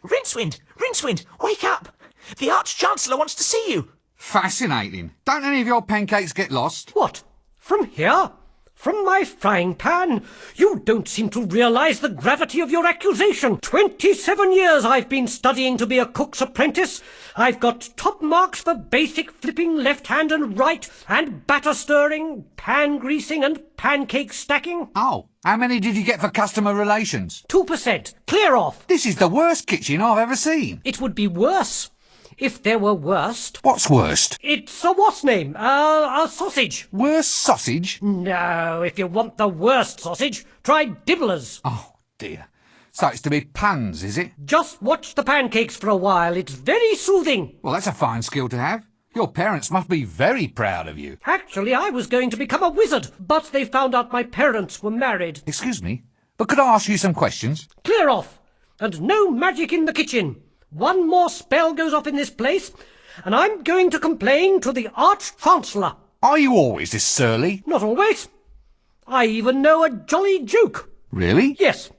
Rincewind! Rincewind! Wake up! The Arch-Chancellor wants to see you! Fascinating. Don't any of your pancakes get lost? What? From here? From my frying pan? You don't seem to realise the gravity of your accusation. 27 years I've been studying to be a cook's apprentice. I've got top marks for basic flipping left hand and right, and batter stirring, pan greasing and pancake stacking. Oh, how many did you get for customer relations? 2%. Clear off. This is the worst kitchen I've ever seen. It would be worse if there were worst. What's worst? It's a what's name? A sausage. Worst sausage? No, if you want the worst sausage, try Dibblers. Oh, dear. So it's to be puns, is it? Just watch the pancakes for a while. It's very soothing. Well, that's a fine skill to have. Your parents must be very proud of you. Actually, I was going to become a wizard, but they found out my parents were married. Excuse me, but could I ask you some questions? Clear off. And no magic in the kitchen. One more spell goes off in this place, and I'm going to complain to the Arch-Chancellor. Are you always this surly? Not always. I even know a jolly joke. Really? Yes.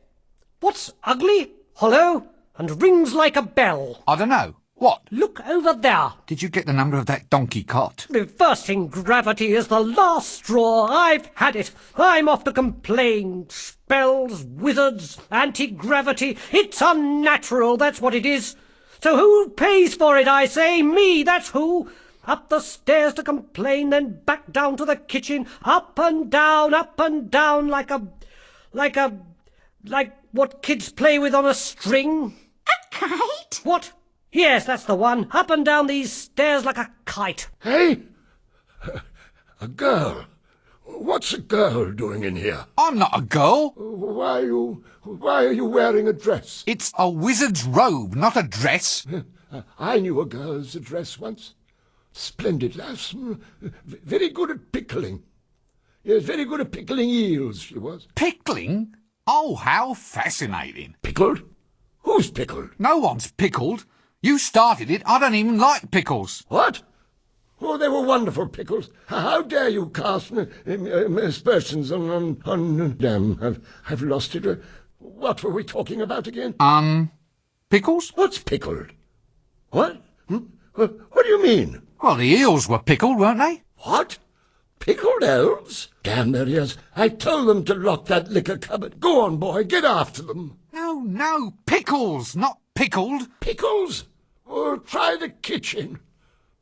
What's ugly, hollow, and rings like a bell? I don't know. What? Look over there. Did you get the number of that donkey cot? Reversing gravity is the last straw. I've had it. I'm off to complain. Spells, wizards, anti-gravity. It's unnatural, that's what it is. So who pays for it, I say? Me, that's who. Up the stairs to complain, then back down to the kitchen. Up and down, like what kids play with on a string. A kite? What? Yes, that's the one. Up and down these stairs like a kite. Hey! A girl. What's a girl doing in here? I'm not a girl. Why are you wearing a dress? It's a wizard's robe, not a dress. I knew a girl's dress once. Splendid lass. Very good at pickling. Yes, very good at pickling eels, she was. Pickling? Oh, how fascinating. Pickled? Who's pickled? No one's pickled. You started it. I don't even like pickles. What? Oh, they were wonderful pickles. How dare you cast aspersions on them? I've lost it. What were we talking about again? Pickles? What's pickled? What? What do you mean? Well, the eels were pickled, weren't they? What? Pickled elves? Damn their ears. I told them to lock that liquor cupboard. Go on, boy, get after them. No, pickles, not pickled. Pickles? Oh, try the kitchen.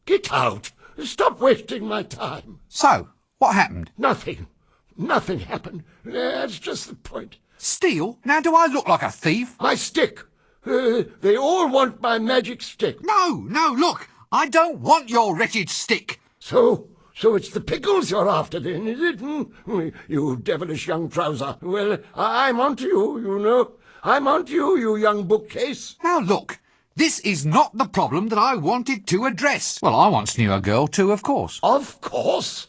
Get out. Stop wasting my time. So, what happened? Nothing. Nothing happened. That's just the point. Steal? Now do I look like a thief? My stick. They all want my magic stick. No, look. I don't want your wretched stick. So it's the pickles you're after then, is it? You devilish young trouser. Well, I'm on to you, you know. I'm on to you, you young bookcase. Now look, this is not the problem that I wanted to address. Well, I once knew a girl too, of course. Of course?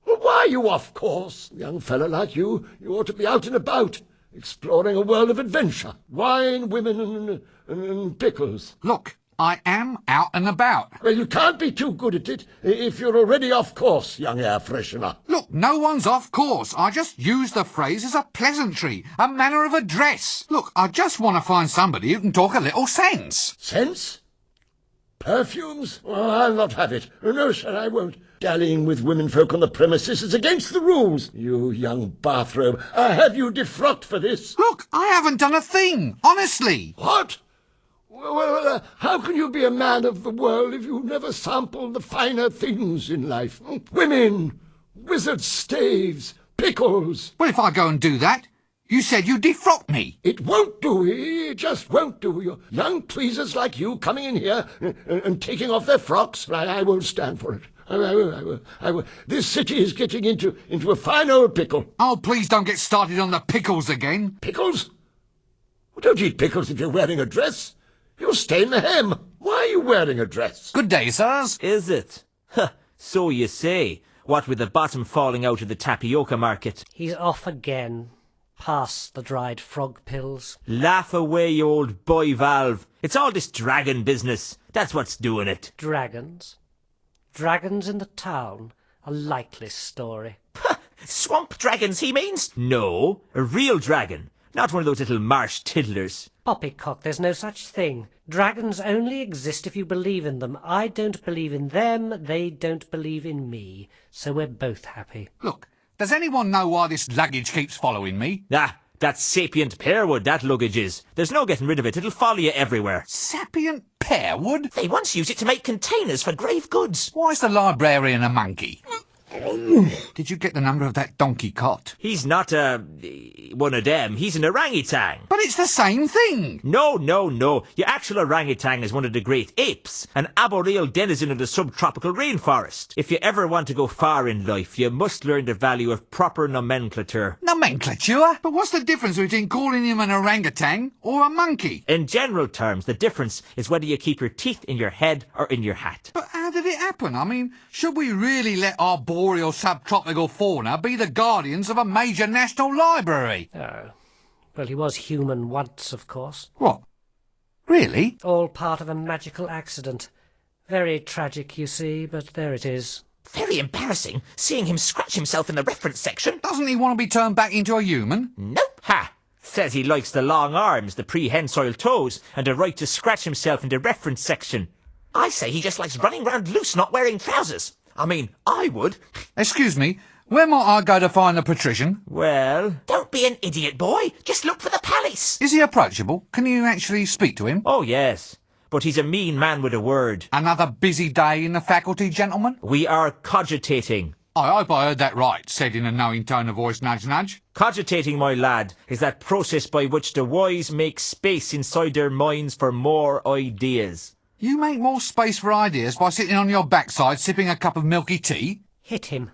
Well, why you of course? A young fellow like you ought to be out and about, exploring a world of adventure. Wine, women, and pickles. Look, I am out and about. Well, you can't be too good at it if you're already off course, young air freshener. Look, no one's off course. I just used the phrase as a pleasantry, a manner of address. Look, I just want to find somebody who can talk a little sense. Sense? Perfumes? Oh, I'll not have it. No, sir, I won't. Dallying with womenfolk on the premises is against the rules. You young bathrobe, I'll have you defrocked for this. Look, I haven't done a thing, honestly. What? Well, how can you be a man of the world if you never sampled the finer things in life? Women, wizard staves, pickles. Well, if I go and do that, you said you'd defrock me. It won't do. It just won't do. Your young tweezers like you coming in here and taking off their frocks. I won't stand for it. I will. This city is getting into a fine old pickle. Oh, please don't get started on the pickles again. Pickles? Well, don't eat pickles if you're wearing a dress. You'll stain the hem. Why are you wearing a dress? Good day, sirs. Is it? So you say. What with the bottom falling out of the tapioca market. He's off again. Past the dried frog pills. Laugh away, you old boy Valve. It's all this dragon business. That's what's doing it. Dragons? Dragons in the town? A likely story. Swamp dragons, he means? No, a real dragon. Not one of those little marsh tiddlers. Poppycock, there's no such thing. Dragons only exist if you believe in them. I don't believe in them, they don't believe in me. So we're both happy. Look, does anyone know why this luggage keeps following me? Ah, that's sapient pearwood, that luggage is. There's no getting rid of it. It'll follow you everywhere. Sapient pearwood? They once used it to make containers for grave goods. Why's the librarian a monkey? Did you get the number of that donkey cot? He's not, one of them. He's an orangutan. But it's the same thing. No. Your actual orangutan is one of the great apes, an arboreal denizen of the subtropical rainforest. If you ever want to go far in life, you must learn the value of proper nomenclature. Nomenclature? But what's the difference between calling him an orangutan or a monkey? In general terms, the difference is whether you keep your teeth in your head or in your hat. But how did it happen? I mean, should we really let arboreal subtropical fauna be the guardians of a major national library? Oh. Well, he was human once, of course. What? Really? All part of a magical accident. Very tragic, you see, but there it is. Very embarrassing, seeing him scratch himself in the reference section. Doesn't he want to be turned back into a human? Nope. Ha! Says he likes the long arms, the prehensile toes, and the right to scratch himself in the reference section. I say he just likes running round loose, not wearing trousers. I mean, I would. Excuse me, where might I go to find the patrician? Well... Don't be an idiot, boy. Just look for the palace. Is he approachable? Can you actually speak to him? Oh, yes. But he's a mean man with a word. Another busy day in the faculty, gentlemen? We are cogitating. I hope I heard that right, said in a knowing tone of voice, nudge, nudge. Cogitating, my lad, is that process by which the wise make space inside their minds for more ideas. You make more space for ideas by sitting on your backside sipping a cup of milky tea? Hit him.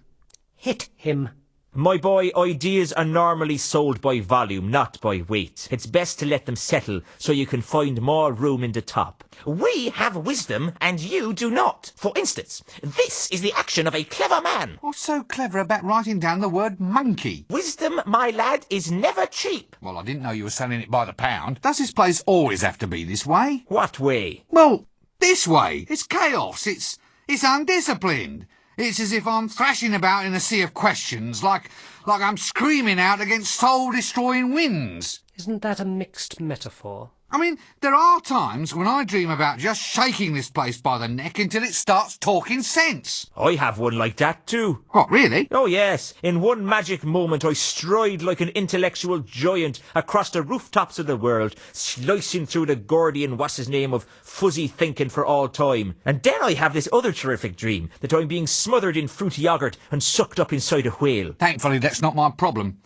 Hit him. My boy, ideas are normally sold by volume, not by weight. It's best to let them settle so you can find more room in the top. We have wisdom and you do not. For instance, this is the action of a clever man. What's so clever about writing down the word monkey? Wisdom, my lad, is never cheap. Well, I didn't know you were selling it by the pound. Does this place always have to be this way? What way? Well, this way. It's chaos. It's undisciplined. It's as if I'm thrashing about in a sea of questions, like I'm screaming out against soul-destroying winds. Isn't that a mixed metaphor? I mean, there are times when I dream about just shaking this place by the neck until it starts talking sense. I have one like that too. What, really? Oh yes, in one magic moment I stride like an intellectual giant across the rooftops of the world, slicing through the Gordian what's-his-name of fuzzy thinking for all time. And then I have this other terrific dream, that I'm being smothered in fruity yoghurt and sucked up inside a whale. Thankfully, that's not my problem.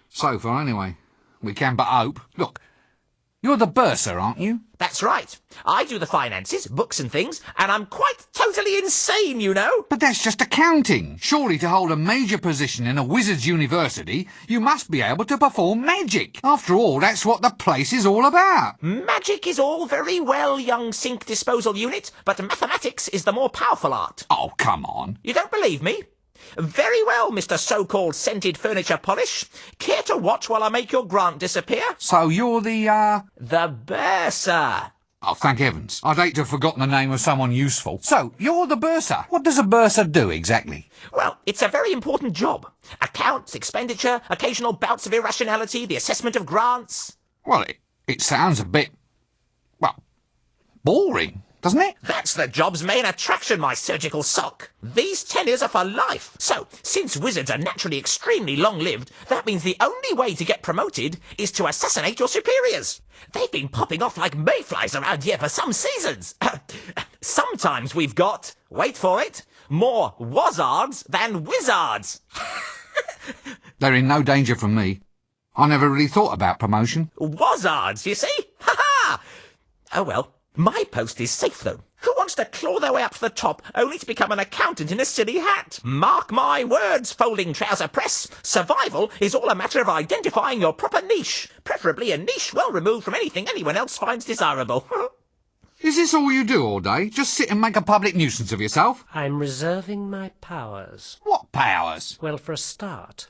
So far, anyway. We can but hope. Look, you're the bursar, aren't you? That's right. I do the finances, books and things, and I'm quite totally insane, you know. But that's just accounting. Surely to hold a major position in a wizard's university, you must be able to perform magic. After all, that's what the place is all about. Magic is all very well, young sink disposal unit, but mathematics is the more powerful art. Oh, come on. You don't believe me? Very well, Mr. So-called scented furniture polish. Care to watch while I make your grant disappear? So you're the, The bursar. Oh, thank heavens. I'd hate to have forgotten the name of someone useful. So, you're the bursar. What does a bursar do, exactly? Well, it's a very important job. Accounts, expenditure, occasional bouts of irrationality, the assessment of grants. Well, it sounds a bit, well, boring, doesn't it? That's the job's main attraction, my surgical sock. These tenures are for life. So, since wizards are naturally extremely long-lived, that means the only way to get promoted is to assassinate your superiors. They've been popping off like mayflies around here for some seasons. Sometimes we've got, wait for it, more wazards than wizards. They're in no danger from me. I never really thought about promotion. Wazards, you see? Ha-ha! Oh well. My post is safe, though. Who wants to claw their way up to the top, only to become an accountant in a silly hat? Mark my words, folding trouser press. Survival is all a matter of identifying your proper niche. Preferably a niche well removed from anything anyone else finds desirable. Is this all you do all day? Just sit and make a public nuisance of yourself? I'm reserving my powers. What powers? Well, for a start,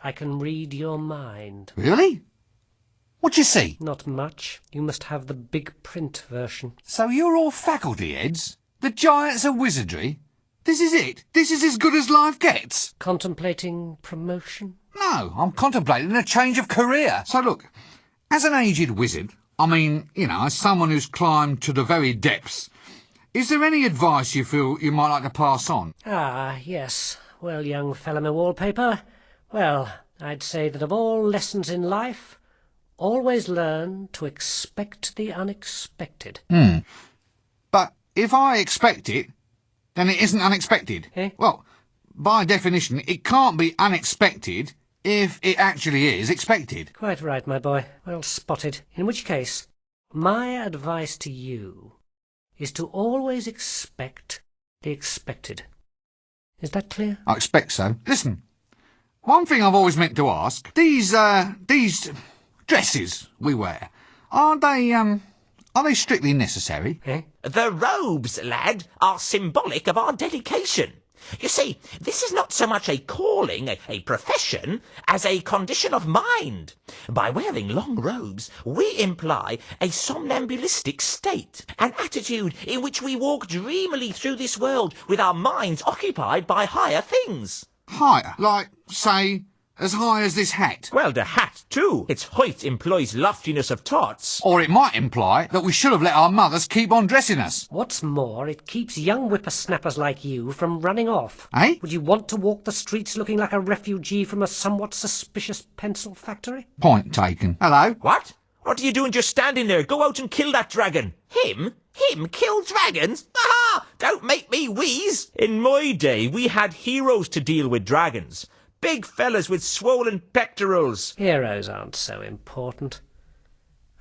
I can read your mind. Really? What you see? Not much. You must have the big print version. So you're all faculty heads? The giants of wizardry? This is it? This is as good as life gets? Contemplating promotion? No, I'm contemplating a change of career. So look, as an aged wizard, I mean, as someone who's climbed to the very depths, is there any advice you feel you might like to pass on? Ah, yes. Well, young fellow wallpaper, well, I'd say that of all lessons in life, always learn to expect the unexpected. But if I expect it, then it isn't unexpected. Eh? Well, by definition, it can't be unexpected if it actually is expected. Quite right, my boy. Well spotted. In which case, my advice to you is to always expect the expected. Is that clear? I expect so. Listen, one thing I've always meant to ask, these dresses we wear, are they strictly necessary? Eh? The robes, lad, are symbolic of our dedication. You see, this is not so much a calling, a profession, as a condition of mind. By wearing long robes, we imply a somnambulistic state, an attitude in which we walk dreamily through this world with our minds occupied by higher things. Higher, like, say, as high as this hat. Well, the hat, too. Its height implies loftiness of thoughts. Or it might imply that we should have let our mothers keep on dressing us. What's more, it keeps young whippersnappers like you from running off. Eh? Would you want to walk the streets looking like a refugee from a somewhat suspicious pencil factory? Point taken. Hello? What? What are you doing just standing there? Go out and kill that dragon. Him? Him kill dragons? Aha! Don't make me wheeze! In my day, we had heroes to deal with dragons. Big fellas with swollen pectorals. Heroes aren't so important.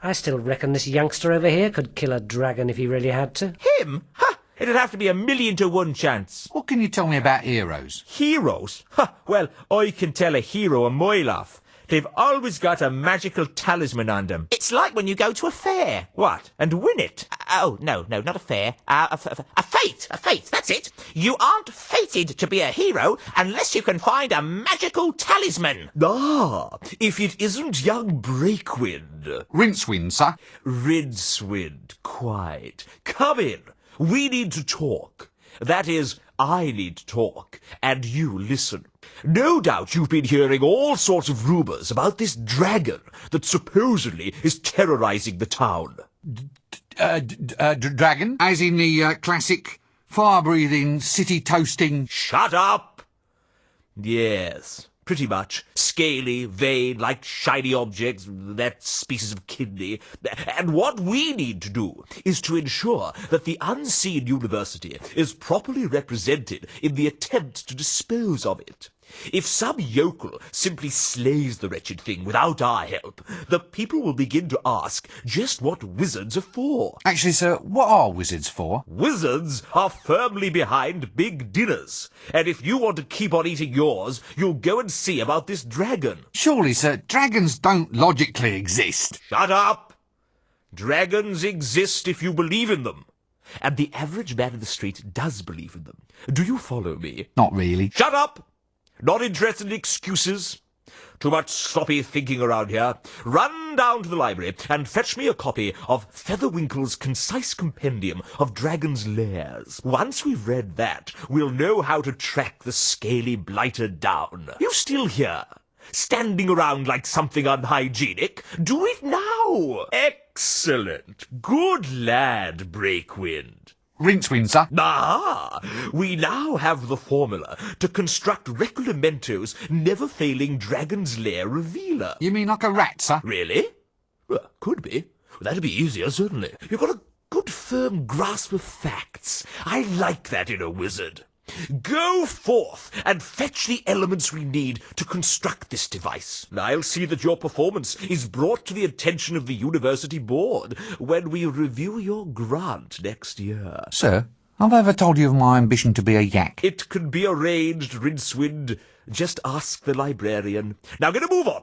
I still reckon this youngster over here could kill a dragon if he really had to. Him? Ha! It'd have to be 1,000,000 to 1 chance. What can you tell me about heroes? Heroes? Ha! Well, I can tell a hero a mile off. They've always got a magical talisman on them. It's like when you go to a fair. What? And win it? Oh, no, not a fair. A fate, that's it. You aren't fated to be a hero unless you can find a magical talisman. Ah, if it isn't young Breakwind. Rincewind, sir. Rincewind, quite. Come in. We need to talk. That is, I need to talk, and you listen. No doubt you've been hearing all sorts of rumours about this dragon that supposedly is terrorising the town. Dragon? As in the classic fire-breathing, city-toasting... Shut up! Yes, pretty much. Scaly, vain, like shiny objects, that species of kidney. And what we need to do is to ensure that the unseen university is properly represented in the attempt to dispose of it. If some yokel simply slays the wretched thing without our help, the people will begin to ask just what wizards are for. Actually, sir, what are wizards for? Wizards are firmly behind big dinners. And if you want to keep on eating yours, you'll go and see about this dragon. Surely, sir, dragons don't logically exist. Shut up! Dragons exist if you believe in them. And the average man in the street does believe in them. Do you follow me? Not really. Shut up! Not interested in excuses. Too much sloppy thinking around here. Run down to the library and fetch me a copy of Featherwinkle's concise compendium of dragons' lairs. Once we've read that, we'll know how to track the scaly blighter down. You still here? Standing around like something unhygienic? Do it now! Excellent. Good lad, Breakwind. Rincewind, sir. Ah, we now have the formula to construct Recollemento's never-failing Dragon's Lair revealer. You mean like a rat, sir? Really? Well, could be. That'd be easier, certainly. You've got a good firm grasp of facts. I like that in a wizard. Go forth and fetch the elements we need to construct this device. I'll see that your performance is brought to the attention of the university board when we review your grant next year. Sir, have I ever told you of my ambition to be a yak? It can be arranged, Rincewind. Just ask the librarian. Now get a move on.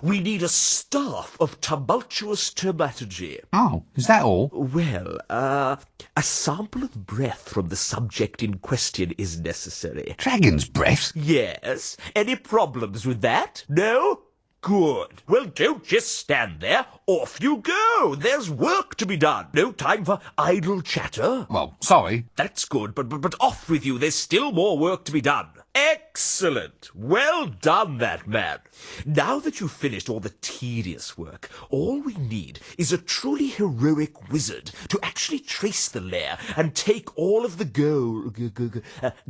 We need a staff of tumultuous terminology. Oh, is that all? Well, a sample of breath from the subject in question is necessary. Dragon's breath? Yes. Any problems with that? No? Good. Well, don't just stand there. Off you go. There's work to be done. No time for idle chatter. Well, sorry. That's good, but off with you. There's still more work to be done. Excellent. Well done, that man. Now that you've finished all the tedious work, all we need is a truly heroic wizard to actually trace the lair and take all of the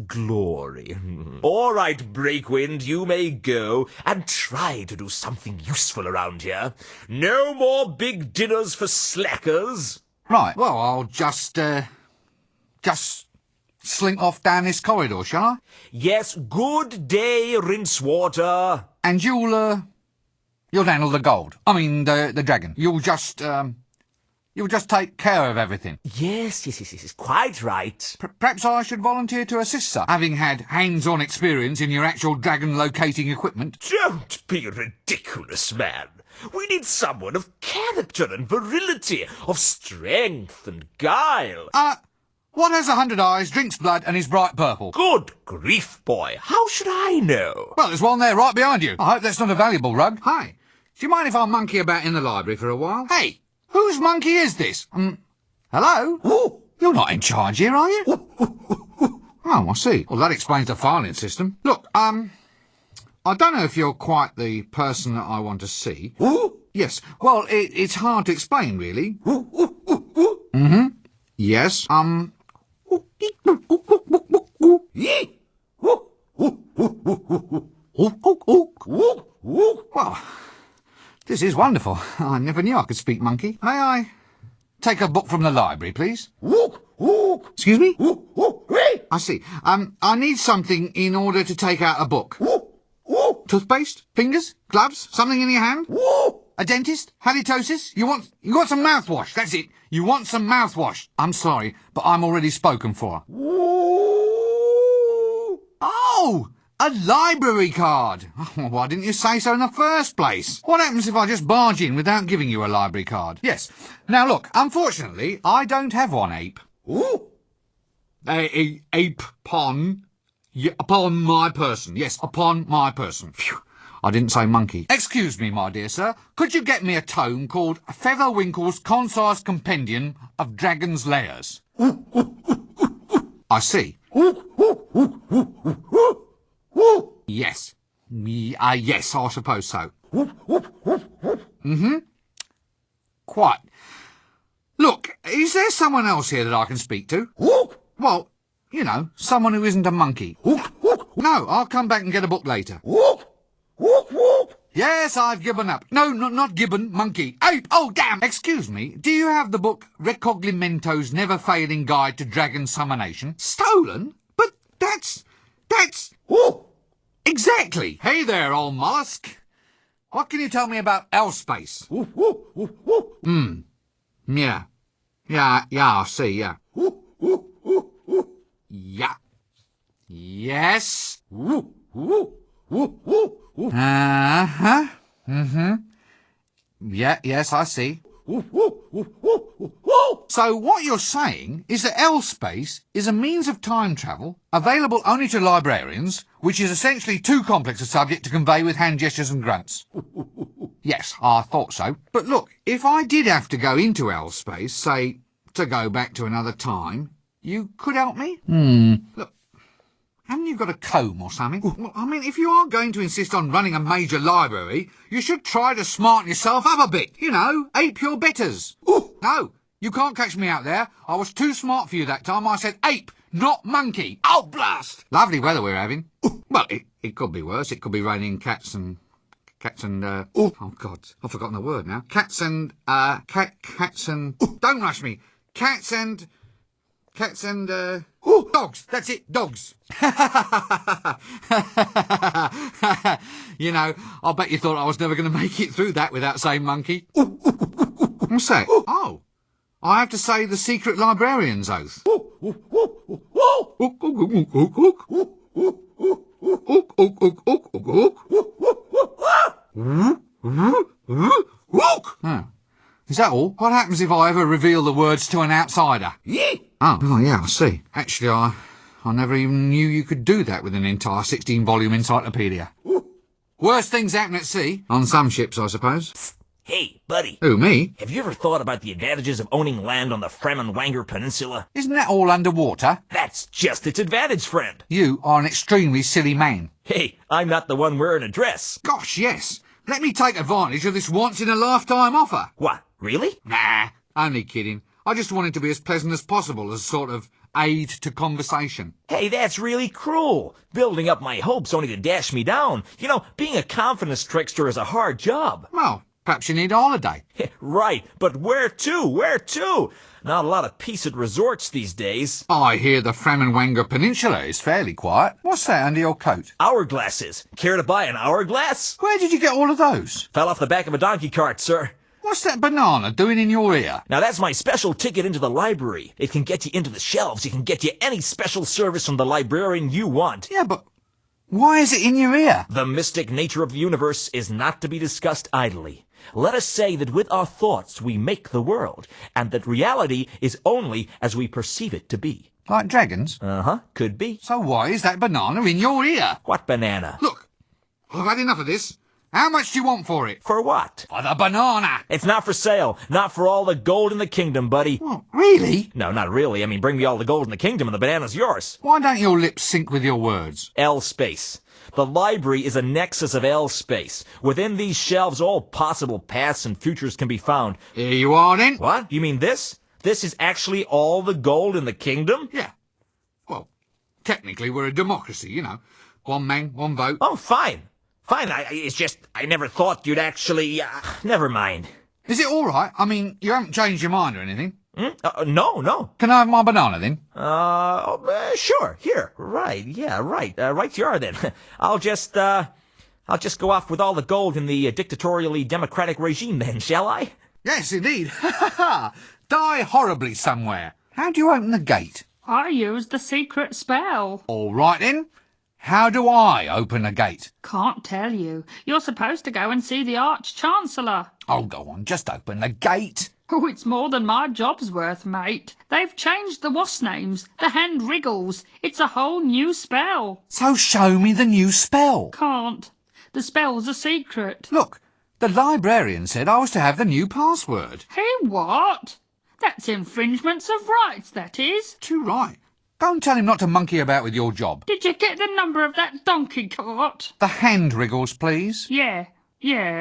glory. All right, Breakwind, you may go and try to do something useful around here. No more big dinners for slackers. Right, well, I'll just slink off down this corridor, shall I? Yes, good day, Rincewater. And you'll handle the gold. I mean, the dragon. You'll just take care of everything. Yes, quite right. Perhaps I should volunteer to assist, sir, having had hands-on experience in your actual dragon locating equipment. Don't be ridiculous, man. We need someone of character and virility, of strength and guile. What has 100 eyes, drinks blood, and is bright purple? Good grief, boy. How should I know? Well, there's one there right behind you. I hope that's not a valuable rug. Hi. Do you mind if I monkey about in the library for a while? Hey, whose monkey is this? Hello? Ooh. You're not in charge here, are you? Oh, I see. Well, that explains the filing system. Look, I don't know if you're quite the person that I want to see. Ooh. Yes. Well, it's hard to explain, really. Yes. Well, this is wonderful. I never knew I could speak monkey. May I take a book from the library, please? Excuse me? I see. I need something in order to take out a book. Toothpaste? Fingers? Gloves? Something in your hand? A dentist? Halitosis? You want some mouthwash? That's it. You want some mouthwash. I'm sorry, but I'm already spoken for. Oh! A library card. Oh, why didn't you say so in the first place? What happens if I just barge in without giving you a library card? Yes. Now look, unfortunately, I don't have one ape. Ooh. Ape upon my person. Yes, upon my person. Phew. I didn't say monkey. Excuse me, my dear sir. Could you get me a tome called Featherwinkle's Concise Compendium of Dragon's Lairs? I see. Yes. Yes, I suppose so. Quite. Look, is there someone else here that I can speak to? Well, you know, someone who isn't a monkey. No, I'll come back and get a book later. Yes, I've given up. No, not gibbon, monkey. Ape! Oh, damn! Excuse me, do you have the book Recoglimento's Never-Failing Guide to Dragon Summonation? Stolen? But that's... Exactly! Hey there, old mollusk. What can you tell me about L-Space? Yeah. Yeah, I see, yeah. Yeah. Yes. Uh-huh. Yeah, yes, I see. So what you're saying is that L-Space is a means of time travel available only to librarians, which is essentially too complex a subject to convey with hand gestures and grunts. Yes, I thought so. But look, if I did have to go into L-Space, say, to go back to another time, you could help me? Look, haven't you got a comb or something? Well, I mean, if you are going to insist on running a major library, you should try to smarten yourself up a bit. You know, ape your betters. No, you can't catch me out there. I was too smart for you that time. I said ape, not monkey. Oh, blast! Lovely weather we're having. Well, it could be worse. It could be raining cats and... oh, God, I've forgotten the word now. Cats and... Don't rush me. Cats and... Dogs. That's it. Dogs. You know, I'll bet you thought I was never going to make it through that without saying monkey. What's that? Oh, I have to say the secret librarian's oath. Is that all? What happens if I ever reveal the words to an outsider? Oh, yeah, I see. Actually, I never even knew you could do that with an entire 16-volume encyclopedia. Worst things happen at sea. On some ships, I suppose. Hey, buddy. Who, me? Have you ever thought about the advantages of owning land on the Fremenwanger Peninsula? Isn't that all underwater? That's just its advantage, friend. You are an extremely silly man. Hey, I'm not the one wearing a dress. Gosh, yes. Let me take advantage of this once-in-a-lifetime offer. What, really? Nah, only kidding. I just wanted to be as pleasant as possible as sort of aid to conversation. Hey, that's really cruel. Building up my hopes only to dash me down. You know, being a confidence trickster is a hard job. Well, perhaps you need a holiday. Right, but where to? Where to? Not a lot of peace at resorts these days. I hear the Fremenwanger Peninsula is fairly quiet. What's that under your coat? Hourglasses. Care to buy an hourglass? Where did you get all of those? Fell off the back of a donkey cart, sir. What's that banana doing in your ear? Now that's my special ticket into the library. It can get you into the shelves. It can get you any special service from the librarian you want. Yeah, but why is it in your ear? The mystic nature of the universe is not to be discussed idly. Let us say that with our thoughts we make the world, and that reality is only as we perceive it to be. Like dragons? Uh-huh, could be. So why is that banana in your ear? What banana? Look, I've had enough of this. How much do you want for it? For what? For the banana. It's not for sale. Not for all the gold in the kingdom, buddy. What, really? No, not really. I mean, bring me all the gold in the kingdom and the banana's yours. Why don't your lips sync with your words? L-space. The library is a nexus of L-space. Within these shelves, all possible paths and futures can be found. Here you are, then. What? You mean this? This is actually all the gold in the kingdom? Yeah. Well, technically we're a democracy, you know. One man, one vote. Oh, fine. Fine, it's just, I never thought you'd actually, never mind. Is it all right? I mean, you haven't changed your mind or anything? No. Can I have my banana, then? Sure, here, right, yeah, right you are then. I'll just go off with all the gold in the dictatorially democratic regime then, shall I? Yes, indeed. Ha ha ha! Die horribly somewhere. How do you open the gate? I used the secret spell. All right, then. How do I open a gate? Can't tell you. You're supposed to go and see the Arch-Chancellor. Oh, go on, just open the gate. Oh, it's more than my job's worth, mate. They've changed the what's names, the hand wriggles. It's a whole new spell. So show me the new spell. Can't. The spell's a secret. Look, the librarian said I was to have the new password. Hey, what? That's infringements of rights, that is. Too right. Go and tell him not to monkey about with your job. Did you get the number of that donkey cart? The hand wriggles, please. Yeah,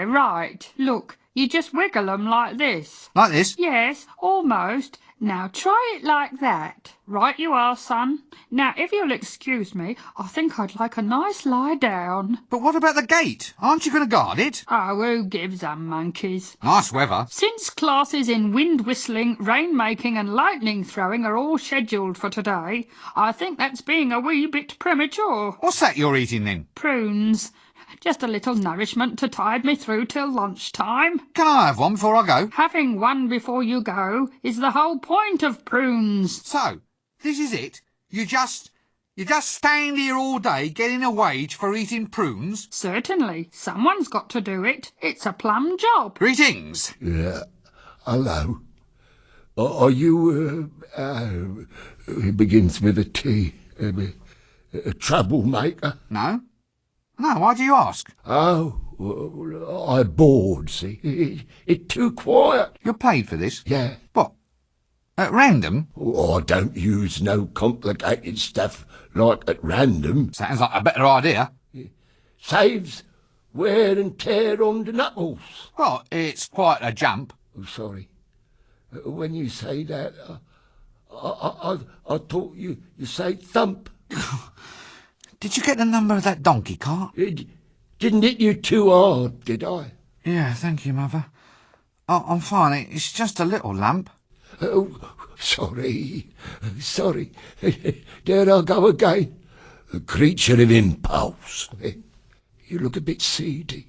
right. Look, you just wiggle 'em like this. Like this? Yes, almost. Now try it like that. Right you are, son. Now, if you'll excuse me, I think I'd like a nice lie down. But what about the gate? Aren't you going to guard it? Oh, who gives a monkeys? Nice weather. Since classes in wind whistling, rain-making and lightning throwing are all scheduled for today, I think that's being a wee bit premature. What's that you're eating then? Prunes. Just a little nourishment to tide me through till lunchtime. Can I have one before I go? Having one before you go is the whole point of prunes. So, this is it? You just stand here all day getting a wage for eating prunes? Certainly. Someone's got to do it. It's a plum job. Greetings. Yeah. Hello. Are you, it begins with a T, a troublemaker? No. No, why do you ask? Oh, well, I'm bored, see. It's too quiet. You're paid for this? Yeah. What? At random? Oh, I don't use no complicated stuff like at random. Sounds like a better idea. Saves wear and tear on the knuckles. Well, it's quite a jump. Oh, sorry. When you say that, I thought you say thump. Did you get the number of that donkey cart? Didn't hit you too hard, did I? Yeah, thank you, Mother. Oh, I'm fine. It's just a little lump. Oh, sorry. There I go again. A creature of impulse. You look a bit seedy.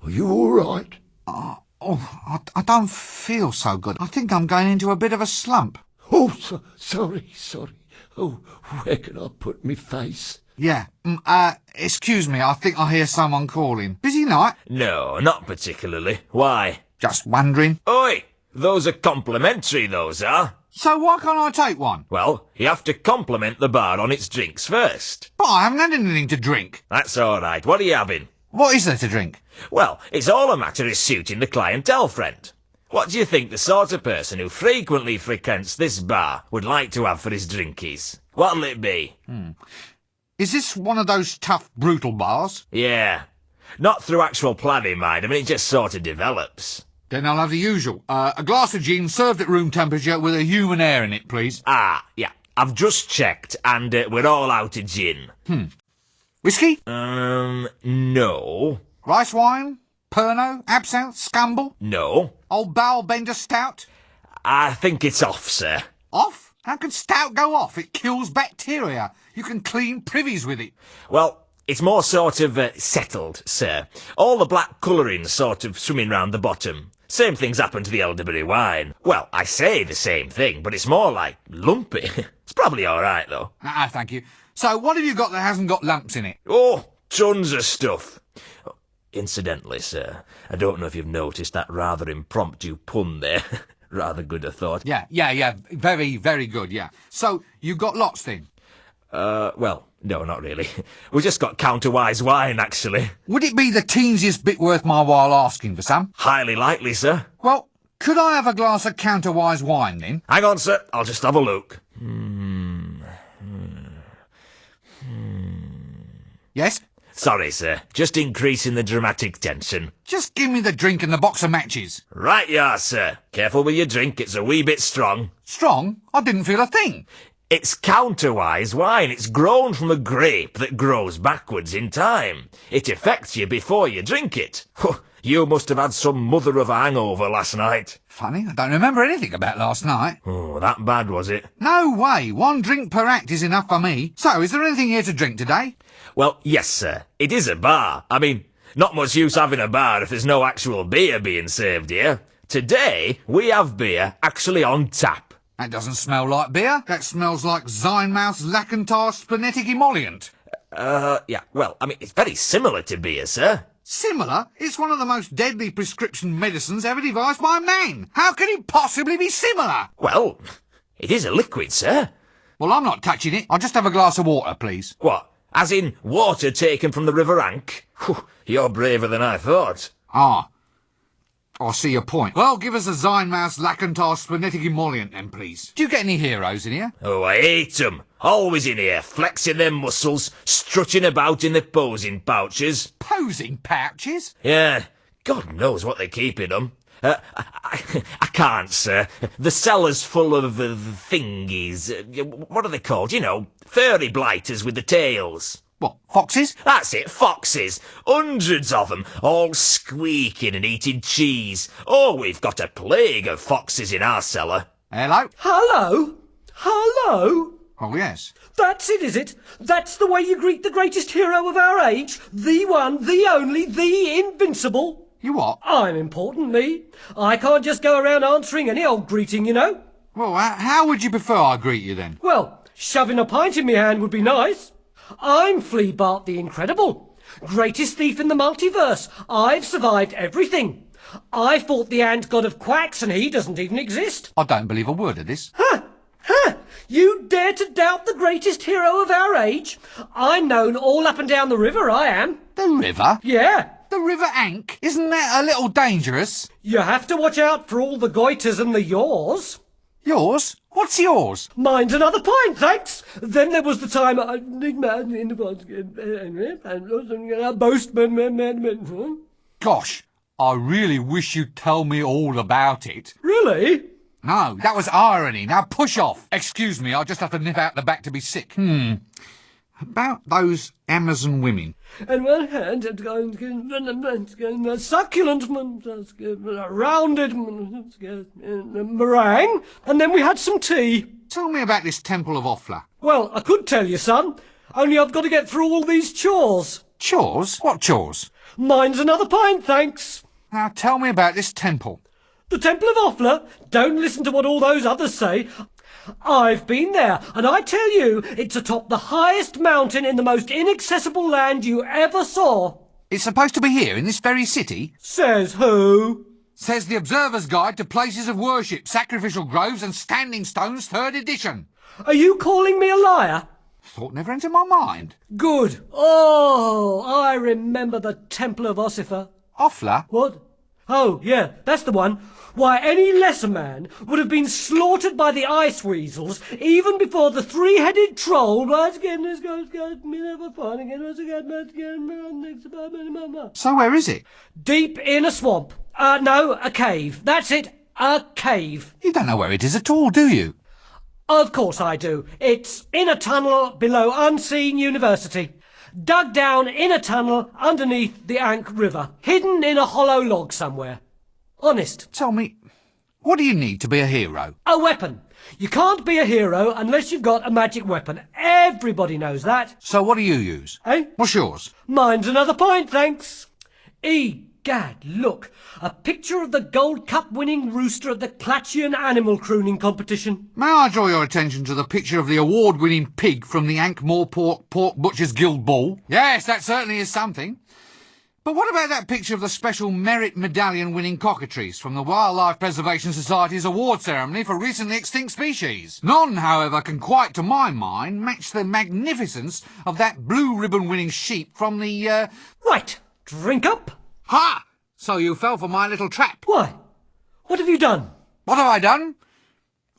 Are you all right? I don't feel so good. I think I'm going into a bit of a slump. Oh, sorry. Oh, where can I put me face? Yeah. Excuse me, I think I hear someone calling. Busy night? No, not particularly. Why? Just wondering. Oi! Those are complimentary, those are. So why can't I take one? Well, you have to compliment the bar on its drinks first. But I haven't had anything to drink. That's all right. What are you having? What is there to drink? Well, it's all a matter of suiting the clientele, friend. What do you think the sort of person who frequently frequents this bar would like to have for his drinkies? What'll it be? Is this one of those tough, brutal bars? Yeah. Not through actual planning, mind. I mean, it just sort of develops. Then I'll have the usual. A glass of gin served at room temperature with a human air in it, please. Ah, yeah. I've just checked, and we're all out of gin. Whiskey? No. Rice wine? Pernod? Absinthe? Scumble? No. Old Barrel Bender Stout? I think it's off, sir. Off? How can stout go off? It kills bacteria. You can clean privies with it. Well, it's more sort of settled, sir. All the black colouring's sort of swimming round the bottom. Same thing's happened to the elderberry wine. Well, I say the same thing, but it's more like lumpy. It's probably all right, though. Thank you. So what have you got that hasn't got lumps in it? Oh, tons of stuff. Incidentally, sir, I don't know if you've noticed that rather impromptu pun there. Rather good, I thought. Yeah. Very, very good, yeah. So, you got lots then? Well, no, not really. We just got counterwise wine, actually. Would it be the teensiest bit worth my while asking for some? Highly likely, sir. Well, could I have a glass of counterwise wine then? Hang on, sir. I'll just have a look. Yes? Sorry, sir. Just increasing the dramatic tension. Just give me the drink and the box of matches. Right you are, sir. Careful with your drink. It's a wee bit strong. Strong? I didn't feel a thing. It's counterwise wine. It's grown from a grape that grows backwards in time. It affects you before you drink it. You must have had some mother of a hangover last night. Funny, I don't remember anything about last night. Oh, that bad, was it? No way. 1 drink per act is enough for me. So, is there anything here to drink today? Well, yes, sir. It is a bar. I mean, not much use having a bar if there's no actual beer being served here. Today, we have beer actually on tap. That doesn't smell like beer. That smells like Zynmouth's Lacantar Splenetic Emollient. Yeah, well, I mean, it's very similar to beer, sir. Similar? It's one of the most deadly prescription medicines ever devised by man. How can it possibly be similar? Well, it is a liquid, sir. Well, I'm not touching it. I'll just have a glass of water, please. What? As in water taken from the River Ankh? You're braver than I thought. Ah. I see your point. Well, give us a Zynmouth's Lacantar Splenetic Emollient then, please. Do you get any heroes in here? Oh, I hate 'em. Always in here, flexing their muscles, strutting about in their posing pouches. Posing pouches? Yeah, God knows what they keep in 'em. I can't, sir. The cellar's full of thingies. What are they called? You know, furry blighters with the tails. What, foxes? That's it, foxes. Hundreds of them, all squeaking and eating cheese. Oh, we've got a plague of foxes in our cellar. Hello? Hello? Hello? Oh, yes. That's it, is it? That's the way you greet the greatest hero of our age? The one, the only, the invincible? You what? I'm important, me. I can't just go around answering any old greeting, you know. Well, how would you prefer I greet you then? Well, shoving a pint in my hand would be nice. I'm Flea Bart the Incredible, greatest thief in the multiverse. I've survived everything. I fought the ant god of quacks and he doesn't even exist. I don't believe a word of this. You dare to doubt the greatest hero of our age? I'm known all up and down the river, I am. The river? Yeah. The River Ankh? Isn't that a little dangerous? You have to watch out for all the goiters and the yaws. Yours? What's yours? Mine's another pint, thanks. Then there was the time Gosh, I really wish you'd tell me all about it. Really? No, that was irony. Now push off. Excuse me, I'll just have to nip out the back to be sick. About those Amazon women. And one hand, succulent, rounded meringue, and then we had some tea. Tell me about this Temple of Offla. Well, I could tell you, son, only I've got to get through all these chores. Chores? What chores? Mine's another pint, thanks. Now tell me about this temple. The Temple of Offla? Don't listen to what all those others say. I've been there, and I tell you, it's atop the highest mountain in the most inaccessible land you ever saw. It's supposed to be here, in this very city? Says who? Says the Observer's Guide to Places of Worship, Sacrificial Groves and Standing Stones, 3rd edition. Are you calling me a liar? Thought never entered my mind. Good. Oh, I remember the Temple of Ossifer. Offler? What? Oh, yeah, that's the one. Why, any lesser man would have been slaughtered by the ice weasels even before the three-headed troll. So where is it? Deep in a swamp. No, a cave. That's it, a cave. You don't know where it is at all, do you? Of course I do. It's in a tunnel below Unseen University. Dug down in a tunnel underneath the Ankh River. Hidden in a hollow log somewhere. Honest. Tell me, what do you need to be a hero? A weapon. You can't be a hero unless you've got a magic weapon. Everybody knows that. So what do you use? Eh? What's yours? Mine's another pint, thanks. Egad, look. A picture of the Gold Cup winning rooster at the Clatchian Animal Crooning Competition. May I draw your attention to the picture of the award-winning pig from the ankh-morpork Pork Butchers Guild Ball? Yes, that certainly is something. But what about that picture of the special merit medallion-winning cockatrice from the Wildlife Preservation Society's award ceremony for recently extinct species? None, however, can quite, to my mind, match the magnificence of that blue ribbon-winning sheep from the, Right. Drink up. Ha! So you fell for my little trap. Why? What have you done? What have I done?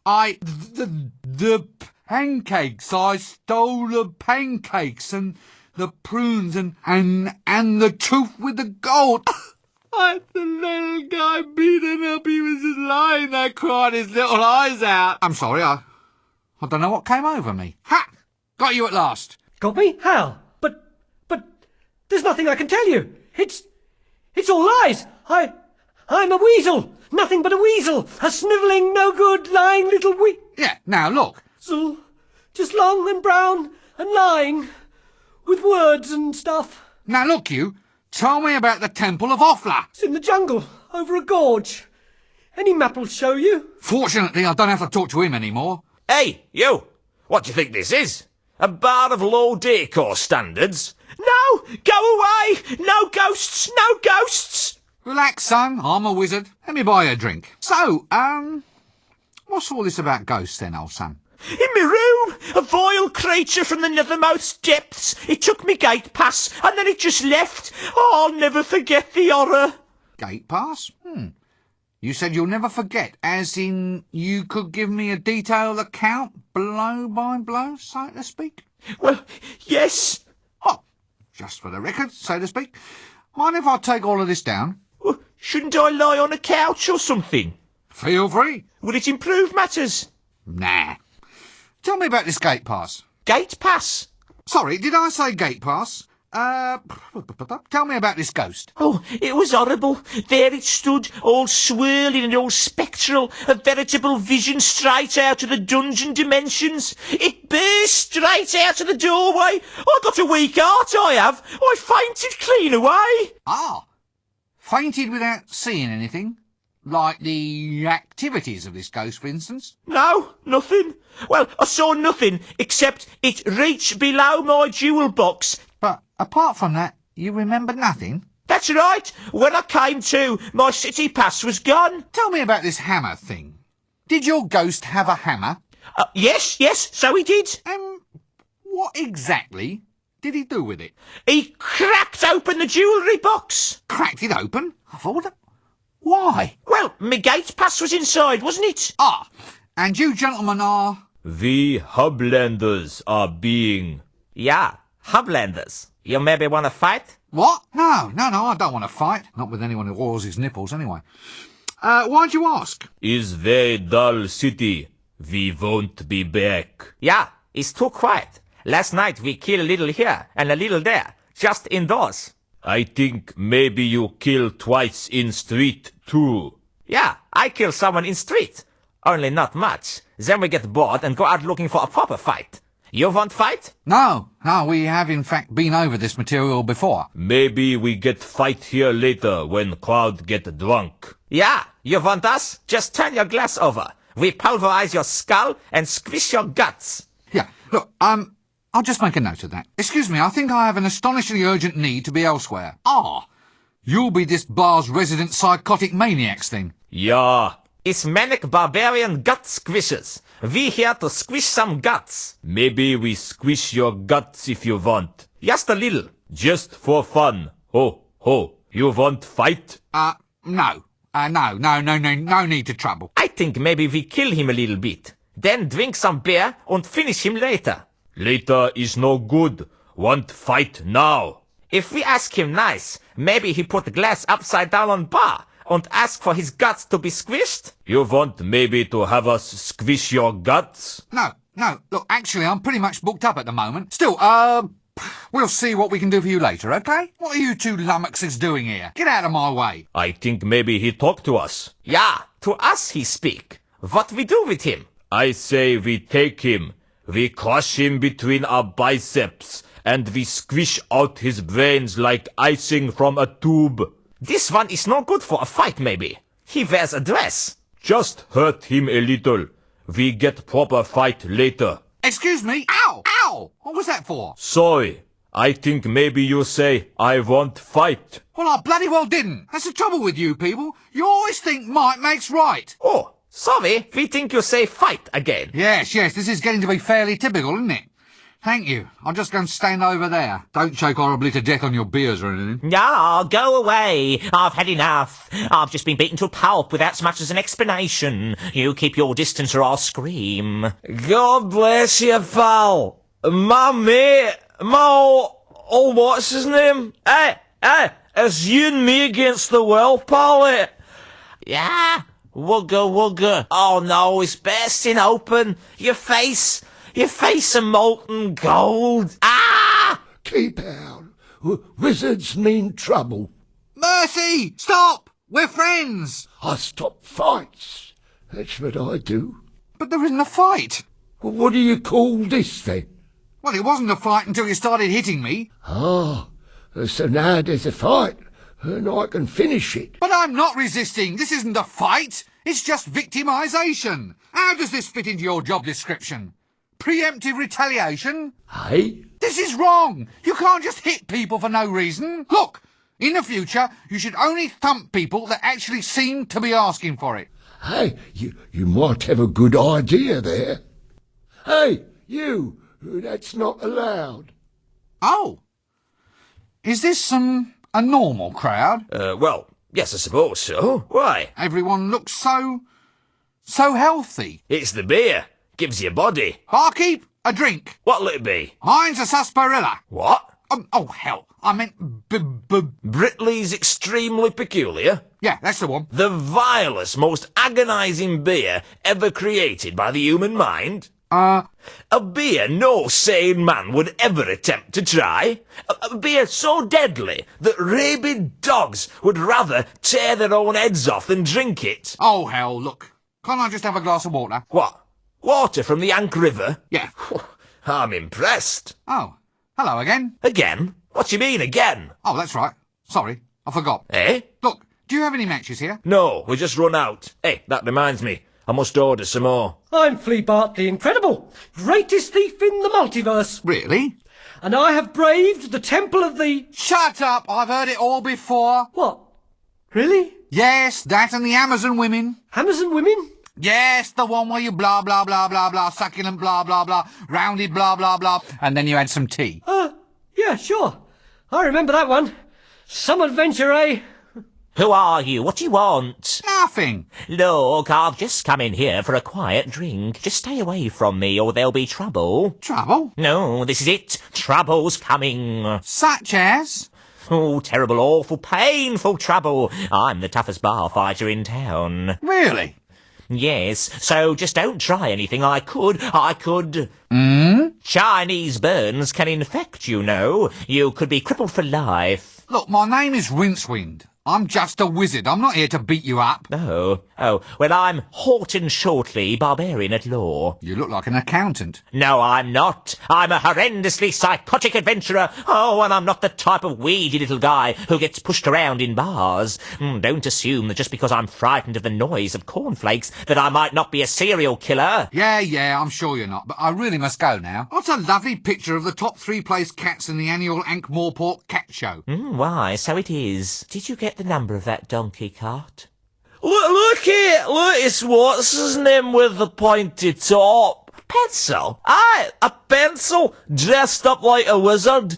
The pancakes. I stole the pancakes and the prunes and the tooth with the gold. The little guy beaten up. He was just lying there crying his little eyes out. I'm sorry, I don't know what came over me. Ha! Got you at last. Got me? How? But there's nothing I can tell you. It's all lies. I'm a weasel. Nothing but a weasel. A snivelling, no good, lying little Yeah, now look. So, just long and brown and lying. With words and stuff. Now look, you. Tell me about the Temple of Offler. It's in the jungle, over a gorge. Any map will show you. Fortunately, I don't have to talk to him anymore. Hey, you! What do you think this is? A bar of low decor standards? No! Go away! No ghosts! No ghosts! Relax, son. I'm a wizard. Let me buy you a drink. So, what's all this about ghosts then, old son? In my room, a vile creature from the nethermost depths. It took me gate pass, and then it just left. Oh, I'll never forget the horror. Gate pass? You said you'll never forget, as in you could give me a detailed account, blow by blow, so to speak? Well, yes. Oh, just for the record, so to speak. Mind if I take all of this down? Well, shouldn't I lie on a couch or something? Feel free. Would it improve matters? Nah. Tell me about this gate pass. Gate pass? Sorry, did I say gate pass? Tell me about this ghost. Oh, it was horrible. There it stood, all swirling and all spectral, a veritable vision straight out of the dungeon dimensions. It burst straight out of the doorway. I got a weak heart, I have. I fainted clean away. Ah, fainted without seeing anything? Like the activities of this ghost, for instance? No, nothing. Well, I saw nothing, except it reached below my jewel box. But apart from that, you remember nothing? That's right. When I came to, my city pass was gone. Tell me about this hammer thing. Did your ghost have a hammer? Yes, so he did. What exactly did he do with it? He cracked open the jewellery box. Cracked it open? I thought... Why? Well, my gate pass was inside, wasn't it? Ah, and you gentlemen are... The Hublanders are being... Yeah, Hublanders. You maybe want to fight? What? No, I don't want to fight. Not with anyone who oils his nipples, anyway. Why'd you ask? Is very dull city. We won't be back. Yeah, it's too quiet. Last night we killed a little here and a little there, just indoors. I think maybe you kill twice in street too. Yeah, I kill someone in street. Only not much. Then we get bored and go out looking for a proper fight. You want fight? No, we have in fact been over this material before. Maybe we get fight here later when crowd get drunk. Yeah, you want us? Just turn your glass over. We pulverize your skull and squish your guts. Yeah, look, I'll just make a note of that. Excuse me, I think I have an astonishingly urgent need to be elsewhere. Ah, you'll be this bar's resident psychotic maniacs thing. Yeah. It's manic barbarian gut squishers. We here to squish some guts. Maybe we squish your guts if you want. Just a little. Just for fun. Ho, ho. You want fight? No. No need to trouble. I think maybe we kill him a little bit. Then drink some beer and finish him later. Later is no good. Want fight now. If we ask him nice, maybe he put the glass upside down on bar and ask for his guts to be squished? You want maybe to have us squish your guts? No. Look, actually, I'm pretty much booked up at the moment. Still, we'll see what we can do for you later, okay? What are you two lummoxes doing here? Get out of my way. I think maybe he talk to us. Yeah, to us he speak. What we do with him? I say we take him. We crush him between our biceps, and we squish out his brains like icing from a tube. This one is no good for a fight, maybe. He wears a dress. Just hurt him a little. We get proper fight later. Excuse me? Ow! What was that for? Sorry. I think maybe you say, I want fight. Well, I bloody well didn't. That's the trouble with you people. You always think might makes right. Oh, sorry, we think you say fight again. Yes, this is getting to be fairly typical, isn't it? Thank you. I'll just go and stand over there. Don't choke horribly to death on your beers or anything. Ah, go away. I've had enough. I've just been beaten to a pulp without so much as an explanation. You keep your distance or I'll scream. God bless you, pal. My mate, what's his name? Hey, it's you and me against the world, pal. Yeah? Wugga. Oh no, it's bursting open. Your face of molten gold. Ah! Keep out. Wizards mean trouble. Mercy! Stop! We're friends! I stop fights. That's what I do. But there isn't a fight. Well, what do you call this, then? Well, it wasn't a fight until you started hitting me. Ah, so now there's a fight, and I can finish it. But I'm not resisting. This isn't a fight. It's just victimisation. How does this fit into your job description? Preemptive retaliation? Hey? This is wrong. You can't just hit people for no reason. Look, in the future, you should only thump people that actually seem to be asking for it. Hey, you might have a good idea there. Hey, you, that's not allowed. Oh. Is this, a normal crowd? Well, yes, I suppose so. Why? Everyone looks so healthy. It's the beer. Gives you body. Barkeep, a drink. What'll it be? Mine's a sarsaparilla. What? Oh, hell. I meant Britley's Extremely Peculiar. Yeah, that's the one. The vilest, most agonizing beer ever created by the human mind. A beer no sane man would ever attempt to try. A beer so deadly that rabid dogs would rather tear their own heads off than drink it. Oh, hell, look. Can't I just have a glass of water? What? Water from the Ankh River? Yeah. I'm impressed. Oh, hello again. Again? What do you mean, again? Oh, that's right. Sorry, I forgot. Eh? Look, do you have any matches here? No, we just run out. Hey, that reminds me. I must order some more. I'm Fleabart the Incredible, greatest thief in the multiverse. Really? And I have braved the temple of the... Shut up! I've heard it all before. What? Really? Yes, that and the Amazon women. Amazon women? Yes, the one where you blah, blah, blah, blah, blah, succulent, blah, blah, blah, rounded, blah, blah, blah, and then you had some tea. Yeah, sure. I remember that one. Some adventure, eh? Who are you? What do you want? Nothing. Look, I've just come in here for a quiet drink. Just stay away from me or there'll be trouble. Trouble? No, this is it. Trouble's coming. Such as? Oh, terrible, awful, painful trouble. I'm the toughest bar fighter in town. Really? Yes, so just don't try anything. I could. Chinese burns can infect, you know. You could be crippled for life. Look, my name is Rincewind. I'm just a wizard. I'm not here to beat you up. Oh, well, I'm Horton Shortley, barbarian at law. You look like an accountant. No, I'm not. I'm a horrendously psychotic adventurer. Oh, and I'm not the type of weedy little guy who gets pushed around in bars. Don't assume that just because I'm frightened of the noise of cornflakes that I might not be a serial killer. Yeah, I'm sure you're not, but I really must go now. What a lovely picture of the top 3 place cats in the annual ankh-morpork cat show. Why, so it is. Did you get the number of that donkey cart? Look, it's what's his name with the pointed top? Pencil? Aye, a pencil dressed up like a wizard.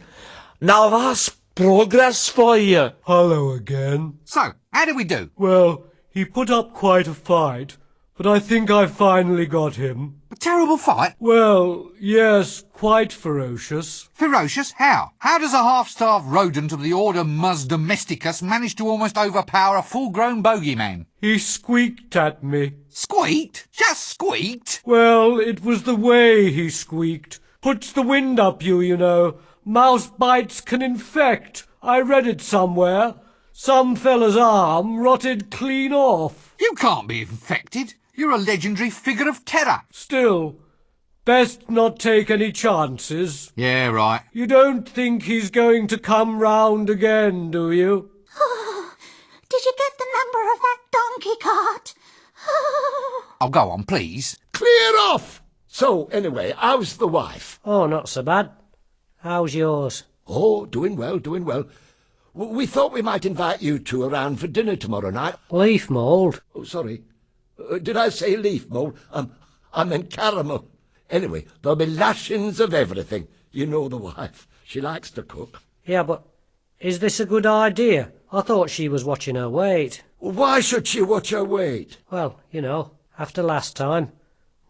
Now that's progress for you. Hello again. So, how did we do? Well, he put up quite a fight, but I think I finally got him. A terrible fight? Well, yes, quite ferocious. Ferocious? How? How does a half-starved rodent of the order Mus Domesticus manage to almost overpower a full-grown bogeyman? He squeaked at me. Squeaked? Just squeaked? Well, it was the way he squeaked. Puts the wind up you know. Mouse bites can infect. I read it somewhere. Some fella's arm rotted clean off. You can't be infected. You're a legendary figure of terror. Still, best not take any chances. Yeah, right. You don't think he's going to come round again, do you? Did you get the number of that donkey cart? Oh, go on, please. Clear off! So, anyway, how's the wife? Oh, not so bad. How's yours? Oh, doing well, doing well. We thought we might invite you two around for dinner tomorrow night. Leaf mould. Oh, sorry. Did I say leaf mould? I meant caramel. Anyway, there'll be lashings of everything. You know the wife. She likes to cook. Yeah, but is this a good idea? I thought she was watching her weight. Why should she watch her weight? Well, after last time,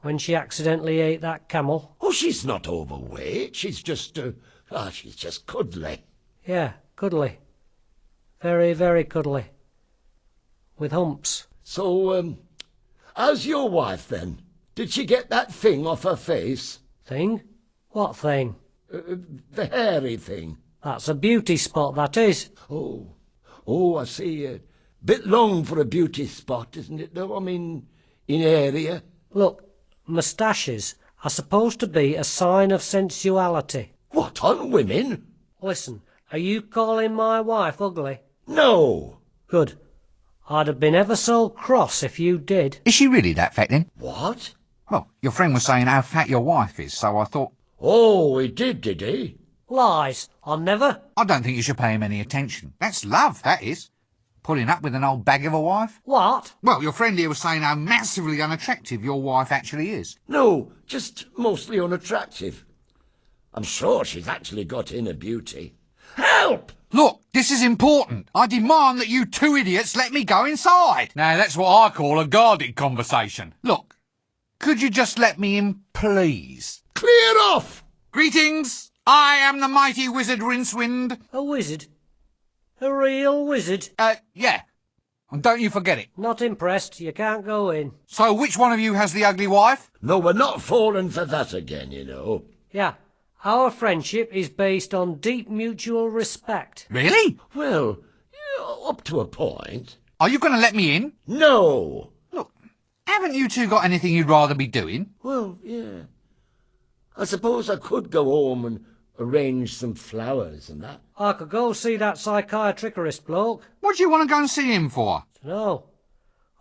when she accidentally ate that camel. Oh, she's not overweight. She's just, she's just cuddly. Yeah, cuddly. Very, very cuddly. With humps. So, how's your wife then? Did she get that thing off her face? Thing? What thing? The hairy thing. That's a beauty spot, that is. Oh, I see. A bit long for a beauty spot, isn't it, though? I mean, in area. Look, moustaches are supposed to be a sign of sensuality. What, on women? Listen, are you calling my wife ugly? No. Good. I'd have been ever so cross if you did. Is she really that fat then? What? Well, your friend was saying how fat your wife is, so I thought... Oh, he did he? Lies. I'll never. I don't think you should pay him any attention. That's love, that is. Putting up with an old bag of a wife. What? Well, your friend here was saying how massively unattractive your wife actually is. No, just mostly unattractive. I'm sure she's actually got inner beauty. Help! Look, this is important. I demand that you two idiots let me go inside. Now, that's what I call a guarded conversation. Look, could you just let me in, please? Clear off! Greetings. I am the mighty wizard Rincewind. A wizard? A real wizard? Yeah. And don't you forget it. Not impressed. You can't go in. So which one of you has the ugly wife? No, we're not falling for that again, you know. Yeah. Our friendship is based on deep mutual respect. Really? Well, up to a point. Are you going to let me in? No. Look, haven't you two got anything you'd rather be doing? Well, yeah. I suppose I could go home and arrange some flowers and that. I could go see that psychiatrist bloke. What do you want to go and see him for? No.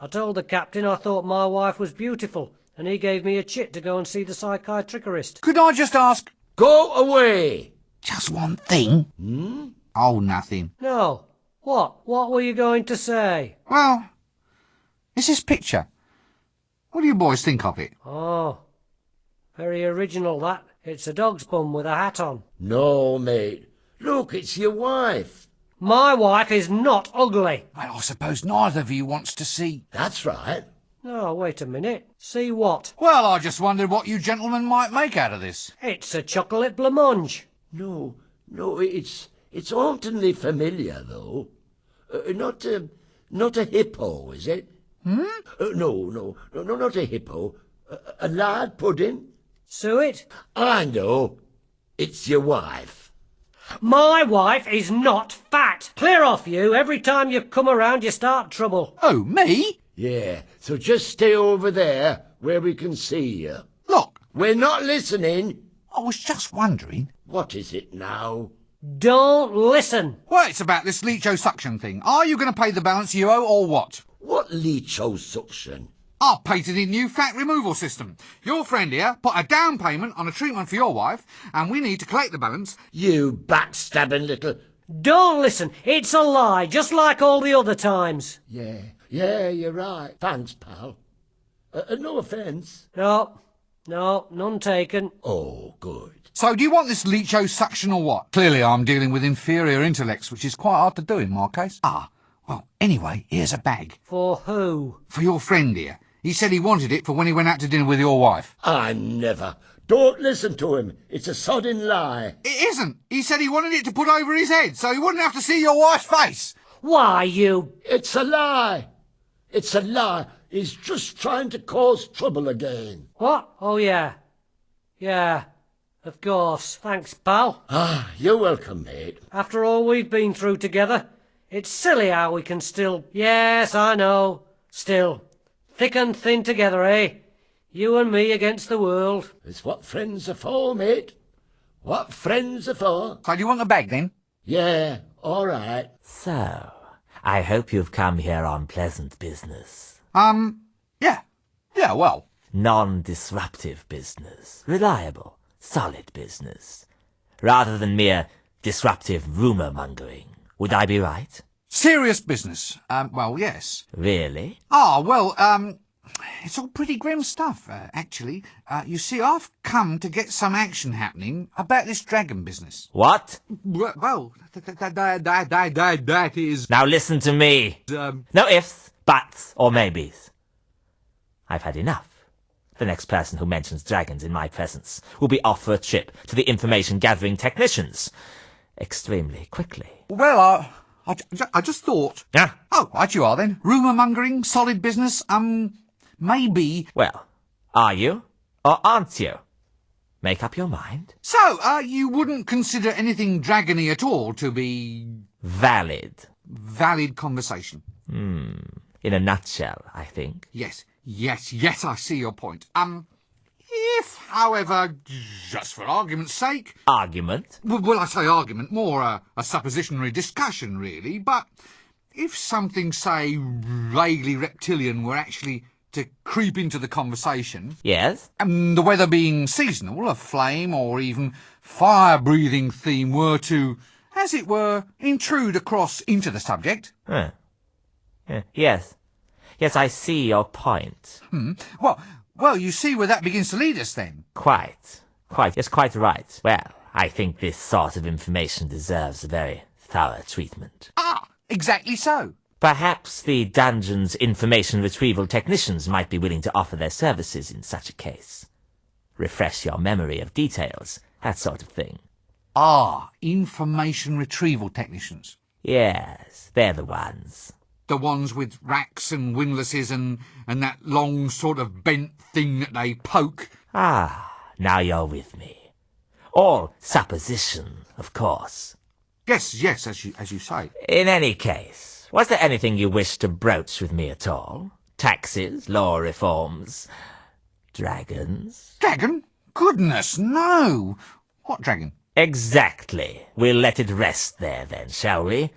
I told the captain I thought my wife was beautiful, and he gave me a chit to go and see the psychiatrist. Could I just ask... Go away! Just one thing? Oh, nothing. No. What? What were you going to say? Well, it's this picture. What do you boys think of it? Oh. Very original, that. It's a dog's bum with a hat on. No, mate. Look, it's your wife. My wife is not ugly. Well, I suppose neither of you wants to see... That's right. No, wait a minute. See what? Well, I just wondered what you gentlemen might make out of this. It's a chocolate blancmange. No, it's hauntingly familiar, though. Not a hippo, is it? No, not a hippo. A lard pudding? Suet? I know. It's your wife. My wife is not fat. Clear off, you. Every time you come around, you start trouble. Oh, me? Yeah, so just stay over there where we can see you. Look, We're not listening. I was just wondering... What is it now? Don't listen. Well, it's about this leecho-suction thing. Are you going to pay the balance you owe or what? What leecho-suction? Our patented new fat removal system. Your friend here put a down payment on a treatment for your wife, and we need to collect the balance. You backstabbing little... Don't listen. It's a lie, just like all the other times. Yeah, you're right. Thanks, pal. No offence. No, No, none taken. Oh, good. So do you want this leecho-suction or what? Clearly I'm dealing with inferior intellects, which is quite hard to do in my case. Ah, well, anyway, here's a bag. For who? For your friend here. He said he wanted it for when he went out to dinner with your wife. I never. Don't listen to him. It's a sodding lie. It isn't. He said he wanted it to put over his head so he wouldn't have to see your wife's face. Why, you... It's a lie. It's a lie. He's just trying to cause trouble again. What? Oh, yeah. Yeah, of course. Thanks, pal. Ah, you're welcome, mate. After all we've been through together, it's silly how we can still... Yes, I know. Still. Thick and thin together, eh? You and me against the world. It's what friends are for, mate. What friends are for. So do you want the bag then? Yeah, all right. So, I hope you've come here on pleasant business. Yeah. Yeah, well. Non-disruptive business. Reliable, solid business. Rather than mere disruptive rumour-mongering. Would I be right? Serious business. Well, yes. Really? Ah, well, it's all pretty grim stuff, actually. You see, I've come to get some action happening about this dragon business. What? Well, that is... Now listen to me. No ifs, buts, or maybes. I've had enough. The next person who mentions dragons in my presence will be off for a trip to the information-gathering technicians. Extremely quickly. Well, I just thought... Ah. Oh, right you are then. Rumour-mongering, solid business, maybe... Well, are you? Or aren't you? Make up your mind. So, you wouldn't consider anything dragony at all to be... Valid. Valid conversation? In a nutshell, I think. Yes, I see your point. If, however, just for argument's sake... Argument? Well, I say argument, more a suppositionary discussion, really, but if something, say, vaguely reptilian were actually to creep into the conversation... Yes? And the weather being seasonal, a flame or even fire-breathing theme were to, as it were, intrude across into the subject... Huh. Yes. Yes, I see your point. Well, you see where that begins to lead us, then. Quite. Yes, quite right. Well, I think this sort of information deserves a very thorough treatment. Ah, exactly so. Perhaps the dungeon's information retrieval technicians might be willing to offer their services in such a case. Refresh your memory of details, that sort of thing. Ah, information retrieval technicians. Yes, they're the ones. The ones with racks and windlasses and that long sort of bent thing that they poke. Ah, now you're with me. All supposition, of course. Yes, as you say. In any case, was there anything you wished to broach with me at all? Taxes, law reforms, dragons? Dragon? Goodness, no. What dragon? Exactly. We'll let it rest there then, shall we?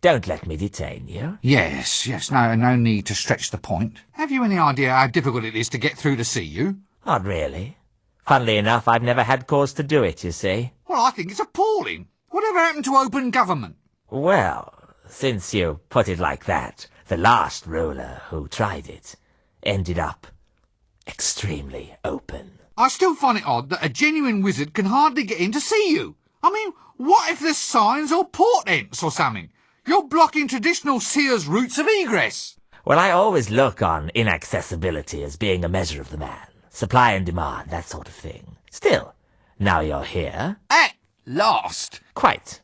Don't let me detain you. Yes, no need to stretch the point. Have you any idea how difficult it is to get through to see you? Not really. Funnily enough, I've never had cause to do it, you see. Well, I think it's appalling. Whatever happened to open government? Well, since you put it like that, the last ruler who tried it ended up extremely open. I still find it odd that a genuine wizard can hardly get in to see you. I mean, what if there's signs or portents or something? You're blocking traditional seers' routes of egress. Well, I always look on inaccessibility as being a measure of the man. Supply and demand, that sort of thing. Still, now you're here... At last. Quite.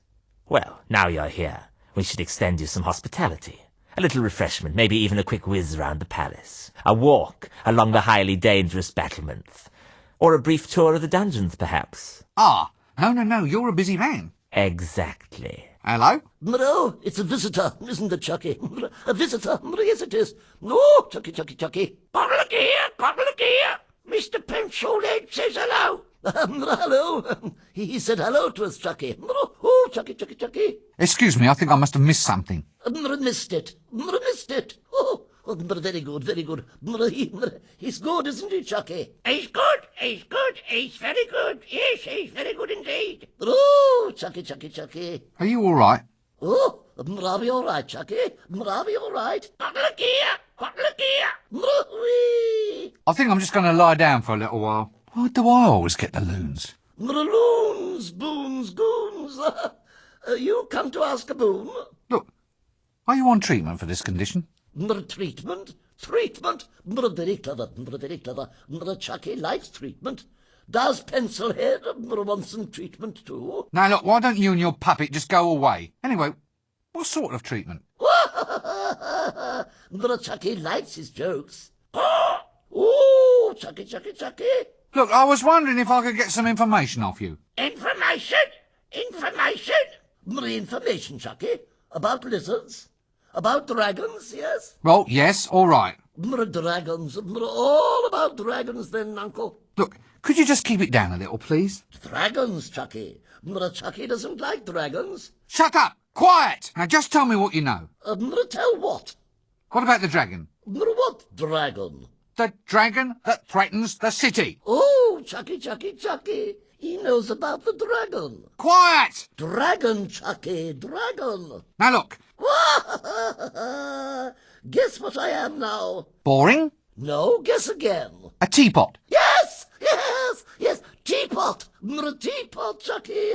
Well, now you're here, we should extend you some hospitality. A little refreshment, maybe even a quick whiz around the palace. A walk along the highly dangerous battlements. Or a brief tour of the dungeons, perhaps. Ah, no, you're a busy man. Exactly. Hello? No, it's a visitor, isn't it, Chucky? A visitor. Yes, it is. No, Chucky. Public here. Mr. Pencilhead says hello. Hello. He said hello to us, Chucky. Oh, Chucky. Excuse me, I think I must have missed something. Missed it. Oh, very good. He's good, isn't he, Chucky? He's good. He's very good. Yes, he's very good indeed. Oh, Chucky. Are you all right? Oh, are we all right, Chucky? Are we all right? Look here. I think I'm just going to lie down for a little while. Why do I always get the loons? Loons, boons, goons. You come to ask a boon? Look, are you on treatment for this condition? Treatment? Treatment? Very clever, very clever. Chucky likes treatment. Does Pencilhead want some treatment too? Now look, why don't you and your puppet just go away? Anyway, what sort of treatment? Chucky likes his jokes. Oh, Chucky, Chucky, Chucky. Look, I was wondering if I could get some information off you. Information? Information? Information, Chucky. About lizards? About dragons, yes? Well, yes, all right. Dragons. All about dragons then, Uncle. Look, could you just keep it down a little, please? Dragons, Chucky. Chucky doesn't like dragons. Shut up! Quiet! Now just tell me what you know. Tell what? What about the dragon? What dragon? The dragon that threatens the city. Oh, Chucky, Chucky, Chucky. He knows about the dragon. Quiet! Dragon, Chucky, dragon. Now look. Guess what I am now? Boring? No, guess again. A teapot. Yes, yes, yes. Teapot. Teapot, Chucky.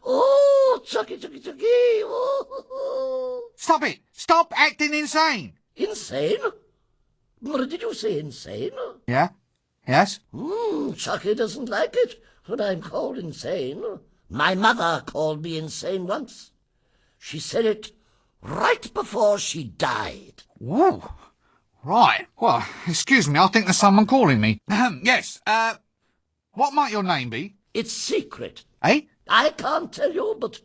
Oh, Chucky, Chucky, Chucky. Oh. Stop it! Stop acting insane! Insane? Did you say insane? Yeah? Yes? Chucky doesn't like it when I'm called insane. My mother called me insane once. She said it right before she died. Whoa. Right. Well, excuse me, I think there's someone calling me. Yes, what might your name be? It's secret. Eh? I can't tell you, but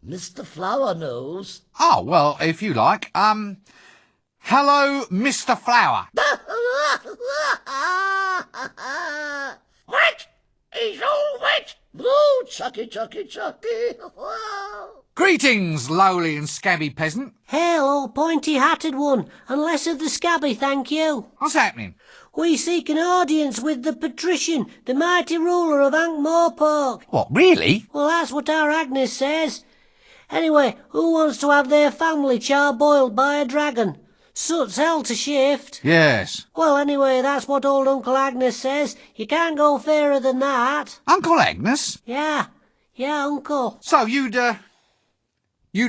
Mr. Flower knows. Oh, well, if you like. Hello, Mr. Flower. What? He's all wet. Oh, Chucky, Chucky, Chucky. Greetings, lowly and scabby peasant. Hello, pointy-hatted one, and less of the scabby, thank you. What's happening? We seek an audience with the patrician, the mighty ruler of ankh-morpork. What, really? Well, that's what our Agnes says. Anyway, who wants to have their family char-boiled by a dragon? Soot's hell to shift. Yes. Well, anyway, that's what old Uncle Agnes says. You can't go fairer than that. Uncle Agnes? Yeah, Uncle. So you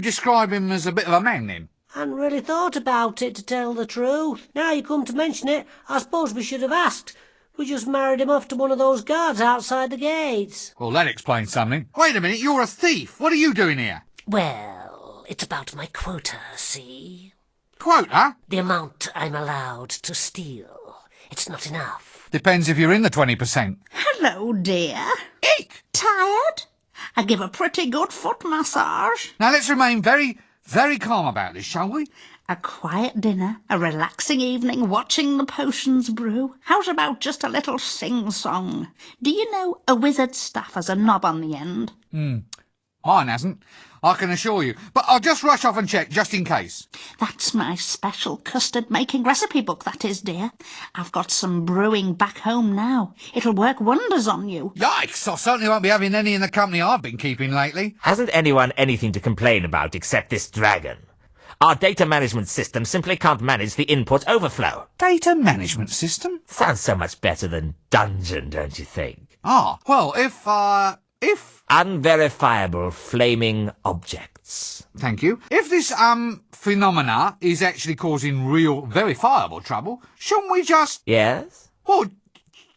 describe him as a bit of a man, then? Hadn't really thought about it, to tell the truth. Now you come to mention it, I suppose we should have asked. We just married him off to one of those guards outside the gates. Well, that explains something. Wait a minute, you're a thief. What are you doing here? Well, it's about my quota, see? Quota? The amount I'm allowed to steal. It's not enough. Depends if you're in the 20%. Hello, dear. Eek! Tired? I give a pretty good foot massage. Now let's remain very, very calm about this, shall we? A quiet dinner, a relaxing evening watching the potions brew. How's about just a little sing-song? Do you know a wizard's staff has a knob on the end? Mine hasn't, I can assure you. But I'll just rush off and check, just in case. That's my special custard-making recipe book, that is, dear. I've got some brewing back home now. It'll work wonders on you. Yikes! I certainly won't be having any in the company I've been keeping lately. Hasn't anyone anything to complain about except this dragon? Our data management system simply can't manage the input overflow. Data management system? Sounds so much better than dungeon, don't you think? Ah, well, if... Unverifiable flaming objects. Thank you. If this, phenomena is actually causing real, verifiable trouble, shouldn't we just... Yes? Well,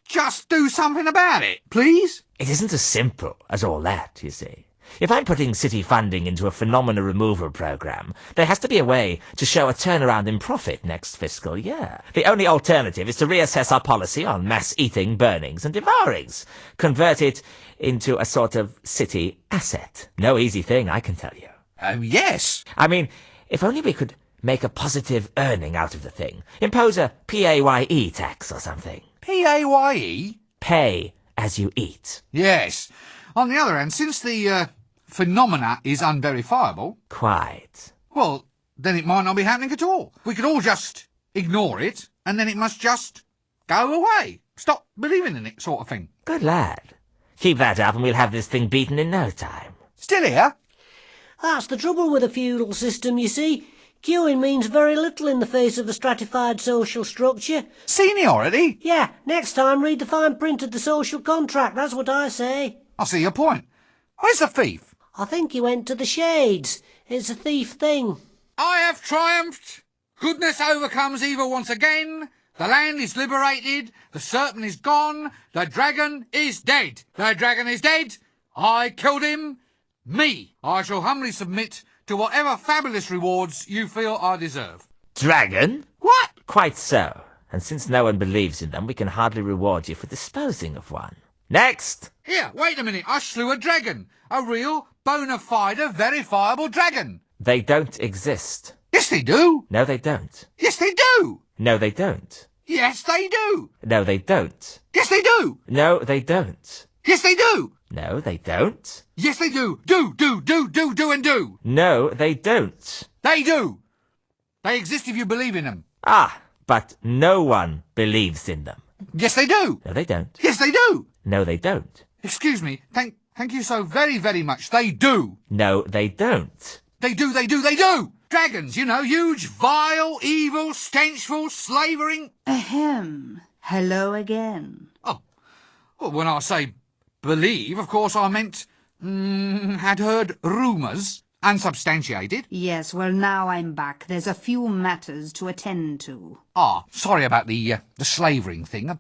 just do something about it, please? It isn't as simple as all that, you see. If I'm putting city funding into a phenomena removal program, there has to be a way to show a turnaround in profit next fiscal year. The only alternative is to reassess our policy on mass eating, burnings and devourings. Convert it into a sort of city asset. No easy thing, I can tell you. Yes. I mean, if only we could make a positive earning out of the thing. Impose a PAYE tax or something. PAYE? Pay as you eat. Yes. On the other hand, since the phenomena is unverifiable... Quite. Well, then it might not be happening at all. We could all just ignore it, and then it must just go away. Stop believing in it, sort of thing. Good lad. Keep that up and we'll have this thing beaten in no time. Still here? That's the trouble with a feudal system, you see. Queuing means very little in the face of a stratified social structure. Seniority? Yeah, next time read the fine print of the social contract, that's what I say. I see your point. Where's the thief? I think he went to the shades. It's a thief thing. I have triumphed. Goodness overcomes evil once again. The land is liberated. The serpent is gone. The dragon is dead. The dragon is dead. I killed him. Me. I shall humbly submit to whatever fabulous rewards you feel I deserve. Dragon? What? Quite so. And since no one believes in them, we can hardly reward you for disposing of one. Next! Here, wait a minute. I slew a dragon. A real, bona fide, verifiable dragon. They don't exist. Yes, they do. No, they don't. Yes, they do. No, they don't. Yes, they do. No, they don't. Yes, they do. No, they don't. Yes, they do. No, they don't. Yes, they do. Do, and do. No, they don't. They do. They exist if you believe in them. Ah, but no one believes in them. Yes, they do. No, they don't. Yes, they do. No, they don't. Excuse me. Thank you so very, very much. They do. No, they don't. They do. Dragons, you know, huge, vile, evil, stenchful, slavering. Ahem. Hello again. Oh, well, when I say believe, of course I meant, had heard rumours, unsubstantiated. Yes, well, now I'm back. There's a few matters to attend to. Ah, sorry about the slavering thing. A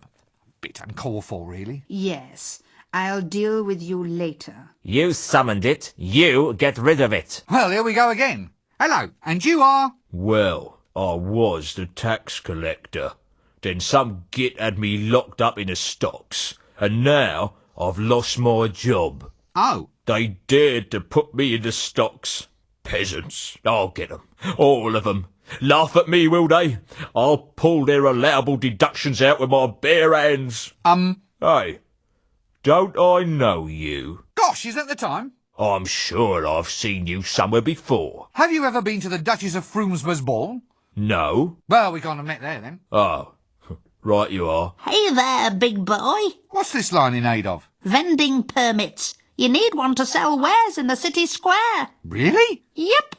bit uncalled for, really. Yes, I'll deal with you later. You summoned it. You get rid of it. Well, here we go again. Hello, and you are? Well, I was the tax collector. Then some git had me locked up in the stocks, and now I've lost my job. Oh. They dared to put me in the stocks. Peasants. I'll get 'em. All of 'em. Laugh at me, will they? I'll pull their allowable deductions out with my bare hands. Hey, don't I know you? Gosh, is that the time? I'm sure I've seen you somewhere before. Have you ever been to the Duchess of Fromesbur's ball? No? Well, we can't have met there, then. Oh, right you are. Hey there, big boy. What's this line in aid of? Vending permits. You need one to sell wares in the city square. Really? Yep.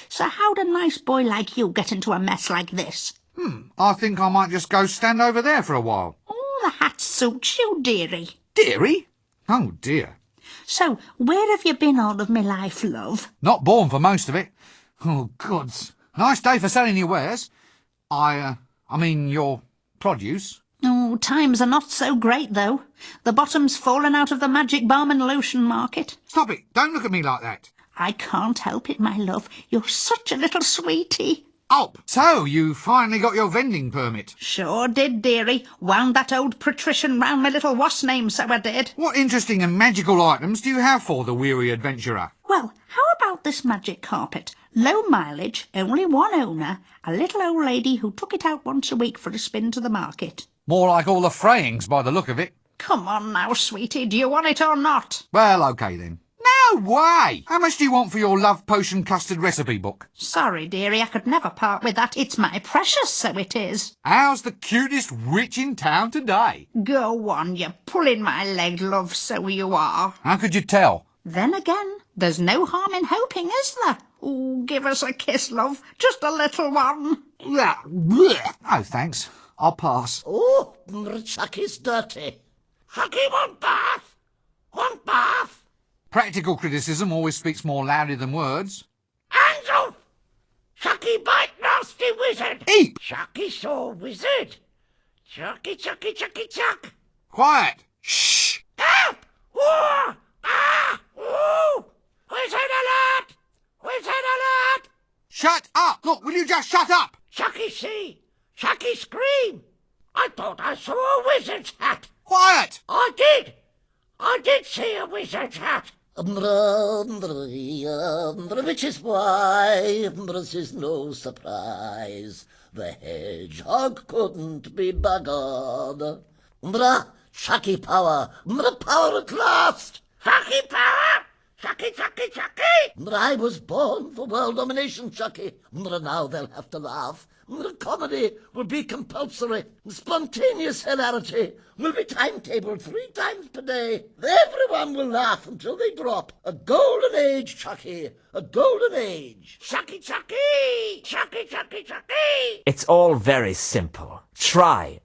So how'd a nice boy like you get into a mess like this? I think I might just go stand over there for a while. Oh, the hat suits you, dearie. Dearie? Oh, dear. So, where have you been all of my life, love? Not born for most of it. Oh, gods. Nice day for selling your wares. I mean your produce. Oh, times are not so great, though. The bottom's fallen out of the magic balm and lotion market. Stop it. Don't look at me like that. I can't help it, my love. You're such a little sweetie. Oh, so you finally got your vending permit. Sure did, dearie. Wound that old patrician round my little what's name, so I did. What interesting and magical items do you have for the weary adventurer? Well, how about this magic carpet? Low mileage, only one owner, a little old lady who took it out once a week for a spin to the market. More like all the frayings by the look of it. Come on now, sweetie, do you want it or not? Well, OK then. No way! How much do you want for your love potion custard recipe book? Sorry, dearie, I could never part with that. It's my precious, so it is. How's the cutest witch in town today? Go on, you're pulling my leg, love, so you are. How could you tell? Then again, there's no harm in hoping, is there? Oh, give us a kiss, love. Just a little one. Oh, thanks. I'll pass. Oh, Chucky's dirty. Chucky, want bath? Want bath? Practical criticism always speaks more loudly than words. Hands off! Chucky bite nasty wizard! Eep! Chucky saw wizard! Chucky, Chucky, Chucky, Chuck! Quiet! Shh! Help! Ooh! Ah! Ooh! Wizard alert! Wizard alert! Shut up! Look, will you just shut up? Chucky see! Chucky scream! I thought I saw a wizard's hat! Quiet! I did! I did see a wizard's hat! Which is why this is no surprise. The hedgehog couldn't be buggered. Chucky power, power at last. Chucky power, Chucky, Chucky, Chucky. I was born for world domination, Chucky. Now they'll have to laugh. The comedy will be compulsory. Spontaneous hilarity will be timetabled 3 times per day. Everyone will laugh until they drop. A golden age, Chucky. A golden age. Chucky, Chucky! Chucky, Chucky, Chucky! It's all very simple. Try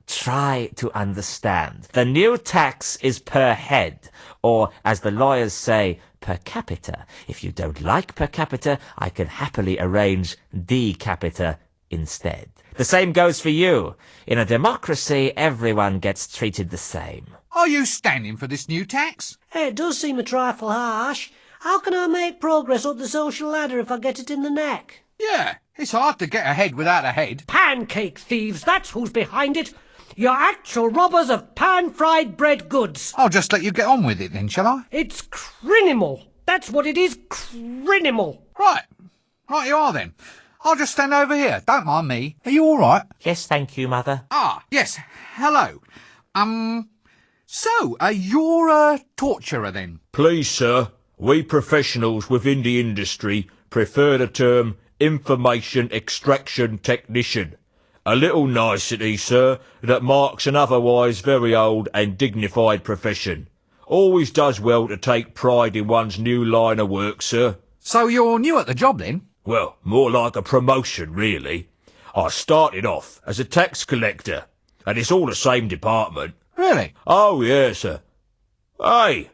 to understand. The new tax is per head, or as the lawyers say, per capita. If you don't like per capita, I can happily arrange decapita instead. The same goes for you. In a democracy, everyone gets treated the same. Are you standing for this new tax? It does seem a trifle harsh. How can I make progress up the social ladder if I get it in the neck? Yeah, it's hard to get ahead without a head. Pancake thieves, that's who's behind it. You're actual robbers of pan-fried bread goods. I'll just let you get on with it then, shall I? It's criminal. That's what it is, criminal. Right you are then. I'll just stand over here. Don't mind me. Are you all right? Yes, thank you, Mother. Ah, yes. Hello. So, you're a torturer then? Please, sir, we professionals within the industry prefer the term information extraction technician. A little nicety, sir, that marks an otherwise very old and dignified profession. Always does well to take pride in one's new line of work, sir. So you're new at the job then? Well, more like a promotion, really. I started off as a tax collector, and it's all the same department. Really? Oh, yes, sir. Hey,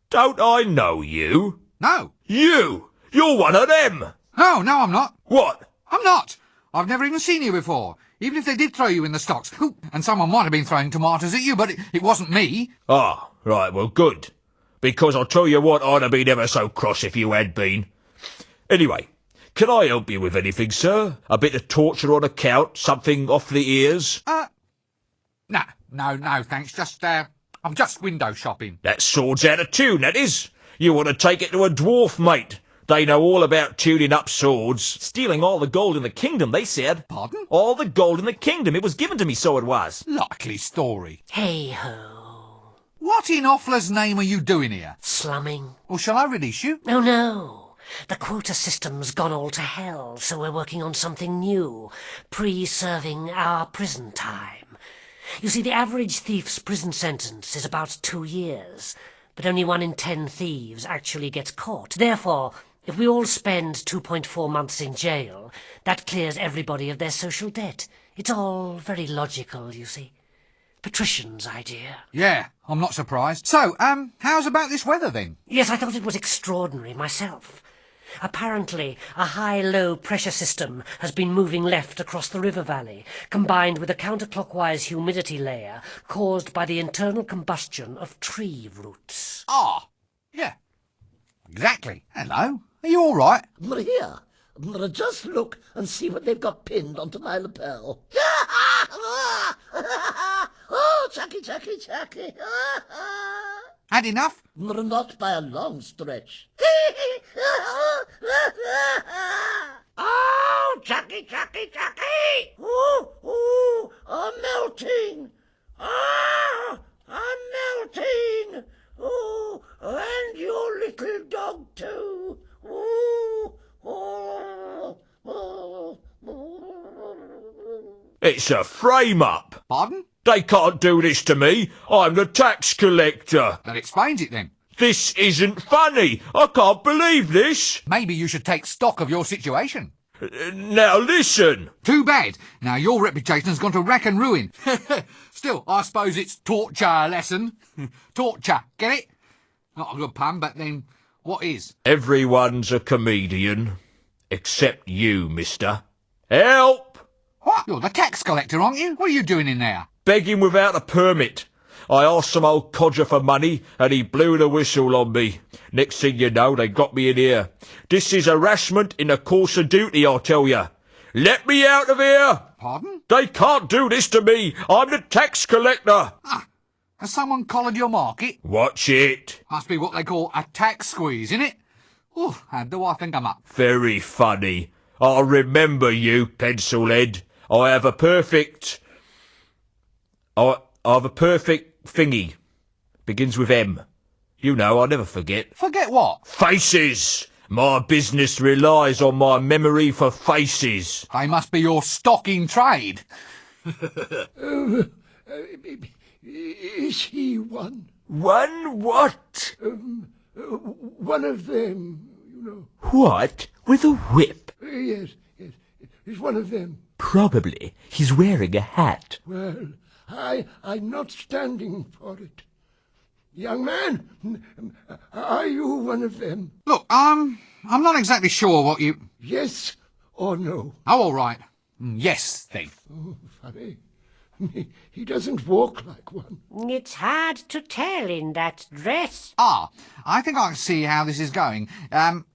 don't I know you? No. You're one of them. No, I'm not. What? I'm not. I've never even seen you before. Even if they did throw you in the stocks. Ooh, and someone might have been throwing tomatoes at you, but it wasn't me. Ah, right, well, good. Because I'll tell you what, I'd have been ever so cross if you had been. Anyway, can I help you with anything, sir? A bit of torture on account? Something off the ears? No, thanks. I'm just window shopping. That sword's out of tune, that is. You want to take it to a dwarf, mate. They know all about tuning up swords. Stealing all the gold in the kingdom, they said. Pardon? All the gold in the kingdom. It was given to me, so it was. Likely story. Hey-ho. What in Offler's name are you doing here? Slumming. Or shall I release you? Oh, no. The quota system's gone all to hell, so we're working on something new, pre-serving our prison time. You see, the average thief's prison sentence is about 2 years, but only 1 in 10 thieves actually gets caught. Therefore, if we all spend 2.4 months in jail, that clears everybody of their social debt. It's all very logical, you see. Patrician's idea. Yeah, I'm not surprised. So, how's about this weather then? Yes, I thought it was extraordinary myself. Apparently, a high-low pressure system has been moving left across the river valley, combined with a counterclockwise humidity layer caused by the internal combustion of tree roots. Ah, yeah. Exactly. Hello. Are you all right? Here. Just look and see what they've got pinned onto my lapel. Oh, Chucky, Chucky, Chucky. Had enough? Not by a long stretch. Oh, Chucky, Chucky, Chucky! Ooh, I'm melting. Ah, I'm melting. Oh, and your little dog too. Ooh, It's a frame-up. Pardon? They can't do this to me. I'm the tax collector. That explains it then. This isn't funny. I can't believe this. Maybe you should take stock of your situation. Now listen. Too bad. Now your reputation's gone to rack and ruin. Still, I suppose it's torture lesson. Torture, get it? Not a good pun, but then what is? Everyone's a comedian. Except you, mister. Help! What? You're the tax collector, aren't you? What are you doing in there? Begging without a permit. I asked some old codger for money, and he blew the whistle on me. Next thing you know, they got me in here. This is harassment in the course of duty, I tell you. Let me out of here! Pardon? They can't do this to me. I'm the tax collector. Ah, has someone collared your market? Watch it. Must be what they call a tax squeeze, innit? Ooh, how do I think I'm up? Very funny. I'll remember you, pencilhead. I have a perfect thingy. Begins with M. You know, I'll never forget. Forget what? Faces. My business relies on my memory for faces. They must be your stock in trade. Is he one? One what? One of them, you know. What? With a whip? Yes, he's one of them. Probably. He's wearing a hat. Well, I'm not standing for it. Young man, are you one of them? Look, I'm not exactly sure what you... Yes or no? Oh, all right. Yes, then. Oh, funny. He doesn't walk like one. It's hard to tell in that dress. Ah, I think I can see how this is going.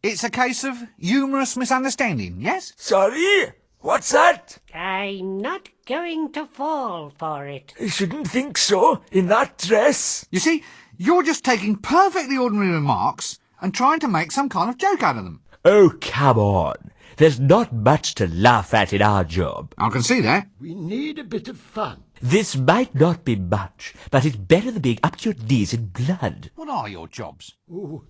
It's a case of humorous misunderstanding, yes? Sorry? What's that? I'm not going to fall for it. I shouldn't think so, in that dress. You see, you're just taking perfectly ordinary remarks and trying to make some kind of joke out of them. Oh, come on. There's not much to laugh at in our job. I can see that. We need a bit of fun. This might not be much, but it's better than being up to your knees in blood. What are your jobs? Oh,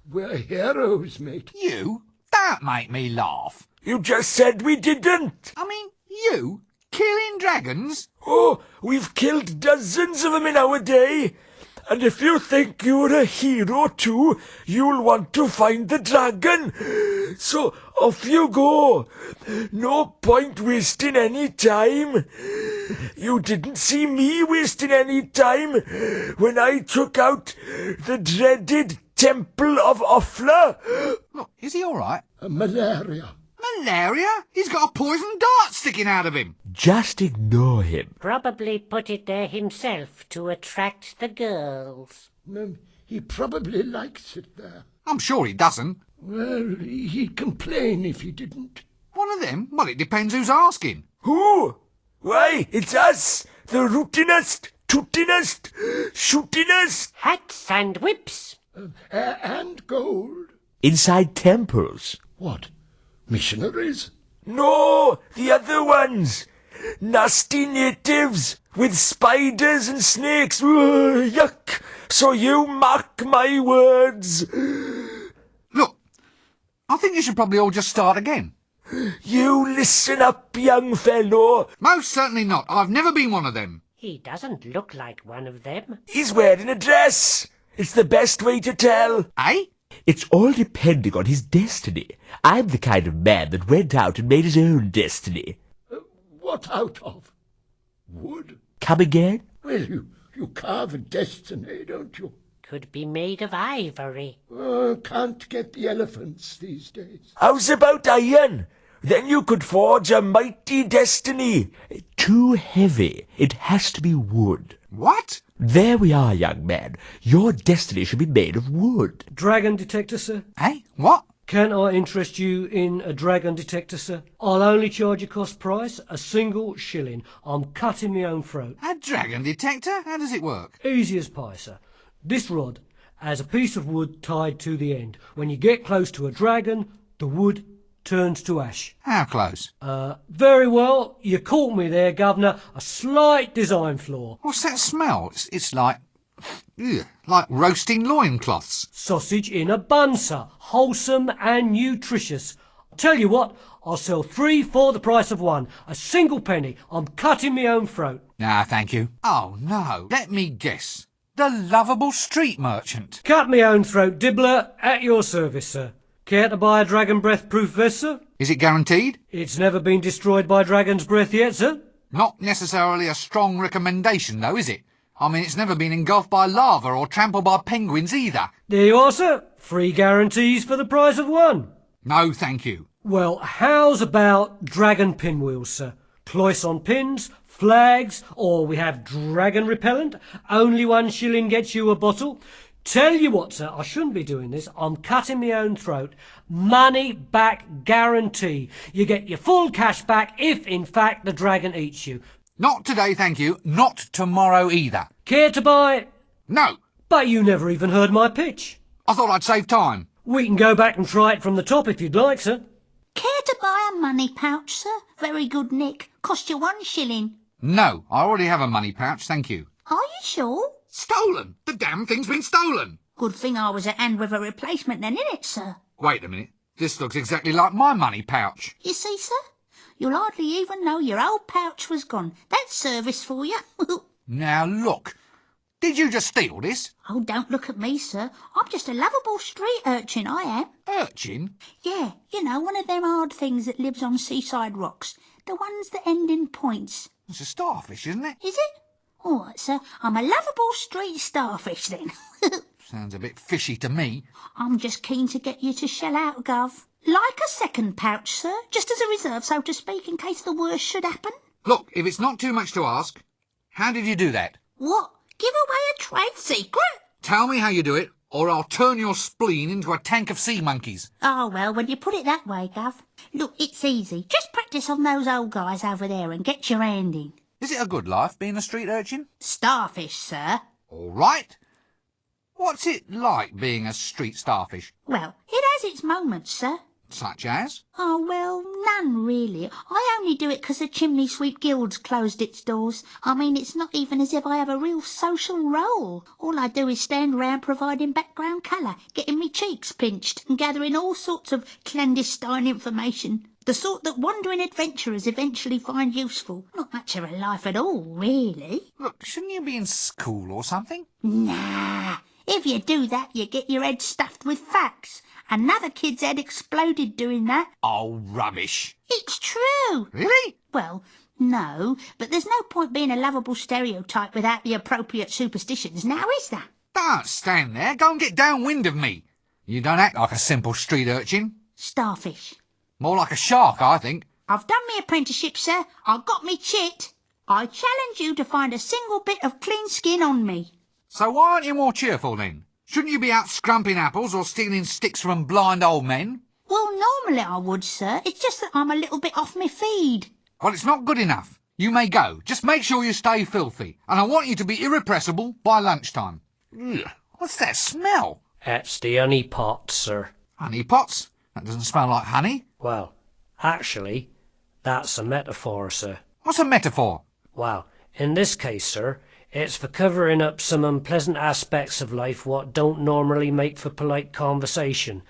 we're heroes, mate. You? Don't make me laugh. You just said we didn't. I mean, you? Killing dragons? Oh, we've killed dozens of them in our day. And if you think you're a hero too, you'll want to find the dragon. So off you go. No point wasting any time. You didn't see me wasting any time when I took out the dreaded Temple of Offler. Look, is he all right? Malaria. Malaria? He's got a poison dart sticking out of him. Just ignore him. Probably put it there himself to attract the girls. He probably likes it there. I'm sure he doesn't. Well, he'd complain if he didn't. One of them? Well, it depends who's asking. Who? Why, it's us, the rootinest, tootinest, shootinest. Hats and whips. And gold. Inside temples. What? Missionaries? No, the other ones. Nasty natives with spiders and snakes. Ugh, yuck. So you mark my words. Look, I think you should probably all just start again. You listen up, young fellow. Most certainly not. I've never been one of them. He doesn't look like one of them. He's wearing a dress. It's the best way to tell. Eh? It's all depending on his destiny. I'm the kind of man that went out and made his own destiny. What out of? Wood? Come again? Well, you carve a destiny, don't you? Could be made of ivory. Can't get the elephants these days. How's about iron? Then you could forge a mighty destiny. Too heavy. It has to be wood. What? There we are, young man. Your destiny should be made of wood. Dragon detector, sir? Eh? What? Can I interest you in a dragon detector, sir? I'll only charge you cost price, a single shilling. I'm cutting my own throat. A dragon detector? How does it work? Easy as pie, sir. This rod has a piece of wood tied to the end. When you get close to a dragon, the wood turns to ash. How close? Very well. You caught me there, Governor. A slight design flaw. What's that smell? It's like... Ugh, like roasting loincloths. Sausage in a bun, sir. Wholesome and nutritious. I'll tell you what, I'll sell 3 for the price of 1. A single penny. I'm cutting my own throat. Nah, thank you. Oh, no. Let me guess. The lovable street merchant. Cut my own throat, Dibbler. At your service, sir. Care to buy a dragon breath proof vest, sir? Is it guaranteed? It's never been destroyed by dragon's breath yet, sir. Not necessarily a strong recommendation, though, is it? I mean, it's never been engulfed by lava or trampled by penguins either. There you are, sir. 3 guarantees for the price of 1. No, thank you. Well, how's about dragon pinwheels, sir? Cloisson pins, flags, or we have dragon repellent. Only 1 shilling gets you a bottle. Tell you what, sir, I shouldn't be doing this. I'm cutting my own throat. Money back guarantee. You get your full cash back if, in fact, the dragon eats you. Not today, thank you. Not tomorrow either. Care to buy? No. But you never even heard my pitch. I thought I'd save time. We can go back and try it from the top if you'd like, sir. Care to buy a money pouch, sir? Very good nick. Cost you 1 shilling. No, I already have a money pouch, thank you. Are you sure? Stolen! The damn thing's been stolen! Good thing I was at hand with a replacement then, innit, sir? Wait a minute. This looks exactly like my money pouch. You see, sir? You'll hardly even know your old pouch was gone. That's service for you. Now look, did you just steal this? Oh, don't look at me, sir. I'm just a lovable street urchin, I am. Urchin? Yeah, you know, one of them hard things that lives on seaside rocks. The ones that end in points. It's a starfish, isn't it? Is it? All right, sir. I'm a lovable street starfish, then. Sounds a bit fishy to me. I'm just keen to get you to shell out, Gov. Like a second pouch, sir. Just as a reserve, so to speak, in case the worst should happen. Look, if it's not too much to ask, how did you do that? What? Give away a trade secret? Tell me how you do it, or I'll turn your spleen into a tank of sea monkeys. Oh, well, when you put it that way, Gov. Look, it's easy. Just practice on those old guys over there and get your hand in. Is it a good life, being a street urchin? Starfish, sir. All right. What's it like, being a street starfish? Well, it has its moments, sir. Such as? Oh, well, none really. I only do it 'cause the Chimney Sweep Guild's closed its doors. I mean, it's not even as if I have a real social role. All I do is stand round providing background colour, getting me cheeks pinched and gathering all sorts of clandestine information. The sort that wandering adventurers eventually find useful. Not much of a life at all, really. Look, shouldn't you be in school or something? Nah. If you do that, you get your head stuffed with facts. Another kid's head exploded doing that. Oh, rubbish. It's true. Really? Well, no, but there's no point being a lovable stereotype without the appropriate superstitions, now is there? Don't stand there. Go and get downwind of me. You don't act like a simple street urchin. Starfish. More like a shark, I think. I've done me apprenticeship, sir. I've got me chit. I challenge you to find a single bit of clean skin on me. So why aren't you more cheerful then? Shouldn't you be out scrumping apples or stealing sticks from blind old men? Well, normally I would, sir. It's just that I'm a little bit off my feed. Well, it's not good enough. You may go. Just make sure you stay filthy. And I want you to be irrepressible by lunchtime. Ugh, what's that smell? That's the honey pot, sir. Honey pots? That doesn't smell like honey. Well, actually, that's a metaphor, sir. What's a metaphor? Well, in this case, sir, it's for covering up some unpleasant aspects of life what don't normally make for polite conversation.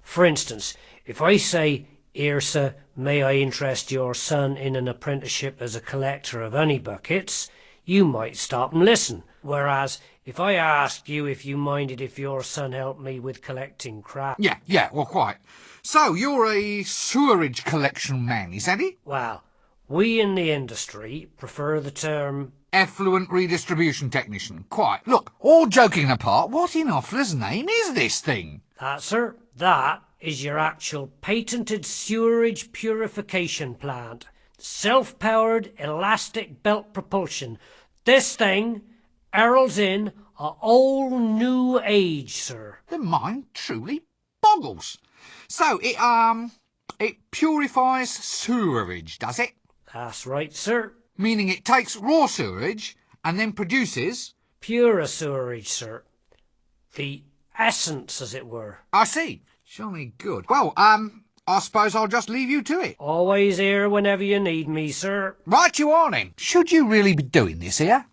For instance, if I say, "Here, sir, may I interest your son in an apprenticeship as a collector of honey buckets?" you might stop and listen. Whereas, if I asked you if you minded if your son helped me with collecting crap... Yeah, well, quite. So, you're a sewerage collection man, is that it? Well, we in the industry prefer the term... Effluent redistribution technician. Quite. Look, all joking apart, what in Offler's name is this thing? That, sir, that is your actual patented sewerage purification plant. Self-powered elastic belt propulsion. This thing heralds in a whole new age, sir. The mind truly boggles. So, it purifies sewerage, does it? That's right, sir. Meaning it takes raw sewerage and then produces... Pure sewerage, sir. The essence, as it were. I see. Jolly good. Well, I suppose I'll just leave you to it. Always here whenever you need me, sir. Right you are, then. Should you really be doing this here?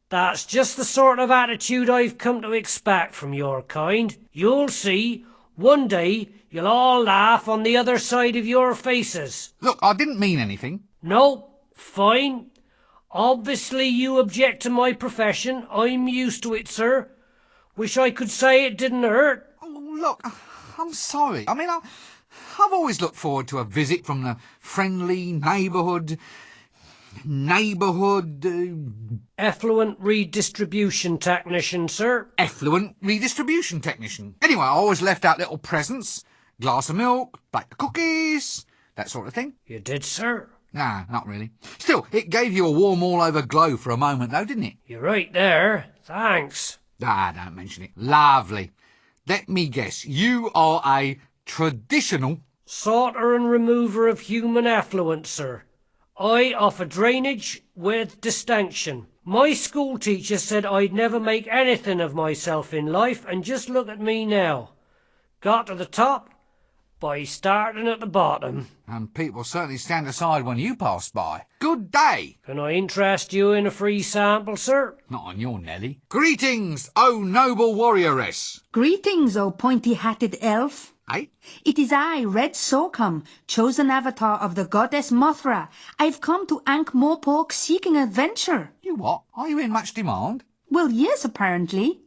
That's just the sort of attitude I've come to expect from your kind. You'll see, one day you'll all laugh on the other side of your faces. Look, I didn't mean anything. No, fine. Obviously you object to my profession. I'm used to it, sir. Wish I could say it didn't hurt. Oh, look, I'm sorry. I mean, I've always looked forward to a visit from the friendly neighbourhood... Effluent redistribution technician, sir. Effluent redistribution technician. Anyway, I always left out little presents. Glass of milk, bag of cookies, that sort of thing. You did, sir. Nah, not really. Still, it gave you a warm all-over glow for a moment, though, didn't it? You're right there. Thanks. Don't mention it. Lovely. Let me guess, you are a traditional... Sorter and remover of human effluent, sir. I offer drainage with distinction. My school teacher said I'd never make anything of myself in life, and just look at me now. Got to the top by starting at the bottom. And people certainly stand aside when you pass by. Good day. Can I interest you in a free sample, sir? Not on your Nelly. Greetings, O noble warrioress. Greetings, O pointy-hatted elf. Eh? It is I, Red Sorghum, chosen avatar of the goddess Mothra. I've come to Ankh-morpork seeking adventure. You what? Are you in much demand? Well, yes, apparently.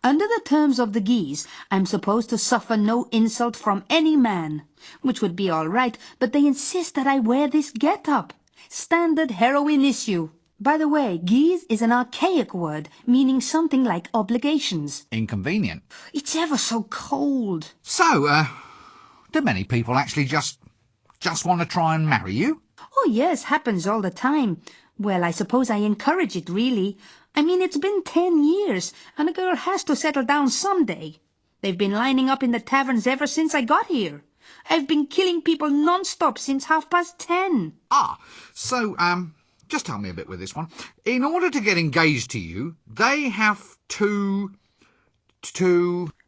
Under the terms of the geese, I'm supposed to suffer no insult from any man. Which would be all right, but they insist that I wear this get-up. Standard heroine issue. By the way, geese is an archaic word, meaning something like obligations. Inconvenient. It's ever so cold. So, do many people actually just want to try and marry you? Oh, yes, happens all the time. Well, I suppose I encourage it, really. I mean, it's been 10 years, and a girl has to settle down someday. They've been lining up in the taverns ever since I got here. I've been killing people non-stop since 10:30. Ah, so, just tell me a bit with this one. In order to get engaged to you, they have to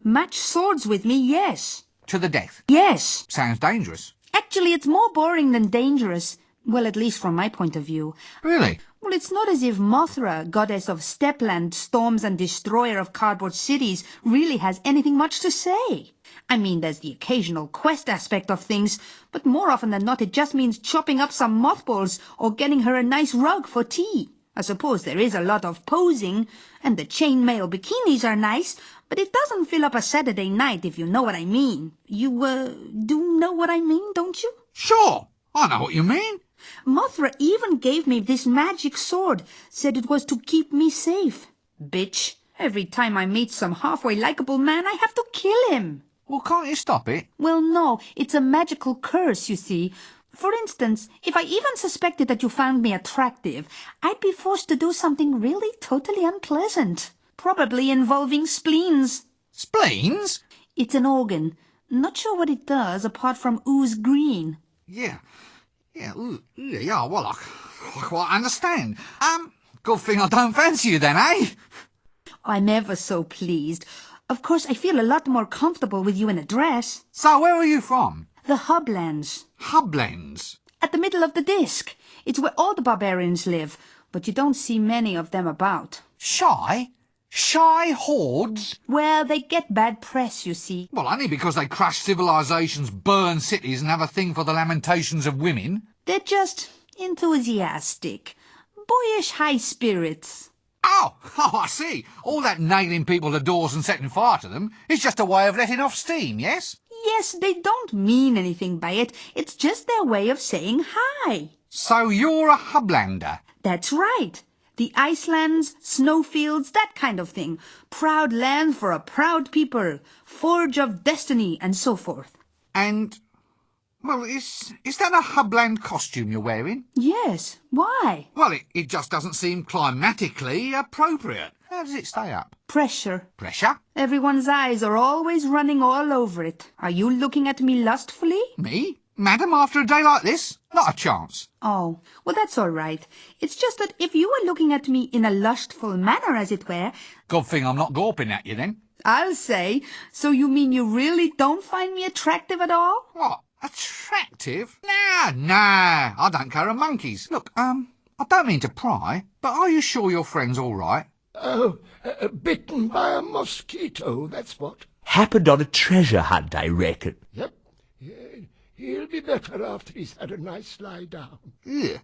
Match swords with me, yes. to the death. Yes. Sounds dangerous. Actually, it's more boring than dangerous. Well, at least from my point of view. Really? Well, it's not as if Mothra, goddess of Stepland, storms and destroyer of cardboard cities, really has anything much to say. I mean, there's the occasional quest aspect of things, but more often than not it just means chopping up some mothballs or getting her a nice rug for tea. I suppose there is a lot of posing, and the chainmail bikinis are nice, but it doesn't fill up a Saturday night, if you know what I mean. You, do know what I mean, don't you? Sure, I know what you mean. Mothra even gave me this magic sword, said it was to keep me safe. Bitch, every time I meet some halfway likable man, I have to kill him. Well, can't you stop it? Well, no, it's a magical curse, you see. For instance, if I even suspected that you found me attractive, I'd be forced to do something really totally unpleasant. Probably involving spleens. Spleens? It's an organ. Not sure what it does apart from ooze green. Yeah, well, I quite understand. Good thing I don't fancy you then, eh? I'm ever so pleased. Of course, I feel a lot more comfortable with you in a dress. So, where are you from? The Hublands. Hublands? At the middle of the disc. It's where all the barbarians live, but you don't see many of them about. Shy? Shy hordes? Well, they get bad press, you see. Well, only because they crush civilizations, burn cities and have a thing for the lamentations of women. They're just enthusiastic. Boyish high spirits. Oh, I see. All that nailing people to doors and setting fire to them is just a way of letting off steam, yes? Yes, they don't mean anything by it. It's just their way of saying hi. So you're a Hublander? That's right. The Icelands, snowfields, that kind of thing. Proud land for a proud people. Forge of destiny, and so forth. And, well, is that a Hubland costume you're wearing? Yes. Why? Well, it just doesn't seem climatically appropriate. How does it stay up? Pressure. Pressure? Everyone's eyes are always running all over it. Are you looking at me lustfully? Me? Madam, after a day like this? Not a chance. Oh, well, that's all right. It's just that if you were looking at me in a lustful manner, as it were... Good thing I'm not gawping at you, then. I'll say. So you mean you really don't find me attractive at all? What? Attractive? Nah, I don't care a monkey's. Look, I don't mean to pry, but are you sure your friend's all right? Oh, bitten by a mosquito, that's what. Happened on a treasure hunt, I reckon. Yep. He'll be better after he's had a nice lie down. Ugh.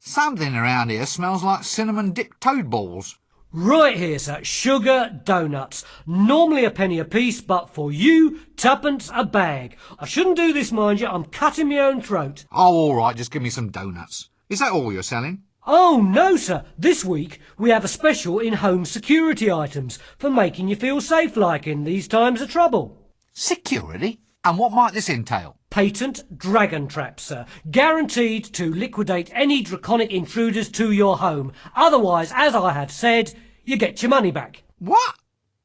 Something around here smells like cinnamon-dipped toad balls. Right here, sir. Sugar donuts. Normally a penny apiece, but for you, twopence a bag. I shouldn't do this, mind you. I'm cutting my own throat. Oh, all right, just give me some donuts. Is that all you're selling? Oh, no, sir. This week we have a special in home security items for making you feel safe like in these times of trouble. Security? And what might this entail? Patent dragon traps, sir. Guaranteed to liquidate any draconic intruders to your home. Otherwise, as I have said, you get your money back. What?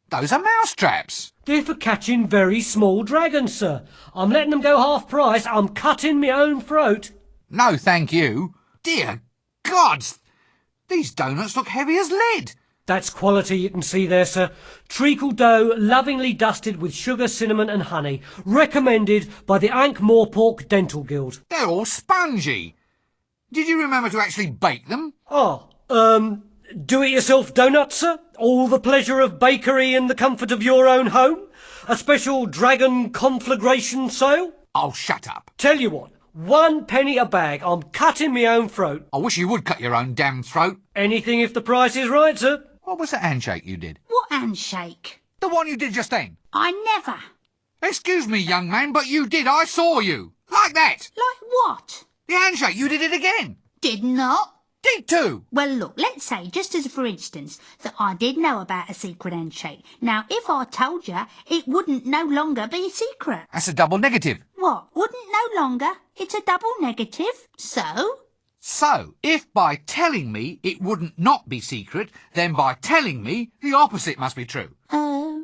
Those are mouse traps. They're for catching very small dragons, sir. I'm letting them go half price. I'm cutting my own throat. No, thank you. Dear gods, these donuts look heavy as lead. That's quality you can see there, sir. Treacle dough, lovingly dusted with sugar, cinnamon and honey. Recommended by the ankh-morpork Dental Guild. They're all spongy. Did you remember to actually bake them? Oh, Do-it-yourself donuts, sir? All the pleasure of bakery in the comfort of your own home? A special dragon conflagration sale? Oh, shut up. Tell you what, 1 penny a bag. I'm cutting my own throat. I wish you would cut your own damn throat. Anything if the price is right, sir. What was that handshake you did? What handshake? The one you did just then. I never. Excuse me, young man, but you did. I saw you. Like that. Like what? The handshake, you did it again. Did not. Did too. Well, look, let's say, just as for instance, that I did know about a secret handshake. Now, if I told you, it wouldn't no longer be a secret. That's a double negative. What? Wouldn't no longer? It's a double negative. So? So, if by telling me it wouldn't not be secret, then by telling me the opposite must be true.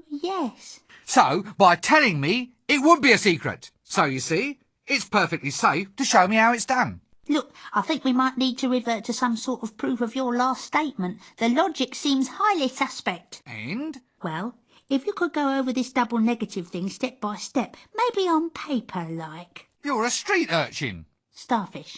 Yes. So, by telling me it would be a secret. So, you see, it's perfectly safe to show me how it's done. Look, I think we might need to revert to some sort of proof of your last statement. The logic seems highly suspect. And? Well, if you could go over this double negative thing step by step, maybe on paper, like. You're a street urchin. Starfish.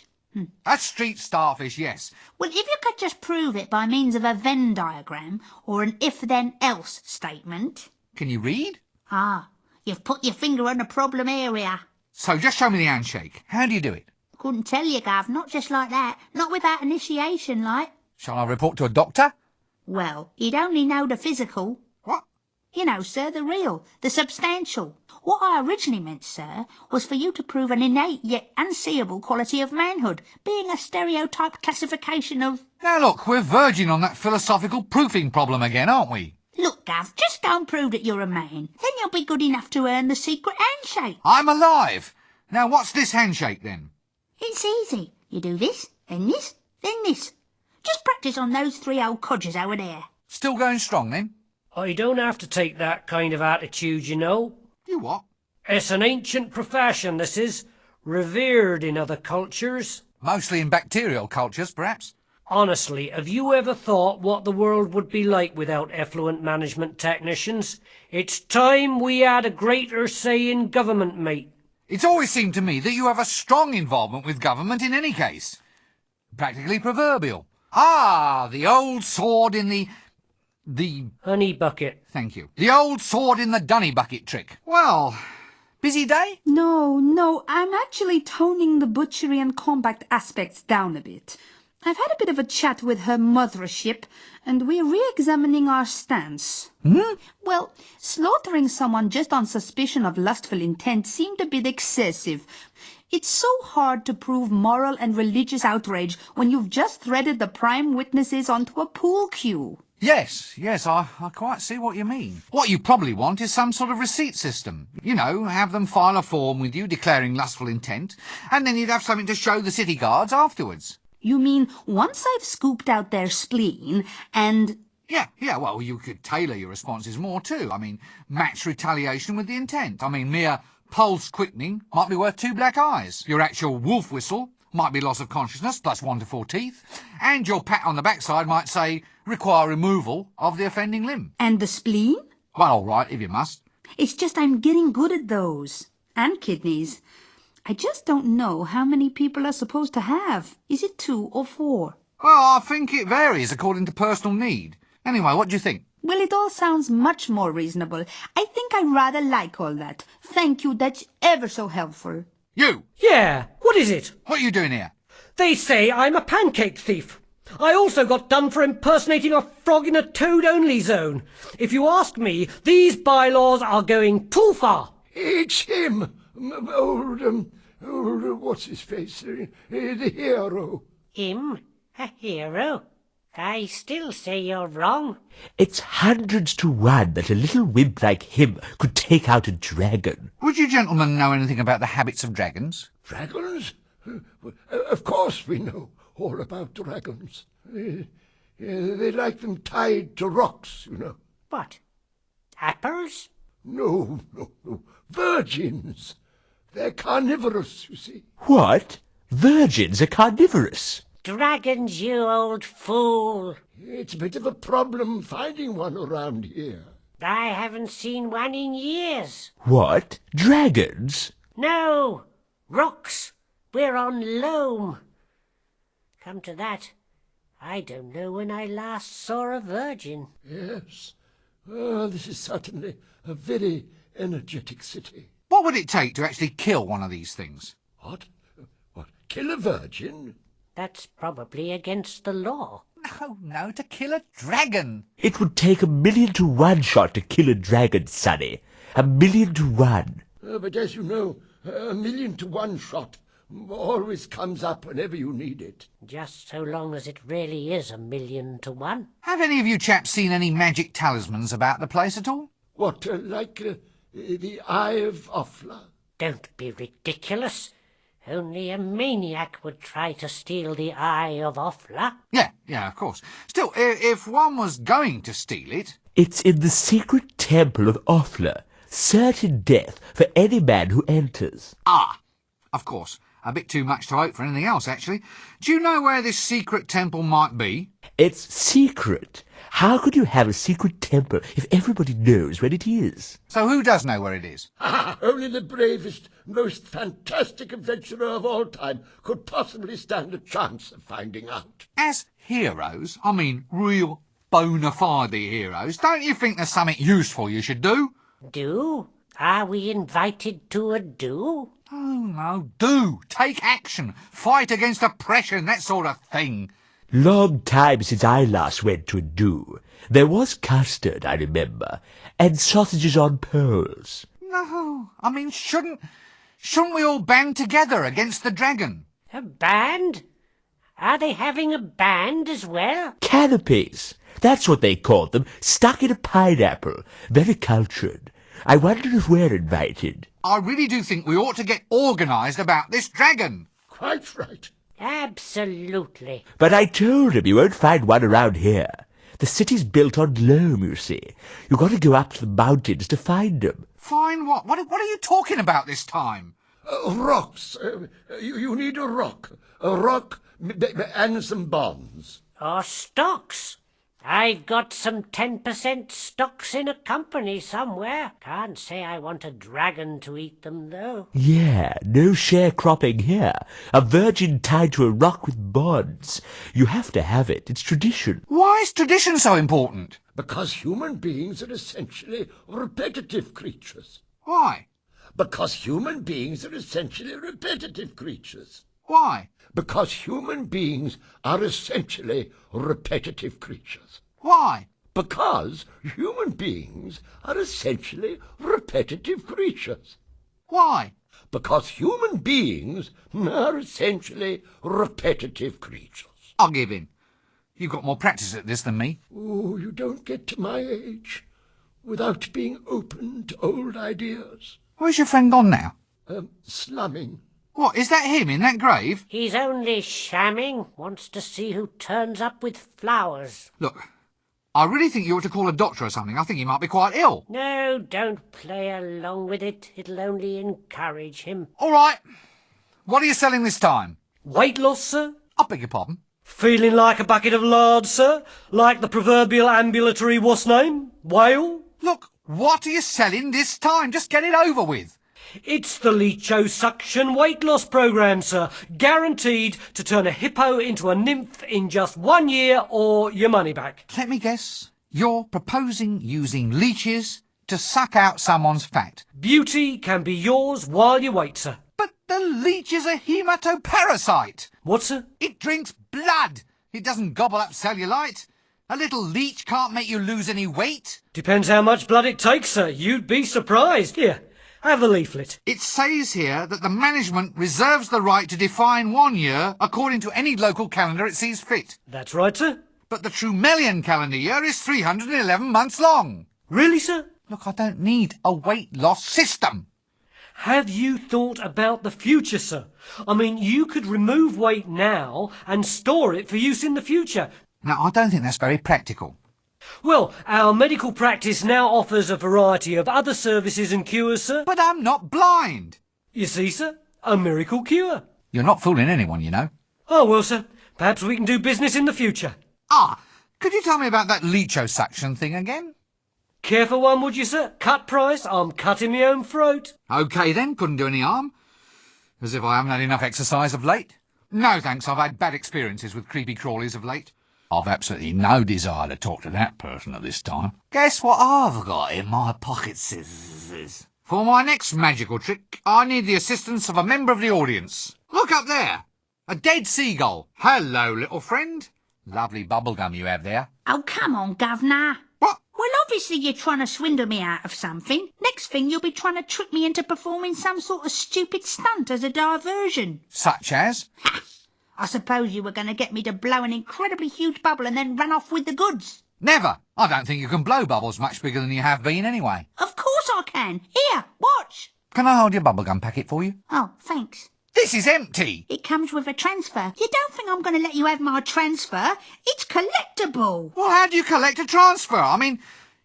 A street starfish, yes. Well, if you could just prove it by means of a Venn diagram or an if-then-else statement. Can you read? Ah, you've put your finger on a problem area. So just show me the handshake. How do you do it? Couldn't tell you, Gav, not just like that. Not without initiation, like. Shall I report to a doctor? Well, he'd only know the physical. What? You know, sir, the real, the substantial. What I originally meant, sir, was for you to prove an innate yet unseeable quality of manhood, being a stereotyped classification of... Now look, we're verging on that philosophical proofing problem again, aren't we? Look, Gav, just go and prove that you're a man. Then you'll be good enough to earn the secret handshake. I'm alive. Now what's this handshake then? It's easy. You do this, then this, then this. Just practice on those 3 old codgers over there. Still going strong then? I don't have to take that kind of attitude, you know. You what? It's an ancient profession, this is. Revered in other cultures. Mostly in bacterial cultures, perhaps. Honestly, have you ever thought what the world would be like without effluent management technicians? It's time we had a greater say in government, mate. It's always seemed to me that you have a strong involvement with government in any case. Practically proverbial. Ah, the old sword in the honey bucket. Thank you. The old sword in the dunny bucket trick. Well, busy day? No, I'm actually toning the butchery and combat aspects down a bit. I've had a bit of a chat with her mothership, and we're re-examining our stance. Well, slaughtering someone just on suspicion of lustful intent seemed a bit excessive. It's so hard to prove moral and religious outrage when you've just threaded the prime witnesses onto a pool cue. Yes, I quite see what you mean. What you probably want is some sort of receipt system. You know, have them file a form with you declaring lustful intent, and then you'd have something to show the city guards afterwards. You mean once I've scooped out their spleen and... Yeah, well, you could tailor your responses more too. I mean, match retaliation with the intent. I mean, mere pulse quickening might be worth 2 black eyes. Your actual wolf whistle might be loss of consciousness plus 1 to 4 teeth. And your pat on the backside might say, require removal of the offending limb. And the spleen? Well, all right, if you must. It's just I'm getting good at those. And kidneys. I just don't know how many people are supposed to have. Is it 2 or 4? Well, I think it varies according to personal need. Anyway, what do you think? Well, it all sounds much more reasonable. I think I rather like all that. Thank you, that's ever so helpful. You! Yeah, what is it? What are you doing here? They say I'm a pancake thief. I also got done for impersonating a frog in a toad-only zone. If you ask me, these bylaws are going too far. It's him! Old, what's his face? The hero. Him? A hero? I still say you're wrong. It's hundreds to 1 that a little wimp like him could take out a dragon. Would you gentlemen know anything about the habits of dragons? Dragons? Of course we know all about dragons. They like them tied to rocks, you know. What? Apples? No. Virgins. They're carnivorous, you see. What? Virgins are carnivorous? Dragons, you old fool. It's a bit of a problem finding one around here. I haven't seen one in years. What? Dragons? I don't know when I last saw a virgin. Yes. Oh, this is certainly a very energetic city. What would it take to actually kill one of these things? What? What? Kill a virgin? That's probably against the law. No, to kill a dragon. It would take 1,000,000 to 1 shot to kill a dragon, Sonny. 1,000,000 to 1. But as you know, 1,000,000 to 1 shot always comes up whenever you need it. Just so long as it really is 1,000,000 to 1. Have any of you chaps seen any magic talismans about the place at all? What, like the Eye of Offla? Don't be ridiculous. Only a maniac would try to steal the Eye of Offla. Yeah, of course. Still, if one was going to steal it... It's in the secret temple of Offla. Certain death for any man who enters. Ah, of course. A bit too much to hope for anything else, actually. Do you know where this secret temple might be? It's secret. How could you have a secret temple if everybody knows where it is? So who does know where it is? Only the bravest, most fantastic adventurer of all time could possibly stand a chance of finding out. As heroes, I mean real bona fide heroes, don't you think there's something useful you should do? Do? Are we invited to a do? Oh, no, do. Take action. Fight against oppression, that sort of thing. Long time since I last went to a do. There was custard, I remember, and sausages on poles. No, I mean, shouldn't we all band together against the dragon? A band? Are they having a band as well? Canopies. That's what they called them, stuck in a pineapple. Very cultured. I wonder if we're invited. I really do think we ought to get organised about this dragon. Quite right. Absolutely. But I told him you won't find one around here. The city's built on loam, you see. You've got to go up to the mountains to find them. Find what? What are you talking about this time? Rocks. You need a rock. A rock and some bonds. Or stocks. I've got some 10% stocks in a company somewhere. Can't say I want a dragon to eat them, though. Yeah, no sharecropping here. A virgin tied to a rock with bonds. You have to have it. It's tradition. Why is tradition so important? Because human beings are essentially repetitive creatures. Why? Because human beings are essentially repetitive creatures. Why? Because human beings are essentially repetitive creatures. Why? Because human beings are essentially repetitive creatures. Why? Because human beings are essentially repetitive creatures. I'll give in. You've got more practice at this than me. Oh, you don't get to my age without being open to old ideas. Where's your friend gone now? Slumming. What, is that him in that grave? He's only shamming. Wants to see who turns up with flowers. Look, I really think you ought to call a doctor or something. I think he might be quite ill. No, don't play along with it. It'll only encourage him. All right. What are you selling this time? Weight loss, sir? I beg your pardon? Feeling like a bucket of lard, sir? Like the proverbial ambulatory what's name? Whale? Look, what are you selling this time? Just get it over with. It's the liposuction weight loss program, sir. Guaranteed to turn a hippo into a nymph in just 1 year or your money back. Let me guess. You're proposing using leeches to suck out someone's fat. Beauty can be yours while you wait, sir. But the leech is a hematoparasite. What, sir? It drinks blood. It doesn't gobble up cellulite. A little leech can't make you lose any weight. Depends how much blood it takes, sir. You'd be surprised. Here, have the leaflet. It says here that the management reserves the right to define 1 year according to any local calendar it sees fit. That's right, sir. But the Trumelian calendar year is 311 months long. Really, sir? Look, I don't need a weight loss system. Have you thought about the future, sir? I mean, you could remove weight now and store it for use in the future. Now, I don't think that's very practical. Well, our medical practice now offers a variety of other services and cures, sir. But I'm not blind. You see, sir, a miracle cure. You're not fooling anyone, you know. Oh, well, sir, perhaps we can do business in the future. Ah, could you tell me about that liposuction thing again? Care for one, would you, sir? Cut price, I'm cutting my own throat. OK then, couldn't do any harm. As if I haven't had enough exercise of late. No thanks, I've had bad experiences with creepy crawlies of late. I've absolutely no desire to talk to that person at this time. Guess what I've got in my pocket scissors? For my next magical trick, I need the assistance of a member of the audience. Look up there. A dead seagull. Hello, little friend. Lovely bubblegum you have there. Oh, come on, Governor. What? Well, obviously you're trying to swindle me out of something. Next thing you'll be trying to trick me into performing some sort of stupid stunt as a diversion. Such as? I suppose you were going to get me to blow an incredibly huge bubble and then run off with the goods. Never. I don't think you can blow bubbles much bigger than you have been anyway. Of course I can. Here, watch. Can I hold your bubblegum packet for you? Oh, thanks. This is empty. It comes with a transfer. You don't think I'm going to let you have my transfer? It's collectible. Well, how do you collect a transfer? I mean,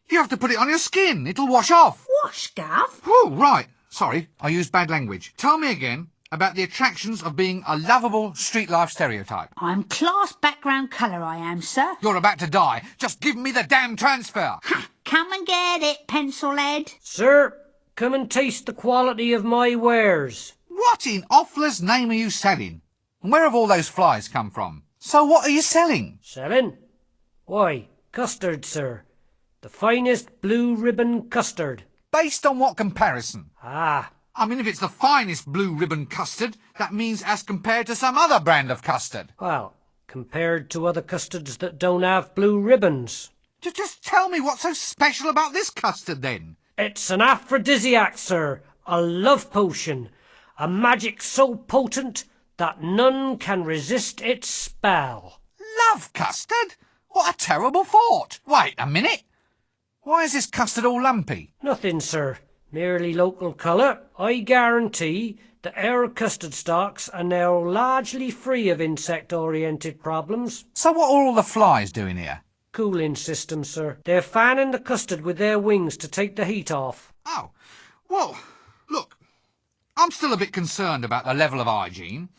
you have to put it on your skin. It'll wash off. Wash, Gov? Oh, right. Sorry, I used bad language. Tell me again about the attractions of being a lovable street life stereotype. I'm class background colour, I am, sir. You're about to die. Just give me the damn transfer. Ha! Come and get it, pencil-head. Sir, come and taste the quality of my wares. What in Offler's name are you selling? And where have all those flies come from? So what are you selling? Selling? Why, custard, sir. The finest blue ribbon custard. Based on what comparison? Ah, I mean, if it's the finest blue ribbon custard, that means as compared to some other brand of custard. well, compared to other custards that don't have blue ribbons. Just tell me what's so special about this custard, then. It's an aphrodisiac, sir. A love potion. A magic so potent that none can resist its spell. Love custard? What a terrible thought. Wait a minute. Why is this custard all lumpy? Nothing, sir. Merely local colour. I guarantee that our custard stocks are now largely free of insect-oriented problems. So what are all the flies doing here? Cooling system, sir. They're fanning the custard with their wings to take the heat off. Oh, well, look, I'm still a bit concerned about the level of hygiene.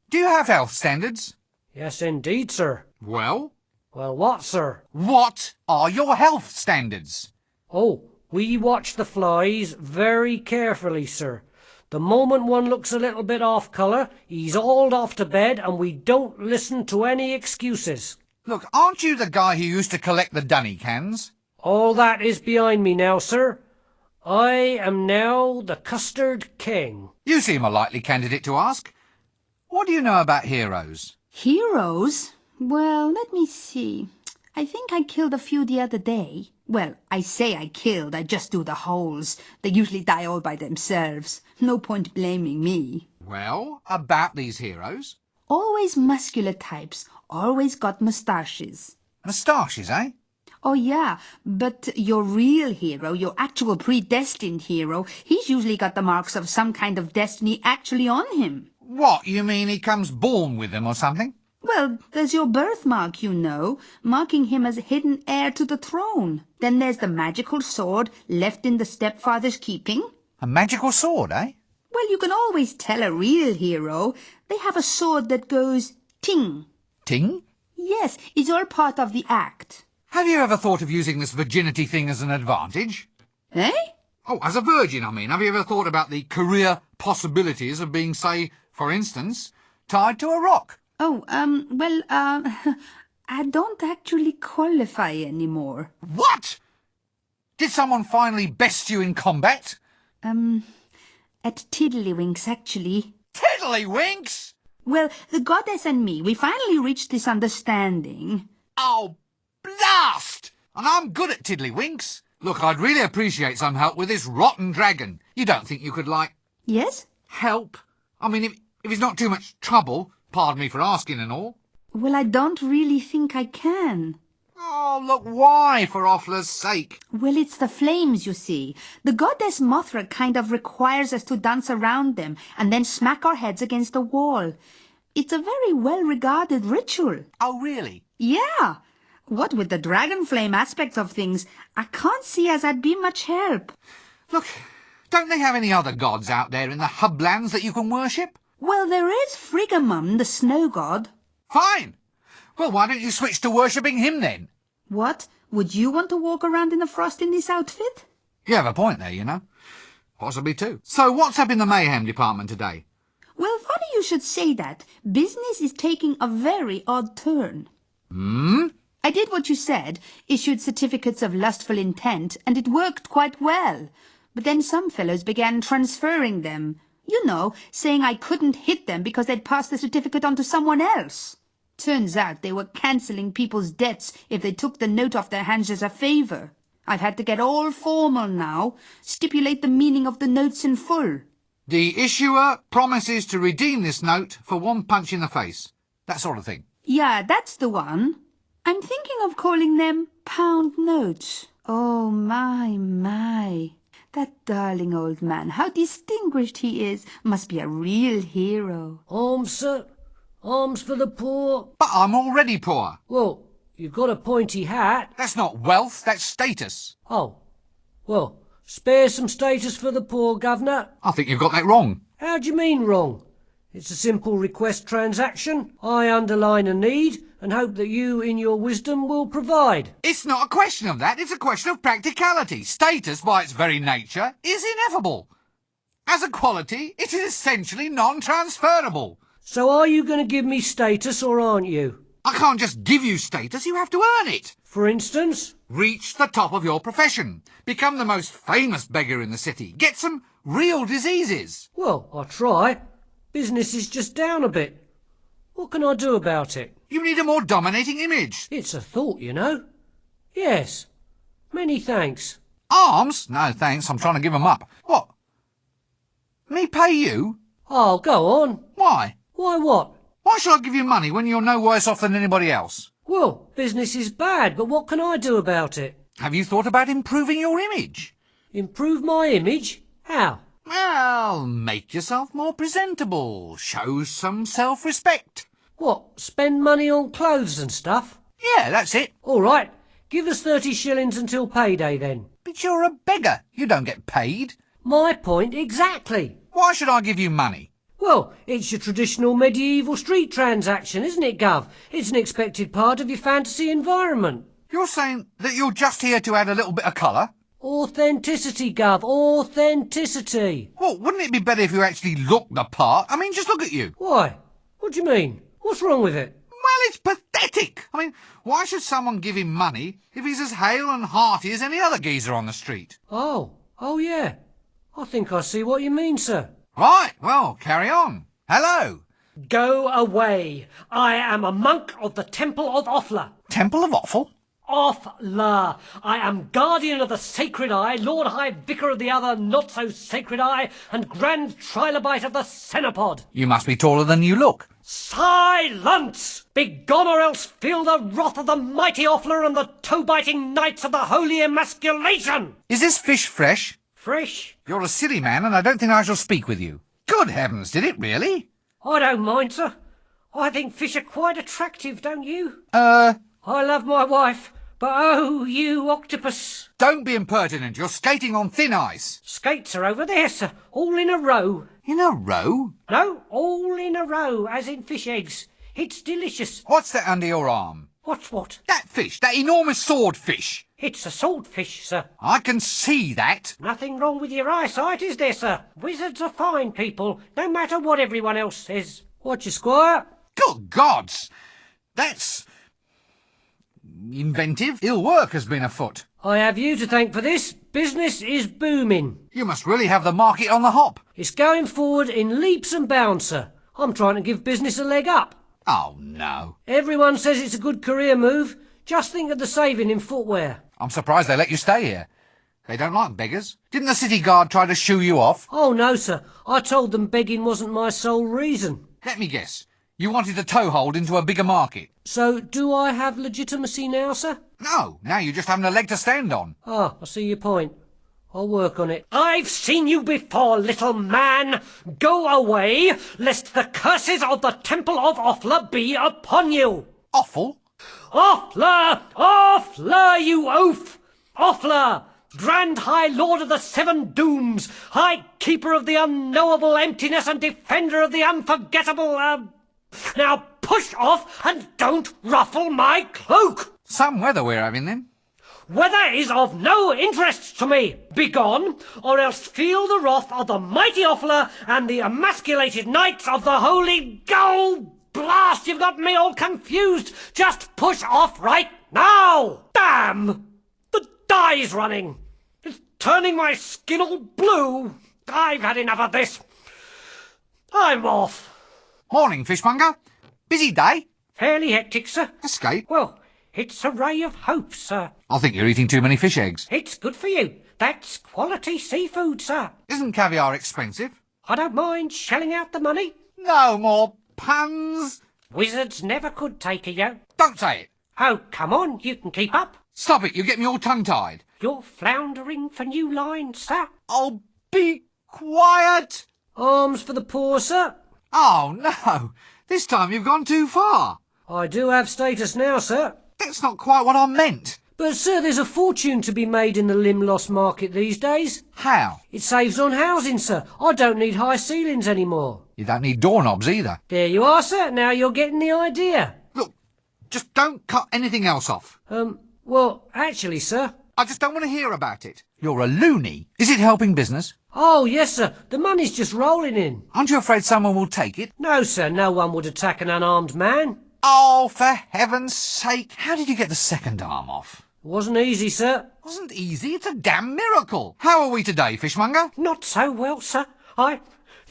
Do you have health standards? Yes, indeed, sir. Well? Well, what, sir? What are your health standards? Oh, we watch the flies very carefully, sir. The moment one looks a little bit off colour, he's hauled off to bed and we don't listen to any excuses. Look, aren't you the guy who used to collect the dunny cans? All that is behind me now, sir. I am now the Custard King. You seem a likely candidate to ask. What do you know about heroes? Heroes? Well, let me see. I think I killed a few the other day. Well, I say I killed, I just do the holes. They usually die all by themselves. No point blaming me. Well, about these heroes? Always muscular types, always got moustaches. Moustaches, eh? Oh yeah, but your real hero, your actual predestined hero, he's usually got the marks of some kind of destiny actually on him. What, you mean he comes born with them or something? Well, there's your birthmark, you know, marking him as hidden heir to the throne. Then there's the magical sword left in the stepfather's keeping. A magical sword, eh? Well, you can always tell a real hero. They have a sword that goes ting. Ting? Yes, it's all part of the act. Have you ever thought of using this virginity thing as an advantage? Eh? Oh, as a virgin, I mean. Have you ever thought about the career possibilities of being, say, for instance, tied to a rock? Oh, I don't actually qualify anymore. What? Did someone finally best you in combat? At Tiddlywinks, actually. Tiddlywinks? Well, the goddess and me, we finally reached this understanding. Oh, blast! And I'm good at Tiddlywinks. Look, I'd really appreciate some help with this rotten dragon. You don't think you could, like... Yes? Help? I mean, if it's not too much trouble, pardon me for asking and all. Well, I don't really think I can. Oh, look, why, for Offler's sake? Well, it's the flames, you see. The goddess Mothra kind of requires us to dance around them and then smack our heads against the wall. It's a very well-regarded ritual. Oh, really? Yeah. What with the dragon flame aspect of things, I can't see as I'd be much help. Look, don't they have any other gods out there in the hublands that you can worship? Well, there is Friggamum, the snow god. Fine. Well, why don't you switch to worshipping him then? What? Would you want to walk around in the frost in this outfit? You have a point there, you know. Possibly too. So what's up in the mayhem department today? Well, funny you should say that. Business is taking a very odd turn. I did what you said, issued certificates of lustful intent, and it worked quite well. But then some fellows began transferring them. You know, saying I couldn't hit them because they'd passed the certificate on to someone else. Turns out they were cancelling people's debts if they took the note off their hands as a favour. I've had to get all formal now, stipulate the meaning of the notes in full. The issuer promises to redeem this note for one punch in the face. That sort of thing. Yeah, that's the one. I'm thinking of calling them pound notes. Oh, my. That darling old man, how distinguished he is. Must be a real hero. Alms, sir. Alms for the poor. But I'm already poor. Well, you've got a pointy hat. That's not wealth, that's status. Oh, well, spare some status for the poor, governor. I think you've got that wrong. How do you mean wrong? It's a simple request transaction. I underline a need and hope that you, in your wisdom, will provide. It's not a question of that, it's a question of practicality. Status, by its very nature, is ineffable. As a quality, it is essentially non-transferable. So are you going to give me status or aren't you? I can't just give you status, you have to earn it. For instance? Reach the top of your profession. Become the most famous beggar in the city. Get some real diseases. Well, I'll try. Business is just down a bit. What can I do about it? You need a more dominating image. It's a thought, you know. Yes. Many thanks. Arms? No, thanks. I'm trying to give 'em up. What? Me pay you? Oh, go on. Why? Why what? Why should I give you money when you're no worse off than anybody else? Well, business is bad, but what can I do about it? Have you thought about improving your image? Improve my image? How? Well, make yourself more presentable. Show some self-respect. What, spend money on clothes and stuff? Yeah, that's it. All right. Give us 30 shillings until payday then. But you're a beggar. You don't get paid. My point exactly. Why should I give you money? Well, it's your traditional medieval street transaction, isn't it, Gov? It's an expected part of your fantasy environment. You're saying that you're just here to add a little bit of colour? Authenticity, Gov. Authenticity. Well, wouldn't it be better if you actually looked the part? I mean, just look at you. Why? What do you mean? What's wrong with it? Well, it's pathetic. I mean, why should someone give him money if he's as hale and hearty as any other geezer on the street? Oh yeah. I think I see what you mean, sir. Right, well, carry on. Hello. Go away. I am a monk of the Temple of Offla. Temple of Offal? Offla. I am guardian of the sacred eye, Lord High Vicar of the other not-so-sacred eye, and Grand Trilobite of the Cenopod. You must be taller than you look. Silence! Begone, or else feel the wrath of the mighty Offla and the toe-biting knights of the Holy Emasculation! Is this fish fresh? Fresh? You're a silly man, and I don't think I shall speak with you. Good heavens, did it really? I don't mind, sir. I think fish are quite attractive, don't you? I love my wife, but oh, you octopus. Don't be impertinent, you're skating on thin ice. Skates are over there, sir, all in a row. In a row? No, all in a row, as in fish eggs. It's delicious. What's that under your arm? What's what? That fish, that enormous swordfish. It's a swordfish, sir. I can see that. Nothing wrong with your eyesight, is there, sir? Wizards are fine people, no matter what everyone else says. Watch you, Squire. Good gods! That's inventive. Ill work has been afoot. I have you to thank for this. Business is booming. You must really have the market on the hop. It's going forward in leaps and bounds, sir. I'm trying to give business a leg up. Oh, no. Everyone says it's a good career move. Just think of the saving in footwear. I'm surprised they let you stay here. They don't like beggars. Didn't the city guard try to shoo you off? Oh, no, sir. I told them begging wasn't my sole reason. Let me guess. You wanted a toehold into a bigger market. So, do I have legitimacy now, sir? No, now you just haven't a leg to stand on. Ah, I see your point. I'll work on it. I've seen you before, little man. Go away, lest the curses of the Temple of Offla be upon you. Offal? Offla! Offla, you oaf! Offla! Grand High Lord of the Seven Dooms, High Keeper of the unknowable emptiness and Defender of the unforgettable, Now push off and don't ruffle my cloak! Some weather we're having then. Weather is of no interest to me. Begone, or else feel the wrath of the mighty Offla and the emasculated knights of the Holy blast, you've got me all confused. Just push off right now. Damn! The dye's running. It's turning my skin all blue. I've had enough of this. I'm off. Morning, fishmonger. Busy day? Fairly hectic, sir. Escape? Well, it's a ray of hope, sir. I think you're eating too many fish eggs. It's good for you. That's quality seafood, sir. Isn't caviar expensive? I don't mind shelling out the money. No more puns. Wizards never could take a yo. Don't say it. Oh, come on, you can keep up. Stop it, you get me all tongue-tied. You're floundering for new lines, sir. Oh, be quiet. Arms for the poor, sir. Oh, no. This time you've gone too far. I do have status now, sir. That's not quite what I meant. But, sir, there's a fortune to be made in the limb-loss market these days. How? It saves on housing, sir. I don't need high ceilings anymore. You don't need doorknobs either. There you are, sir. Now you're getting the idea. Look, just don't cut anything else off. Well, actually, sir. I just don't want to hear about it. You're a loony. Is it helping business? Oh, yes, sir. The money's just rolling in. Aren't you afraid someone will take it? No, sir. No one would attack an unarmed man. Oh, for heaven's sake. How did you get the second arm off? Wasn't easy, sir. Wasn't easy? It's a damn miracle. How are we today, fishmonger? Not so well, sir.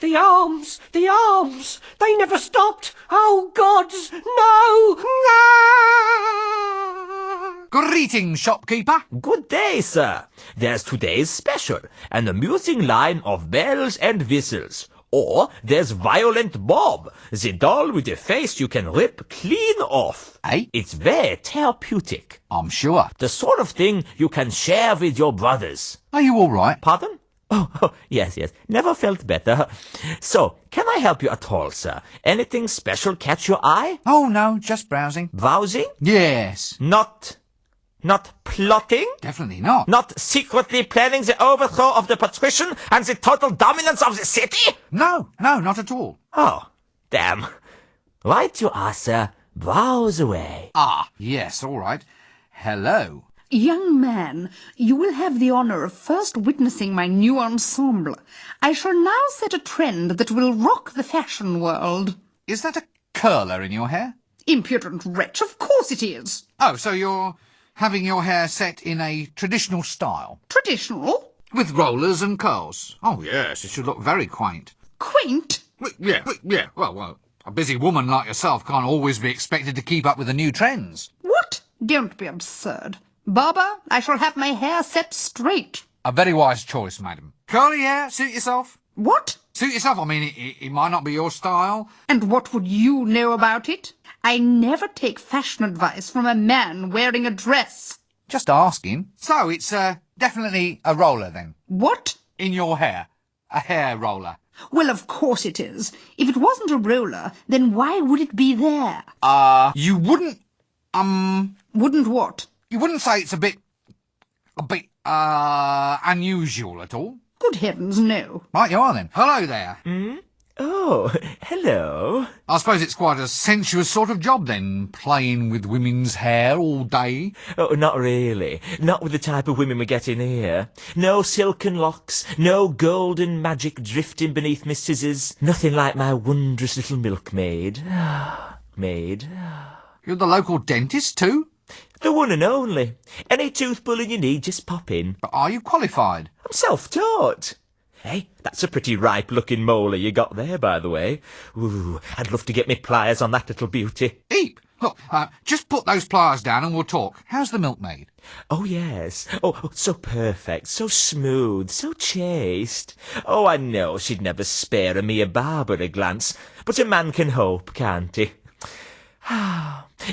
The arms, they never stopped. Oh, gods, no! Greetings, shopkeeper. Good day, sir. There's today's special, an amusing line of bells and whistles. Or there's Violent Bob, the doll with a face you can rip clean off. Eh? It's very therapeutic. I'm sure. The sort of thing you can share with your brothers. Are you all right? Pardon? Oh, yes. Never felt better. So, can I help you at all, sir? Anything special catch your eye? Oh, no, just browsing. Browsing? Yes. Not plotting? Definitely not. Not secretly planning the overthrow of the patrician and the total dominance of the city? No, not at all. Oh, damn. Right you are, sir. Browse away. Ah, yes, all right. Hello. Young man, you will have the honour of first witnessing my new ensemble. I shall now set a trend that will rock the fashion world. Is that a curler in your hair? Impudent wretch, of course it is. Oh, so you're having your hair set in a traditional style? Traditional? With rollers and curls? Oh, yes, it should look very quaint. Quaint? Yeah. Well, a busy woman like yourself can't always be expected to keep up with the new trends. What? Don't be absurd. Barber, I shall have my hair set straight. A very wise choice, madam. Curly hair, suit yourself? What? Suit yourself? I mean, it might not be your style. And what would you know about it? I never take fashion advice from a man wearing a dress. Just asking. So, it's definitely a roller, then? What? In your hair. A hair roller. Well, of course it is. If it wasn't a roller, then why would it be there? You wouldn't, Wouldn't what? You wouldn't say it's a bit, unusual at all? Good heavens, no. Right you are then. Hello there. Oh, hello. I suppose it's quite a sensuous sort of job then, playing with women's hair all day. Oh, not really. Not with the type of women we get in here. No silken locks, no golden magic drifting beneath my scissors. Nothing like my wondrous little milkmaid. Maid. You're the local dentist too? The one and only. Any tooth pulling you need, just pop in. But are you qualified? I'm self-taught. Hey, that's a pretty ripe-looking molar you got there, by the way. Ooh, I'd love to get me pliers on that little beauty. Eep! Look, just put those pliers down and we'll talk. How's the milkmaid? Oh, yes. Oh, so perfect, so smooth, so chaste. Oh, I know she'd never spare a mere barber a glance, but a man can hope, can't he?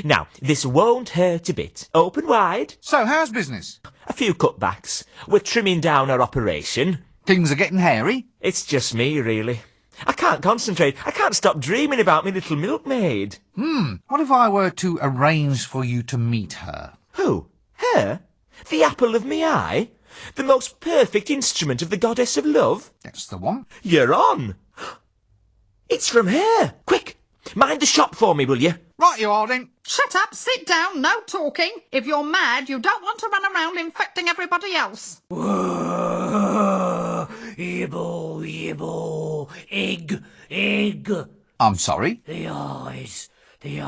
Now, this won't hurt a bit. Open wide. So, how's business? A few cutbacks. We're trimming down our operation. Things are getting hairy? It's just me, really. I can't concentrate. I can't stop dreaming about me little milkmaid. What if I were to arrange for you to meet her? Who? Her? The apple of me eye? The most perfect instrument of the goddess of love? That's the one. You're on. It's from her. Quick, mind the shop for me, will you? Right you are then. Shut up, sit down, no talking. If you're mad, you don't want to run around infecting everybody else. Yibble, yibble, egg. I'm sorry? The eyes, the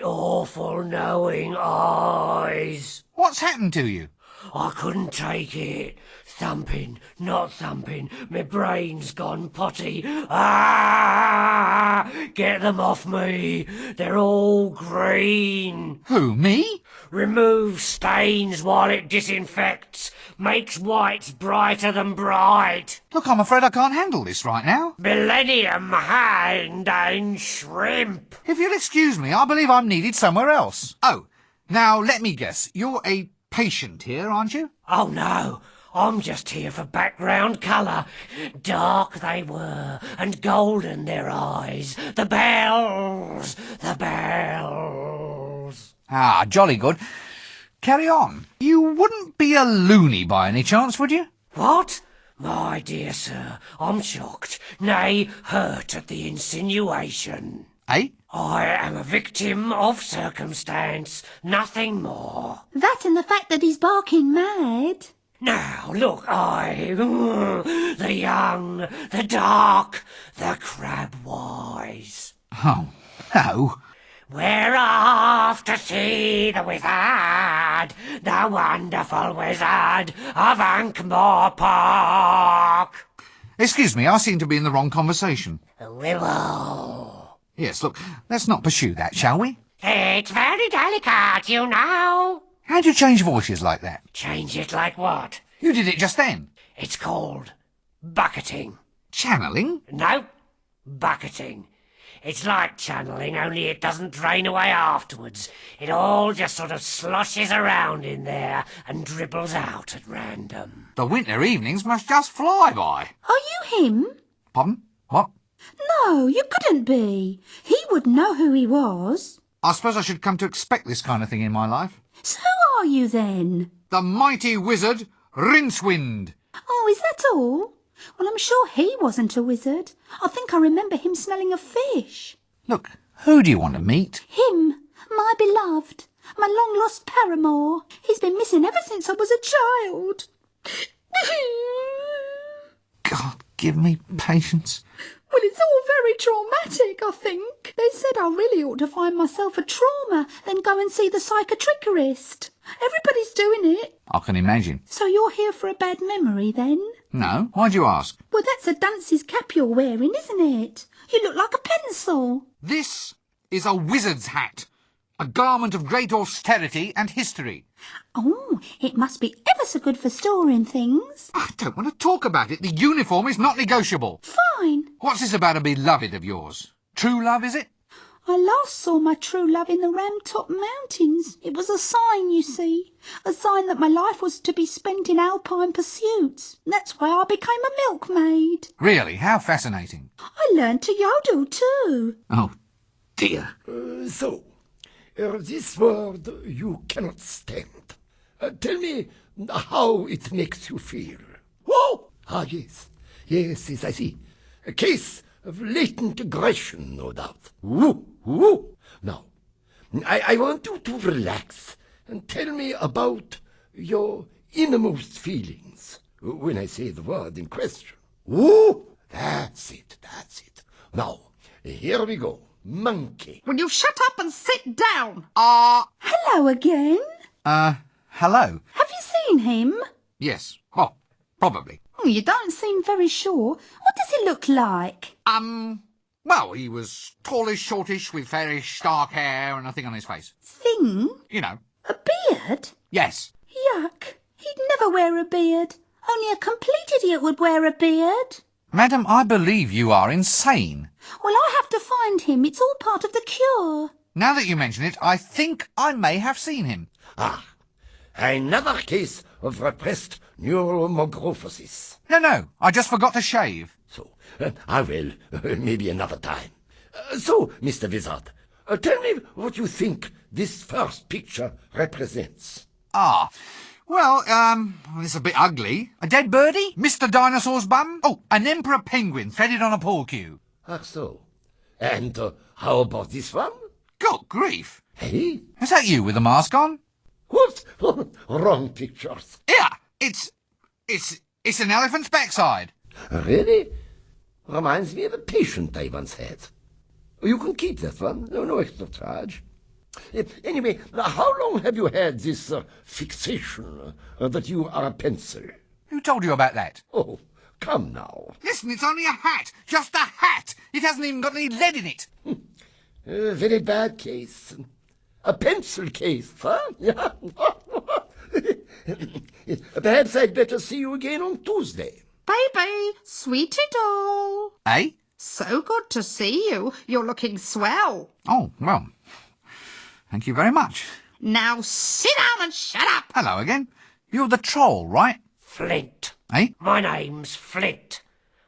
awful knowing eyes. What's happened to you? I couldn't take it. Thumping, not thumping, my brain's gone potty. Ah! Get them off me. They're all green. Who, me? Remove stains while it disinfects. Makes whites brighter than bright. Look, I'm afraid I can't handle this right now. Millennium hand and shrimp. If you'll excuse me, I believe I'm needed somewhere else. Oh, now let me guess. You're a patient here, aren't you? Oh no, I'm just here for background colour. Dark they were, and golden their eyes. The bells, the bells. Ah, jolly good. Carry on. You wouldn't be a loony by any chance, would you? What? My dear sir, I'm shocked, nay, hurt at the insinuation. Eh? I am a victim of circumstance, nothing more. That and the fact that he's barking mad. Now, look, the young, the dark, the crab-wise. Oh, no. We're off to see the wizard, the wonderful wizard of ankh-morpork. Excuse me, I seem to be in the wrong conversation. Willow. Yes, look, let's not pursue that, shall we? It's very delicate, you know. How'd you change voices like that? Change it like what? You did it just then. It's called bucketing. Channeling? No, bucketing. It's like channeling, only it doesn't drain away afterwards. It all just sort of sloshes around in there and dribbles out at random. The winter evenings must just fly by. Are you him? Pardon? What? No, you couldn't be. He would know who he was. I suppose I should come to expect this kind of thing in my life. So who are you then? The mighty wizard, Rincewind. Oh, is that all? Well, I'm sure he wasn't a wizard. I think I remember him smelling of fish. Look, who do you want to meet? Him, my beloved, my long-lost paramour. He's been missing ever since I was a child. God, give me patience. Well, it's all very traumatic, I think. They said I really ought to find myself a trauma, then go and see the psychiatrist. Everybody's doing it. I can imagine. So you're here for a bad memory, then? No, why'd you ask? Well, that's a dunce's cap you're wearing, isn't it? You look like a pencil. This is a wizard's hat. A garment of great austerity and history. Oh, it must be ever so good for storing things. I don't want to talk about it. The uniform is not negotiable. Fine. What's this about a beloved of yours? True love, is it? I last saw my true love in the Ramtop Mountains. It was a sign, you see. A sign that my life was to be spent in alpine pursuits. That's why I became a milkmaid. Really? How fascinating. I learned to yodel too. Oh, dear. This word you cannot stand. Tell me how it makes you feel. Oh! Ah, yes. Yes, I see. A case of latent aggression, no doubt. Woo! Now, I want you to relax and tell me about your innermost feelings when I say the word in question. Woo! That's it. Now, here we go. Monkey. Will you shut up and sit down? Hello again. Hello? Have you seen him? Yes. Well, probably. You don't seem very sure. What does he look like? Well, he was tallish, shortish, with fairish, dark hair and a thing on his face. Thing? You know. A beard? Yes. Yuck. He'd never wear a beard. Only a complete idiot would wear a beard. Madam, I believe you are insane. Well, I have to find him. It's all part of the cure. Now that you mention it, I think I may have seen him. Ah, another case of repressed neuromorphosis. No, I just forgot to shave. So, I will, maybe another time. So, Mr. Wizard, tell me what you think this first picture represents. Well, it's a bit ugly. A dead birdie? Mr. Dinosaur's bum? Oh, an emperor penguin threaded on a pool cue. Ah, so. And how about this one? Good grief. Hey? Is that you with the mask on? Whoops! Wrong pictures. Yeah, it's an elephant's backside. Really? Reminds me of a patient I once had. You can keep that one. No extra charge. Anyway, how long have you had this fixation that you are a pencil? Who told you about that? Oh, come now. Listen, it's only a hat. Just a hat. It hasn't even got any lead in it. A very bad case. A pencil case, huh? Yeah. Perhaps I'd better see you again on Tuesday. Baby, sweetie doll. Eh? So good to see you. You're looking swell. Oh, well, thank you very much. Now sit down and shut up. Hello again. You're the troll, right? Flint. Eh? My name's Flint.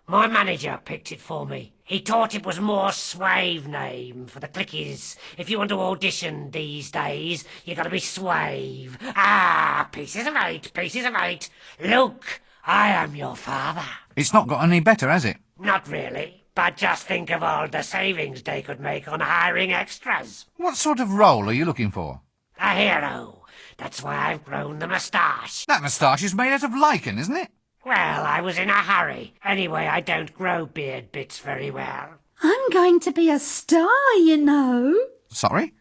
My manager picked it for me. He thought it was more suave name for the clickies. If you want to audition these days, you gotta be suave. Ah, pieces of eight, pieces of eight. Luke, I am your father. It's not got any better, has it? Not really, but just think of all the savings they could make on hiring extras. What sort of role are you looking for? A hero. That's why I've grown the moustache. That moustache is made out of lichen, isn't it? Well, I was in a hurry. Anyway, I don't grow beard bits very well. I'm going to be a star, you know. Sorry?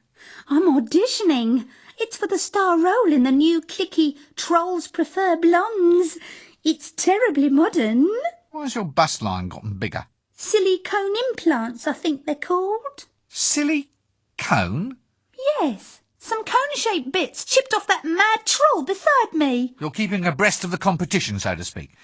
I'm auditioning. It's for the star role in the new clicky Trolls Prefer Blondes. It's terribly modern. Why's your bust line gotten bigger? Silicone implants, I think they're called. Silly cone? Yes, some cone-shaped bits chipped off that mad troll beside me. You're keeping abreast of the competition, so to speak.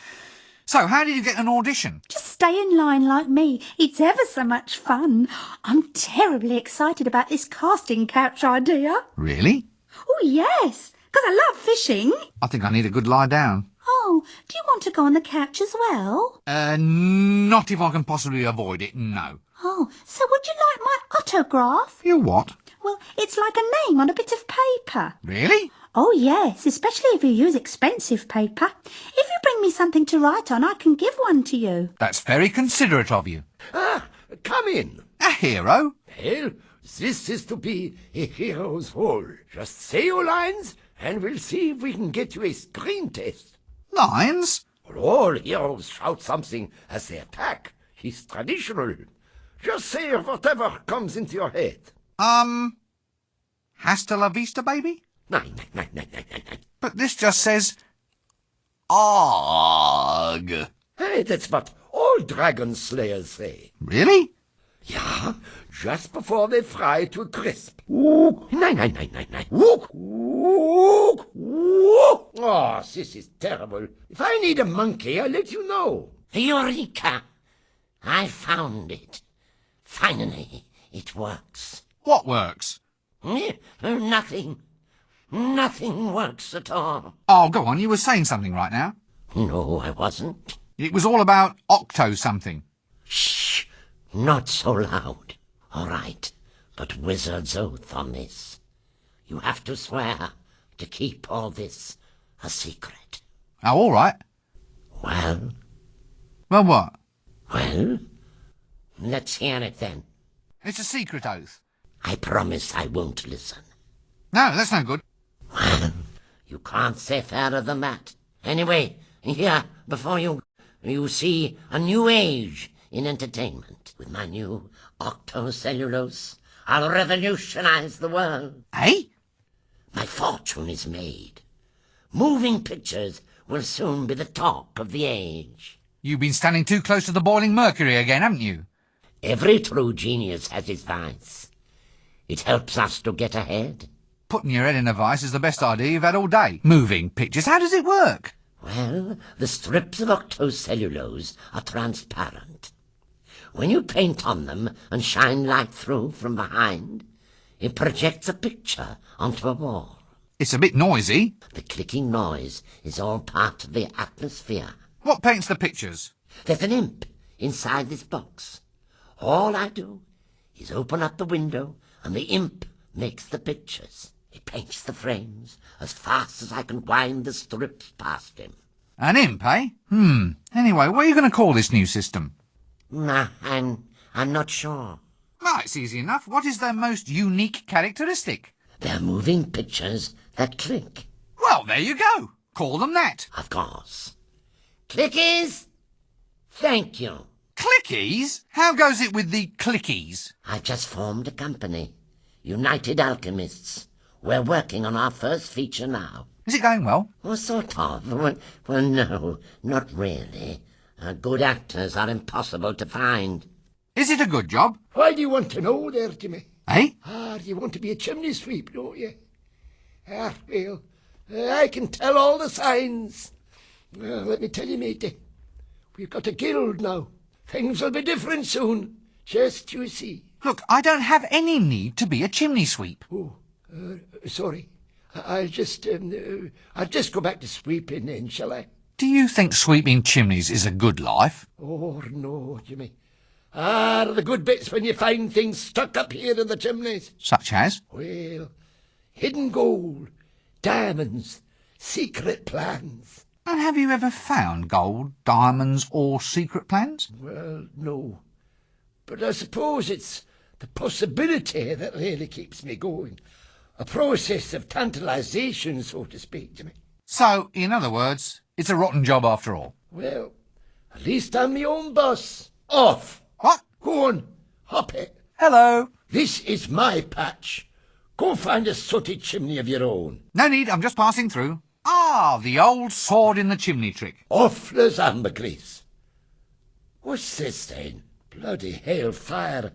So, how did you get an audition? Just stay in line like me. It's ever so much fun. I'm terribly excited about this casting couch idea. Really? Oh, yes, because I love fishing. I think I need a good lie down. Oh, do you want to go on the couch as well? Not if I can possibly avoid it, no. Oh, so would you like my autograph? You what? Well, it's like a name on a bit of paper. Really? Oh, yes, especially if you use expensive paper. If you bring me something to write on, I can give one to you. That's very considerate of you. Ah, come in. A hero? Well, this is to be a hero's role. Just say your lines, and we'll see if we can get you a screen test. Lines? All heroes shout something as they attack. It's traditional. Just say whatever comes into your head. Hasta la vista, baby? Nein. But this just says... Arg. Hey, that's what all dragon slayers say. Really? Yeah, just before they fry to a crisp. Nein. Wook. Oh, this is terrible. If I need a monkey, I'll let you know. Eureka! I found it. Finally, it works. What works? Nothing. Nothing works at all. Oh, go on, you were saying something right now. No, I wasn't. It was all about octo something. Shh! Not so loud. All right, but wizard's oath on this. You have to swear to keep all this a secret. Oh, all right. Well? Well, what? Well, let's hear it then. It's a secret oath. I promise I won't listen. No, that's no good. Well, you can't say fairer than that. Anyway, here, before you see a new age in entertainment. With my new octocellulose, I'll revolutionize the world. Eh? My fortune is made. Moving pictures will soon be the talk of the age. You've been standing too close to the boiling mercury again, haven't you? Every true genius has his vice. It helps us to get ahead. Putting your head in a vice is the best idea you've had all day. Moving pictures, how does it work? Well, the strips of octocellulose are transparent. When you paint on them and shine light through from behind, it projects a picture onto a wall. It's a bit noisy. The clicking noise is all part of the atmosphere. What paints the pictures? There's an imp inside this box. All I do is open up the window and the imp makes the pictures. It paints the frames as fast as I can wind the strips past him. An imp, eh? Anyway, what are you going to call this new system? Nah, I'm not sure. Well, it's easy enough. What is their most unique characteristic? They're moving pictures that click. Well, there you go. Call them that. Of course. Clickies, thank you. Click Clickies? How goes it with the clickies? I've just formed a company. United Alchemists. We're working on our first feature now. Is it going well? Well, sort of. Well, no, not really. Good actors are impossible to find. Is it a good job? Why do you want to know there, Jimmy? Eh? You want to be a chimney sweep, don't you? Well, I can tell all the signs. Let me tell you, matey, we've got a guild now. Things will be different soon. Just you see. Look, I don't have any need to be a chimney sweep. Oh, sorry. I'll just go back to sweeping then, shall I? Do you think sweeping chimneys is a good life? Oh, no, Jimmy. The good bits when you find things stuck up here in the chimneys. Such as? Well, hidden gold, diamonds, secret plans. And have you ever found gold, diamonds, or secret plans? Well, no. But I suppose it's the possibility that really keeps me going. A process of tantalisation, so to speak, Jimmy. So, in other words, it's a rotten job after all. Well, at least I'm my own boss. Off! What? Go on, hop it. Hello. This is my patch. Go find a sooty chimney of your own. No need, I'm just passing through. Ah, the old sword in the chimney trick. Off les ambergris. What's this then? Bloody hail fire.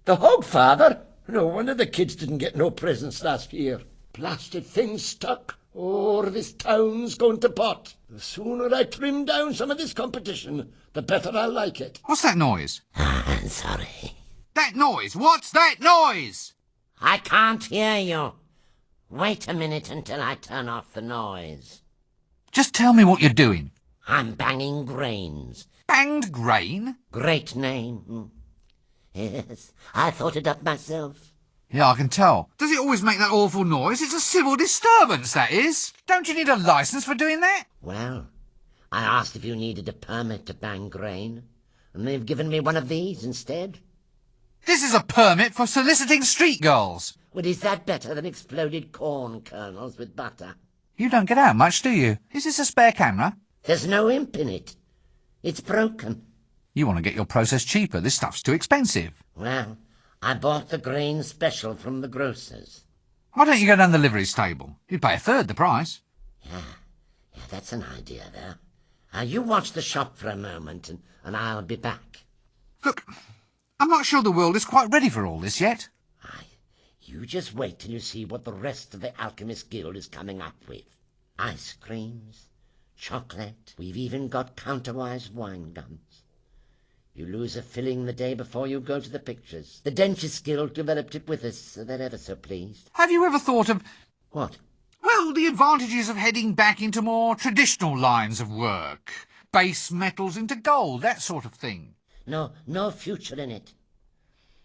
The Hogfather? No wonder the kids didn't get no presents last year. Blasted things stuck. Oh, this town's going to pot. The sooner I trim down some of this competition, the better I'll like it. What's that noise? I'm sorry. That noise? What's that noise? I can't hear you. Wait a minute until I turn off the noise. Just tell me what you're doing. I'm banging grains. Banged grain? Great name. Yes, I thought it up myself. Yeah, I can tell. Does it always make that awful noise? It's a civil disturbance, that is. Don't you need a licence for doing that? Well, I asked if you needed a permit to bang grain, and they've given me one of these instead. This is a permit for soliciting street girls. Well, is that better than exploded corn kernels with butter? You don't get out much, do you? Is this a spare camera? There's no imp in it. It's broken. You want to get your process cheaper. This stuff's too expensive. Well, I bought the grain special from the grocer's. Why don't you go down the livery stable? You'd pay a third the price. Yeah, that's an idea there. You watch the shop for a moment, and I'll be back. Look, I'm not sure the world is quite ready for all this yet. You just wait till you see what the rest of the Alchemist Guild is coming up with. Ice creams, chocolate, we've even got counterwise wine guns. You lose a filling the day before you go to the pictures. The Dentist Guild developed it with us, so they're ever so pleased. Have you ever thought of... What? Well, the advantages of heading back into more traditional lines of work. Base metals into gold, that sort of thing. No future in it.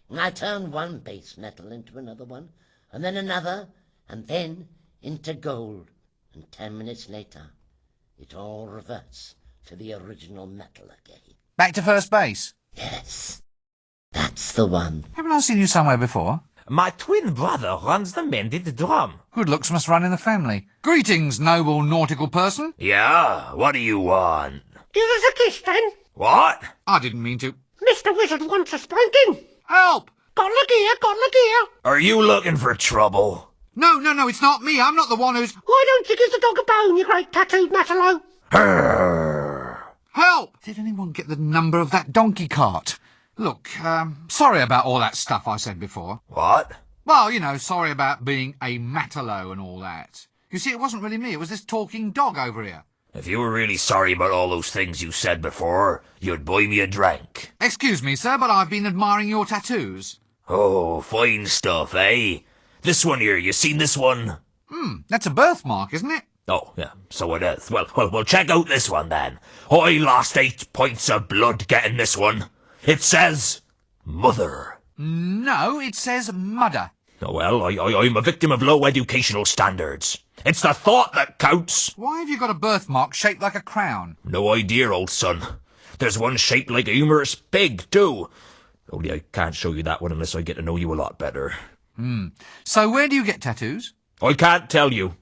I turn one base metal into another one, and then another, and then into gold. And 10 minutes later, it all reverts to the original metal again. Back to first base? Yes, that's the one. Haven't I seen you somewhere before? My twin brother runs the mended drum. Good looks must run in the family. Greetings, noble nautical person. Yeah, what do you want? Give us a kiss, then. What? I didn't mean to. Mr. Wizard wants a spanking. Help! Got the gear, got the gear. Are you looking for trouble? No, it's not me. I'm not the one who's... Why don't you give the dog a bone, you great tattooed Matalo? Help! Did anyone get the number of that donkey cart? Look, sorry about all that stuff I said before. What? Well, you know, sorry about being a matalo and all that. You see, it wasn't really me. It was this talking dog over here. If you were really sorry about all those things you said before, you'd buy me a drink. Excuse me, sir, but I've been admiring your tattoos. Oh, fine stuff, eh? This one here, you seen this one? That's a birthmark, isn't it? Oh, yeah, so it is. Well, check out this one then. I lost 8 pints of blood getting this one. It says, Mother. No, it says mudder. Oh, well, I'm a victim of low educational standards. It's the thought that counts. Why have you got a birthmark shaped like a crown? No idea, old son. There's one shaped like a humorous pig, too. Only I can't show you that one unless I get to know you a lot better. So where do you get tattoos? I can't tell you.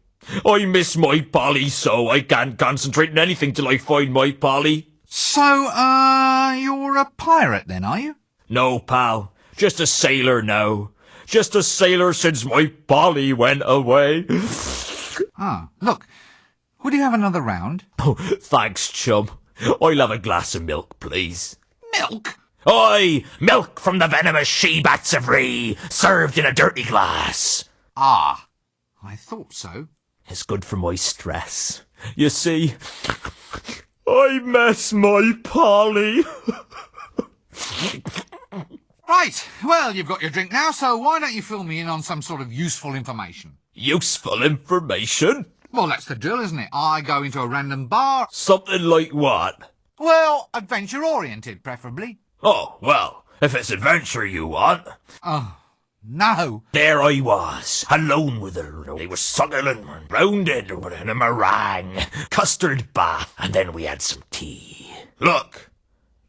I miss my Polly so I can't concentrate on anything till I find my Polly. So, you're a pirate then, are you? No, pal. Just a sailor now. Just a sailor since my Polly went away. Ah, look. Would you have another round? Oh, thanks, chum. I'll have a glass of milk, please. Milk? Oi! Milk from the venomous she-bats of Ree, served in a dirty glass. Ah, I thought so. It's good for my stress. You see, I miss my Polly. Right, well, you've got your drink now, so why don't you fill me in on some sort of useful information? Useful information? Well, that's the drill, isn't it? I go into a random bar. Something like what? Well, adventure-oriented, preferably. Oh, well, if it's adventure you want. Oh, no. There I was, alone with her. They were suckling and rounded in a meringue, custard bath, and then we had some tea. Look,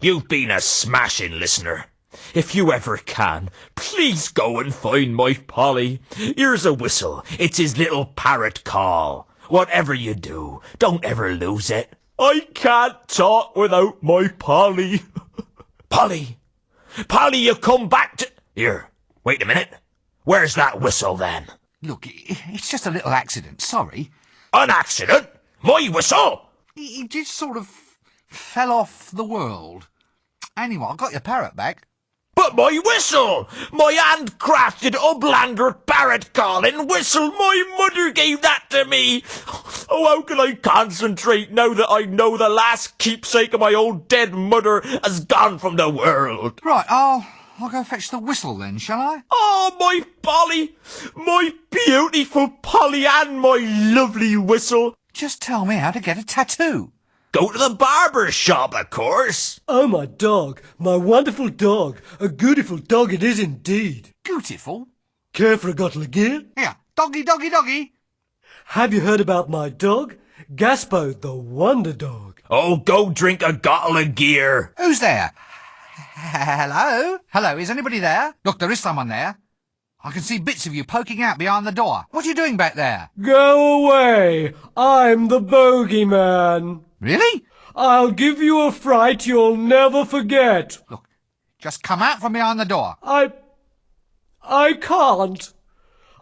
you've been a smashing listener. If you ever can, please go and find my Polly. Here's a whistle. It's his little parrot call. Whatever you do, don't ever lose it. I can't talk without my Polly. Polly! Polly, you come back to... Here, wait a minute. Where's that whistle, then? Look, it's just a little accident, sorry. An accident? My whistle? It just sort of fell off the world. Anyway, I got your parrot back. But my whistle! My handcrafted Uplander parrot calling whistle! My mother gave that to me! Oh, how can I concentrate now that I know the last keepsake of my old dead mother has gone from the world? Right, I'll go fetch the whistle then, shall I? Oh, my Polly! My beautiful Polly and my lovely whistle! Just tell me how to get a tattoo. Go to the barber's shop, of course. Oh, my dog, my wonderful dog. A beautiful dog it is indeed. Beautiful? Care for a bottle of gear? Here, doggy, doggy, doggy. Have you heard about my dog? Gaspo, the wonder dog. Oh, go drink a bottle of gear. Who's there? Hello? Hello, is anybody there? Look, there is someone there. I can see bits of you poking out behind the door. What are you doing back there? Go away. I'm the bogeyman. Really? I'll give you a fright you'll never forget. Look, just come out from behind the door. I can't.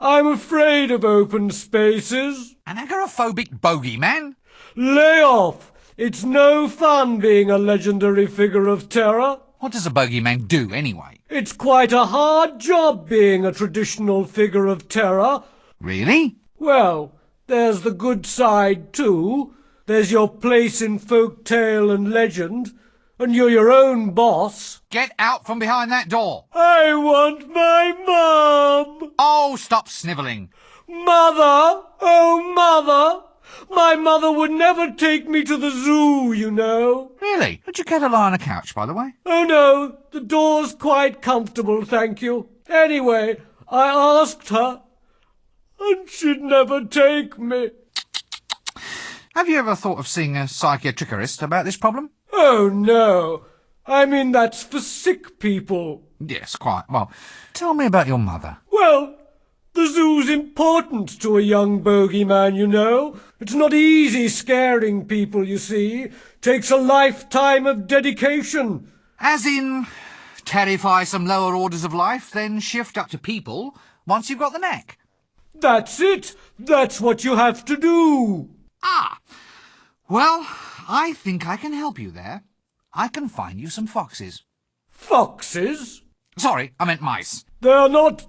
I'm afraid of open spaces. An agoraphobic bogeyman? Lay off. It's no fun being a legendary figure of terror. What does a bogeyman do, anyway? It's quite a hard job being a traditional figure of terror. Really? Well, there's the good side, too. There's your place in folk tale and legend, and you're your own boss. Get out from behind that door. I want my mum. Oh, stop snivelling. Mother! Oh, Mother! My mother would never take me to the zoo, you know. Really? Would you care to lie on a couch, by the way? Oh, no, the door's quite comfortable, thank you. Anyway, I asked her, and she'd never take me. Have you ever thought of seeing a psychiatrist about this problem? Oh, no. I mean, that's for sick people. Yes, quite. Well, tell me about your mother. Well, the zoo's important to a young bogeyman, you know. It's not easy scaring people, you see. Takes a lifetime of dedication. As in, terrify some lower orders of life, then shift up to people once you've got the knack. That's it. That's what you have to do. Ah, well, I think I can help you there. I can find you some foxes. Foxes? Sorry, I meant mice. They're not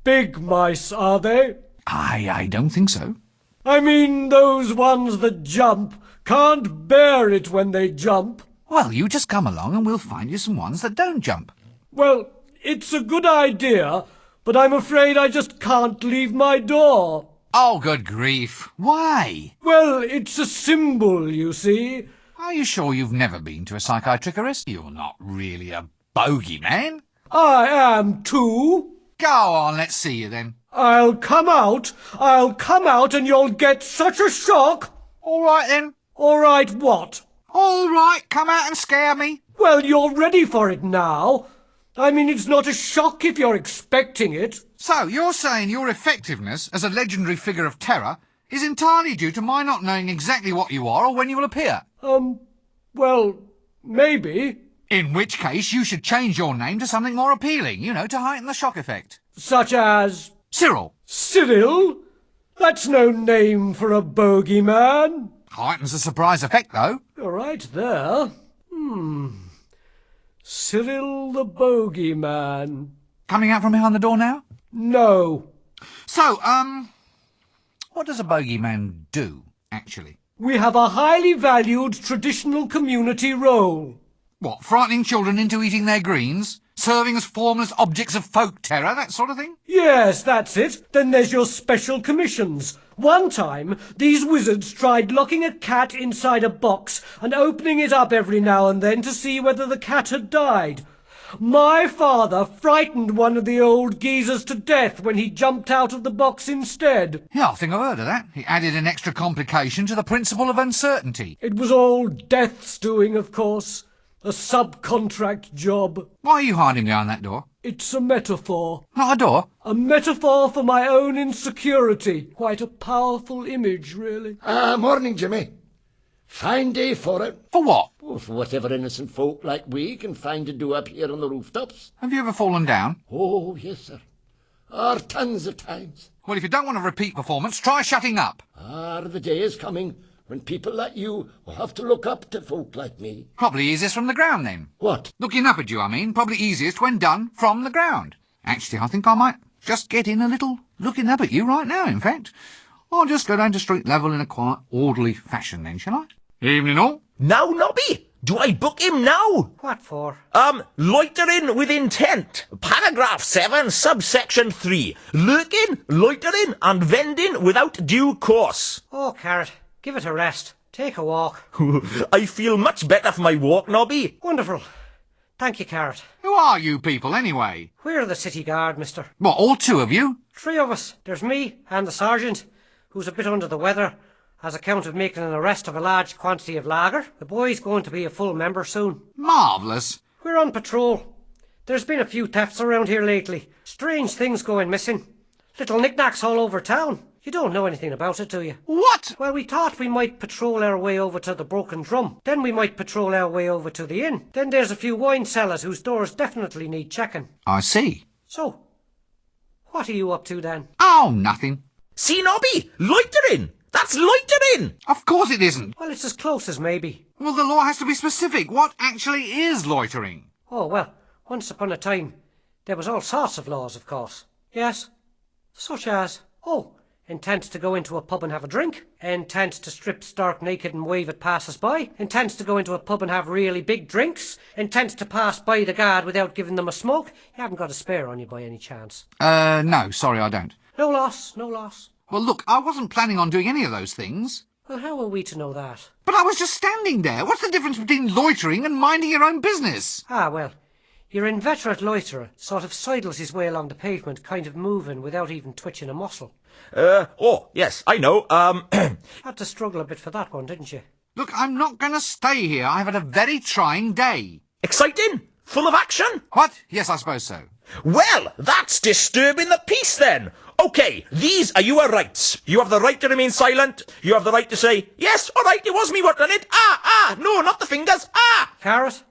big mice, are they? I don't think so. I mean those ones that jump. Can't bear it when they jump. Well, you just come along and we'll find you some ones that don't jump. Well, it's a good idea, but I'm afraid I just can't leave my door. Oh, good grief. Why? Well, it's a symbol, you see. Are you sure you've never been to a psychiatrist? You're not really a bogeyman. I am too. Go on, let's see you then. I'll come out and you'll get such a shock. All right then. All right, what? All right, come out and scare me. Well, you're ready for it now. I mean, it's not a shock if you're expecting it. So, you're saying your effectiveness as a legendary figure of terror is entirely due to my not knowing exactly what you are or when you will appear? Well, Maybe. In which case, you should change your name to something more appealing, to heighten the shock effect. Such as... Cyril. Cyril? That's no name for a bogeyman. Heightens the surprise effect, though. You're right there. Cyril the bogeyman. Coming out from behind the door now? No. So, what does a bogeyman do, actually? We have a highly valued traditional community role. What, frightening children into eating their greens? Serving as formless objects of folk terror, that sort of thing? Yes, that's it. Then there's your special commissions. One time, these wizards tried locking a cat inside a box and opening it up every now and then to see whether the cat had died. My father frightened one of the old geezers to death when he jumped out of the box instead. Yeah, I think I've heard of that. It added an extra complication to the principle of uncertainty. It was all Death's doing, of course. A subcontract job. Why are you hiding behind that door? It's a metaphor. Not a door? A metaphor for my own insecurity. Quite a powerful image, really. Morning, Jimmy. Fine day for it. For what? Oh, for whatever innocent folk like we can find to do up here on the rooftops. Have you ever fallen down? Oh, yes, sir. Tons of times. Well, if you don't want a repeat performance, try shutting up. The day is coming when people like you will have to look up to folk like me. Probably easiest from the ground, then. What? Looking up at you, I mean. Probably easiest when done from the ground. Actually, I think I might just get in a little looking up at you right now, in fact. I'll just go down to street level in a quiet, orderly fashion, then, shall I? Evening all. Now, Nobby, do I book him now? What for? Loitering with intent. Paragraph 7, subsection 3. Lurking, loitering and vending without due course. Oh, Carrot, give it a rest. Take a walk. I feel much better for my walk, Nobby. Wonderful. Thank you, Carrot. Who are you people, anyway? We're the city guard, mister. What, all two of you? 3 of us. There's me and the sergeant, who's a bit under the weather, as account of making an arrest of a large quantity of lager. The boy's going to be a full member soon. Marvellous. We're on patrol. There's been a few thefts around here lately. Strange things going missing. Little knickknacks all over town. You don't know anything about it, do you? What? Well, we thought we might patrol our way over to the Broken Drum. Then we might patrol our way over to the inn. Then there's a few wine cellars whose doors definitely need checking. I see. So, what are you up to then? Oh, nothing. See, Nobby, loitering. That's loitering. Of course it isn't. Well, it's as close as maybe. Well, the law has to be specific. What actually is loitering? Oh, well, once upon a time, there was all sorts of laws, of course. Yes, such as, intent to go into a pub and have a drink, intent to strip stark naked and wave at passers-by, intent to go into a pub and have really big drinks, intent to pass by the guard without giving them a smoke. You haven't got a spare on you by any chance? No, sorry, I don't. No loss, no loss. Well, look, I wasn't planning on doing any of those things. Well, how are we to know that? But I was just standing there. What's the difference between loitering and minding your own business? Well, your inveterate loiterer sort of sidles his way along the pavement, kind of moving without even twitching a muscle. Yes, I know. Had to struggle a bit for that one, didn't you? Look, I'm not going to stay here. I've had a very trying day. Exciting? Full of action? What? Yes, I suppose so. Well, that's disturbing the peace then. OK, these are your rights. You have the right to remain silent. You have the right to say, yes, all right, it was me what done it. No, not the fingers. Carrot?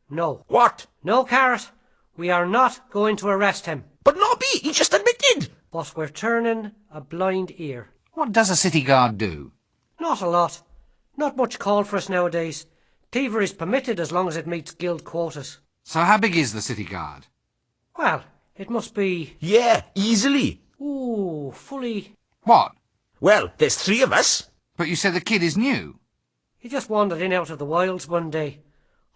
No. What? No, Carrot. We are not going to arrest him. But Nobby, he just admitted. But we're turning a blind ear. What does a city guard do? Not a lot. Not much call for us nowadays. Thievery is permitted as long as it meets guild quotas. So how big is the city guard? Well, it must be... Yeah, easily. Ooh, fully... What? Well, there's 3 of us. But you said the kid is new. He just wandered in out of the wilds one day.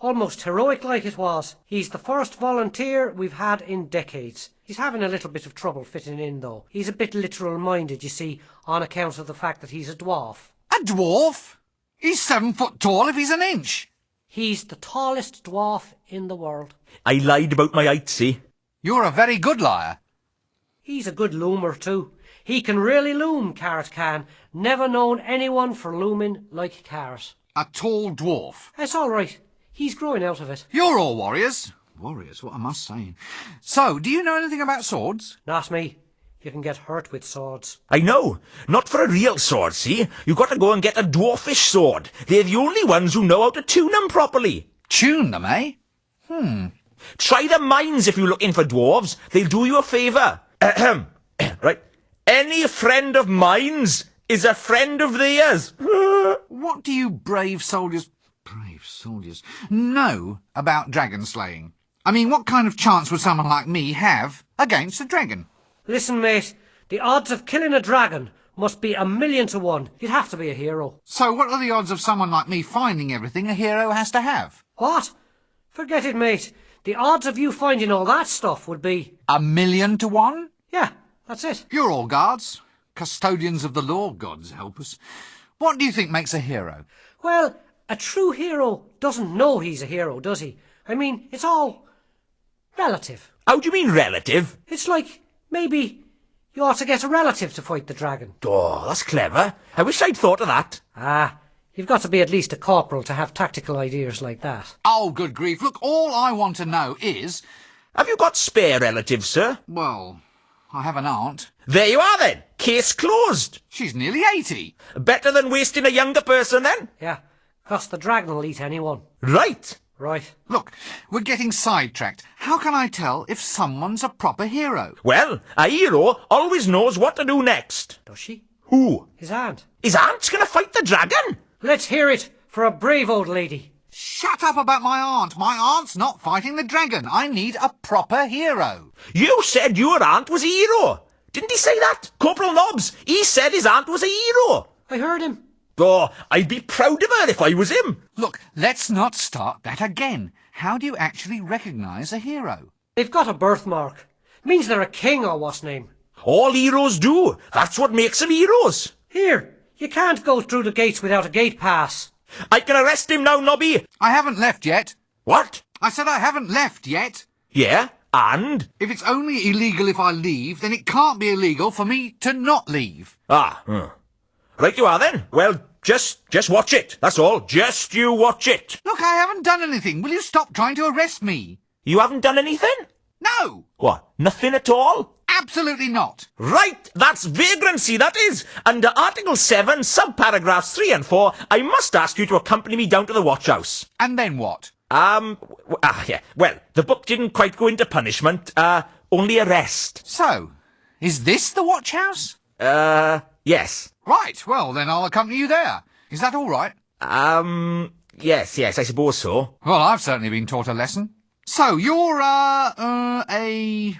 Almost heroic like it was. He's the first volunteer we've had in decades. He's having a little bit of trouble fitting in, though. He's a bit literal-minded, you see, on account of the fact that he's a dwarf. A dwarf? He's 7 foot tall if he's an inch. He's the tallest dwarf in the world. I lied about my height, see? You're a very good liar. He's a good loomer, too. He can really loom, Carrot can. Never known anyone for looming like Carrot. A tall dwarf. It's all right. He's growing out of it. You're all warriors. Warriors, what am I saying? So, do you know anything about swords? Not me. You can get hurt with swords. I know. Not for a real sword, see? You've got to go and get a dwarfish sword. They're the only ones who know how to tune them properly. Tune them, eh? Try the mines if you're looking for dwarves. They'll do you a favour. Ahem. Right. Any friend of mine's is a friend of theirs. What do you brave soldiers know about dragon slaying? I mean, what kind of chance would someone like me have against a dragon? Listen, mate, the odds of killing a dragon must be 1,000,000 to 1. You'd have to be a hero. So what are the odds of someone like me finding everything a hero has to have? What? Forget it, mate. The odds of you finding all that stuff would be... 1,000,000 to 1? Yeah, that's it. You're all guards. Custodians of the law, gods help us. What do you think makes a hero? Well, a true hero doesn't know he's a hero, does he? I mean, it's all relative. How do you mean relative? It's like, maybe you ought to get a relative to fight the dragon. Oh, that's clever. I wish I'd thought of that. Ah, you've got to be at least a corporal to have tactical ideas like that. Oh, good grief. Look, all I want to know is... Have you got spare relatives, sir? Well, I have an aunt. There you are then. Case closed. She's nearly 80. Better than wasting a younger person then? Yeah, 'cause the dragon will eat anyone. Right. Right. Look, we're getting sidetracked. How can I tell if someone's a proper hero? Well, a hero always knows what to do next. Does she? Who? His aunt. His aunt's gonna fight the dragon? Let's hear it for a brave old lady. Shut up about my aunt. My aunt's not fighting the dragon. I need a proper hero. You said your aunt was a hero. Didn't he say that? Corporal Nobbs, he said his aunt was a hero. I heard him. Oh, I'd be proud of her if I was him. Look, let's not start that again. How do you actually recognise a hero? They've got a birthmark. Means they're a king or what's name. All heroes do. That's what makes them heroes. Here, you can't go through the gates without a gate pass. I can arrest him now, Nobby. I haven't left yet. What? I said I haven't left yet. Yeah, and? If it's only illegal if I leave, then it can't be illegal for me to not leave. Right you are then. Well, just watch it. That's all. Just you watch it. Look, I haven't done anything. Will you stop trying to arrest me? You haven't done anything? No. What? Nothing at all? Absolutely not. Right, that's vagrancy, that is. Under Article 7, subparagraphs 3 and 4, I must ask you to accompany me down to the watch house. And then what? Yeah. Well, the book didn't quite go into punishment, only arrest. So, is this the watch house? Yes. Right, well, then I'll accompany you there. Is that all right? Yes, I suppose so. Well, I've certainly been taught a lesson. So, you're, A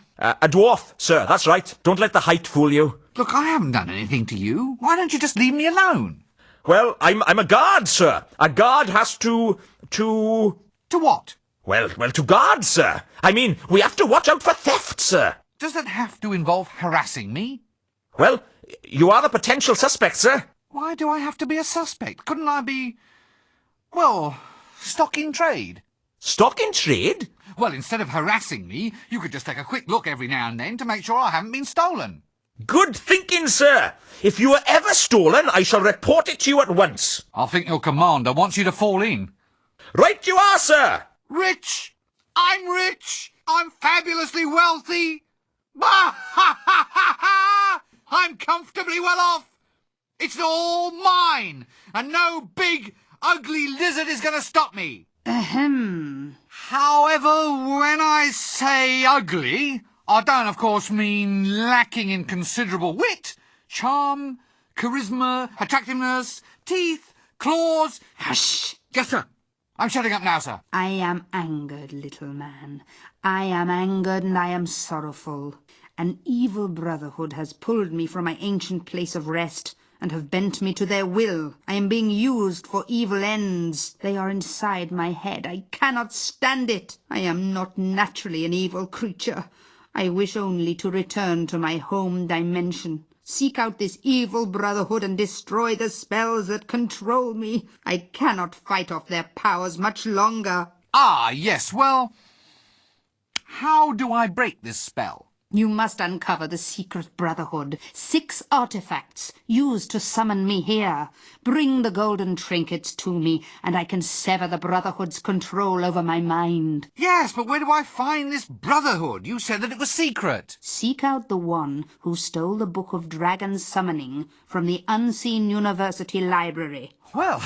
dwarf, sir, that's right. Don't let the height fool you. Look, I haven't done anything to you. Why don't you just leave me alone? Well, I'm a guard, sir. A guard has to... To what? Well, to guard, sir. I mean, we have to watch out for theft, sir. Does that have to involve harassing me? Well, you are a potential suspect, sir. Why do I have to be a suspect? Couldn't I be, well, stock in trade? Stock in trade? Well, instead of harassing me, you could just take a quick look every now and then to make sure I haven't been stolen. Good thinking, sir. If you are ever stolen, I shall report it to you at once. I think your commander wants you to fall in. Right you are, sir. Rich! I'm rich! I'm fabulously wealthy! Ha ha ha ha ha! I'm comfortably well off! It's all mine! And no big, ugly lizard is going to stop me! Ahem. However, when I say ugly, I don't, of course, mean lacking in considerable wit, charm, charisma, attractiveness, teeth, claws... Hush! Yes, sir. I'm shutting up now, sir. I am angered, little man. I am angered and I am sorrowful. An evil brotherhood has pulled me from my ancient place of rest and have bent me to their will. I am being used for evil ends. They are inside my head. I cannot stand it. I am not naturally an evil creature. I wish only to return to my home dimension. Seek out this evil brotherhood and destroy the spells that control me. I cannot fight off their powers much longer. Ah, yes, well, how do I break this spell? You must uncover the secret brotherhood. 6 artifacts used to summon me here. Bring the golden trinkets to me, and I can sever the brotherhood's control over my mind. Yes, but where do I find this brotherhood? You said that it was secret. Seek out the one who stole the Book of Dragon Summoning from the Unseen University Library. Well,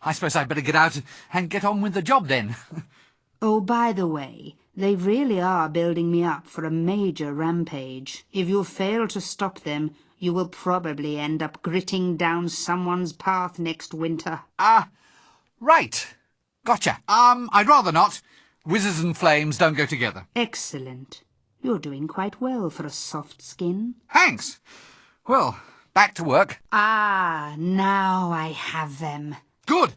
I suppose I'd better get out and get on with the job then. Oh, by the way, they really are building me up for a major rampage. If you fail to stop them, you will probably end up gritting down someone's path next winter. Right. Gotcha. I'd rather not. Wizards and flames don't go together. Excellent. You're doing quite well for a soft skin. Thanks. Well, back to work. Ah, now I have them. Good.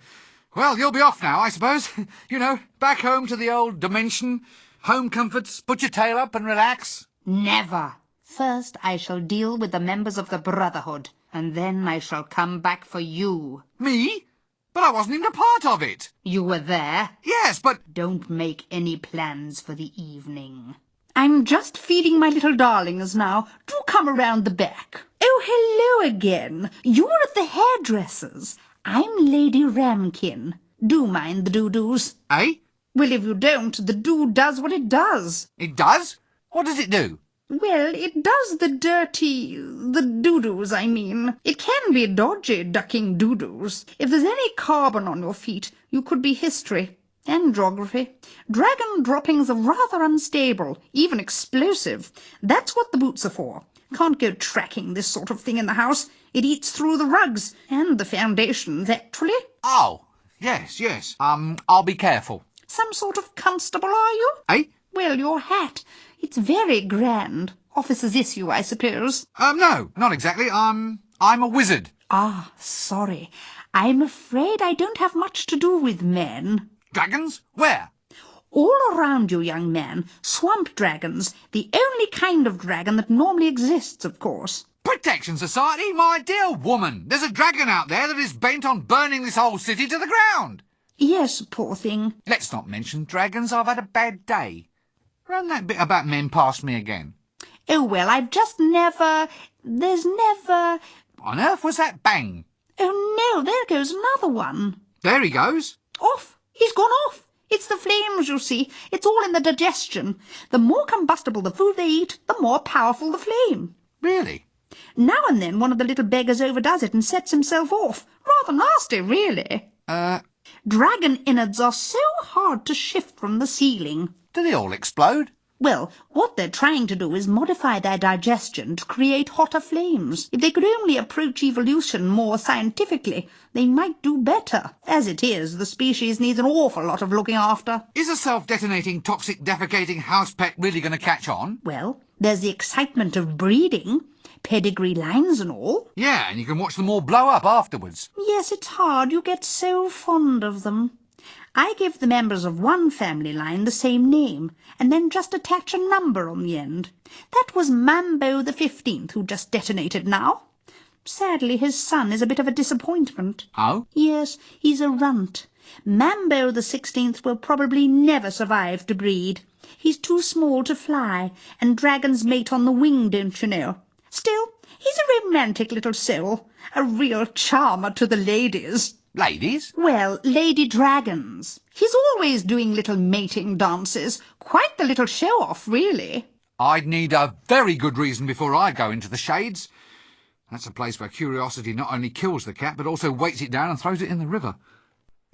Well, you'll be off now, I suppose. You know, back home to the old dimension. Home comforts, put your tail up and relax. Never. First I shall deal with the members of the Brotherhood, and then I shall come back for you. Me? But I wasn't even a part of it. You were there? Yes, but... Don't make any plans for the evening. I'm just feeding my little darlings now. Do come around the back. Oh, hello again. You're at the hairdresser's. I'm Lady Ramkin. Do mind the doo-doos. Eh? Well, if you don't, the doo does what it does. It does? What does it do? Well, it does the doo-doos, I mean. It can be dodgy ducking doo-doos. If there's any carbon on your feet, you could be history and geography. Dragon droppings are rather unstable, even explosive. That's what the boots are for. Can't go tracking this sort of thing in the house. It eats through the rugs and the foundations, actually. Oh, yes. I'll be careful. Some sort of constable, are you? Eh? Well, your hat. It's very grand. Officer's issue, I suppose. No, not exactly. I'm a wizard. Ah, sorry. I'm afraid I don't have much to do with men. Dragons? Where? All around you, young man. Swamp dragons. The only kind of dragon that normally exists, of course. Protection Society? My dear woman, there's a dragon out there that is bent on burning this whole city to the ground. Yes, poor thing. Let's not mention dragons. I've had a bad day. Run that bit about men past me again. Oh, well, there's never... On earth was that bang? Oh, no, there goes another one. There he goes. Off. He's gone off. It's the flames, you see. It's all in the digestion. The more combustible the food they eat, the more powerful the flame. Really? Now and then one of the little beggars overdoes it and sets himself off. Rather nasty, really. Dragon innards are so hard to shift from the ceiling. Do they all explode? Well, what they're trying to do is modify their digestion to create hotter flames. If they could only approach evolution more scientifically, they might do better. As it is, the species needs an awful lot of looking after. Is a self-detonating, toxic, defecating house pet really going to catch on? Well, there's the excitement of breeding, pedigree lines and all. Yeah, and you can watch them all blow up afterwards. Yes, it's hard. You get so fond of them. I give the members of one family line the same name, and then just attach a number on the end. That was Mambo the 15th, who just detonated now. Sadly, his son is a bit of a disappointment. Oh? Yes, he's a runt. Mambo the 16th will probably never survive to breed. He's too small to fly, and dragons mate on the wing, don't you know. Still, he's a romantic little soul, a real charmer to the ladies. Ladies? Well, lady dragons. He's always doing little mating dances. Quite the little show-off, really. I'd need a very good reason before I go into the shades. That's a place where curiosity not only kills the cat, but also weights it down and throws it in the river.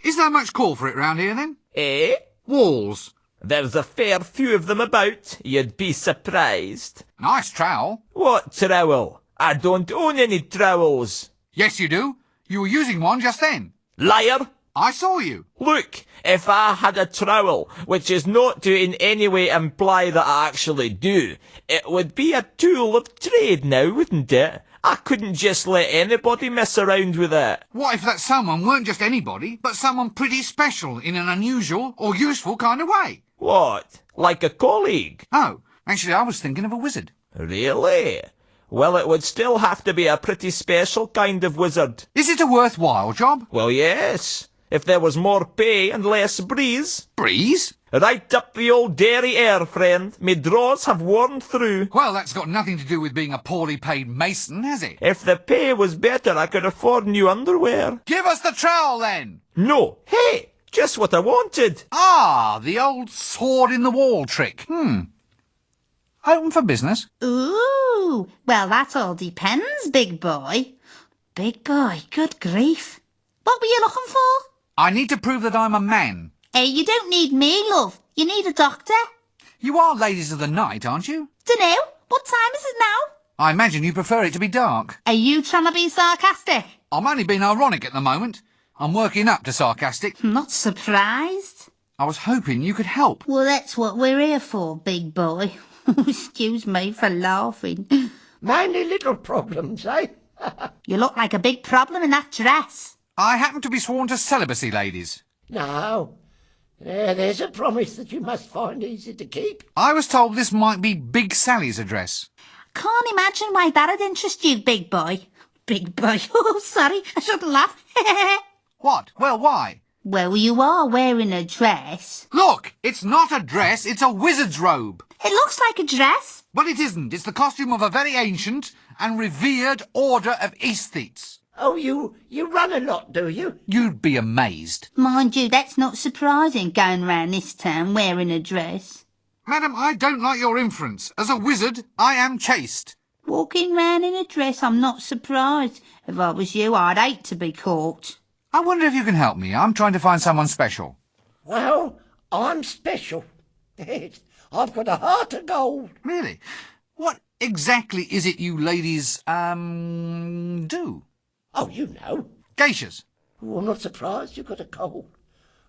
Is there much call for it round here, then? Eh? Walls. There's a fair few of them about. You'd be surprised. Nice trowel. What trowel? I don't own any trowels. Yes, you do. You were using one just then. Liar! I saw you. Look, if I had a trowel, which is not to in any way imply that I actually do, it would be a tool of trade now, wouldn't it? I couldn't just let anybody mess around with it. What if that someone weren't just anybody, but someone pretty special in an unusual or useful kind of way? What? Like a colleague? Oh, actually I was thinking of a wizard. Really? Well, it would still have to be a pretty special kind of wizard. Is it a worthwhile job? Well, yes. If there was more pay and less breeze. Breeze? Right up the old dairy air, friend. Me drawers have worn through. Well, that's got nothing to do with being a poorly paid mason, has it? If the pay was better, I could afford new underwear. Give us the trowel, then! No. Hey, just what I wanted. Ah, the old sword-in-the-wall trick. Open for business. Ooh, well, that all depends, big boy. Big boy, good grief. What were you looking for? I need to prove that I'm a man. Hey, you don't need me, love. You need a doctor. You are ladies of the night, aren't you? Dunno. What time is it now? I imagine you prefer it to be dark. Are you trying to be sarcastic? I'm only being ironic at the moment. I'm working up to sarcastic. I'm not surprised. I was hoping you could help. Well, that's what we're here for, big boy. Excuse me for laughing. Mainly little problems, eh? You look like a big problem in that dress. I happen to be sworn to celibacy, ladies. No. There's a promise that you must find easy to keep. I was told this might be Big Sally's address. Can't imagine why that'd interest you, big boy. Big boy. Oh, sorry, I shouldn't laugh. What? Well, why? Well, you are wearing a dress. Look, it's not a dress, it's a wizard's robe. It looks like a dress. But it isn't. It's the costume of a very ancient and revered order of aesthetes. Oh, you run a lot, do you? You'd be amazed. Mind you, that's not surprising, going round this town wearing a dress. Madam, I don't like your inference. As a wizard, I am chaste. Walking round in a dress, I'm not surprised. If I was you, I'd hate to be caught. I wonder if you can help me. I'm trying to find someone special. Well, I'm special. I've got a heart of gold. Really? What exactly is it you ladies, do? Oh, you know. Geishas. Oh, I'm not surprised you've got a cold.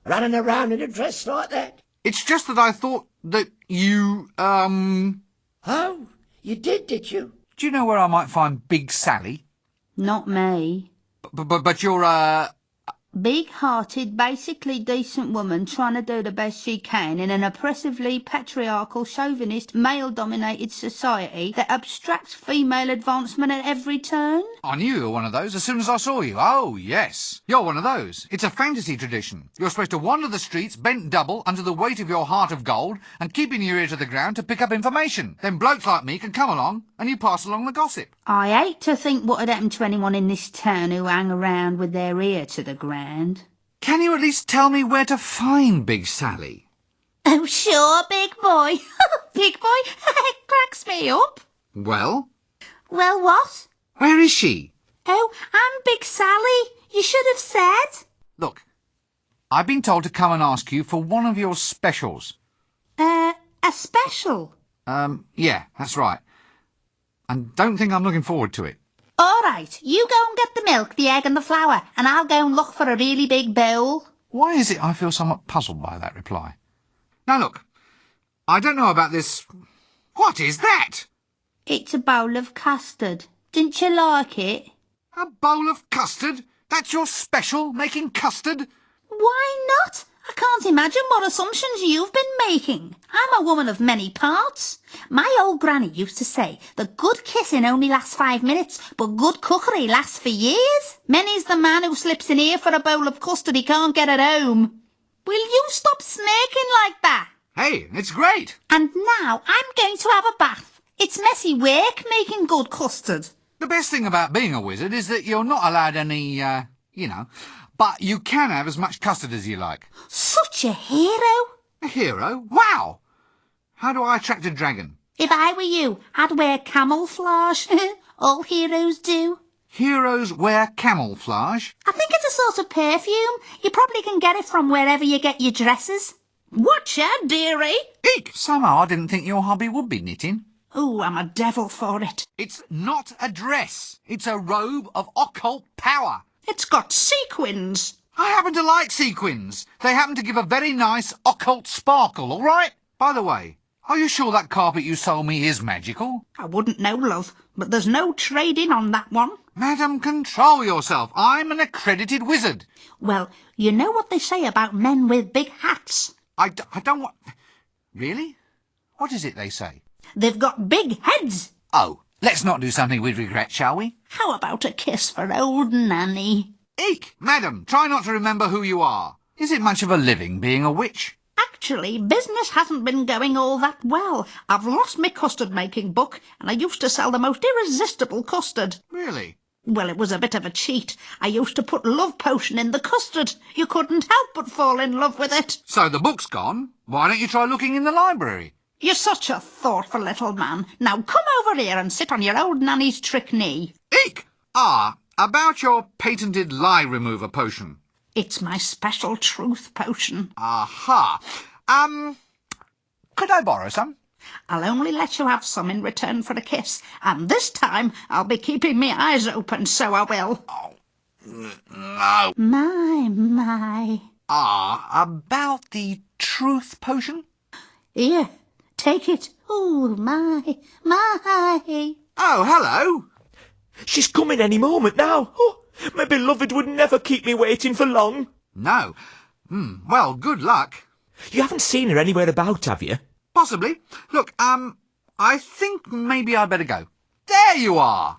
Running around in a dress like that. It's just that I thought that you, Oh, you did you? Do you know where I might find Big Sally? Not me. But you're, Big-hearted, basically decent woman trying to do the best she can in an oppressively patriarchal, chauvinist, male-dominated society that abstracts female advancement at every turn. I knew you were one of those as soon as I saw you. Oh, yes. You're one of those. It's a fantasy tradition. You're supposed to wander the streets bent double under the weight of your heart of gold and keeping your ear to the ground to pick up information. Then blokes like me can come along and you pass along the gossip. I hate to think what would happen to anyone in this town who hang around with their ear to the ground. Can you at least tell me where to find Big Sally? Oh, sure, big boy. Big boy, it cracks me up. Well? Well, what? Where is she? Oh, I'm Big Sally. You should have said. Look, I've been told to come and ask you for one of your specials. A special? Yeah, that's right. And don't think I'm looking forward to it. All right, you go and get the milk, the egg and the flour, and I'll go and look for a really big bowl. Why is it I feel somewhat puzzled by that reply? Now look, I don't know about this... What is that? It's a bowl of custard. Didn't you like it? A bowl of custard? That's your special, making custard? Why not? I can't imagine what assumptions you've been making. I'm a woman of many parts. My old granny used to say that good kissing only lasts 5 minutes, but good cookery lasts for years. Many's the man who slips in here for a bowl of custard he can't get at home. Will you stop snaking like that? Hey, it's great. And now I'm going to have a bath. It's messy work making good custard. The best thing about being a wizard is that you're not allowed any, but you can have as much custard as you like. Such a hero. A hero? Wow! How do I attract a dragon? If I were you, I'd wear camouflage. All heroes do. Heroes wear camouflage? I think it's a sort of perfume. You probably can get it from wherever you get your dresses. Watch out, dearie. Eek! Somehow I didn't think your hobby would be knitting. Oh, I'm a devil for it. It's not a dress. It's a robe of occult power. It's got sequins. I happen to like sequins. They happen to give a very nice occult sparkle, all right? By the way, are you sure that carpet you sold me is magical? I wouldn't know, love, but there's no trading on that one. Madam, control yourself. I'm an accredited wizard. Well, you know what they say about men with big hats? I don't want... Really? What is it they say? They've got big heads. Oh, let's not do something we'd regret, shall we? How about a kiss for old Nanny? Eek! Madam, try not to remember who you are. Is it much of a living being a witch? Actually, business hasn't been going all that well. I've lost my custard-making book, and I used to sell the most irresistible custard. Really? Well, it was a bit of a cheat. I used to put love potion in the custard. You couldn't help but fall in love with it. So the book's gone. Why don't you try looking in the library? You're such a thoughtful little man. Now come over here and sit on your old Nanny's trick knee. Eek! About your patented lie remover potion. It's my special truth potion. Aha. Could I borrow some? I'll only let you have some in return for a kiss, and this time I'll be keeping my eyes open, so I will. No. My. About the truth potion? Here, take it. Oh, my. Oh, hello. She's coming any moment now. Oh, my beloved would never keep me waiting for long. No. Well, good luck. You haven't seen her anywhere about, have you? Possibly. Look, I think maybe I'd better go. There you are.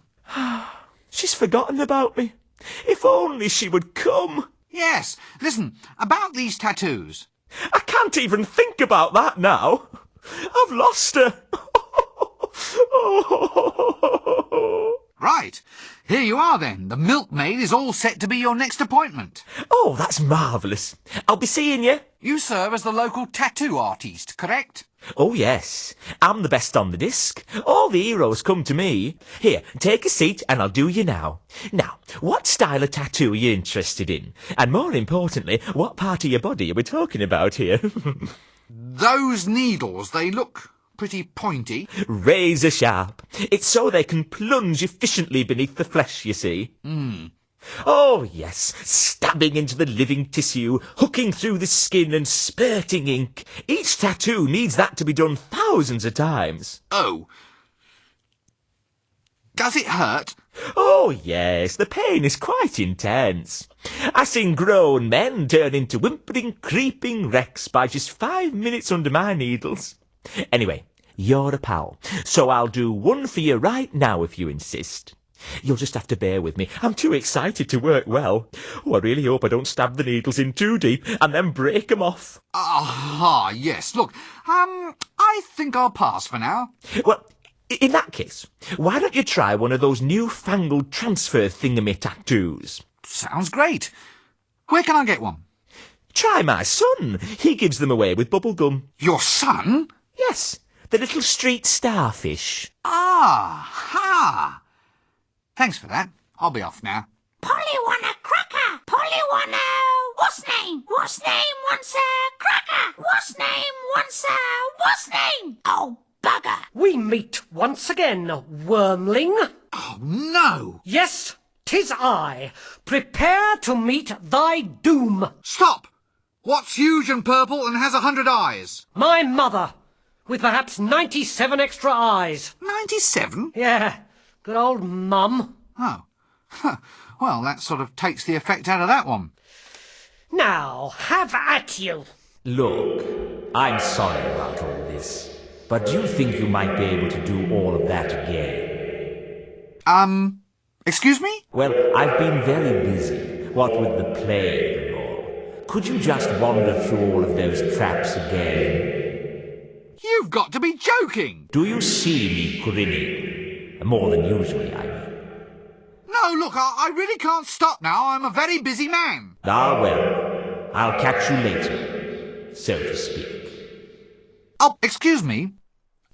She's forgotten about me. If only she would come. Yes. Listen, about these tattoos. I can't even think about that now. I've lost her. Right. Here you are then. The milkmaid is all set to be your next appointment. Oh, that's marvellous. I'll be seeing you. You serve as the local tattoo artist, correct? Oh, yes. I'm the best on the disc. All the heroes come to me. Here, take a seat and I'll do you now. Now, what style of tattoo are you interested in? And more importantly, what part of your body are we talking about here? Those needles, they look pretty pointy. Razor sharp. It's so they can plunge efficiently beneath the flesh, you see. Oh, yes, stabbing into the living tissue, hooking through the skin and spurting ink. Each tattoo needs that to be done thousands of times. Oh. Does it hurt? Oh, yes, the pain is quite intense. I've seen grown men turn into whimpering, creeping wrecks by just 5 minutes under my needles. Anyway, you're a pal, so I'll do one for you right now if you insist. You'll just have to bear with me. I'm too excited to work well. Oh, I really hope I don't stab the needles in too deep and then break 'em off. Aha, yes. Look, I think I'll pass for now. Well, in that case, why don't you try one of those newfangled transfer thingamy tattoos? Sounds great. Where can I get one? Try my son. He gives them away with bubble gum. Your son? Yes, the little street starfish. Ha! Thanks for that. I'll be off now. Polly want a cracker. Polly want a... What's name? What's name wants a cracker? What's name wants a... What's name? Oh, bugger. We meet once again, wormling. Oh, no. Yes, 'tis I. Prepare to meet thy doom. Stop! What's huge and purple and has 100 eyes? My mother, with perhaps 97 extra eyes. 97? Yeah, good old mum. Oh. Well, that sort of takes the effect out of that one. Now, have at you. Look, I'm sorry about all this, but do you think you might be able to do all of that again? Excuse me? Well, I've been very busy, what with the plague and all. Could you just wander through all of those traps again? You've got to be joking! Do you see me grinning? More than usually, I mean. No, look, I really can't stop now. I'm a very busy man. Ah, well, I'll catch you later, so to speak. Oh, excuse me.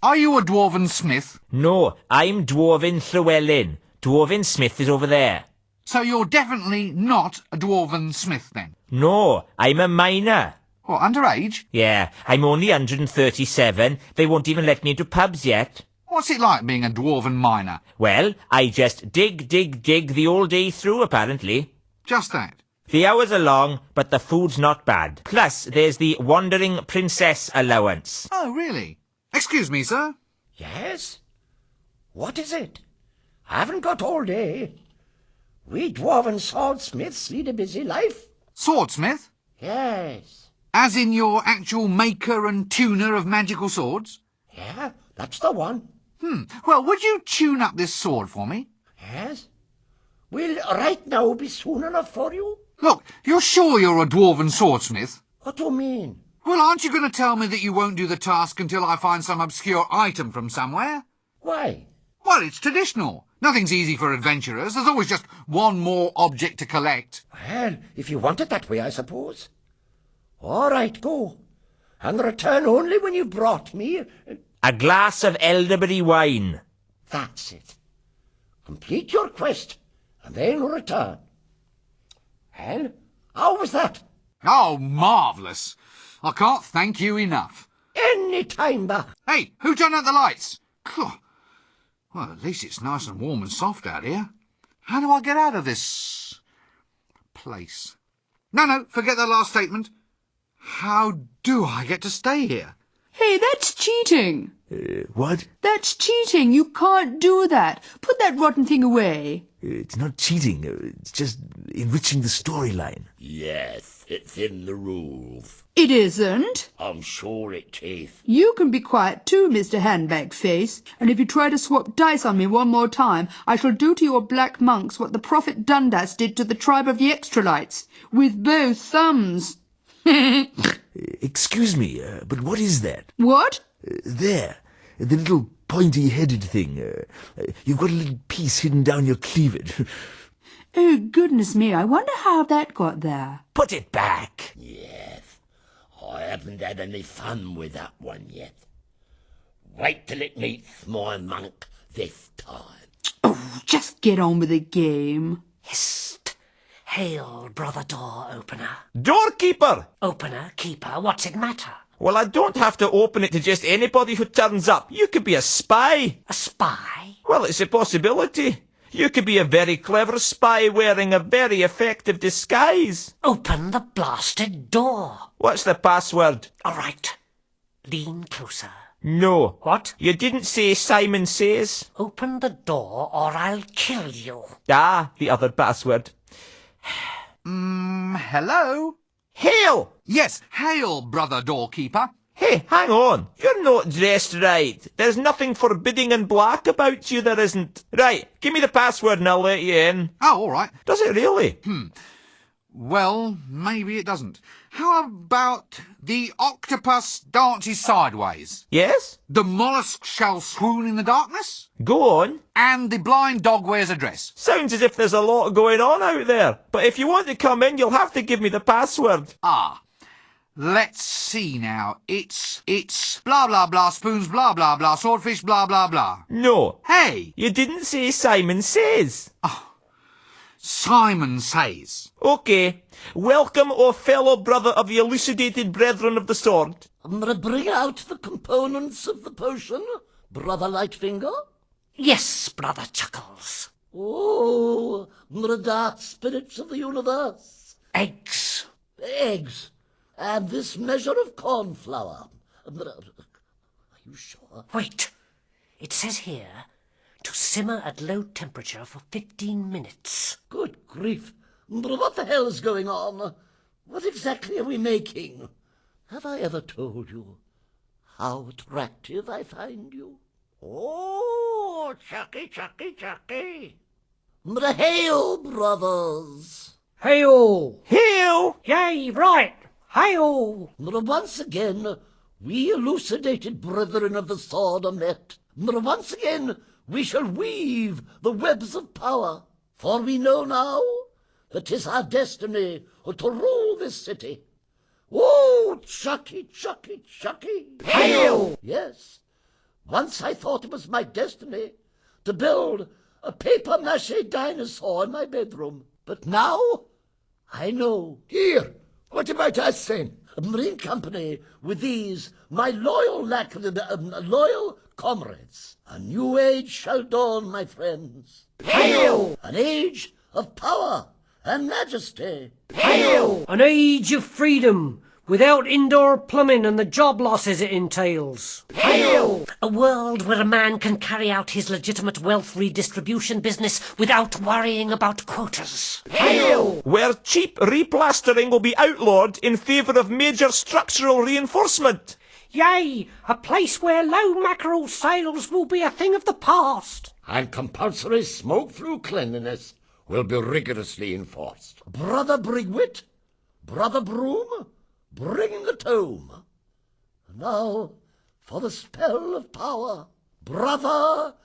Are you a dwarven smith? No, I'm Dwarven Llewellyn. Dwarven Smith is over there. So you're definitely not a dwarven smith, then? No, I'm a miner. What, underage? Yeah, I'm only 137. They won't even let me into pubs yet. What's it like being a dwarven miner? Well, I just dig the whole day through, apparently. Just that? The hours are long, but the food's not bad. Plus, there's the Wandering Princess allowance. Oh, really? Excuse me, sir. Yes? What is it? I haven't got all day. We dwarven swordsmiths lead a busy life. Swordsmith? Yes. As in your actual maker and tuner of magical swords? Yeah, that's the one. Well, would you tune up this sword for me? Yes. Will right now be soon enough for you? Look, you're sure you're a dwarven swordsmith? What do you mean? Well, aren't you going to tell me that you won't do the task until I find some obscure item from somewhere? Why? Well, it's traditional. Nothing's easy for adventurers. There's always just one more object to collect. Well, if you want it that way, I suppose. All right, go. And return only when you've brought me... A glass of elderberry wine. That's it. Complete your quest, and then return. Well, How was that? Oh, marvellous. I can't thank you enough. Any time, Hey, who turned out the lights? Phew. Well, at least it's nice and warm and soft out here. How do I get out of this place? No, forget that last statement. How do I get to stay here? Hey, that's cheating. What? That's cheating. You can't do that. Put that rotten thing away. It's not cheating. It's just enriching the storyline. Yes, it's in the rules. It isn't. I'm sure it is. You can be quiet too, Mr. Handbag Face. And if you try to swap dice on me one more time, I shall do to your black monks what the Prophet Dundas did to the tribe of the Extralites, with both thumbs. Excuse me, but what is that? What? There. The little pointy-headed thing. You've got a little piece hidden down your cleavage. Oh, goodness me, I wonder how that got there. Put it back. Yes, I haven't had any fun with that one yet. Wait till it meets my monk this time. Oh, just get on with the game. Hist. Hail, brother door opener. Doorkeeper! Opener, keeper, what's it matter? Well, I don't have to open it to just anybody who turns up. You could be a spy. A spy? Well, it's a possibility. You could be a very clever spy wearing a very effective disguise. Open the blasted door. What's the password? All right. Lean closer. No. What? You didn't say Simon Says. Open the door or I'll kill you. Ah, the other password. Hello? Hail! Yes, hail, brother doorkeeper. Hey, hang on. You're not dressed right. There's nothing forbidding and black about you, there isn't. Right, give me the password and I'll let you in. Oh, all right. Does it really? Well, maybe it doesn't. How about the octopus dances sideways? Yes? The mollusk shall swoon in the darkness? Go on. And the blind dog wears a dress. Sounds as if there's a lot going on out there. But if you want to come in, you'll have to give me the password. Let's see now. It's blah blah blah, spoons blah blah blah, swordfish blah blah blah. No. Hey! You didn't say Simon Says. Simon Says. Okay. Welcome, O fellow brother of the elucidated brethren of the sword. Bring out the components of the potion, Brother Lightfinger. Yes, brother Chuckles. Oh, dark spirits of the universe. Eggs. Eggs. And this measure of cornflour. Are you sure? Wait. It says here to simmer at low temperature for 15 minutes. Good grief. What the hell is going on? What exactly are we making? Have I ever told you how attractive I find you? Oh, Chucky, Chucky, Chucky. Hail, brothers. Hail! Hail! Yay, right! Hail! Once again, we elucidated brethren of the sword are met. Once again, we shall weave the webs of power. For we know now that 'tis our destiny to rule this city. Oh, Chucky, Chucky, Chucky. Hail! Yes. Once I thought it was my destiny to build a papier-mâché dinosaur in my bedroom. But now I know. Here, what about us then? In company with these, my loyal loyal comrades. A new age shall dawn, my friends. Hail! An age of power and majesty. Hail! An age of freedom, without indoor plumbing and the job losses it entails. Hail! A world where a man can carry out his legitimate wealth redistribution business without worrying about quotas. Hail! Where cheap replastering will be outlawed in favour of major structural reinforcement. Yay! A place where low mackerel sales will be a thing of the past. And compulsory smoke-through cleanliness will be rigorously enforced. Brother Brigwit, Brother Broom, bring the tome. Now, for the spell of power. Brother...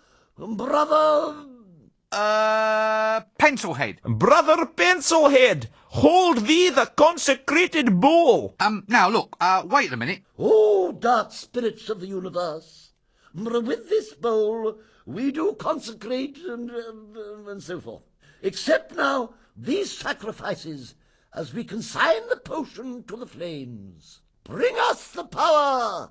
Pencilhead. Brother Pencilhead, hold thee the consecrated bowl. Now look, wait a minute. Oh, dark spirits of the universe, with this bowl we do consecrate and so forth. Except now these sacrifices as we consign the potion to the flames. Bring us the power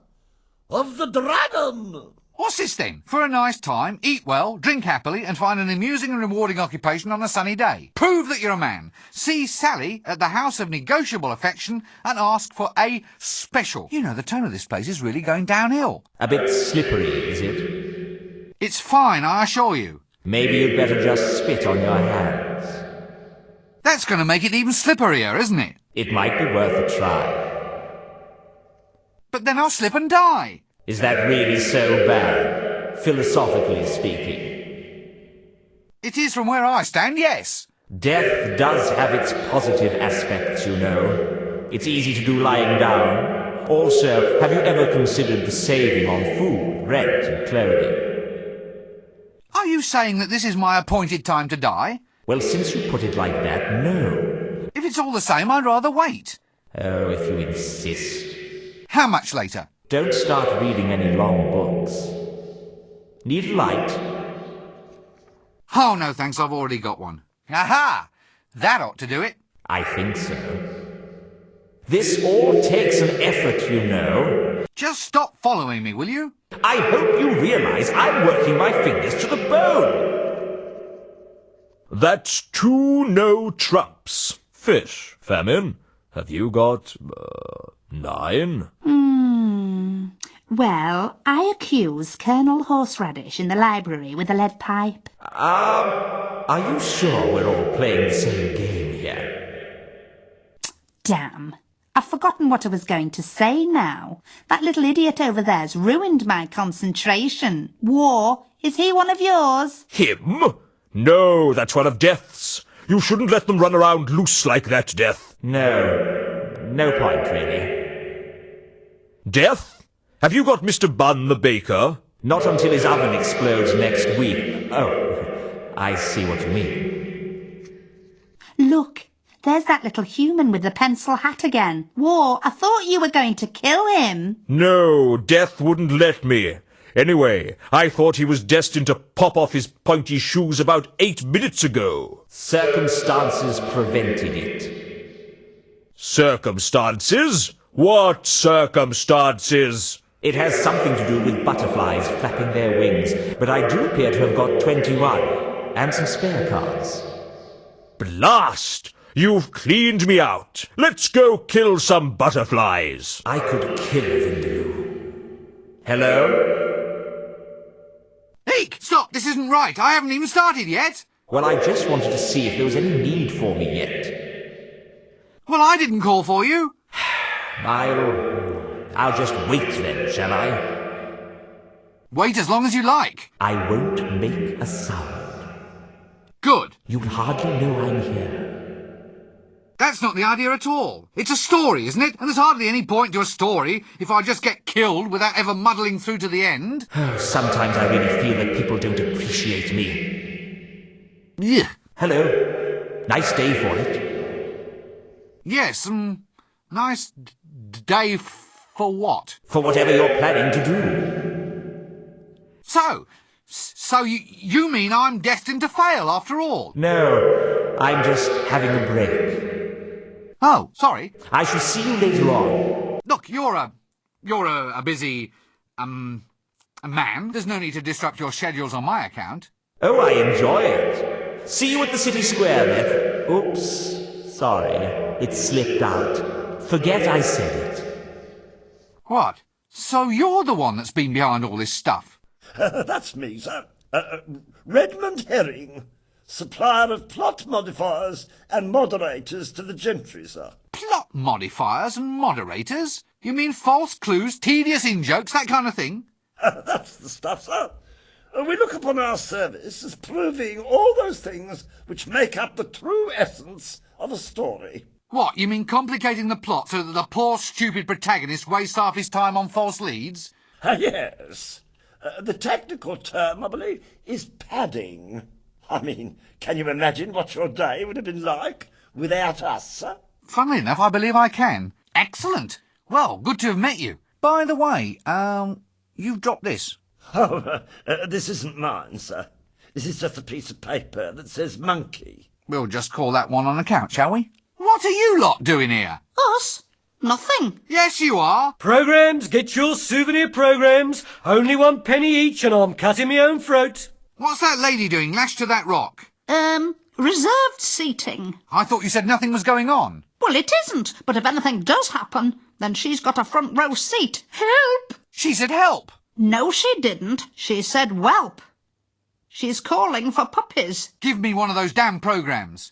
of the dragon! What's this then? For a nice time, eat well, drink happily, and find an amusing and rewarding occupation on a sunny day. Prove that you're a man. See Sally at the House of Negotiable Affection and ask for a special. You know, the tone of this place is really going downhill. A bit slippery, is it? It's fine, I assure you. Maybe you'd better just spit on your hands. That's going to make it even slipperier, isn't it? It might be worth a try. But then I'll slip and die. Is that really so bad, philosophically speaking? It is from where I stand, yes. Death does have its positive aspects, you know. It's easy to do lying down. Also, have you ever considered the saving on food, rent and clothing? Are you saying that this is my appointed time to die? Well, since you put it like that, no. If it's all the same, I'd rather wait. Oh, if you insist. How much later? Don't start reading any long books. Need a light? Oh, no thanks, I've already got one. Aha! That ought to do it. I think so. This all takes an effort, you know. Just stop following me, will you? I hope you realise I'm working my fingers to the bone. That's 2 no trumps. Fish, famine. Have you got 9? Well, I accuse Colonel Horseradish in the library with a lead pipe. Are you sure we're all playing the same game here? Damn. I've forgotten what I was going to say now. That little idiot over there's ruined my concentration. War, is he one of yours? Him? No, that's one of Death's. You shouldn't let them run around loose like that, Death. No point, really. Death? Have you got Mr. Bunn the baker? Not until his oven explodes next week. Oh, I see what you mean. Look, there's that little human with the pencil hat again. War, I thought you were going to kill him. No, Death wouldn't let me. Anyway, I thought he was destined to pop off his pointy shoes about 8 minutes ago. Circumstances prevented it. Circumstances? What circumstances? It has something to do with butterflies flapping their wings, but I do appear to have got 21, and some spare cards. Blast! You've cleaned me out. Let's go kill some butterflies. I could kill a Vindaloo. Hello? Eek! Stop! This isn't right. I haven't even started yet. Well, I just wanted to see if there was any need for me yet. Well, I didn't call for you. I'll just wait then, shall I? Wait as long as you like. I won't make a sound. Good. You'll hardly know I'm here. That's not the idea at all. It's a story, isn't it? And there's hardly any point to a story if I just get killed without ever muddling through to the end. Oh, sometimes I really feel that people don't appreciate me. Yeah. Hello. Nice day for it. Yes, nice day for what? For whatever you're planning to do. So you mean I'm destined to fail after all? No, I'm just having a break. Oh, sorry. I shall see you later on. Look, you're a busy, a man. There's no need to disrupt your schedules on my account. Oh, I enjoy it. See you at the city square then. Oops, sorry, it slipped out. Forget I said it. What? So you're the one that's been behind all this stuff? That's me, sir. Redmond Herring, supplier of plot modifiers and moderators to the gentry, sir. Plot modifiers and moderators? You mean false clues, tedious in-jokes, that kind of thing? That's the stuff, sir. We look upon our service as proving all those things which make up the true essence of a story. What, you mean complicating the plot so that the poor, stupid protagonist wastes half his time on false leads? Yes. The technical term, I believe, is padding. I mean, can you imagine what your day would have been like without us, sir? Funnily enough, I believe I can. Excellent. Well, good to have met you. By the way, you've dropped this. Oh, this isn't mine, sir. This is just a piece of paper that says monkey. We'll just call that one on account, shall we? What are you lot doing here? Us? Nothing. Yes, you are. Programs, get your souvenir programs. Only 1 penny each and I'm cutting my own throat. What's that lady doing lashed to that rock? Reserved seating. I thought you said nothing was going on. Well, it isn't, but if anything does happen, then she's got a front row seat. Help! She said help. No, she didn't. She said whelp. She's calling for puppies. Give me one of those damn programs.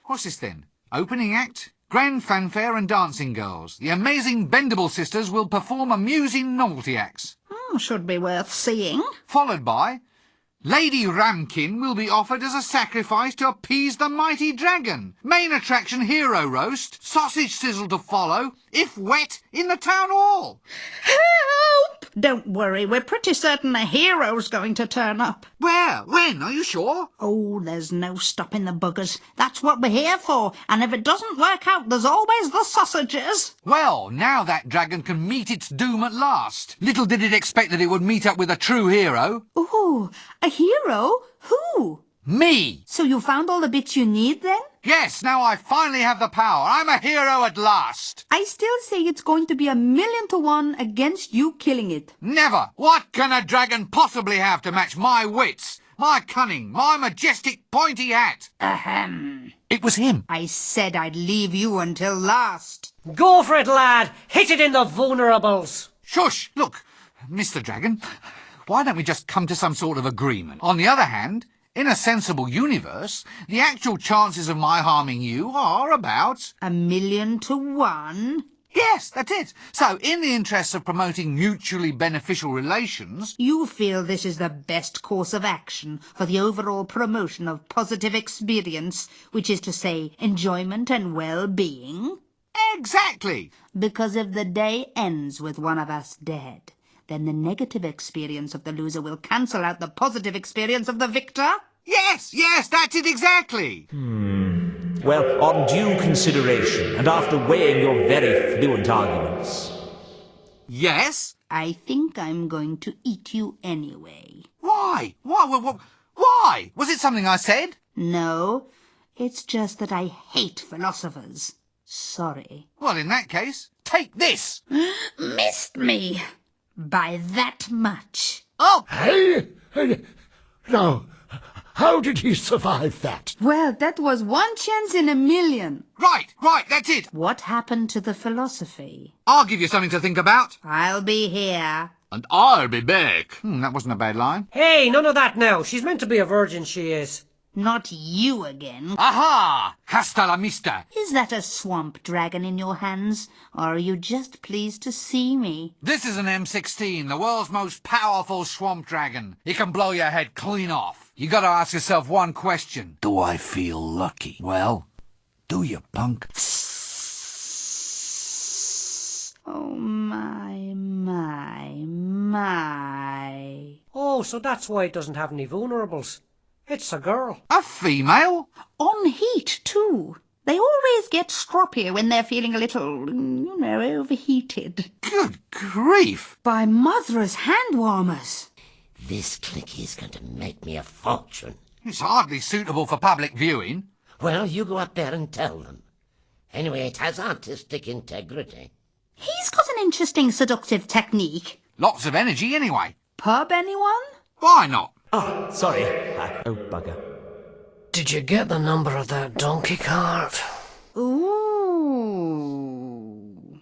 What's this then? Opening act? Grand fanfare and dancing girls. The amazing Bendable sisters will perform amusing novelty acts. Should be worth seeing. Followed by Lady Ramkin will be offered as a sacrifice to appease the mighty dragon. Main attraction hero roast. Sausage sizzle to follow. If wet, in the town hall. Help! Don't worry, we're pretty certain a hero's going to turn up. Where? When? Are you sure? Oh, there's no stopping the buggers. That's what we're here for. And if it doesn't work out, there's always the sausages. Well, now that dragon can meet its doom at last. Little did it expect that it would meet up with a true hero. Ooh, a hero? Who? Me! So you found all the bits you need then? Yes, now I finally have the power. I'm a hero at last. I still say it's going to be 1,000,000 to 1 against you killing it. Never. What can a dragon possibly have to match my wits, my cunning, my majestic pointy hat? Ahem. It was him. I said I'd leave you until last. Go for it, lad. Hit it in the vulnerables. Shush! Look, Mr. Dragon, why don't we just come to some sort of agreement? On the other hand, in a sensible universe, the actual chances of my harming you are about... 1,000,000 to 1? Yes, that's it. So, in the interests of promoting mutually beneficial relations... You feel this is the best course of action for the overall promotion of positive experience, which is to say, enjoyment and well-being? Exactly! Because if the day ends with one of us dead, then the negative experience of the loser will cancel out the positive experience of the victor? Yes, that's it exactly. Well, on due consideration, and after weighing your very fluent arguments... Yes? I think I'm going to eat you anyway. Why? Why? Was it something I said? No, it's just that I hate philosophers. Sorry. Well, in that case, take this. Missed me. By that much. Oh! Hey! Now, how did he survive that? Well, that was 1 chance in 1,000,000. Right, that's it. What happened to the philosophy? I'll give you something to think about. I'll be here. And I'll be back. That wasn't a bad line. Hey, none of that now. She's meant to be a virgin, she is. Not you again. Aha! Hasta la vista. Is that a swamp dragon in your hands, or are you just pleased to see me? This is an M16, the world's most powerful swamp dragon. It can blow your head clean off. You gotta ask yourself one question. Do I feel lucky? Well, do you, punk? Oh, my. Oh, so that's why it doesn't have any vulnerables. It's a girl. A female? On heat, too. They always get stroppy when they're feeling a little, overheated. Good grief. By Mother's hand warmers. This clicky is going to make me a fortune. It's hardly suitable for public viewing. Well, you go up there and tell them. Anyway, it has artistic integrity. He's got an interesting seductive technique. Lots of energy anyway. Pub, anyone? Why not? Oh, sorry. Oh, bugger. Did you get the number of that donkey cart? Ooh.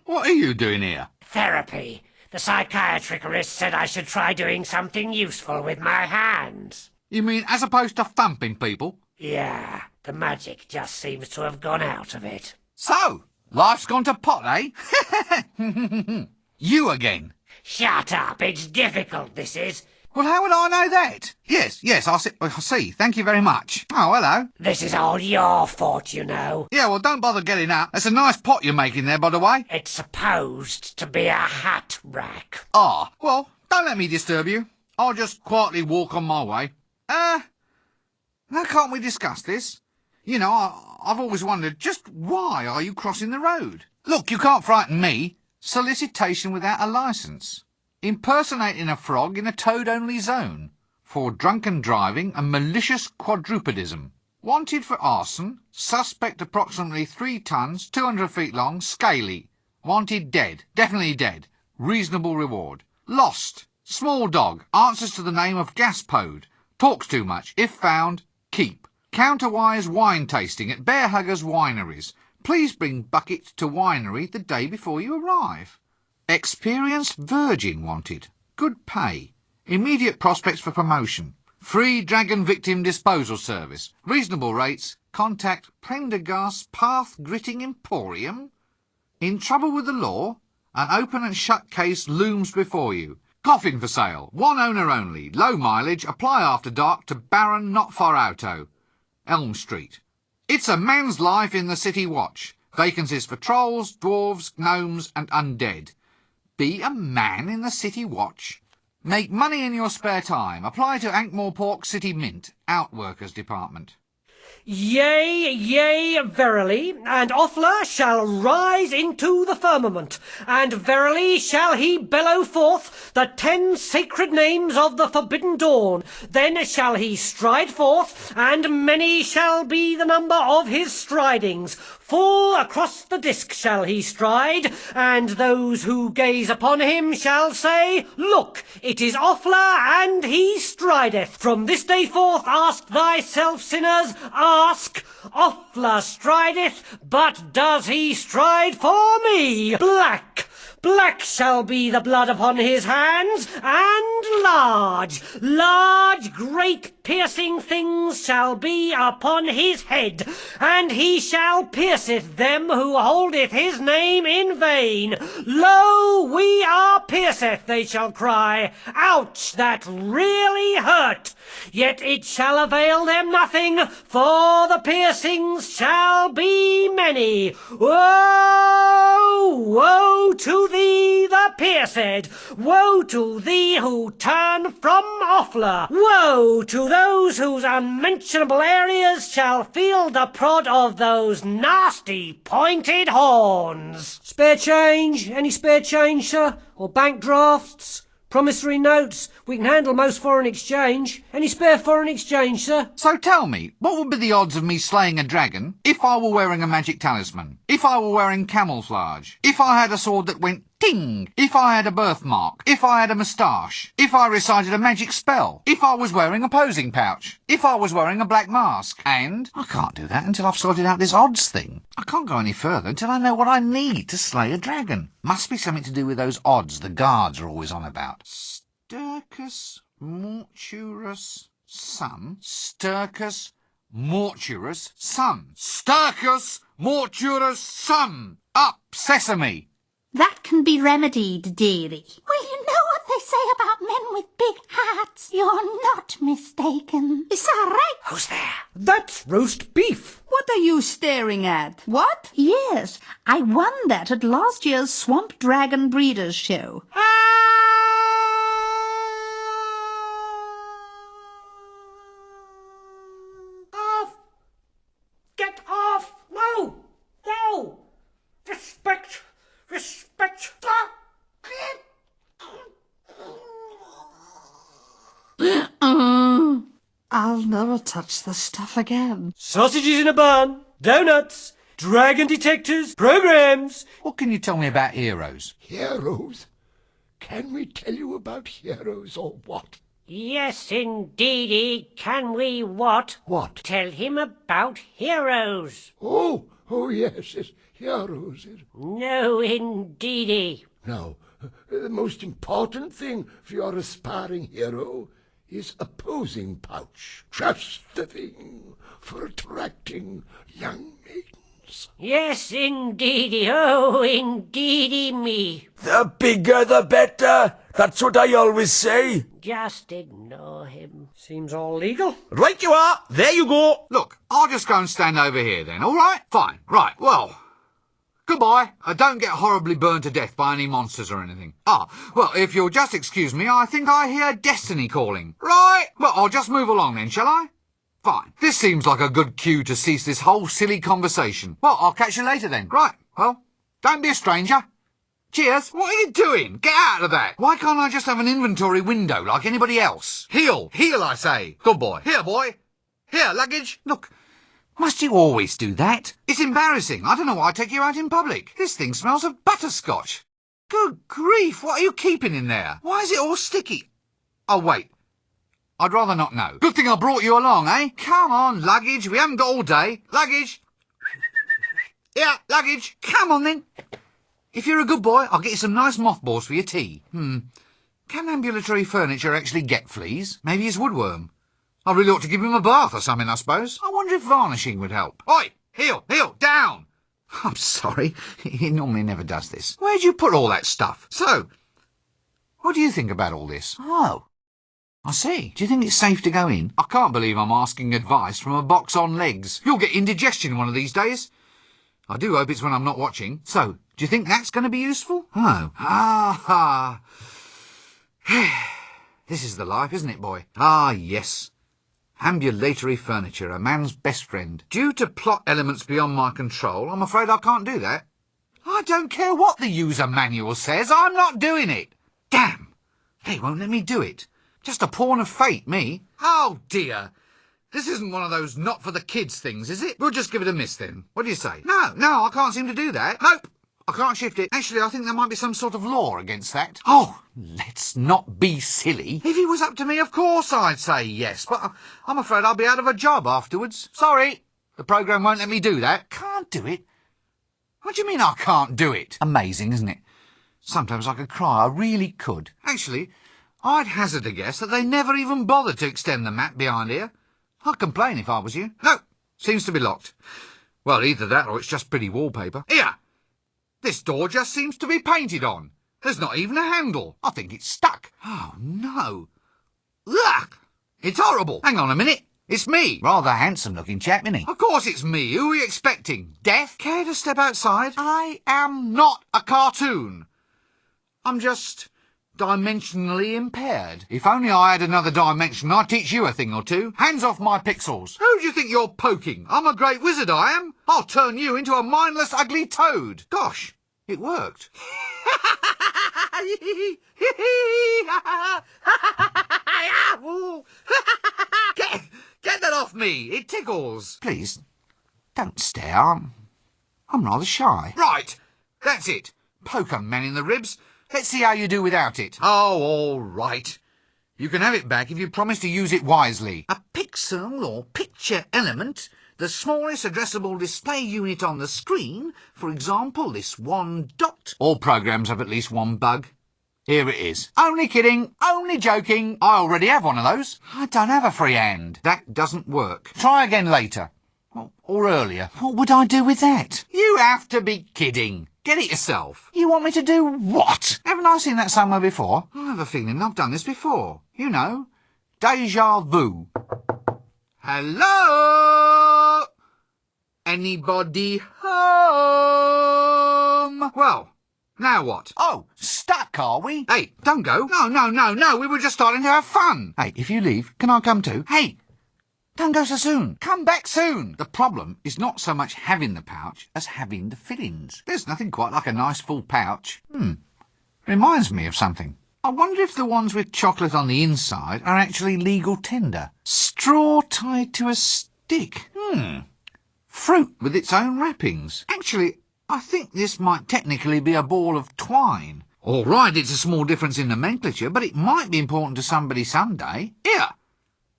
What are you doing here? Therapy. The psychiatrist said I should try doing something useful with my hands. You mean as opposed to thumping people? Yeah, the magic just seems to have gone out of it. So, life's gone to pot, eh? You again. Shut up, it's difficult, this is. Well, how would I know that? Yes, I see. Thank you very much. Oh, hello. This is all your fault, you know. Yeah, well, don't bother getting up. That's a nice pot you're making there, by the way. It's supposed to be a hat rack. Ah, well, don't let me disturb you. I'll just quietly walk on my way. Now can't we discuss this? You know, I've always wondered, just why are you crossing the road? Look, you can't frighten me. Solicitation without a licence. Impersonating a frog in a toad-only zone. For drunken driving and malicious quadrupedism. Wanted for arson. Suspect approximately 3 tons, 200 feet long, scaly. Wanted dead. Definitely dead. Reasonable reward. Lost. Small dog. Answers to the name of Gaspode. Talks too much. If found, keep. Counterwise wine tasting at Bear Huggers Wineries. Please bring bucket to winery the day before you arrive. Experienced virgin wanted. Good pay. Immediate prospects for promotion. Free dragon victim disposal service. Reasonable rates. Contact Prendergast Path Gritting Emporium. In trouble with the law? An open and shut case looms before you. Coffin for sale. One owner only. Low mileage. Apply after dark to Baron Not Far Auto. Elm Street. It's a man's life in the City Watch. Vacancies for trolls, dwarves, gnomes and undead. Be a man in the City Watch. Make money in your spare time. Apply to Ankh-morpork City Mint. Outworkers Department. Yea, yea, verily, and Offler shall rise into the firmament, and verily shall he bellow forth the 10 sacred names of the forbidden dawn. Then shall he stride forth, and many shall be the number of his stridings. Full across the disk shall he stride, and those who gaze upon him shall say, Look, it is Offler, and he strideth. From this day forth ask thyself, sinners, ask, Offler strideth, but does he stride for me? Black! Black shall be the blood upon his hands, and large, great piercing things shall be upon his head, and he shall pierceth them who holdeth his name in vain. Lo, we are pierceth, they shall cry. Ouch, that really hurt. Yet it shall avail them nothing, for the piercings shall be many. Woe, woe to thee, the pierced! Woe to thee who turn from Offler! Woe to those whose unmentionable areas shall feel the prod of those nasty pointed horns! Spare change? Any spare change, sir? Or bank drafts? Promissory notes? We can handle most foreign exchange. Any spare foreign exchange, sir? So tell me, what would be the odds of me slaying a dragon if I were wearing a magic talisman? If I were wearing camouflage? If I had a sword that went ting? If I had a birthmark? If I had a moustache? If I recited a magic spell? If I was wearing a posing pouch? If I was wearing a black mask? And I can't do that until I've sorted out this odds thing. I can't go any further until I know what I need to slay a dragon. Must be something to do with those odds the guards are always on about. Sturcus mortuus sum. Sturcus mortuus sum. Sturcus mortuus sum. Up, sesame. That can be remedied, dearie. Well, you know what they say about men with big hats. You're not mistaken. Is that right? Who's there? That's roast beef. What are you staring at? What? Yes, I won that at last year's Swamp Dragon Breeders' Show. Off! Get off! No! No! Respect! Respect! I'll never touch the stuff again. Sausages in a bun, donuts, dragon detectors, programs. What can you tell me about heroes? Heroes? Can we tell you about heroes or what? Yes, indeedy, can we what? What? Tell him about heroes. Oh, yes, heroes. No, indeedy. Now, the most important thing for your aspiring hero is a posing pouch. Just the thing for attracting young maidens. Yes, indeedy, oh, indeedy me. The bigger the better. That's what I always say. Just ignore him. Seems all legal. Right you are. There you go. Look, I'll just go and stand over here then, all right? Fine. Right, well, goodbye. Don't get horribly burned to death by any monsters or anything. Well, if you'll just excuse me, I think I hear destiny calling. Right, well, I'll just move along then, shall I? Fine. This seems like a good cue to cease this whole silly conversation. Well, I'll catch you later then. Right, well, don't be a stranger. Cheers. What are you doing? Get out of that. Why can't I just have an inventory window like anybody else? Heel, I say. Good boy. Here, boy. Here, luggage. Look, Must you always do that? It's embarrassing. I don't know why I take you out in public. This thing smells of butterscotch. Good grief, what are you keeping in there? Why is it all sticky? Oh, wait. I'd rather not know. Good thing I brought you along, eh? Come on, luggage. We haven't got all day. Luggage. Yeah, luggage. Come on, then. If you're a good boy, I'll get you some nice mothballs for your tea. Can ambulatory furniture actually get fleas? Maybe it's woodworm. I really ought to give him a bath or something, I suppose. I wonder if varnishing would help. Oi! Heel! Down! I'm sorry. He normally never does this. Where'd you put all that stuff? So, what do you think about all this? Oh, I see. Do you think it's safe to go in? I can't believe I'm asking advice from a box on legs. You'll get indigestion one of these days. I do hope it's when I'm not watching. So, do you think that's going to be useful? Oh. Ah. This is the life, isn't it, boy? Ah, yes. Ambulatory furniture, a man's best friend. Due to plot elements beyond my control, I'm afraid I can't do that. I don't care what the user manual says, I'm not doing it. Damn! They won't let me do it. Just a pawn of fate, me. Oh, dear. This isn't one of those not-for-the-kids things, is it? We'll just give it a miss, then. What do you say? No, I can't seem to do that. Nope. I can't shift it. Actually, I think there might be some sort of law against that. Oh, let's not be silly. If it was up to me, of course I'd say yes, but I'm afraid I'll be out of a job afterwards. Sorry, the programme won't let me do that. Can't do it? What do you mean I can't do it? Amazing, isn't it? Sometimes I could cry, I really could. Actually, I'd hazard a guess that they never even bothered to extend the mat behind here. I'd complain if I was you. No, seems to be locked. Well, either that or it's just pretty wallpaper. Here! This door just seems to be painted on. There's not even a handle. I think it's stuck. Oh, no. Ugh! It's horrible. Hang on a minute. It's me. Rather handsome-looking chap, isn't he? Of course it's me. Who are you expecting? Death? Care to step outside? I am not a cartoon. I'm just dimensionally impaired. If only I had another dimension, I'd teach you a thing or two. Hands off my pixels. Who do you think you're poking? I'm a great wizard, I am. I'll turn you into a mindless, ugly toad. Gosh, it worked. Get that off me. It tickles. Please, don't stare. I'm rather shy. Right, that's it. Poke a man in the ribs. Let's see how you do without it. Oh, all right. You can have it back if you promise to use it wisely. A pixel or picture element, the smallest addressable display unit on the screen, for example, this one dot. All programs have at least one bug. Here it is. Only kidding, only joking. I already have one of those. I don't have a free hand. That doesn't work. Try again later. Or earlier. What would I do with that? You have to be kidding. Get it yourself. You want me to do what? Haven't I seen that somewhere before? I have a feeling I've done this before. You know, deja vu. Hello? Anybody home? Well, now what? Oh, stuck, are we? Hey, don't go. No. We were just starting to have fun. Hey, if you leave, can I come too? Hey! Don't go so soon. Come back soon. The problem is not so much having the pouch as having the fillings. There's nothing quite like a nice full pouch. Reminds me of something. I wonder if the ones with chocolate on the inside are actually legal tender. Straw tied to a stick. Fruit with its own wrappings. Actually, I think this might technically be a ball of twine. All right, it's a small difference in nomenclature, but it might be important to somebody someday. Here!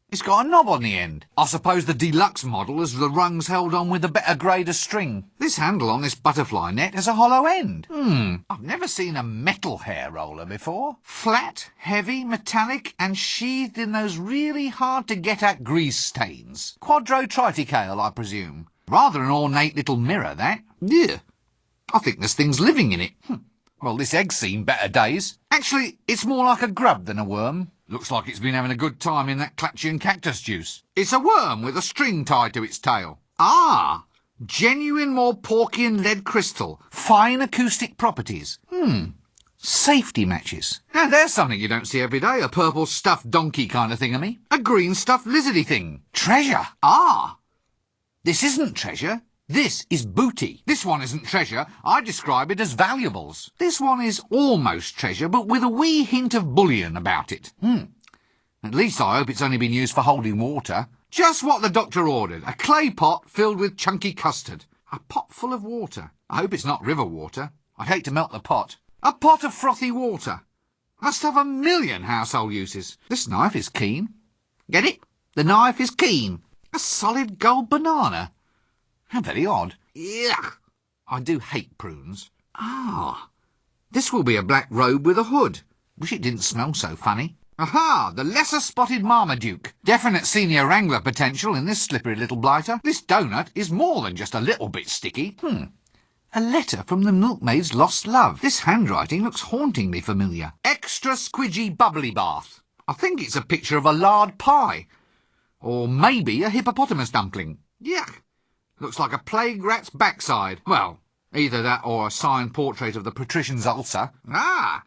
It's got a knob on the end. I suppose the deluxe model has the rungs held on with a better grade of string. This handle on this butterfly net has a hollow end. I've never seen a metal hair roller before. Flat, heavy, metallic, and sheathed in those really hard-to-get-at grease stains. Quadro-triticale, I presume. Rather an ornate little mirror, that. Yeah. I think this thing's living in it. Well, this egg's seen better days. Actually, it's more like a grub than a worm. Looks like it's been having a good time in that Clutchian cactus juice. It's a worm with a string tied to its tail. Ah, genuine Morporkian lead crystal. Fine acoustic properties. Safety matches. Now there's something you don't see every day. A purple stuffed donkey kind of thingamy. A green stuffed lizardy thing. Treasure. Ah, this isn't treasure. This is booty. This one isn't treasure. I describe it as valuables. This one is almost treasure, but with a wee hint of bullion about it. At least I hope it's only been used for holding water. just what the doctor ordered. A clay pot filled with chunky custard. A pot full of water. I hope it's not river water. I'd hate to melt the pot. A pot of frothy water. Must have 1,000,000 household uses. This knife is keen. Get it? The knife is keen. A solid gold banana. How very odd. Yuck. I do hate prunes. Ah, this will be a black robe with a hood. Wish it didn't smell so funny. Aha, the lesser-spotted Marmaduke. Definite senior wrangler potential in this slippery little blighter. This donut is more than just a little bit sticky. A letter from the milkmaid's lost love. This handwriting looks hauntingly familiar. Extra squidgy bubbly bath. I think it's a picture of a lard pie. Or maybe a hippopotamus dumpling. Yuck. Looks like a plague rat's backside. Well, either that or a signed portrait of the patrician's ulcer. Ah!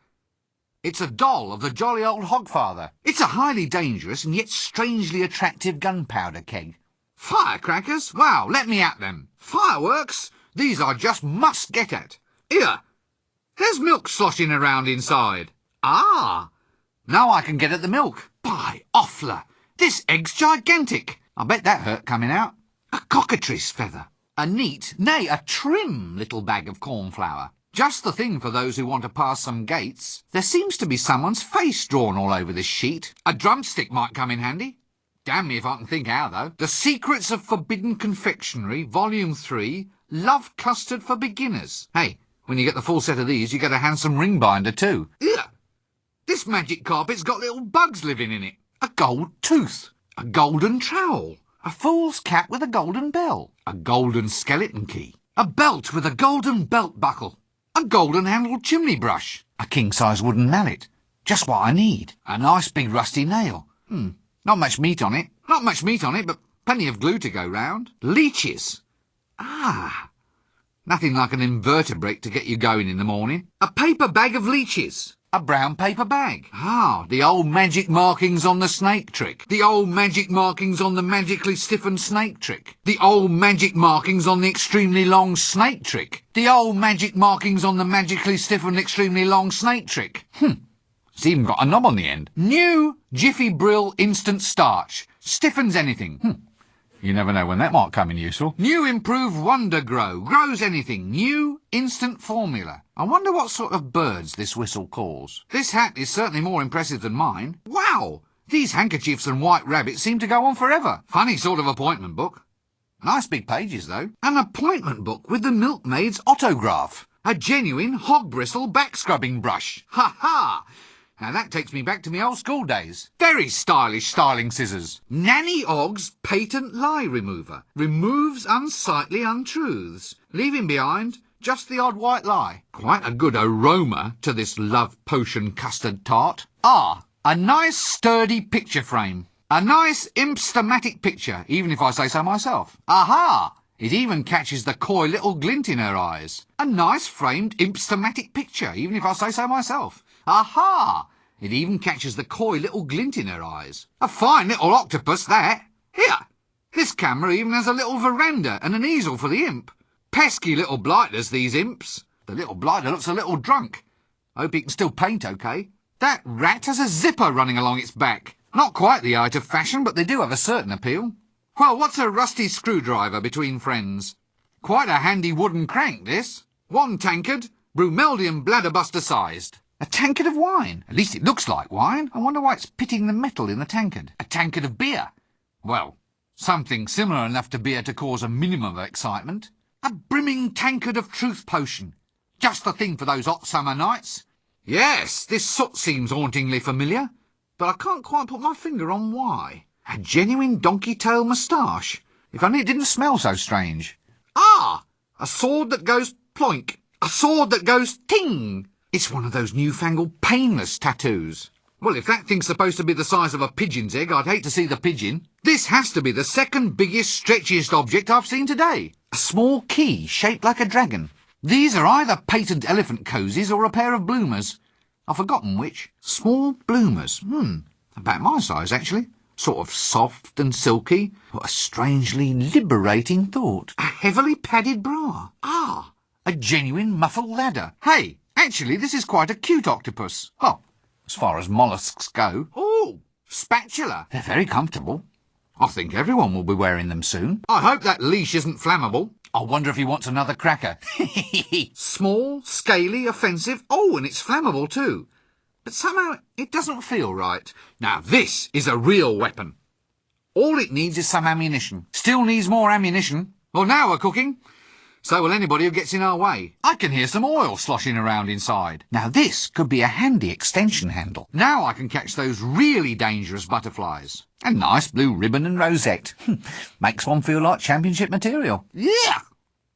It's a doll of the jolly old hogfather. It's a highly dangerous and yet strangely attractive gunpowder keg. Firecrackers? Wow, let me at them. Fireworks? These I just must get at. Here, there's milk sloshing around inside. Ah! Now I can get at the milk. By Offler, this egg's gigantic. I bet that hurt coming out. A cockatrice feather. A neat, nay, a trim little bag of cornflour. Just the thing for those who want to pass some gates. There seems to be someone's face drawn all over this sheet. A drumstick might come in handy. Damn me if I can think how, though. The Secrets of Forbidden Confectionery, Volume 3, Love Custard for Beginners. Hey, when you get the full set of these, you get a handsome ring binder, too. Ugh. This magic carpet's got little bugs living in it. A gold tooth. A golden trowel. A fool's cap with a golden bell. A golden skeleton key. A belt with a golden belt buckle. A golden-handled chimney brush. A king-size wooden mallet. Just what I need. A nice big rusty nail. Not much meat on it. Not much meat on it, but plenty of glue to go round. Leeches. Ah. Nothing like an invertebrate to get you going in the morning. A paper bag of leeches. A brown paper bag. Ah, the old magic markings on the snake trick. The old magic markings on the magically stiffened snake trick. The old magic markings on the extremely long snake trick. The old magic markings on the magically stiffened extremely long snake trick. It's even got a knob on the end. New Jiffy Brill Instant Starch. Stiffens anything. You never know when that might come in useful. New improved Wonder Grow. Grows anything. New instant formula. I wonder what sort of birds this whistle calls. This hat is certainly more impressive than mine. Wow! These handkerchiefs and white rabbits seem to go on forever. Funny sort of appointment book. Nice big pages, though. An appointment book with the milkmaid's autograph. A genuine hog bristle back scrubbing brush. Ha ha! Now that takes me back to my old school days. Very stylish styling scissors. Nanny Ogg's patent lie remover. Removes unsightly untruths, leaving behind just the odd white lie. Quite a good aroma to this love potion custard tart. Ah, a nice sturdy picture frame. A nice impstomatic picture, even if I say so myself. Aha! It even catches the coy little glint in her eyes. A nice framed impstomatic picture, even if I say so myself. Aha! It even catches the coy little glint in her eyes. A fine little octopus, that. Here, this camera even has a little veranda and an easel for the imp. Pesky little blighters, these imps. The little blighter looks a little drunk. Hope he can still paint okay. That rat has a zipper running along its back. Not quite the height of fashion, but they do have a certain appeal. Well, what's a rusty screwdriver between friends? Quite a handy wooden crank, this. One tankard, Brumeldian bladderbuster sized. A tankard of wine. At least it looks like wine. I wonder why it's pitting the metal in the tankard. A tankard of beer. Well, something similar enough to beer to cause a minimum of excitement. A brimming tankard of truth potion. Just the thing for those hot summer nights. Yes, this soot seems hauntingly familiar, but I can't quite put my finger on why. A genuine donkey-tail moustache. If only it didn't smell so strange. Ah! A sword that goes ploink. A sword that goes ting. It's one of those newfangled painless tattoos. Well, if that thing's supposed to be the size of a pigeon's egg, I'd hate to see the pigeon. This has to be the second biggest, stretchiest object I've seen today. A small key shaped like a dragon. These are either patent elephant cozies or a pair of bloomers. I've forgotten which. Small bloomers. About my size, actually. Sort of soft and silky. What a strangely liberating thought. A heavily padded bra. Ah, a genuine muffled ladder. Hey! Actually, this is quite a cute octopus. Well, as far as molluscs go. Oh, spatula. They're very comfortable. I think everyone will be wearing them soon. I hope that leash isn't flammable. I wonder if he wants another cracker. Small, scaly, offensive. Oh, and it's flammable too. But somehow it doesn't feel right. Now this is a real weapon. All it needs is some ammunition. Still needs more ammunition. Well, now we're cooking. So will anybody who gets in our way. I can hear some oil sloshing around inside. Now this could be a handy extension handle. Now I can catch those really dangerous butterflies. A nice blue ribbon and rosette. Makes one feel like championship material. Yeah!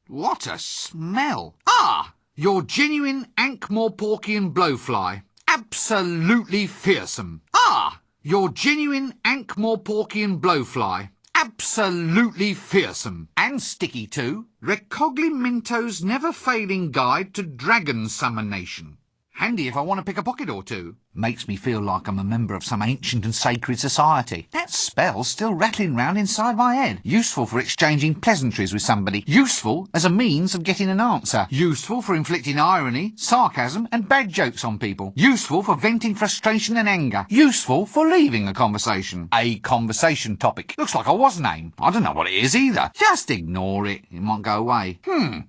What a smell. Ah! Your genuine ankh-morporkian blowfly. Absolutely fearsome. Ah! Your genuine ankh-morporkian blowfly. Absolutely fearsome. And sticky too. Recognimento's never-failing guide to dragon summonation. Handy if I want to pick a pocket or two. Makes me feel like I'm a member of some ancient and sacred society. That spell's still rattling round inside my head. Useful for exchanging pleasantries with somebody. Useful as a means of getting an answer. Useful for inflicting irony, sarcasm and bad jokes on people. Useful for venting frustration and anger. Useful for leaving a conversation. A conversation topic. Looks like a was name. I don't know what it is either. Just ignore it. It might go away.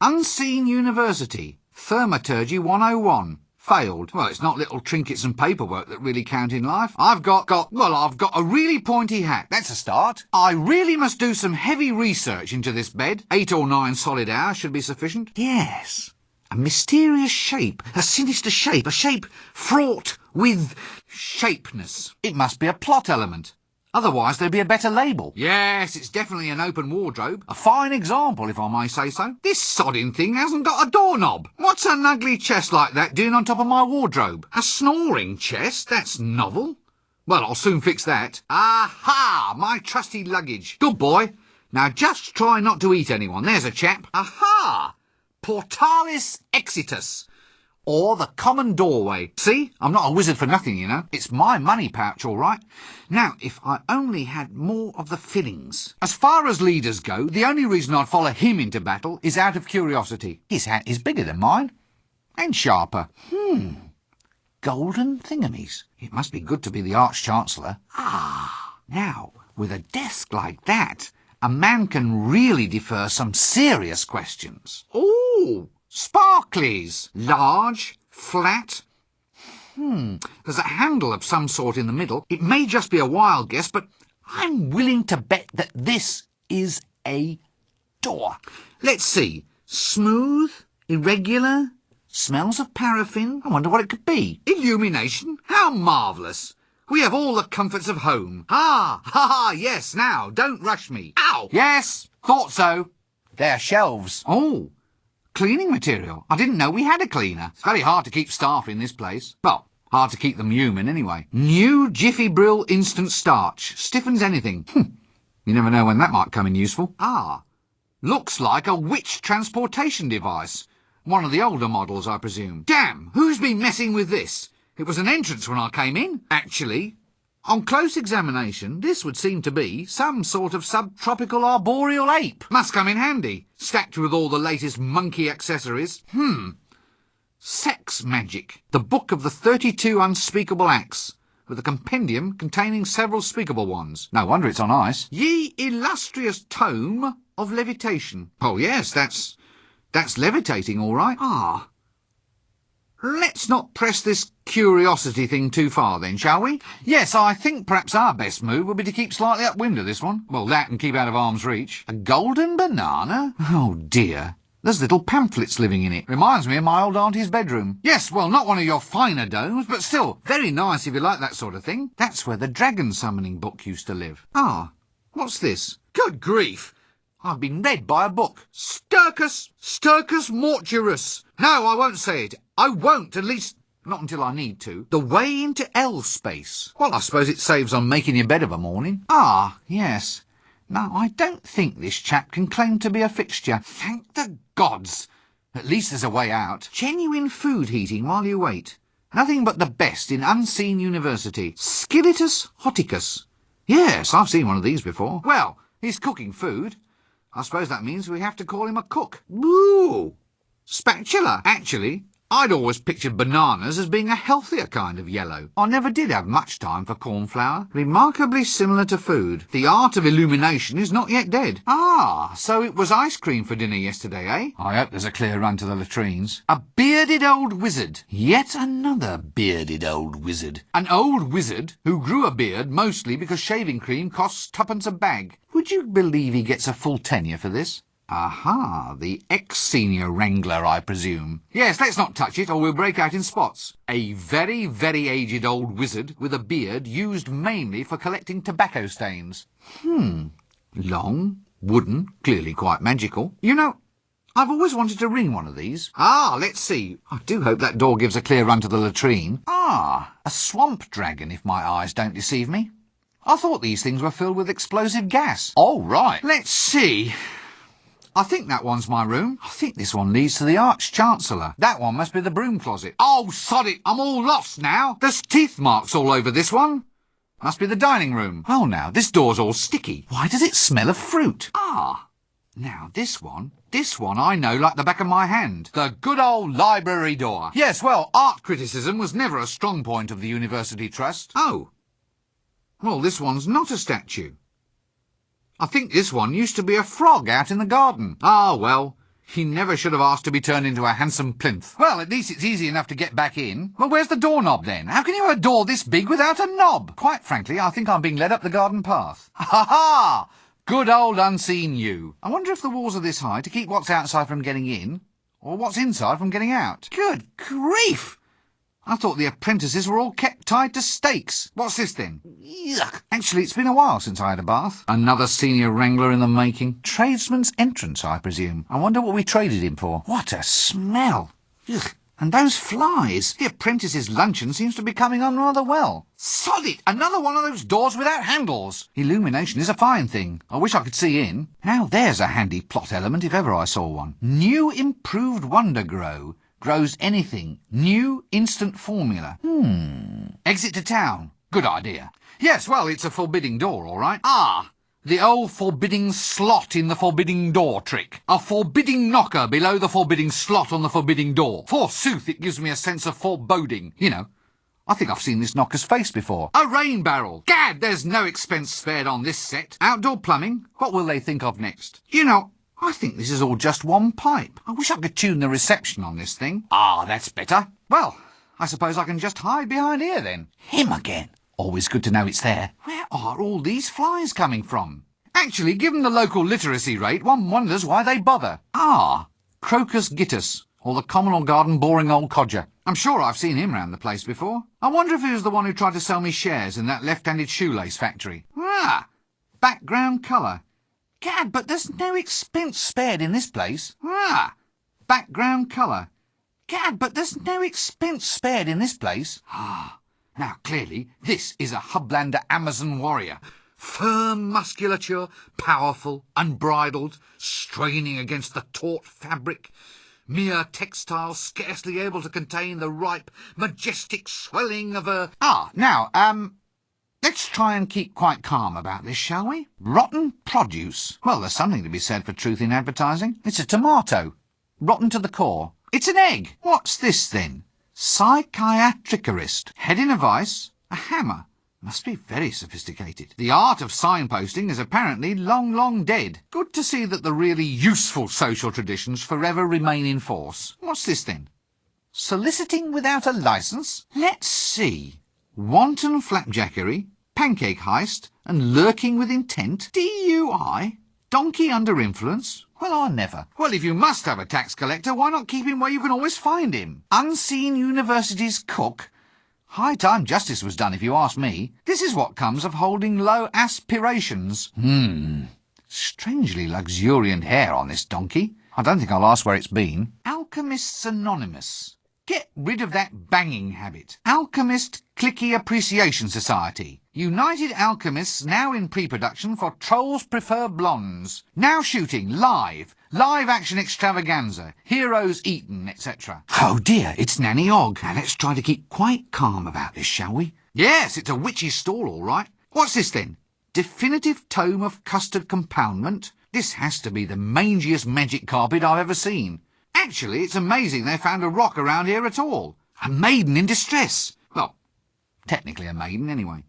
Unseen University. Thermaturgy 101. Failed. Well, it's not little trinkets and paperwork that really count in life. I've got a really pointy hat. That's a start. I really must do some heavy research into this bed. 8 or 9 solid hours should be sufficient. Yes. A mysterious shape. A sinister shape. A shape fraught with shapeness. It must be a plot element. Otherwise, there'd be a better label. Yes, it's definitely an open wardrobe. A fine example, if I may say so. This sodding thing hasn't got a doorknob. What's an ugly chest like that doing on top of my wardrobe? A snoring chest? That's novel. Well, I'll soon fix that. Aha! My trusty luggage. Good boy. Now just try not to eat anyone. There's a chap. Aha! Portalis exitus. Or the common doorway. See? I'm not a wizard for nothing, you know. It's my money pouch, all right. Now, if I only had more of the fillings. As far as leaders go, the only reason I'd follow him into battle is out of curiosity. His hat is bigger than mine. And sharper. Golden thingamies. It must be good to be the Arch-Chancellor. Ah, now, with a desk like that, a man can really defer some serious questions. Ooh! Sparklies. Large, flat. There's a handle of some sort in the middle. It may just be a wild guess, but I'm willing to bet that this is a door. Let's see. Smooth, irregular, smells of paraffin. I wonder what it could be. Illumination. How marvellous. We have all the comforts of home. Yes, now, don't rush me. Ow! Yes, thought so. They're shelves. Oh. Cleaning material. I didn't know we had a cleaner. It's very hard to keep staff in this place. Well, hard to keep them human anyway. New Jiffy Brill instant starch. Stiffens anything. You never know when that might come in useful. Ah, looks like a witch transportation device. One of the older models, I presume. Damn, who's been messing with this? It was an entrance when I came in. Actually, on close examination, this would seem to be some sort of subtropical arboreal ape. Must come in handy, stacked with all the latest monkey accessories. Sex Magic, the book of the 32 unspeakable acts, with a compendium containing several speakable ones. No wonder it's on ice. Ye illustrious tome of levitation. Oh yes, that's levitating, all right. Ah. Let's not press this curiosity thing too far then, shall we? Yes, I think perhaps our best move would be to keep slightly upwind of this one. Well, that and keep out of arm's reach. A golden banana? Oh dear. There's little pamphlets living in it. Reminds me of my old auntie's bedroom. Yes, well, not one of your finer domes, but still, very nice if you like that sort of thing. That's where the dragon summoning book used to live. Ah, what's this? Good grief! I've been read by a book. Sturcus Mortuarus. No, I won't say it. I won't, at least not until I need to. The Way into L Space. Well, I suppose it saves on making your bed of a morning. Ah, yes. No, I don't think this chap can claim to be a fixture. Thank the gods. At least there's a way out. Genuine food heating while you wait. Nothing but the best in Unseen University. Skilletus Hoticus. Yes, I've seen one of these before. Well, he's cooking food. I suppose that means we have to call him a cook. Ooh! Spatula. Actually, I'd always pictured bananas as being a healthier kind of yellow. I never did have much time for cornflower. Remarkably similar to food. The art of illumination is not yet dead. Ah, so it was ice cream for dinner yesterday, eh? I hope there's a clear run to the latrines. A bearded old wizard. Yet another bearded old wizard. An old wizard who grew a beard mostly because shaving cream costs twopence a bag. Would you believe he gets a full tenure for this? Aha, the ex-senior wrangler, I presume. Yes, let's not touch it, or we'll break out in spots. A very, very aged old wizard with a beard used mainly for collecting tobacco stains. Long, wooden, clearly quite magical. You know, I've always wanted to ring one of these. Ah, let's see. I do hope that door gives a clear run to the latrine. Ah, a swamp dragon, if my eyes don't deceive me. I thought these things were filled with explosive gas. Oh, right. Let's see. I think that one's my room. I think this one leads to the Arch-Chancellor. That one must be the broom closet. Oh, sod it, I'm all lost now. There's teeth marks all over this one. Must be the dining room. Oh, now, this door's all sticky. Why does it smell of fruit? Ah, now this one I know like the back of my hand. The good old library door. Yes, well, art criticism was never a strong point of the University Trust. Oh. Well, this one's not a statue. I think this one used to be a frog out in the garden. Ah, well, he never should have asked to be turned into a handsome plinth. Well, at least it's easy enough to get back in. Well, where's the doorknob then? How can you have a door this big without a knob? Quite frankly, I think I'm being led up the garden path. Ha ha! Good old unseen you. I wonder if the walls are this high to keep what's outside from getting in, or what's inside from getting out. Good grief! I thought the apprentices were all kept tied to stakes. What's this then? Yuck. Actually, it's been a while since I had a bath. Another senior wrangler in the making. Tradesman's entrance, I presume. I wonder what we traded him for. What a smell. Ugh. And those flies. The apprentices' luncheon seems to be coming on rather well. Sod it! Another one of those doors without handles. Illumination is a fine thing. I wish I could see in. Now there's a handy plot element if ever I saw one. New improved wonder grow. Grows anything. New instant formula. Exit to town. Good idea. Yes, well, it's a forbidding door, all right. Ah, the old forbidding slot in the forbidding door trick. A forbidding knocker below the forbidding slot on the forbidding door. Forsooth, it gives me a sense of foreboding. You know, I think I've seen this knocker's face before. A rain barrel. Gad, there's no expense spared on this set. Outdoor plumbing. What will they think of next? You know, I think this is all just one pipe. I wish I could tune the reception on this thing. Ah, that's better. Well, I suppose I can just hide behind here then. Him again. Always good to know it's there. Where are all these flies coming from? Actually, given the local literacy rate, one wonders why they bother. Ah, Crocus gittus, or the common or garden boring old codger. I'm sure I've seen him round the place before. I wonder if he was the one who tried to sell me shares in that left-handed shoelace factory. Ah, background colour. Gad, but there's no expense spared in this place. Ah, background colour. Gad, but there's no expense spared in this place. Ah, now clearly this is a Hublander Amazon warrior. Firm musculature, powerful, unbridled, straining against the taut fabric. Mere textile scarcely able to contain the ripe, majestic swelling of a... Ah, now, let's try and keep quite calm about this, shall we? Rotten produce. Well, there's something to be said for truth in advertising. It's a tomato. Rotten to the core. It's an egg. What's this, then? Psychiatricarist. Head in a vice. A hammer. Must be very sophisticated. The art of signposting is apparently long, long dead. Good to see that the really useful social traditions forever remain in force. What's this, then? Soliciting without a licence? Let's see. Wanton flapjackery, pancake heist, and lurking with intent. DUI? Donkey under influence? Well, I never. Well, if you must have a tax collector, why not keep him where you can always find him? Unseen university's cook? High time justice was done, if you ask me. This is what comes of holding low aspirations. Strangely luxuriant hair on this donkey. I don't think I'll ask where it's been. Alchemists Anonymous. Get rid of that banging habit. Alchemist Clicky Appreciation Society. United Alchemists now in pre-production for Trolls Prefer Blondes. Now shooting live. Live action extravaganza. Heroes eaten, etc. Oh dear, it's Nanny Ogg. Now let's try to keep quite calm about this, shall we? Yes, it's a witch's stall, all right. What's this then? Definitive Tome of Custard Compoundment? This has to be the mangiest magic carpet I've ever seen. Actually, it's amazing they found a rock around here at all. A maiden in distress. Well, technically a maiden anyway.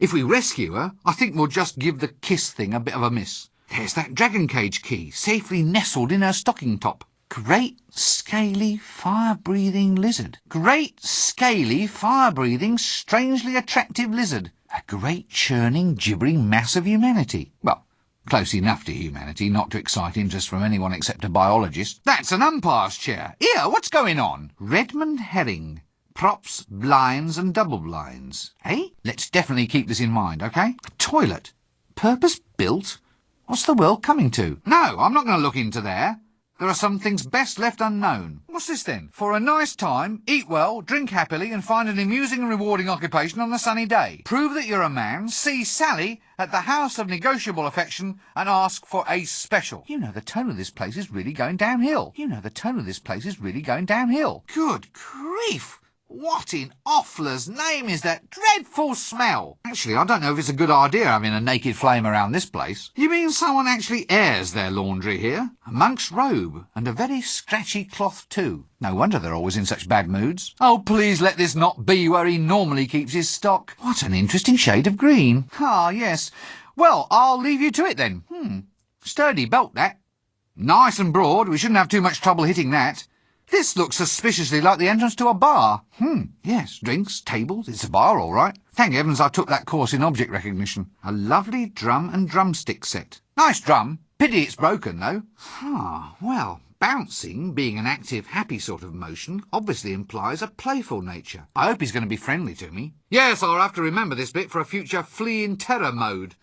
If we rescue her, I think we'll just give the kiss thing a bit of a miss. There's that dragon cage key, safely nestled in her stocking top. Great, scaly, fire-breathing lizard. Great, scaly, fire-breathing, strangely attractive lizard. A great, churning, gibbering mass of humanity. Well, close enough to humanity not to excite interest from anyone except a biologist. That's an umpire's chair. Here, what's going on? Redmond herring. Props, blinds and double blinds. Eh? Let's definitely keep this in mind, OK? A toilet. Purpose-built? What's the world coming to? No, I'm not going to look into there. There are some things best left unknown. What's this then? For a nice time, eat well, drink happily and find an amusing and rewarding occupation on a sunny day. Prove that you're a man, see Sally at the House of Negotiable Affection and ask for a special. You know, the tone of this place is really going downhill. You know, the tone of this place is really going downhill. Good grief! What in Offler's name is that dreadful smell? Actually, I don't know if it's a good idea having a naked flame around this place. You mean someone actually airs their laundry here? A monk's robe, and a very scratchy cloth too. No wonder they're always in such bad moods. Oh, please let this not be where he normally keeps his stock. What an interesting shade of green. Ah, yes. Well, I'll leave you to it then. Sturdy belt, that. Nice and broad. We shouldn't have too much trouble hitting that. This looks suspiciously like the entrance to a bar. Yes, drinks, tables, it's a bar all right. Thank heavens I took that course in object recognition. A lovely drum and drumstick set. Nice drum. Pity it's broken, though. Well, bouncing, being an active, happy sort of motion, obviously implies a playful nature. I hope he's going to be friendly to me. Yes, I'll have to remember this bit for a future flee in terror mode.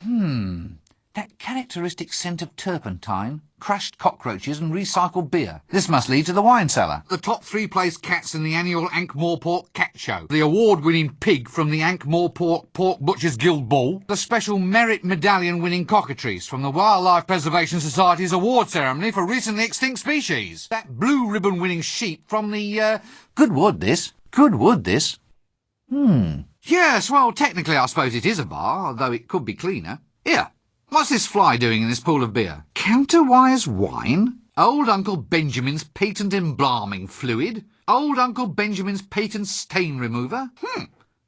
That characteristic scent of turpentine, crushed cockroaches and recycled beer. This must lead to the wine cellar. The top 3 place cats in the annual ankh-morpork cat show. The award-winning pig from the ankh-morpork Pork Butchers Guild Ball. The special merit medallion-winning cockatrice from the Wildlife Preservation Society's award ceremony for recently extinct species. That blue ribbon-winning sheep from the, Good wood, this. Good wood, this. Yes, well, technically I suppose it is a bar, although it could be cleaner. Here. What's this fly doing in this pool of beer? Counterwise wine? Old Uncle Benjamin's patent embalming fluid? Old Uncle Benjamin's patent stain remover?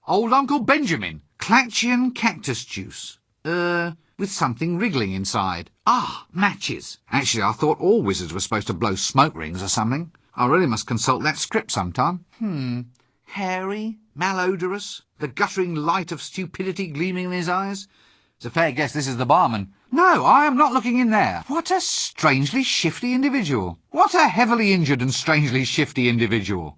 Old Uncle Benjamin. Clatchian cactus juice. With something wriggling inside. Ah, matches. Actually, I thought all wizards were supposed to blow smoke rings or something. I really must consult that script sometime. Hairy, malodorous, the guttering light of stupidity gleaming in his eyes. It's a fair guess this is the barman. No, I am not looking in there. What a strangely shifty individual. What a heavily injured and strangely shifty individual.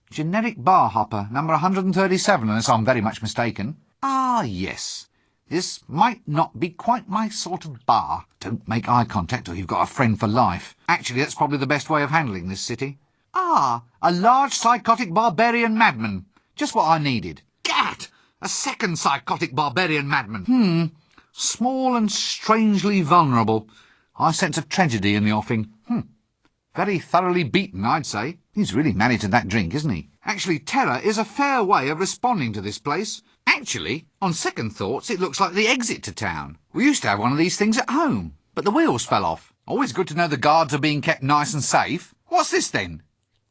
Generic bar hopper, number 137, unless I'm very much mistaken. Ah, yes. This might not be quite my sort of bar. Don't make eye contact or you've got a friend for life. Actually, that's probably the best way of handling this city. Ah, a large psychotic barbarian madman. Just what I needed. Gat! A second psychotic barbarian madman. Small and strangely vulnerable. I sense a tragedy in the offing. Very thoroughly beaten, I'd say. He's really married to that drink, isn't he? Actually, terror is a fair way of responding to this place. Actually, on second thoughts, it looks like the exit to town. We used to have one of these things at home, but the wheels fell off. Always good to know the guards are being kept nice and safe. What's this then?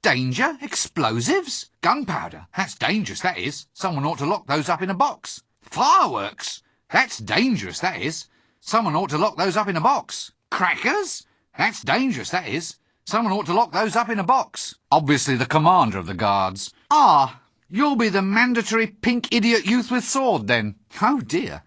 Danger? Explosives? Gunpowder? That's dangerous, that is. Someone ought to lock those up in a box. Fireworks? That's dangerous, that is. Someone ought to lock those up in a box. Crackers? That's dangerous, that is. Someone ought to lock those up in a box. Obviously the commander of the guards. Ah, you'll be the mandatory pink idiot youth with sword, then. Oh, dear.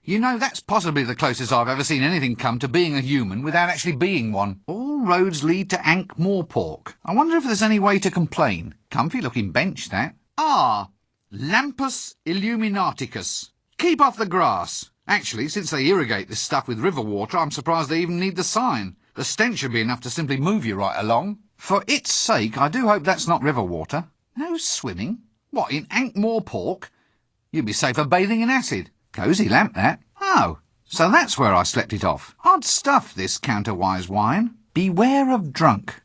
You know, that's possibly the closest I've ever seen anything come to being a human without actually being one. All roads lead to ankh-morpork. I wonder if there's any way to complain. Comfy-looking bench, that. Ah, Lampus Illuminaticus. Keep off the grass. Actually, since they irrigate this stuff with river water, I'm surprised they even need the sign. The stench should be enough to simply move you right along. For its sake, I do hope that's not river water. No swimming? What, in ankh-morpork? You'd be safer bathing in acid. Cosy lamp, that. Oh, so that's where I slept it off. Odd stuff, this counterwise wine. Beware of drunk.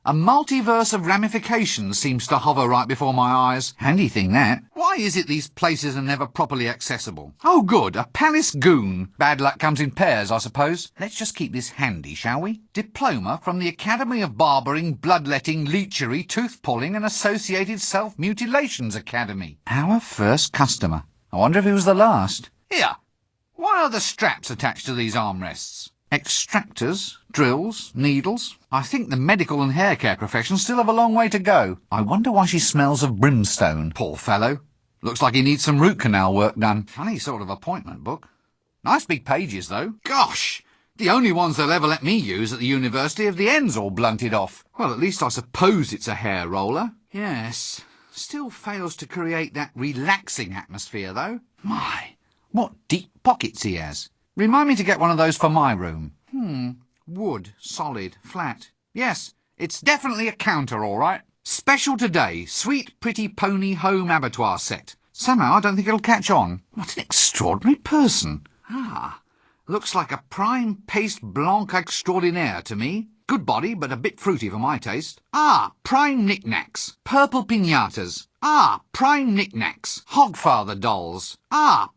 A multiverse of ramifications seems to hover right before my eyes. Handy thing, that. Why is it these places are never properly accessible? Oh, good, a palace goon. Bad luck comes in pairs, I suppose. Let's just keep this handy, shall we? Diploma from the Academy of Barbering, Bloodletting, Leechery, Tooth-Pulling and Associated Self-Mutilations Academy. Our first customer. I wonder if he was the last. Here, why are the straps attached to these armrests? Extractors, drills, needles. I think the medical and hair care professions still have a long way to go. I wonder why she smells of brimstone. Poor fellow. Looks like he needs some root canal work done. Funny sort of appointment book. Nice big pages, though. Gosh! The only ones they'll ever let me use at the university have the ends all blunted off. Well, at least I suppose it's a hair roller. Yes. Still fails to create that relaxing atmosphere, though. My, what deep pockets he has. Remind me to get one of those for my room. Wood, solid, flat. Yes, it's definitely a counter, all right. Special today, sweet pretty pony home abattoir set. Somehow I don't think it'll catch on. What an extraordinary person. Looks like a prime paste blanc extraordinaire to me. Good body, but a bit fruity for my taste. Prime knickknacks. Purple piñatas. Prime knickknacks. Hogfather dolls.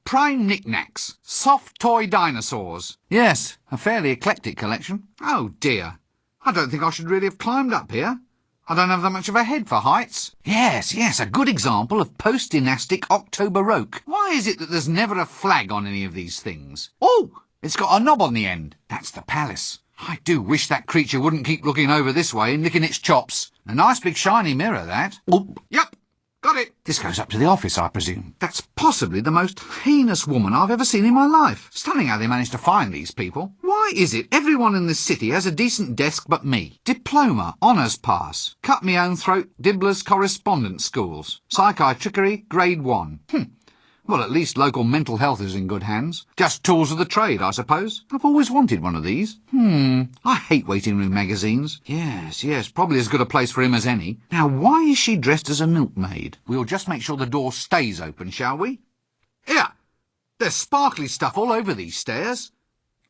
Prime knickknacks. Soft toy dinosaurs. Yes, a fairly eclectic collection. Oh dear. I don't think I should really have climbed up here. I don't have that much of a head for heights. Yes, a good example of post-dynastic October-oak. Why is it that there's never a flag on any of these things? Oh, it's got a knob on the end. That's the palace. I do wish that creature wouldn't keep looking over this way and licking its chops. A nice big shiny mirror, that. Oh, yep, got it. This goes up to the office, I presume. That's possibly the most heinous woman I've ever seen in my life. Stunning how they managed to find these people. Why is it everyone in this city has a decent desk but me? Diploma, honours pass, cut me own throat, Dibbler's correspondence schools, psychiatrickery, grade 1. Well, at least local mental health is in good hands. Just tools of the trade, I suppose. I've always wanted one of these. I hate waiting room magazines. Yes, probably as good a place for him as any. Now, why is she dressed as a milkmaid? We'll just make sure the door stays open, shall we? Here! There's sparkly stuff all over these stairs.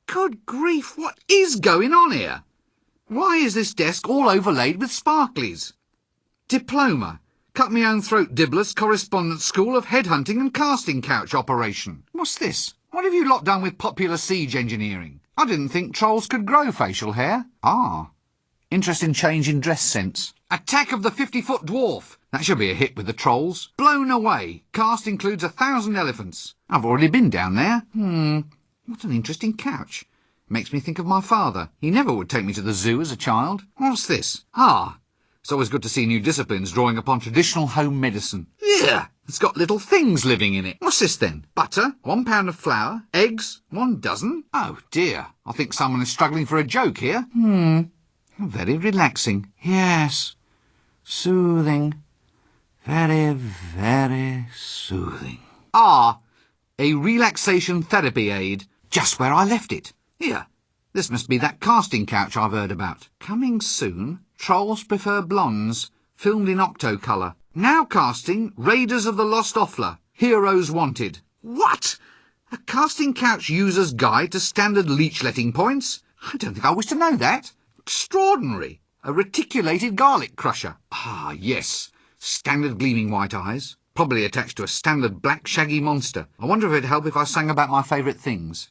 Good grief, what is going on here? Why is this desk all overlaid with sparklies? Diploma. Cut me own throat, Dibbler's correspondence school of headhunting and casting couch operation. What's this? What have you lot done with popular siege engineering? I didn't think trolls could grow facial hair. Interesting change in dress sense. Attack of the 50-foot dwarf. That should be a hit with the trolls. Blown away. Cast includes 1,000 elephants. I've already been down there. What an interesting couch. Makes me think of my father. He never would take me to the zoo as a child. What's this? It's always good to see new disciplines drawing upon traditional home medicine. Yeah, it's got little things living in it. What's this then? Butter, 1 pound of flour, eggs, 1 dozen. Oh dear, I think someone is struggling for a joke here. Very relaxing. Yes, soothing. Very, very soothing. A relaxation therapy aid. Just where I left it. Here, this must be that casting couch I've heard about. Coming soon. Trolls prefer blondes, filmed in Octocolour. Now casting Raiders of the Lost Offler, Heroes Wanted. What? A casting couch user's guide to standard leech-letting points? I don't think I wish to know that. Extraordinary. A reticulated garlic crusher. Yes. Standard gleaming white eyes. Probably attached to a standard black shaggy monster. I wonder if it'd help if I sang about my favourite things.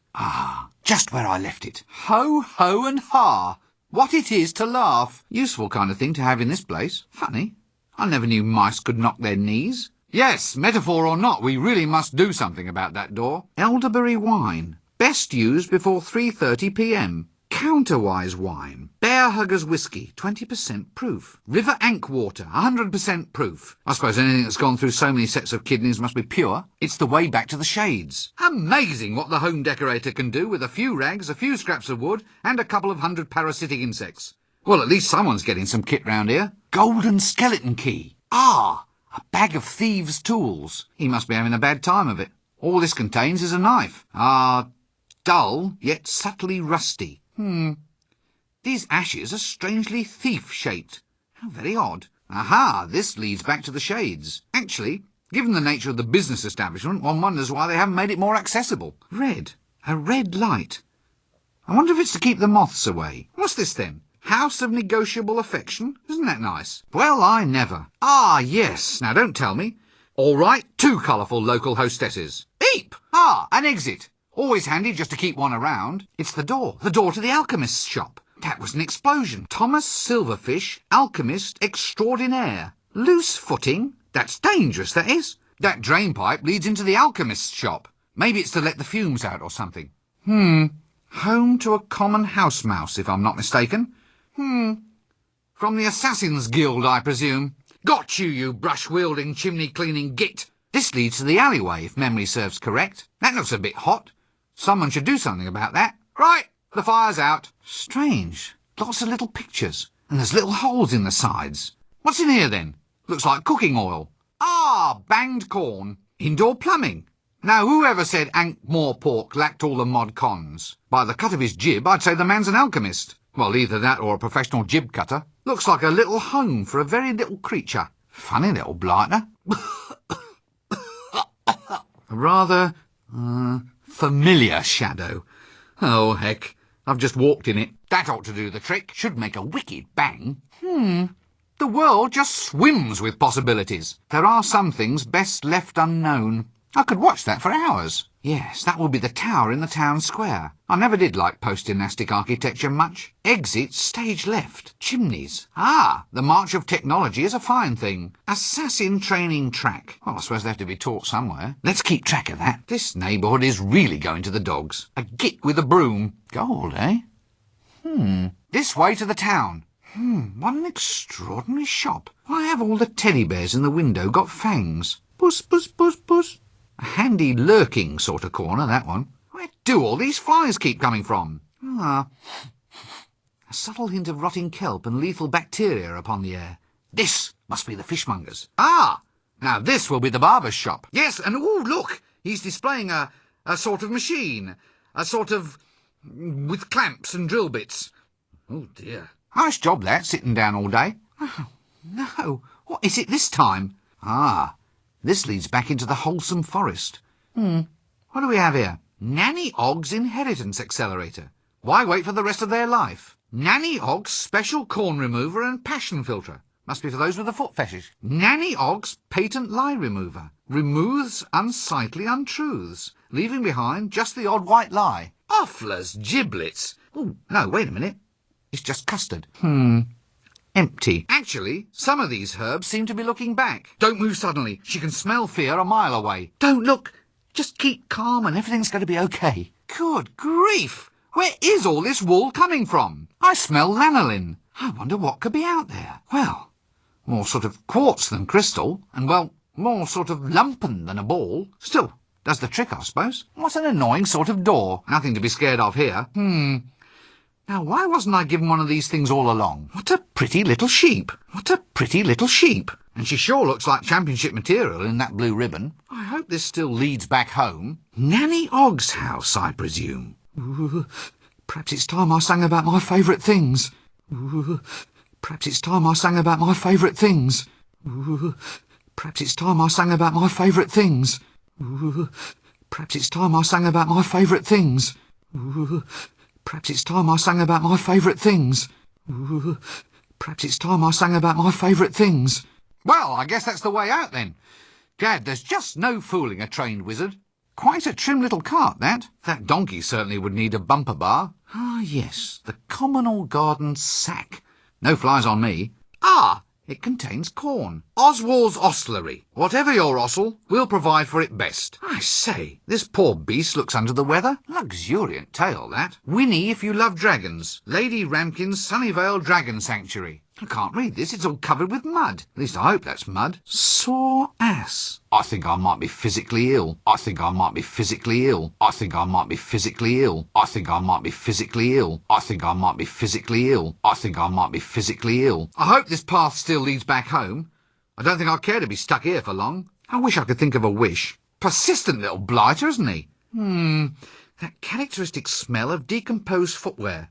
Just where I left it. Ho, ho and ha. What it is to laugh. Useful kind of thing to have in this place. Funny. I never knew mice could knock their knees. Yes, metaphor or not, we really must do something about that door. Elderberry wine. Best used before 3:30 p.m. Counterwise wine. Bear Huggers whiskey, 20% proof. River Ankh water, 100% proof. I suppose anything that's gone through so many sets of kidneys must be pure. It's the way back to the shades. Amazing what the home decorator can do with a few rags, a few scraps of wood, and a couple of 100 parasitic insects. Well, at least someone's getting some kit round here. Golden skeleton key. A bag of thieves' tools. He must be having a bad time of it. All this contains is a knife. Dull, yet subtly rusty. These ashes are strangely thief-shaped. How very odd. This leads back to the shades. Actually, given the nature of the business establishment, one wonders why they haven't made it more accessible. Red. A red light. I wonder if it's to keep the moths away. What's this then? House of Negotiable Affection. Isn't that nice? Well, I never. Ah, yes. Now, don't tell me. All right, 2 colourful local hostesses. Eep! Ah, an exit. Always handy just to keep one around. It's the door to the alchemist's shop. That was an explosion. Thomas Silverfish, alchemist extraordinaire. Loose footing? That's dangerous, that is. That drain pipe leads into the alchemist's shop. Maybe it's to let the fumes out or something. Home to a common house mouse, if I'm not mistaken. From the Assassin's Guild, I presume. Got you, you brush-wielding, chimney-cleaning git. This leads to the alleyway, if memory serves correct. That looks a bit hot. Someone should do something about that. Right, the fire's out. Strange. Lots of little pictures. And there's little holes in the sides. What's in here, then? Looks like cooking oil. Ah, banged corn. Indoor plumbing. Now, whoever said ankh-morpork lacked all the mod cons? By the cut of his jib, I'd say the man's an alchemist. Well, either that or a professional jib cutter. Looks like a little home for a very little creature. Funny little blighter. A rather, familiar shadow. Oh, heck. I've just walked in it. That ought to do the trick. Should make a wicked bang. The world just swims with possibilities. There are some things best left unknown. I could watch that for hours. Yes, that will be the tower in the town square. I never did like post-dynastic architecture much. Exit stage left. Chimneys. Ah, the march of technology is a fine thing. Assassin training track. Well, I suppose they have to be taught somewhere. Let's keep track of that. This neighbourhood is really going to the dogs. A git with a broom. Gold, eh? This way to the town. What an extraordinary shop. Why have all the teddy bears in the window got fangs? Puss, puss, puss, puss. A handy lurking sort of corner, that one. Where do all these flies keep coming from? A subtle hint of rotting kelp and lethal bacteria upon the air. This must be the fishmonger's. Ah! Now this will be the barber's shop. Yes, and ooh, look! He's displaying a sort of machine. A sort of... with clamps and drill bits. Oh, dear. Nice job, that, sitting down all day. Oh, no. What is it this time? Ah, this leads back into the wholesome forest. What do we have here? Nanny Ogg's Inheritance Accelerator. Why wait for the rest of their life? Nanny Ogg's Special Corn Remover and Passion Filter. Must be for those with a foot fetish. Nanny Ogg's Patent Lie Remover. Removes unsightly untruths, leaving behind just the odd white lie. Offler's giblets. Oh, no, wait a minute. It's just custard. Empty. Actually, some of these herbs seem to be looking back. Don't move suddenly. She can smell fear a mile away. Don't look. Just keep calm and everything's going to be okay. Good grief! Where is all this wool coming from? I smell lanolin. I wonder what could be out there. Well, more sort of quartz than crystal, and, well, more sort of lumpen than a ball. Still, does the trick, I suppose. What an annoying sort of door. Nothing to be scared of here. Now, why wasn't I given one of these things all along? What a pretty little sheep. What a pretty little sheep. And she sure looks like championship material in that blue ribbon. I hope this still leads back home. Nanny Ogg's house, I presume. Perhaps it's time I sang about my favourite things. Perhaps it's time I sang about my favourite things. Perhaps it's time I sang about my favourite things. Perhaps it's time I sang about my favourite things. Perhaps it's time I sang about my favourite things. Perhaps it's time I sang about my favourite things. Well, I guess that's the way out then. Gad, there's just no fooling a trained wizard. Quite a trim little cart, that. That donkey certainly would need a bumper bar. Ah, yes, the communal garden sack. No flies on me. Ah, it contains corn. Oswald's Ostlery. Whatever your osel, we'll provide for it best. I say, this poor beast looks under the weather. Luxuriant tale, that. Winnie if you love dragons. Lady Ramkin's Sunnyvale Dragon Sanctuary. I can't read this, it's all covered with mud. At least I hope that's mud. Sore ass. I think I might be physically ill. I think I might be physically ill. I think I might be physically ill. I think I might be physically ill. I think I might be physically ill. I think I might be physically ill. I hope this path still leads back home. I don't think I'll care to be stuck here for long. I wish I could think of a wish. Persistent little blighter, isn't he? That characteristic smell of decomposed footwear.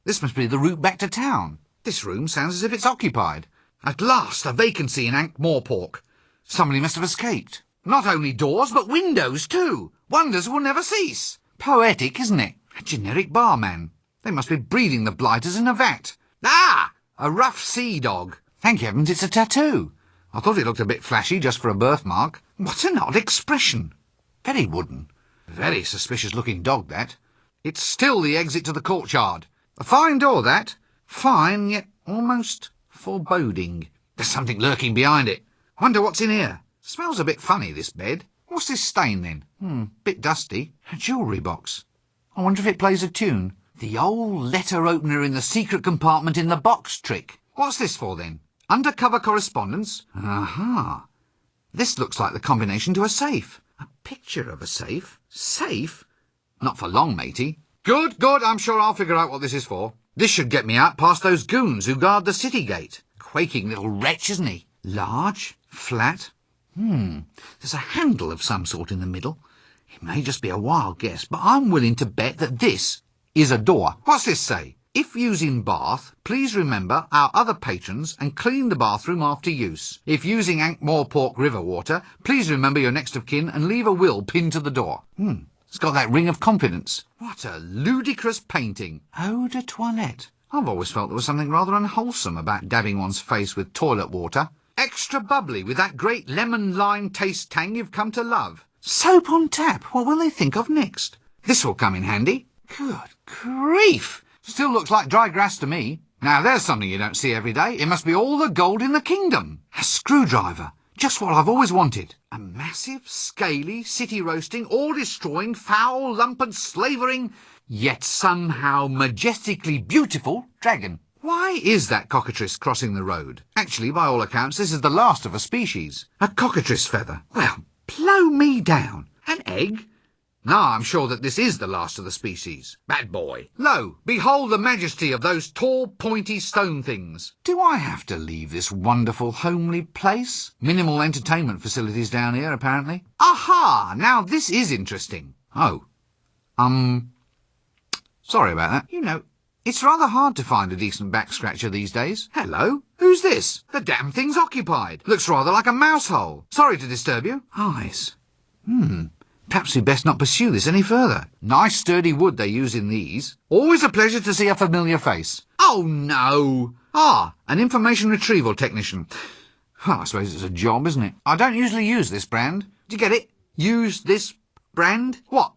This must be the route back to town. This room sounds as if it's occupied. At last, a vacancy in ankh-morpork. Somebody must have escaped. Not only doors, but windows too. Wonders will never cease. Poetic, isn't it? A generic barman. They must be breeding the blighters in a vat. Ah! A rough sea dog. Thank heavens it's a tattoo. I thought it looked a bit flashy just for a birthmark. What an odd expression. Very wooden. Very suspicious-looking dog, that. It's still the exit to the courtyard. A fine door, that. Fine, yet almost foreboding. There's something lurking behind it. Wonder what's in here. Smells a bit funny, this bed. What's this stain, then? Bit dusty. A jewellery box. I wonder if it plays a tune. The old letter opener in the secret compartment in the box trick. What's this for, then? Undercover correspondence? Aha. This looks like the combination to a safe. A picture of a safe? Safe? Not for long, matey. Good, good. I'm sure I'll figure out what this is for. This should get me out past those goons who guard the city gate. Quaking little wretch, isn't he? Large? Flat? There's a handle of some sort in the middle. It may just be a wild guess, but I'm willing to bet that this is a door. What's this say? If using bath, please remember our other patrons and clean the bathroom after use. If using ankh-morpork river water, please remember your next of kin and leave a will pinned to the door. It's got that ring of confidence. What a ludicrous painting. Eau de toilette. I've always felt there was something rather unwholesome about dabbing one's face with toilet water. Extra bubbly with that great lemon-lime taste tang you've come to love. Soap on tap. What will they think of next? This will come in handy. Good grief. Still looks like dry grass to me. Now there's something you don't see every day. It must be all the gold in the kingdom. A screwdriver. Just what I've always wanted. A massive, scaly, city-roasting, all-destroying, foul, lump and slavering, yet somehow majestically beautiful dragon. Why is that cockatrice crossing the road? Actually, by all accounts, this is the last of a species. A cockatrice feather. Well, blow me down. An egg? No, I'm sure that this is the last of the species. Bad boy. Lo, behold the majesty of those tall, pointy stone things. Do I have to leave this wonderful, homely place? Minimal entertainment facilities down here, apparently. Aha! Now this is interesting. Oh. Sorry about that. You know, it's rather hard to find a decent back scratcher these days. Hello? Who's this? The damn thing's occupied. Looks rather like a mouse hole. Sorry to disturb you. Eyes. Perhaps we'd best not pursue this any further. Nice sturdy wood they use in these. Always a pleasure to see a familiar face. Oh, no. Ah, an information retrieval technician. Well, I suppose it's a job, isn't it? I don't usually use this brand. Do you get it? Use this brand? What?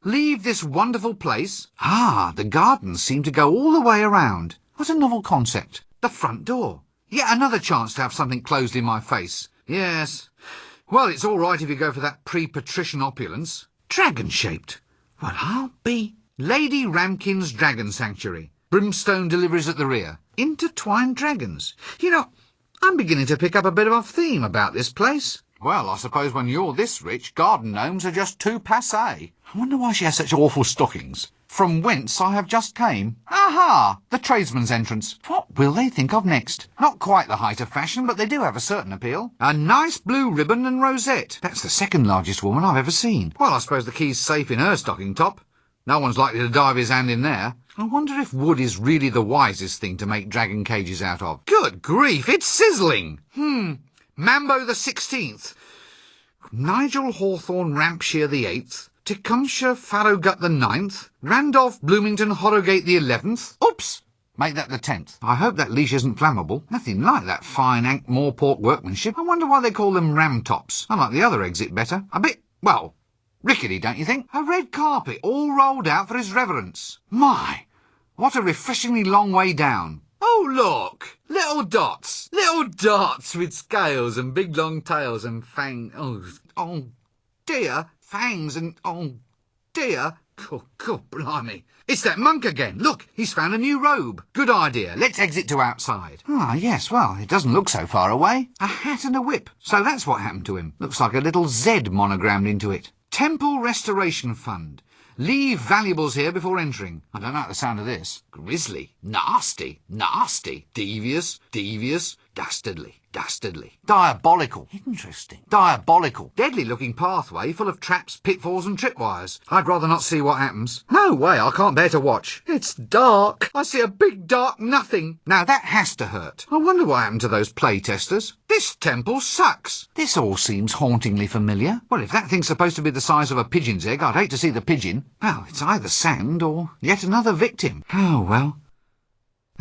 Leave this wonderful place? Ah, the gardens seem to go all the way around. What a novel concept. The front door. Yet another chance to have something closed in my face. Yes. Well, it's all right if you go for that pre-patrician opulence. Dragon-shaped. Well, I'll be... Lady Ramkin's Dragon Sanctuary. Brimstone deliveries at the rear. Intertwined dragons. You know, I'm beginning to pick up a bit of a theme about this place. Well, I suppose when you're this rich, garden gnomes are just too passé. I wonder why she has such awful stockings. From whence I have just came. Aha! The tradesman's entrance. What will they think of next? Not quite the height of fashion, but they do have a certain appeal. A nice blue ribbon and rosette. That's the second largest woman I've ever seen. Well, I suppose the key's safe in her stocking top. No one's likely to dive his hand in there. I wonder if wood is really the wisest thing to make dragon cages out of. Good grief, it's sizzling! Mambo the 16th. Nigel Hawthorne Rampshire the 8th. Tecumseh Farragut the 9th. Randolph Bloomington Horrogate the 11th. Oops! Make that the 10th. I hope that leash isn't flammable. Nothing like that fine ankh-morpork workmanship. I wonder why they call them ram tops. I like the other exit better. A bit, well, rickety, don't you think? A red carpet all rolled out for his reverence. My, what a refreshingly long way down. Oh, look! Little dots! Little dots with scales and big long tails and oh dear! Fangs and, oh dear! God, blimey. It's that monk again. Look, he's found a new robe. Good idea. Let's exit to outside. Ah, yes, well, it doesn't look so far away. A hat and a whip. So that's what happened to him. Looks like a little Z monogrammed into it. Temple Restoration Fund. Leave valuables here before entering. I don't like the sound of this. Grisly. Nasty. Nasty. Devious. Devious. Dastardly. Dastardly. Diabolical. Interesting. Diabolical. Deadly-looking pathway full of traps, pitfalls and tripwires. I'd rather not see what happens. No way, I can't bear to watch. It's dark. I see a big dark nothing. Now that has to hurt. I wonder what happened to those playtesters. This temple sucks. This all seems hauntingly familiar. Well, if that thing's supposed to be the size of a pigeon's egg, I'd hate to see the pigeon. Well, it's either sand or yet another victim. Oh, well.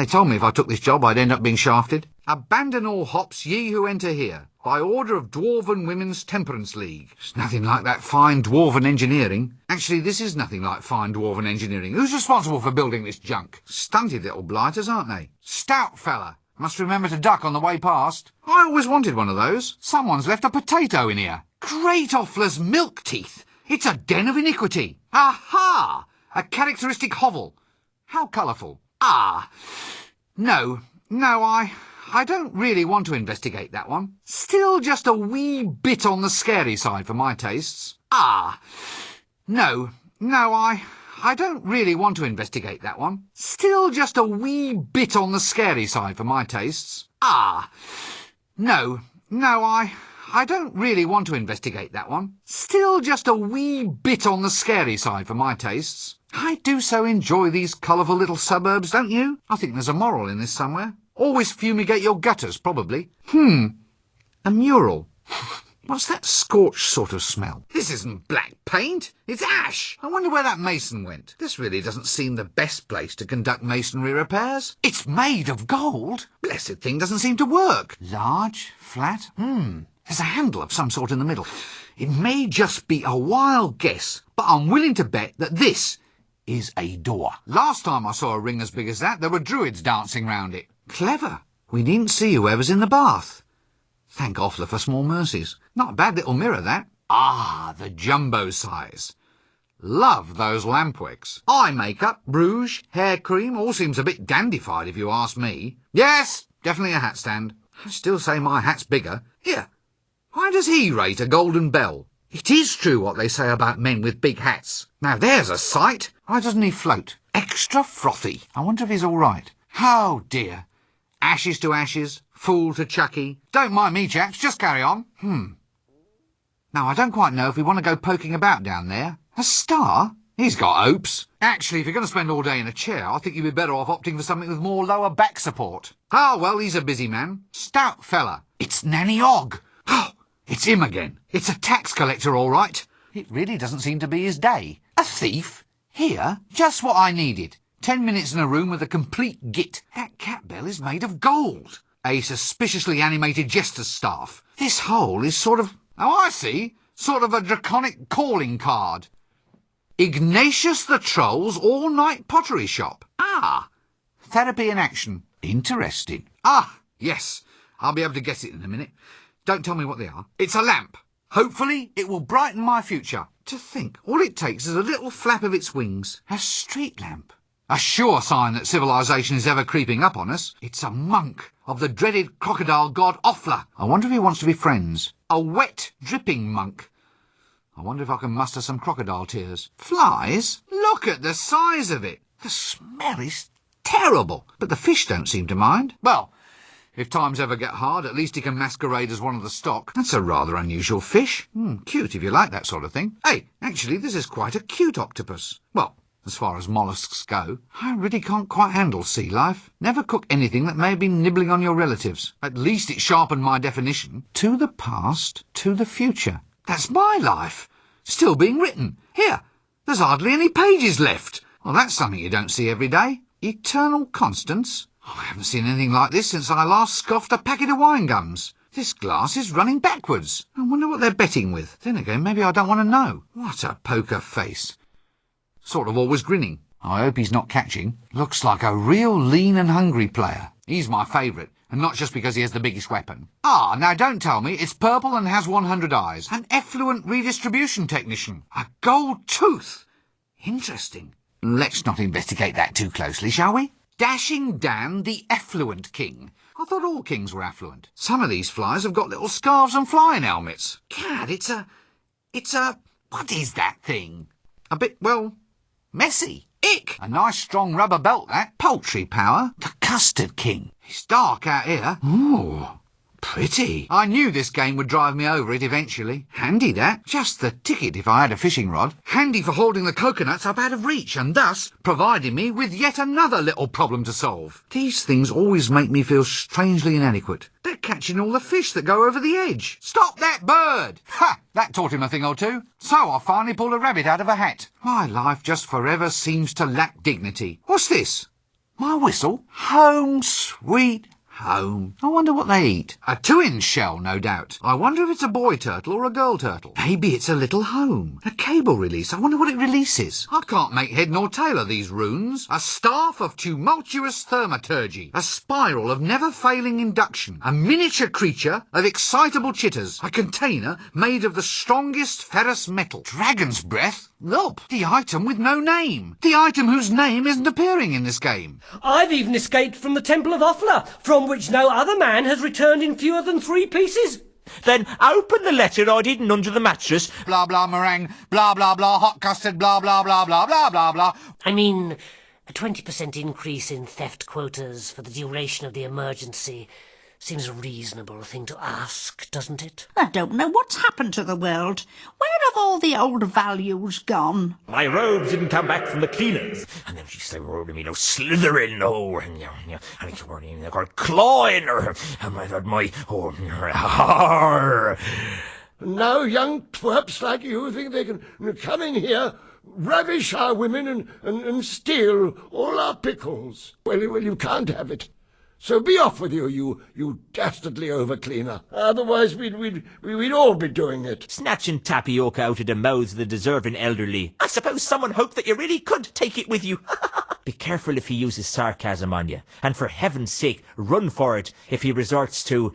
They told me if I took this job I'd end up being shafted. Abandon all hops, ye who enter here, by order of Dwarven Women's Temperance League. It's nothing like that fine dwarven engineering. Actually, this is nothing like fine dwarven engineering. Who's responsible for building this junk? Stunted little blighters, aren't they? Stout fella. Must remember to duck on the way past. I always wanted one of those. Someone's left a potato in here. Great Offler's milk teeth. It's a den of iniquity. Aha! A characteristic hovel. How colourful. Ah! No, I don't really want to investigate that one. Still just a wee bit on the scary side for my tastes. Ah! No, I don't really want to investigate that one. Still just a wee bit on the scary side for my tastes. Ah! No, I don't really want to investigate that one. Still just a wee bit on the scary side for my tastes. I do so enjoy these colourful little suburbs, don't you? I think there's a moral in this somewhere. Always fumigate your gutters, probably. A mural. What's that scorched sort of smell? This isn't black paint. It's ash. I wonder where that mason went. This really doesn't seem the best place to conduct masonry repairs. It's made of gold. Blessed thing doesn't seem to work. Large, flat. There's a handle of some sort in the middle. It may just be a wild guess, but I'm willing to bet that this is a door. Last time I saw a ring as big as that, there were druids dancing round it. Clever. We needn't see whoever's in the bath. Thank Offler for small mercies. Not a bad little mirror, that. Ah, the jumbo size. Love those lampwicks. Eye makeup, rouge, hair cream, all seems a bit dandified if you ask me. Yes, definitely a hat stand. I still say my hat's bigger. Here, why does he rate a golden bell? It is true what they say about men with big hats. Now there's a sight. Why doesn't he float? Extra frothy. I wonder if he's all right. Oh dear. Ashes to ashes, fool to Chucky. Don't mind me, chaps, just carry on. Now, I don't quite know if we want to go poking about down there. A star? He's got hopes. Actually, if you're going to spend all day in a chair, I think you'd be better off opting for something with more lower back support. Ah, well, he's a busy man. Stout fella. It's Nanny Og. Oh, it's him again. It's a tax collector, all right. It really doesn't seem to be his day. A thief? Here? Just what I needed. 10 minutes in a room with a complete git. That cat bell is made of gold. A suspiciously animated jester's staff. This hole is sort of... Oh, I see. Sort of a draconic calling card. Ignatius the Troll's all-night pottery shop. Ah, therapy in action. Interesting. Ah, yes. I'll be able to get it in a minute. Don't tell me what they are. It's a lamp. Hopefully it will brighten my future. To think, all it takes is a little flap of its wings. A street lamp. A sure sign that civilization is ever creeping up on us. It's a monk of the dreaded crocodile god Offler. I wonder if he wants to be friends. A wet, dripping monk. I wonder if I can muster some crocodile tears. Flies? Look at the size of it. The smell is terrible. But the fish don't seem to mind. Well, if times ever get hard, at least he can masquerade as one of the stock. That's a rather unusual fish. Cute if you like that sort of thing. Hey, actually, this is quite a cute octopus. Well, as far as molluscs go. I really can't quite handle sea life. Never cook anything that may have been nibbling on your relatives. At least it sharpened my definition. To the past, to the future. That's my life. Still being written. Here, there's hardly any pages left. Well, that's something you don't see every day. Eternal constants. I haven't seen anything like this since I last scoffed a packet of wine gums. This glass is running backwards. I wonder what they're betting with. Then again, maybe I don't want to know. What a poker face. Sort of always grinning. I hope he's not catching. Looks like a real lean and hungry player. He's my favourite, and not just because he has the biggest weapon. Ah, now don't tell me it's purple and has 100 eyes. An effluent redistribution technician. A gold tooth. Interesting. Let's not investigate that too closely, shall we? Dashing Dan, the effluent king. I thought all kings were affluent. Some of these flies have got little scarves and flying helmets. Gad, it's a... What is that thing? A bit, well... messy. Ick! A nice strong rubber belt, that. Poultry power. The Custard King. It's dark out here. Ooh, pretty. I knew this game would drive me over it eventually. Handy, that. Just the ticket if I had a fishing rod. Handy for holding the coconuts up out of reach and thus providing me with yet another little problem to solve. These things always make me feel strangely inadequate. They're catching all the fish that go over the edge. Stop that bird! Ha! That taught him a thing or two. So I finally pulled a rabbit out of a hat. My life just forever seems to lack dignity. What's this? My whistle? Home, sweet home. I wonder what they eat. A 2-inch shell, no doubt. I wonder if it's a boy turtle or a girl turtle. Maybe it's a little home. A cable release. I wonder what it releases. I can't make head nor tail of these runes. A staff of tumultuous thaumaturgy. A spiral of never-failing induction. A miniature creature of excitable chitters. A container made of the strongest ferrous metal. Dragon's breath? Nope. The item with no name. The item whose name isn't appearing in this game. I've even escaped from the Temple of Offla, from which no other man has returned in fewer than 3 pieces. Then open the letter I'd hidden under the mattress. Blah, blah, meringue. Blah, blah, blah, hot custard. Blah, blah, blah, blah, blah, blah, blah. I mean, a 20% increase in theft quotas for the duration of the emergency seems a reasonable thing to ask, doesn't it? I don't know what's happened to the world. Where have all the old values gone? My robes didn't come back from the cleaners. And then she started, slithering, and clawing, and Now young twerps like you think they can come in here, ravish our women and steal all our pickles. Well, you can't have it. So be off with you, you dastardly overcleaner. Otherwise we'd all be doing it. snatching tapioca out of the mouths of the deserving elderly. I suppose someone hoped that you really could take it with you. Be careful if he uses sarcasm on you. And for heaven's sake, run for it if he resorts to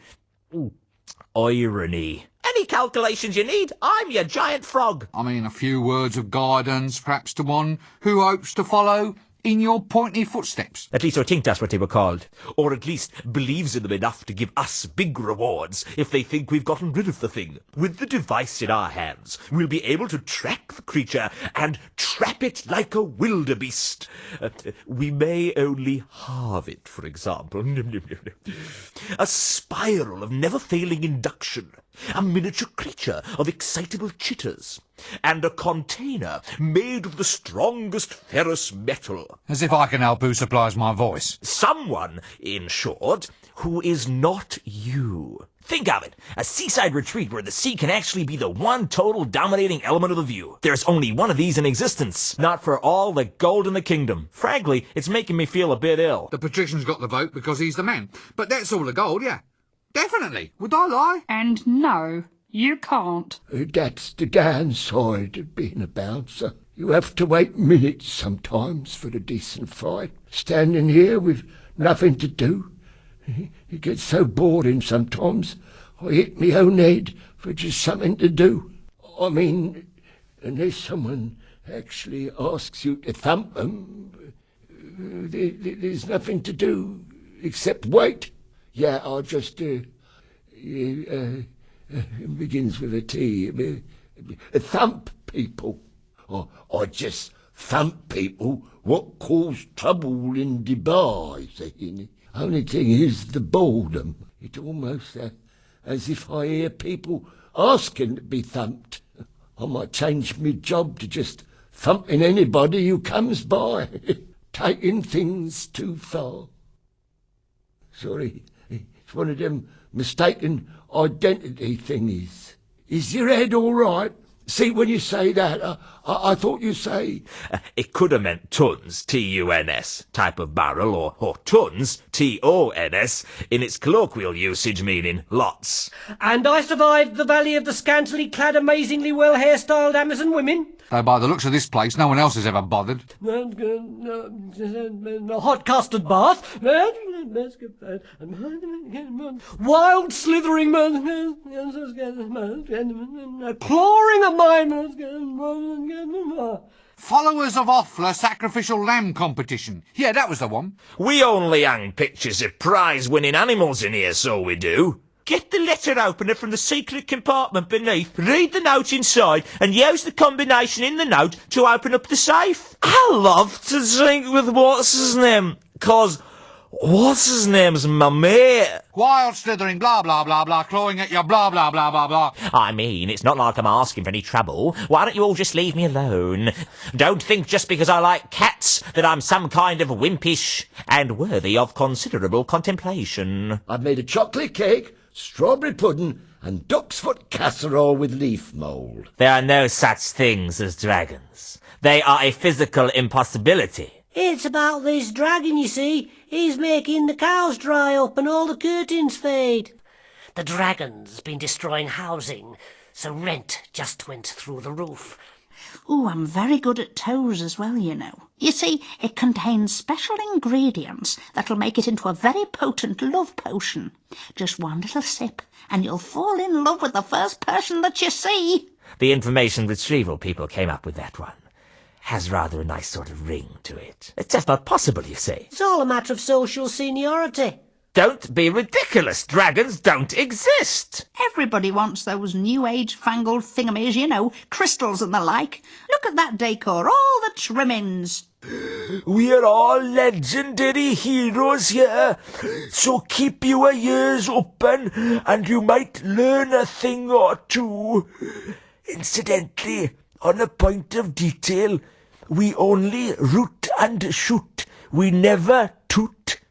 irony. Any calculations you need, I'm your giant frog. I mean, a few words of guidance, perhaps to one who hopes to follow in your pointy footsteps. At least I think that's what they were called. Or at least believes in them enough to give us big rewards if they think we've gotten rid of the thing. With the device in our hands, we'll be able to track the creature and trap it like a wildebeest. We may only halve it, for example. A spiral of never-failing induction. A miniature creature of excitable chitters. And a container made of the strongest ferrous metal. As if I can help who supplies my voice. Someone, in short, who is not you. Think of it, a seaside retreat where the sea can actually be the one total dominating element of the view. There's only one of these in existence, not for all the gold in the kingdom. Frankly, it's making me feel a bit ill. The patrician's got the vote because he's the man. But that's all the gold, yeah. Definitely. Would I lie? And no, you can't. That's the downside of being a bouncer. You have to wait minutes sometimes for a decent fight. Standing here with nothing to do. It gets so boring sometimes. I hit my own head for just something to do. I mean, unless someone actually asks you to thump them, there's nothing to do except wait. Yeah, I'll just it begins with a T. Thump people. Or I just thump people what cause trouble in Dubai. See? Only thing is the boredom. It's almost as if I hear people asking to be thumped. I might change my job to just thumping anybody who comes by. Taking things too far. Sorry. It's one of them mistaken identity thingies. Is your head all right? See, when you say that, I thought you say... It could have meant tons, T-U-N-S, type of barrel, or tons, T-O-N-S, in its colloquial usage meaning lots. And I survived the Valley of the Scantily Clad, Amazingly Well Hairstyled Amazon Women. Though by the looks of this place, no one else has ever bothered. A hot custard bath. Wild slithering clawing of mine. Followers of Offla Sacrificial Lamb Competition. Yeah, that was the one. We only hang pictures of prize-winning animals in here, so we do. Get the letter opener from the secret compartment beneath, read the note inside, and use the combination in the note to open up the safe. I love to drink with what's-his-name, 'cause what's-his-name's my mate. Wild slithering blah blah blah blah, clawing at your blah blah blah blah blah. I mean, it's not like I'm asking for any trouble. Why don't you all just leave me alone? Don't think just because I like cats that I'm some kind of wimpish and worthy of considerable contemplation. I've made a chocolate cake, strawberry pudding, and duck's foot casserole with leaf mould. There are no such things as dragons. They are a physical impossibility. It's about this dragon, you see. He's making the cows dry up and all the curtains fade. The dragon's been destroying housing, so rent just went through the roof. Ooh, I'm very good at toes as well, you know. You see, it contains special ingredients that'll make it into a very potent love potion. Just one little sip, and you'll fall in love with the first person that you see. The information retrieval people came up with that one. Has rather a nice sort of ring to it. It's just not possible, you see. It's all a matter of social seniority. Don't be ridiculous. Dragons don't exist. Everybody wants those new age fangled thingamies, you know, crystals and the like. Look at that decor, all the trimmings. We're all legendary heroes here, so keep your ears open and you might learn a thing or two. Incidentally, on a point of detail, we only root and shoot. We never toot.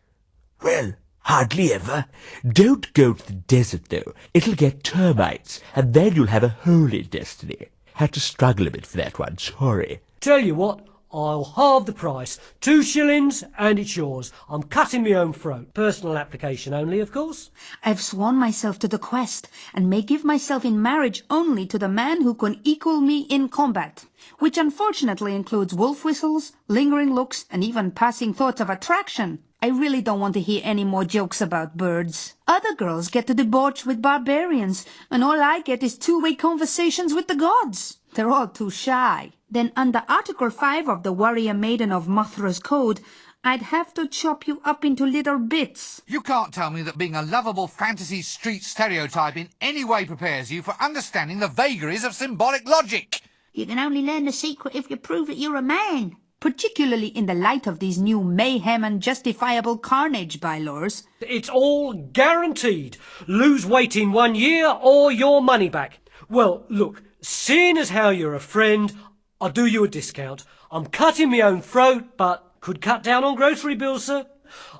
Well, hardly ever. Don't go to the desert, though. It'll get termites, and then you'll have a holy destiny. Had to struggle a bit for that one, sorry. Tell you what, I'll halve the price. 2 shillings and it's yours. I'm cutting my own throat. Personal application only, of course. I've sworn myself to the quest, and may give myself in marriage only to the man who can equal me in combat, which unfortunately includes wolf whistles, lingering looks, and even passing thoughts of attraction. I really don't want to hear any more jokes about birds. Other girls get to debauch with barbarians, and all I get is two-way conversations with the gods. They're all too shy. Then under Article 5 of the Warrior Maiden of Mothra's Code, I'd have to chop you up into little bits. You can't tell me that being a lovable fantasy street stereotype in any way prepares you for understanding the vagaries of symbolic logic. You can only learn the secret if you prove that you're a man. Particularly in the light of these new mayhem and justifiable carnage bylaws. It's all guaranteed. Lose weight in 1 year or your money back. Well, look, seeing as how you're a friend, I'll do you a discount. I'm cutting my own throat, but could cut down on grocery bills, sir.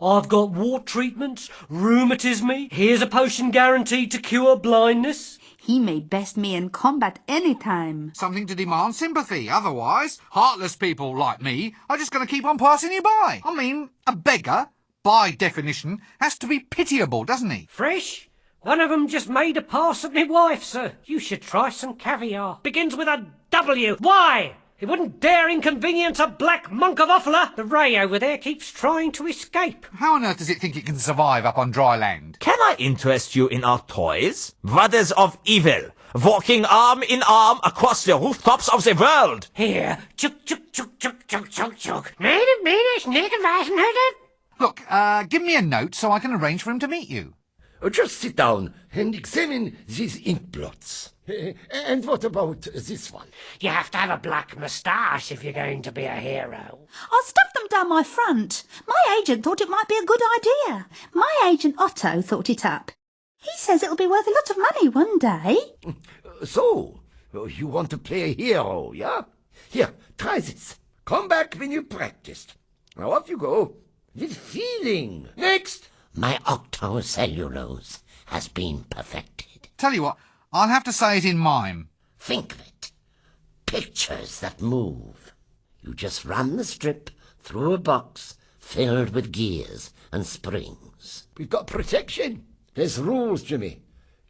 I've got wart treatments, rheumatism. Here's a potion guaranteed to cure blindness. He may best me in combat any time. Something to demand sympathy. Otherwise, heartless people like me are just going to keep on passing you by. I mean, a beggar, by definition, has to be pitiable, doesn't he? Fresh? One of 'em just made a pass at me wife, sir. You should try some caviar. Begins with a W. Why? He wouldn't dare inconvenience a black monk of Offala. The ray over there keeps trying to escape. How on earth does it think it can survive up on dry land? Can I interest you in our toys? Brothers of Evil, walking arm in arm across the rooftops of the world. Here, chuk chuk chuk chuk chuk chuk chuk. Look, give me a note so I can arrange for him to meet you. Just sit down and examine these ink blots. And what about this one? You have to have a black moustache if you're going to be a hero. I'll stuff them down my front. My agent thought it might be a good idea. My agent Otto thought it up. He says it'll be worth a lot of money one day. So, you want to play a hero, yeah? Here, try this. Come back when you practiced. Now off you go. With feeling. Next. My octocellulose has been perfected. Tell you what, I'll have to say it in mime. Think of it. Pictures that move. You just run the strip through a box filled with gears and springs. We've got protection. There's rules, Jimmy.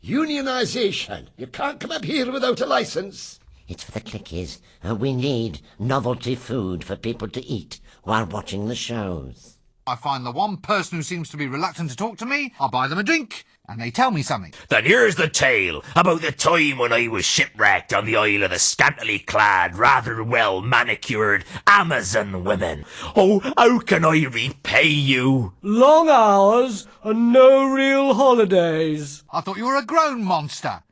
Unionization. You can't come up here without a license. It's for the clickies. We need novelty food for people to eat while watching the shows. I find the one person who seems to be reluctant to talk to me, I buy them a drink, and they tell me something. Then here's the tale about the time when I was shipwrecked on the Isle of the scantily clad, rather well manicured Amazon women. Oh, how can I repay you? Long hours and no real holidays. I thought you were a grown monster.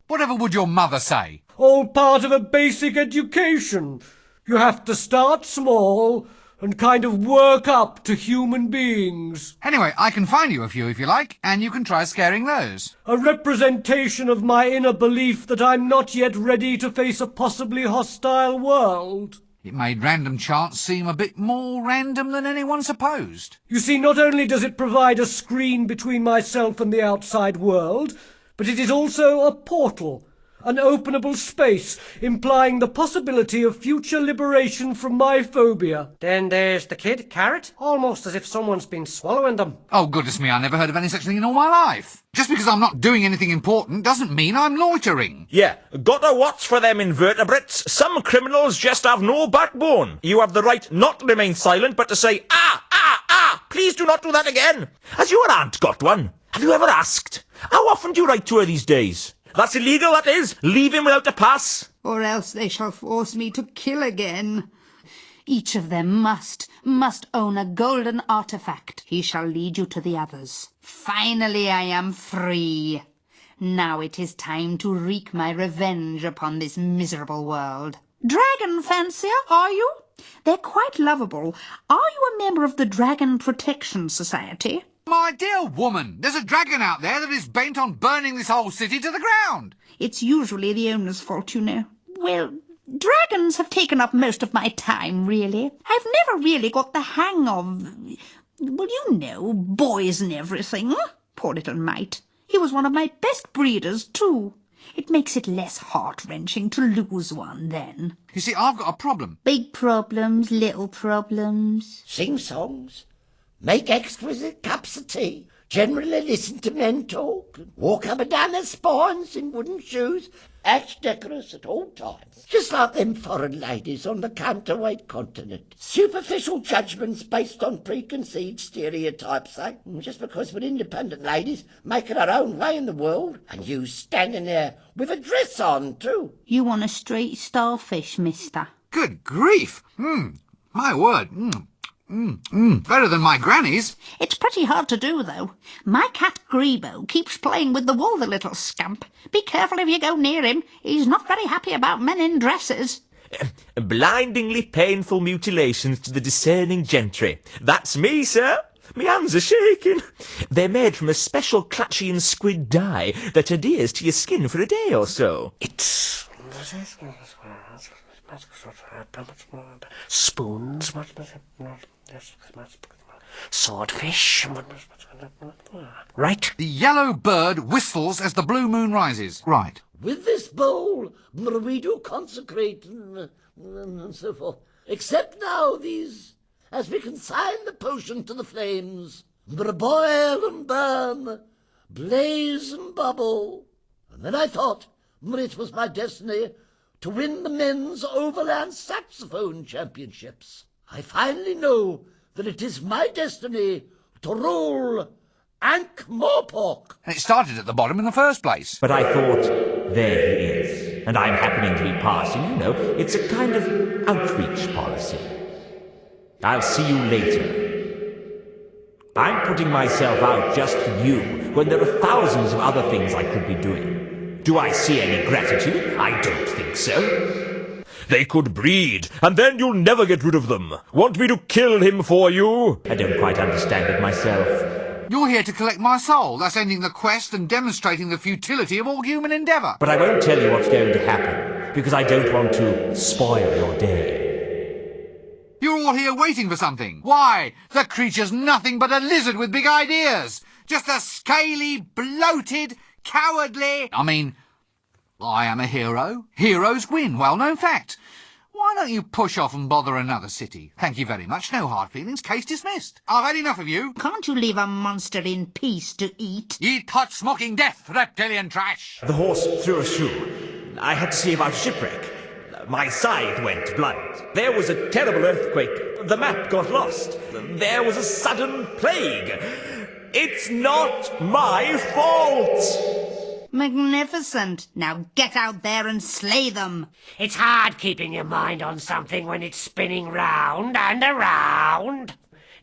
Whatever would your mother say? All part of a basic education. You have to start small and kind of work up to human beings. Anyway, I can find you a few if you like, and you can try scaring those. A representation of my inner belief that I'm not yet ready to face a possibly hostile world. It made random chance seem a bit more random than anyone supposed. You see, not only does it provide a screen between myself and the outside world, but it is also a portal. an openable space, implying the possibility of future liberation from my phobia. Then there's the kid, Carrot, almost as if someone's been swallowing them. Oh, goodness me, I never heard of any such thing in all my life. Just because I'm not doing anything important doesn't mean I'm loitering. Yeah, gotta watch for them invertebrates. Some criminals just have no backbone. You have the right not to remain silent, but to say, ah, ah, ah, please do not do that again. Has your aunt got one? Have you ever asked? How often do you write to her these days? That's illegal, that is. Leave him without a pass. Or else they shall force me to kill again. Each of them must own a golden artifact. He shall lead you to the others. Finally I am free. Now it is time to wreak my revenge upon this miserable world. Dragon fancier, are you? They're quite lovable. Are you a member of the Dragon Protection Society? My dear woman, there's a dragon out there that is bent on burning this whole city to the ground. It's usually the owner's fault, you know. Well, dragons have taken up most of my time, really. I've never really got the hang of, well, you know, boys and everything. Poor little mite. He was one of my best breeders, too. It makes it less heart-wrenching to lose one, then. You see, I've got a problem. Big problems, little problems. Sing songs, make exquisite cups of tea, generally listen to men talk, walk up and down their spines in wooden shoes, act decorous at all times, just like them foreign ladies on the counterweight continent. Superficial judgments based on preconceived stereotypes, eh? Just because we're independent ladies making our own way in the world, and you standing there with a dress on, too. You want a straight starfish, mister? Good grief. My word. Better than my granny's. It's pretty hard to do, though. My cat Grebo keeps playing with the wool, the little scamp. Be careful if you go near him. He's not very happy about men in dresses. Blindingly painful mutilations to the discerning gentry. That's me, sir. My hands are shaking. They're made from a special clutchy and squid dye that adheres to your skin for a day or so. It's spoons, swordfish. Right? The yellow bird whistles as the blue moon rises. Right. With this bowl, we do consecrate and so forth. Except now these, as we consign the potion to the flames, boil and burn, blaze and bubble. And then I thought it was my destiny to win the men's overland saxophone championships. I finally know that it is my destiny to rule ankh-morpork. And it started at the bottom in the first place. But I thought, there he is. And I'm happening to be passing, you know. It's a kind of outreach policy. I'll see you later. I'm putting myself out just for you when there are thousands of other things I could be doing. Do I see any gratitude? I don't think so. They could breed, and then you'll never get rid of them. Want me to kill him for you? I don't quite understand it myself. You're here to collect my soul, thus ending the quest and demonstrating the futility of all human endeavour. But I won't tell you what's going to happen, because I don't want to spoil your day. You're all here waiting for something. Why? The creature's nothing but a lizard with big ideas. Just a scaly, bloated, cowardly... I am a hero. Heroes win. Well-known fact. Why don't you push off and bother another city? Thank you very much. No hard feelings. Case dismissed. I've had enough of you. Can't you leave a monster in peace to eat? Ye touch mocking death, reptilian trash. The horse threw a shoe. I had to see about shipwreck. My scythe went blunt. There was a terrible earthquake. The map got lost. There was a sudden plague. It's not my fault! Magnificent. Now get out there and slay them. It's hard keeping your mind on something when it's spinning round and around.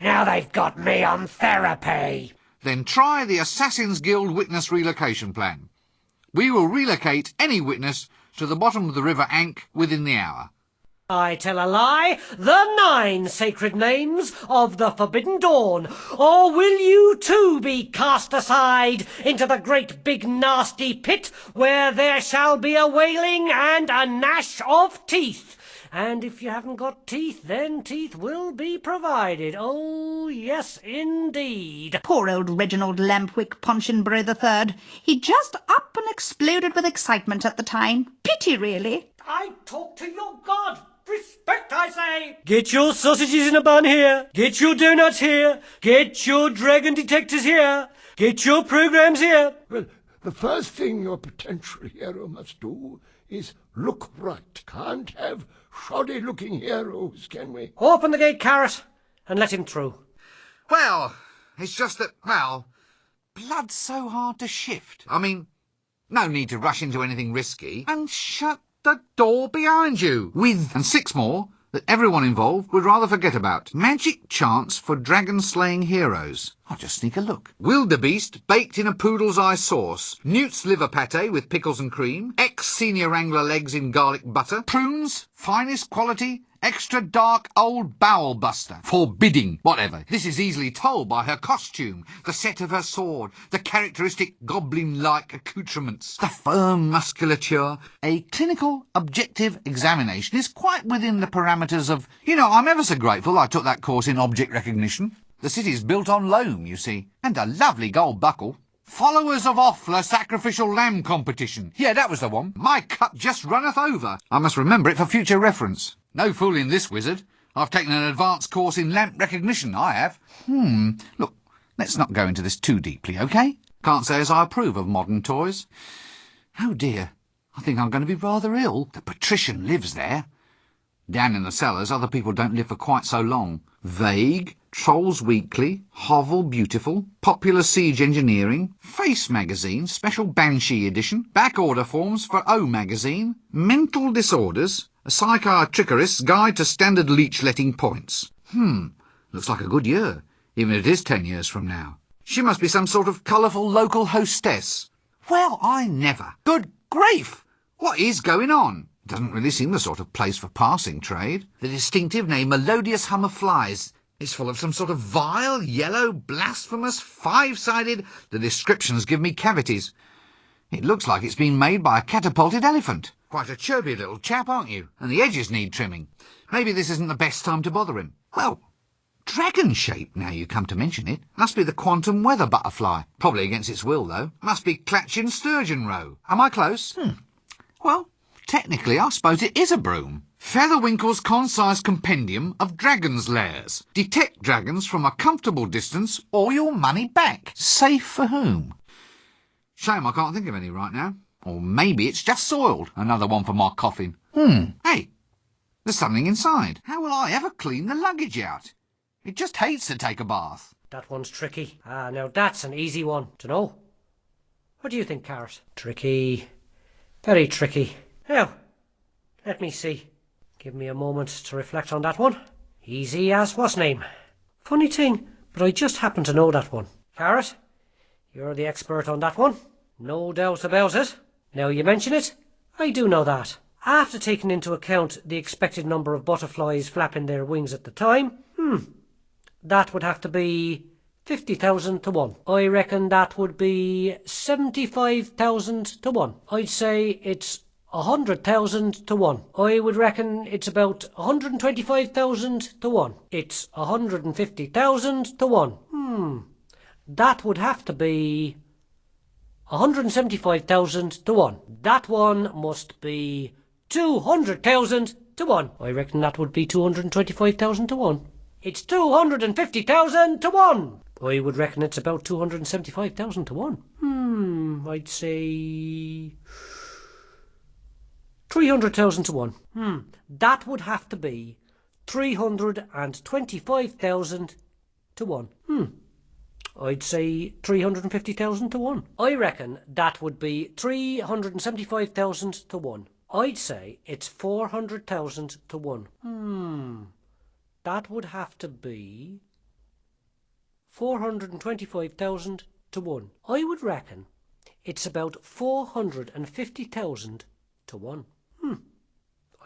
Now they've got me on therapy. Then try the Assassin's Guild Witness Relocation Plan. We will relocate any witness to the bottom of the River Ankh within the hour. I tell a lie, the 9 sacred names of the Forbidden Dawn, or will you too be cast aside into the great big nasty pit where there shall be a wailing and a gnash of teeth, And if you haven't got teeth, then teeth will be provided. Oh, yes, indeed. Poor old Reginald Lampwick Punchinbury III. He just up and exploded with excitement at the time. Pity, really. I talk to your God. Respect, I say. Get your sausages in a bun here. Get your donuts here. Get your dragon detectors here. Get your programs here. Well, the first thing your potential hero must do is look right. Can't have shoddy-looking heroes, can we? Open the gate, Carrot, and let him through. Well, it's just that, well, blood's so hard to shift. I mean, no need to rush into anything risky. And shut the door behind you. And 6 more that everyone involved would rather forget about. Magic chance for dragon-slaying heroes. I'll just sneak a look. Wildebeest baked in a poodle's eye sauce. Newt's liver pate with pickles and cream. Ex-senior angler legs in garlic butter. Prunes, finest quality, extra dark old bowel buster. Forbidding, whatever. This is easily told by her costume, the set of her sword, the characteristic goblin-like accoutrements, the firm musculature. A clinical, objective examination is quite within the parameters of... You know, I'm ever so grateful I took that course in object recognition. The city's built on loam, you see, and a lovely gold buckle. Followers of Offler Sacrificial Lamb Competition. Yeah, that was the one. My cup just runneth over. I must remember it for future reference. No fooling this wizard. I've taken an advanced course in lamp recognition, I have. Look, let's not go into this too deeply, OK? Can't say as I approve of modern toys. Oh dear, I think I'm going to be rather ill. The patrician lives there. Down in the cellars, other people don't live for quite so long. Vague, Trolls Weekly, Hovel Beautiful, Popular Siege Engineering, Face Magazine, Special Banshee Edition, back order forms for O Magazine, Mental Disorders, a Psychiatricurist's Guide to Standard Leech-Letting Points. Looks like a good year, even if it is 10 years from now. She must be some sort of colourful local hostess. Well, I never. Good grief! What is going on? Doesn't really seem the sort of place for passing trade. The distinctive name Melodious Hum of Flies is full of some sort of vile, yellow, blasphemous, 5-sided... The descriptions give me cavities. It looks like it's been made by a catapulted elephant. Quite a chirpy little chap, aren't you? And the edges need trimming. Maybe this isn't the best time to bother him. Well, dragon-shaped, now you come to mention it. Must be the quantum weather butterfly. Probably against its will, though. Must be Clatchin Sturgeon Row. Am I close? Well, technically, I suppose it is a broom. Featherwinkle's concise compendium of dragons' lairs. Detect dragons from a comfortable distance or your money back. Safe for whom? Shame I can't think of any right now. Or maybe it's just soiled. Another one for my coffin. Hey, there's something inside. How will I ever clean the luggage out? It just hates to take a bath. That one's tricky. Now that's an easy one to know. What do you think, Carrot? Tricky. Very tricky. Now, let me see. Give me a moment to reflect on that one. Easy as what's name. Funny thing, but I just happen to know that one. Carrot, you're the expert on that one. No doubt about it. Now you mention it, I do know that. After taking into account the expected number of butterflies flapping their wings at the time, that would have to be 50,000 to 1. I reckon that would be 75,000 to 1. I'd say it's 100,000 to 1. I would reckon it's about 125,000 to 1. It's 150,000 to 1. That would have to be 175,000 to 1. That one must be 200,000 to 1. I reckon that would be 225,000 to 1. It's 250,000 to 1. I would reckon it's about 275,000 to 1. I'd say 300,000 to 1. That would have to be 325,000 to 1. I'd say 350,000 to 1. I reckon that would be 375,000 to 1. I'd say it's 400,000 to 1. That would have to be 425,000 to 1. I would reckon it's about 450,000 to 1.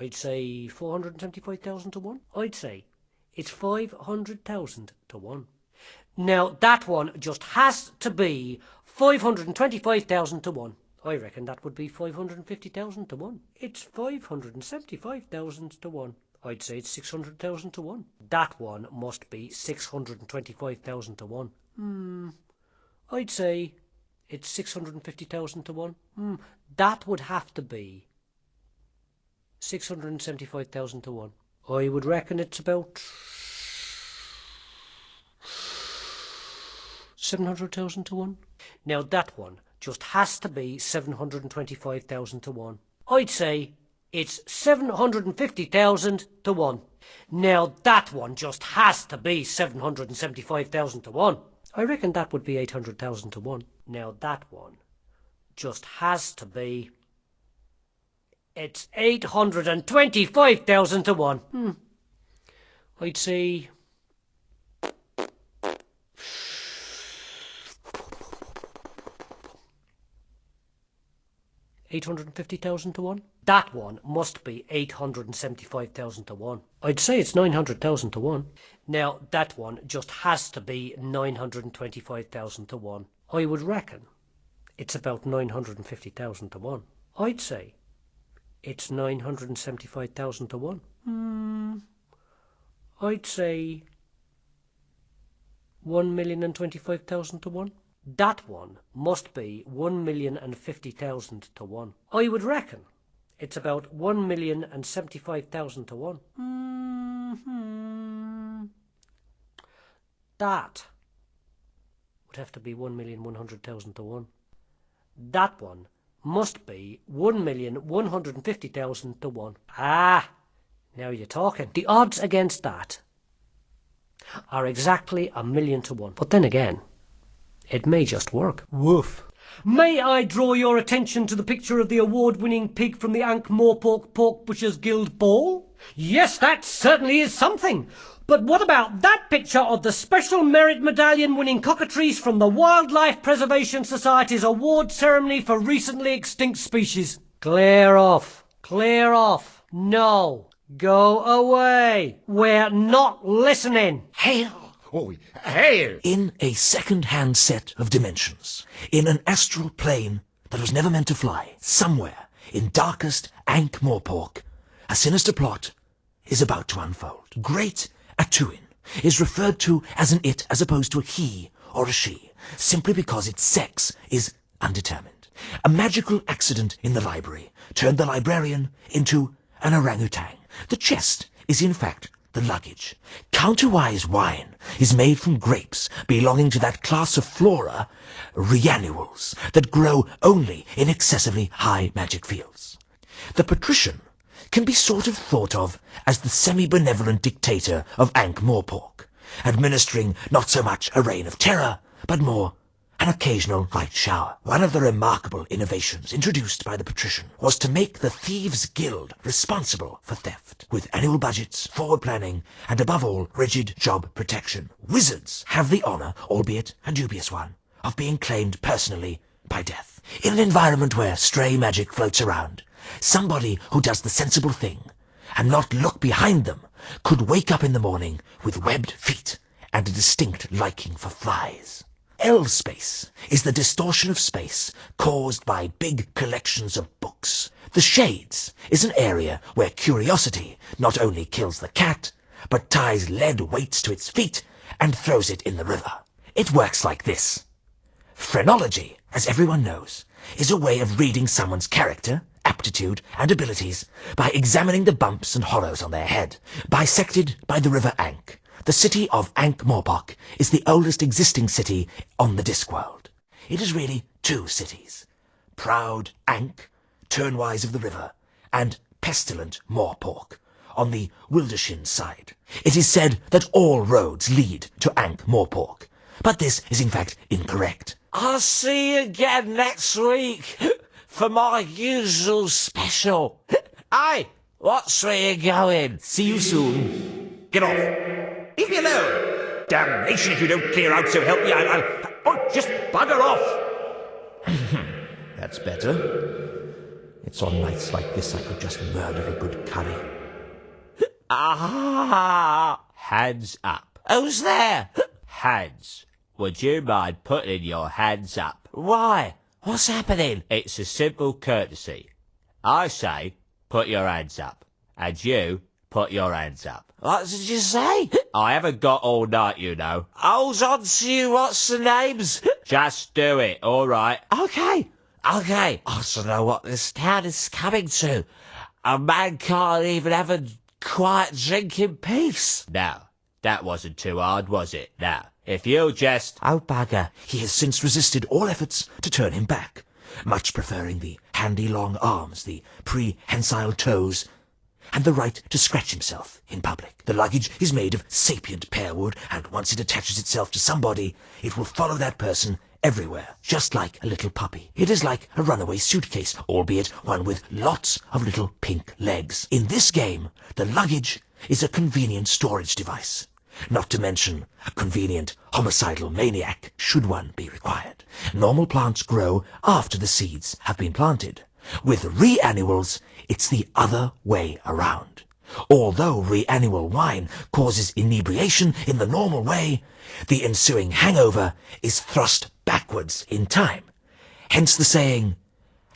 I'd say 475,000 to 1. I'd say it's 500,000 to 1. Now, that one just has to be 525,000 to 1. I reckon that would be 550,000 to 1. It's 575,000 to 1. I'd say it's 600,000 to 1. That one must be 625,000 to 1. I'd say it's 650,000 to 1. That would have to be 675,000 to 1. I would reckon it's about 700,000 to 1. Now that one just has to be 725,000 to 1. I'd say it's 750,000 to 1. Now that one just has to be 775,000 to 1. I reckon that would be 800,000 to 1. Now that one just has to be... It's 825,000 to 1. I'd say... 850,000 to 1. That one must be 875,000 to 1. I'd say it's 900,000 to 1. Now, that one just has to be 925,000 to 1. I would reckon it's about 950,000 to 1. I'd say it's 975,000 to 1. I'd say 1,025,000 to 1. That one must be 1,050,000 to 1. I would reckon it's about 1,075,000 to 1. That would have to be 1,100,000 to 1. That one must be 1,150,000 to 1. Ah, now you're talking. The odds against that are exactly 1,000,000 to 1. But then again, it may just work. Woof. May I draw your attention to the picture of the award-winning pig from the Ankh-morpork Pork Butchers Guild Ball? Yes, that certainly is something. But what about that picture of the Special Merit Medallion-winning cockatoos from the Wildlife Preservation Society's award ceremony for recently extinct species? Clear off. Clear off. No. Go away. We're not listening. Hail! Oh, hail! In a second-hand set of dimensions, in an astral plane that was never meant to fly, somewhere in darkest Ankh-morpork, a sinister plot is about to unfold. Great Atuin is referred to as an it as opposed to a he or a she, simply because its sex is undetermined. A magical accident in the library turned the librarian into an orangutan. The chest is in fact the luggage. Counterwise wine is made from grapes belonging to that class of flora, rhiannuals, that grow only in excessively high magic fields. The patrician can be sort of thought of as the semi-benevolent dictator of Ankh-morpork, administering not so much a reign of terror, but more an occasional light shower. One of the remarkable innovations introduced by the patrician was to make the Thieves' Guild responsible for theft, with annual budgets, forward planning, and above all, rigid job protection. Wizards have the honour, albeit a dubious one, of being claimed personally by death. In an environment where stray magic floats around, somebody who does the sensible thing and not look behind them could wake up in the morning with webbed feet and a distinct liking for flies. L-space is the distortion of space caused by big collections of books. The Shades is an area where curiosity not only kills the cat, but ties lead weights to its feet and throws it in the river. It works like this. Phrenology, as everyone knows, is a way of reading someone's character, aptitude, and abilities by examining the bumps and hollows on their head, bisected by the river Ankh. The city of Ankh-morpork is the oldest existing city on the Discworld. It is really two cities. Proud Ankh, turnwise of the river, and pestilent Morpork, on the Wildershin side. It is said that all roads lead to Ankh-morpork, but this is in fact incorrect. I'll see you again next week for my usual special. Aye, what's where you going? See you soon. Get off! Leave me alone! Damnation if you don't clear out, so help me, Oh, just bugger off! That's better. It's on nights like this I could just murder a good curry. Ah! Hands up. Who's there? Hands. Would you mind putting your hands up? Why? What's happening? It's a simple courtesy. I say, put your hands up. And you, put your hands up. What did you say? I haven't got all night, you know. Hold on to you, what's the names? Just do it, all right? Okay. I don't know what this town is coming to. A man can't even have a quiet drink in peace. Now, that wasn't too hard, was it? Now, if you'll just... Oh, bugger. He has since resisted all efforts to turn him back, much preferring the handy long arms, the prehensile toes, and the right to scratch himself in public. The luggage is made of sapient pear wood, and once it attaches itself to somebody, it will follow that person everywhere, just like a little puppy. It is like a runaway suitcase, albeit one with lots of little pink legs. In this game, the luggage is a convenient storage device, not to mention a convenient homicidal maniac, should one be required. Normal plants grow after the seeds have been planted. With reannuals, it's the other way around. Although reannual wine causes inebriation in the normal way, the ensuing hangover is thrust backwards in time. Hence the saying,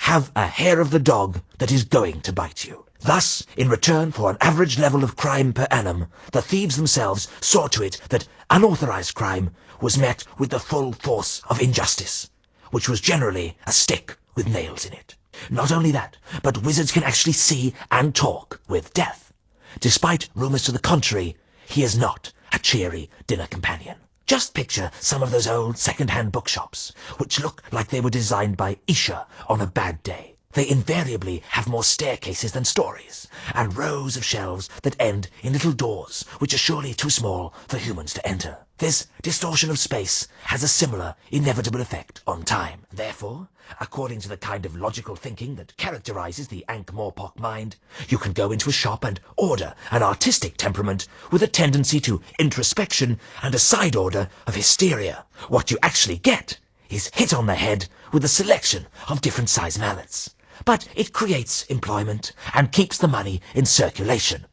have a hair of the dog that is going to bite you. Thus, in return for an average level of crime per annum, the thieves themselves saw to it that unauthorized crime was met with the full force of injustice, which was generally a stick with nails in it. Not only that, but wizards can actually see and talk with death. Despite rumours to the contrary, he is not a cheery dinner companion. Just picture some of those old second-hand bookshops, which look like they were designed by Isha on a bad day. They invariably have more staircases than stories, and rows of shelves that end in little doors, which are surely too small for humans to enter. This distortion of space has a similar, inevitable effect on time. Therefore, according to the kind of logical thinking that characterizes the ankh-morpork mind, you can go into a shop and order an artistic temperament with a tendency to introspection and a side order of hysteria. What you actually get is hit on the head with a selection of different size mallets. But it creates employment and keeps the money in circulation.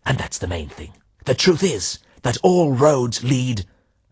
And that's the main thing. The truth is that all roads lead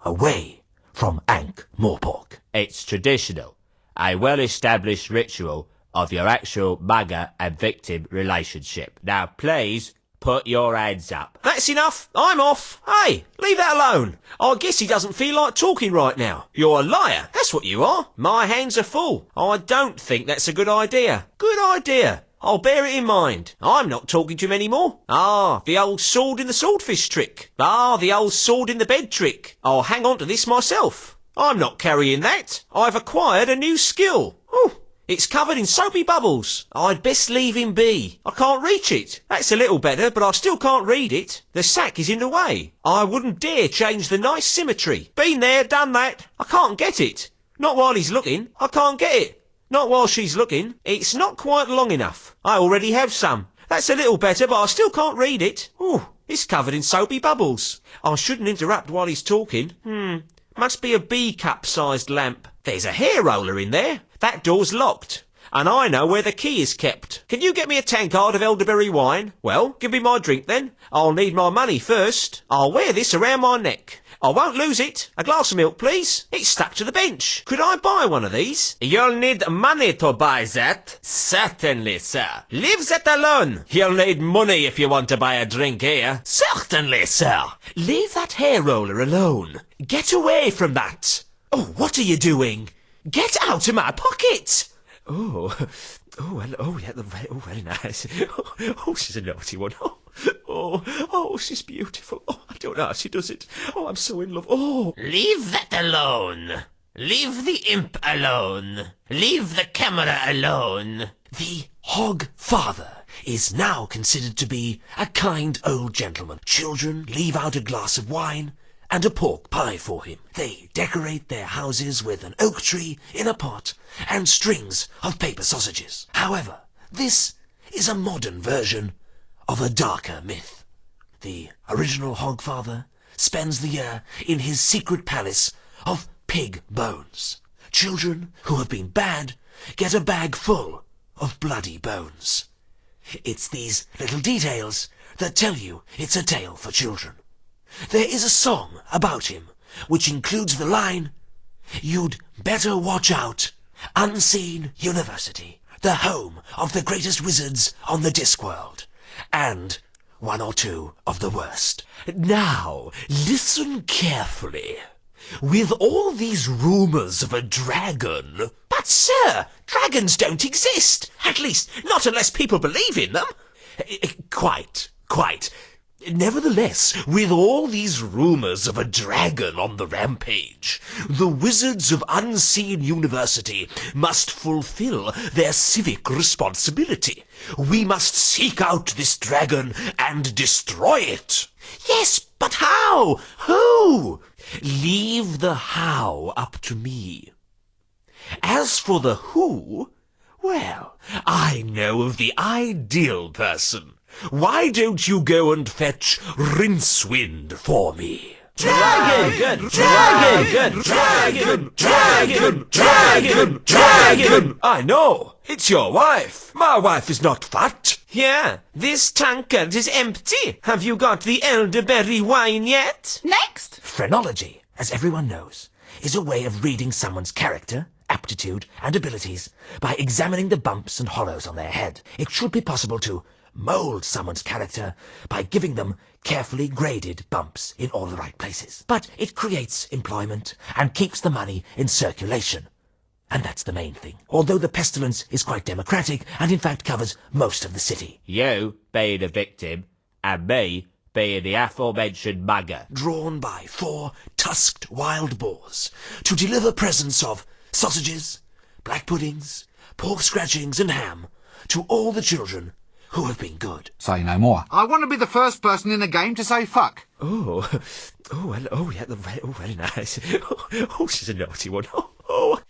away from ankh-morpork. It's traditional, a well-established ritual of your actual mugger and victim relationship. Now please, put your hands up. That's enough. I'm off. Hey, leave that alone. I guess he doesn't feel like talking right now. You're a liar. That's what you are. My hands are full. I don't think that's a good idea. Good idea. I'll bear it in mind. I'm not talking to him anymore. Ah, the old sword in the swordfish trick. Ah, the old sword in the bed trick. I'll hang on to this myself. I'm not carrying that. I've acquired a new skill. Oh, it's covered in soapy bubbles. I'd best leave him be. I can't reach it. That's a little better, but I still can't read it. The sack is in the way. I wouldn't dare change the nice symmetry. Been there, done that. I can't get it. Not while he's looking. I can't get it. Not while she's looking. It's not quite long enough. I already have some. That's a little better, but I still can't read it. Ooh, it's covered in soapy bubbles. I shouldn't interrupt while he's talking. Must be a B-cup-sized lamp. There's a hair roller in there. That door's locked. And I know where the key is kept. Can you get me a tankard of elderberry wine? Well, give me my drink then. I'll need my money first. I'll wear this around my neck. I won't lose it. A glass of milk, please. It's stuck to the bench. Could I buy one of these? You'll need money to buy that. Certainly, sir. Leave that alone. You'll need money if you want to buy a drink here. Certainly, sir. Leave that hair roller alone. Get away from that. Oh, what are you doing? Get out of my pocket. Very nice. Oh, she's a naughty one. Oh, she's beautiful. Oh, I don't know how she does it. Oh, I'm so in love. Oh. Leave that alone. Leave the imp alone. Leave the camera alone. The Hog Father is now considered to be a kind old gentleman. Children leave out a glass of wine and a pork pie for him. They decorate their houses with an oak tree in a pot and strings of paper sausages. However, this is a modern version of a darker myth. The original Hogfather spends the year in his secret palace of pig bones. Children who have been bad get a bag full of bloody bones. It's these little details that tell you it's a tale for children. There is a song about him which includes the line, "You'd better watch out, Unseen University, the home of the greatest wizards on the Discworld, and one or two of the worst. Now, listen carefully. With all these rumours of a dragon... But, sir, dragons don't exist. At least, not unless people believe in them. Quite. Nevertheless, with all these rumours of a dragon on the rampage, the wizards of Unseen University must fulfil their civic responsibility. We must seek out this dragon and destroy it. Yes, but how? Who? Leave the how up to me. As for the who, well, I know of the ideal person. Why don't you go and fetch Rincewind for me? Dragon! Dragon! Dragon! Dragon! Dragon! Dragon! I know. It's your wife. My wife is not fat. Yeah, this tankard is empty. Have you got the elderberry wine yet? Next! Phrenology, as everyone knows, is a way of reading someone's character, aptitude, and abilities by examining the bumps and hollows on their head. It should be possible to mould someone's character by giving them carefully graded bumps in all the right places. But it creates employment and keeps the money in circulation. And that's the main thing. Although the pestilence is quite democratic and in fact covers most of the city. You being the victim, and me being the aforementioned mugger. Drawn by 4 tusked wild boars to deliver presents of sausages, black puddings, pork scratchings and ham to all the children who have been good. Say no more. I want to be the first person in the game to say fuck. Oh, yeah, very nice. Oh, she's a naughty one. Oh.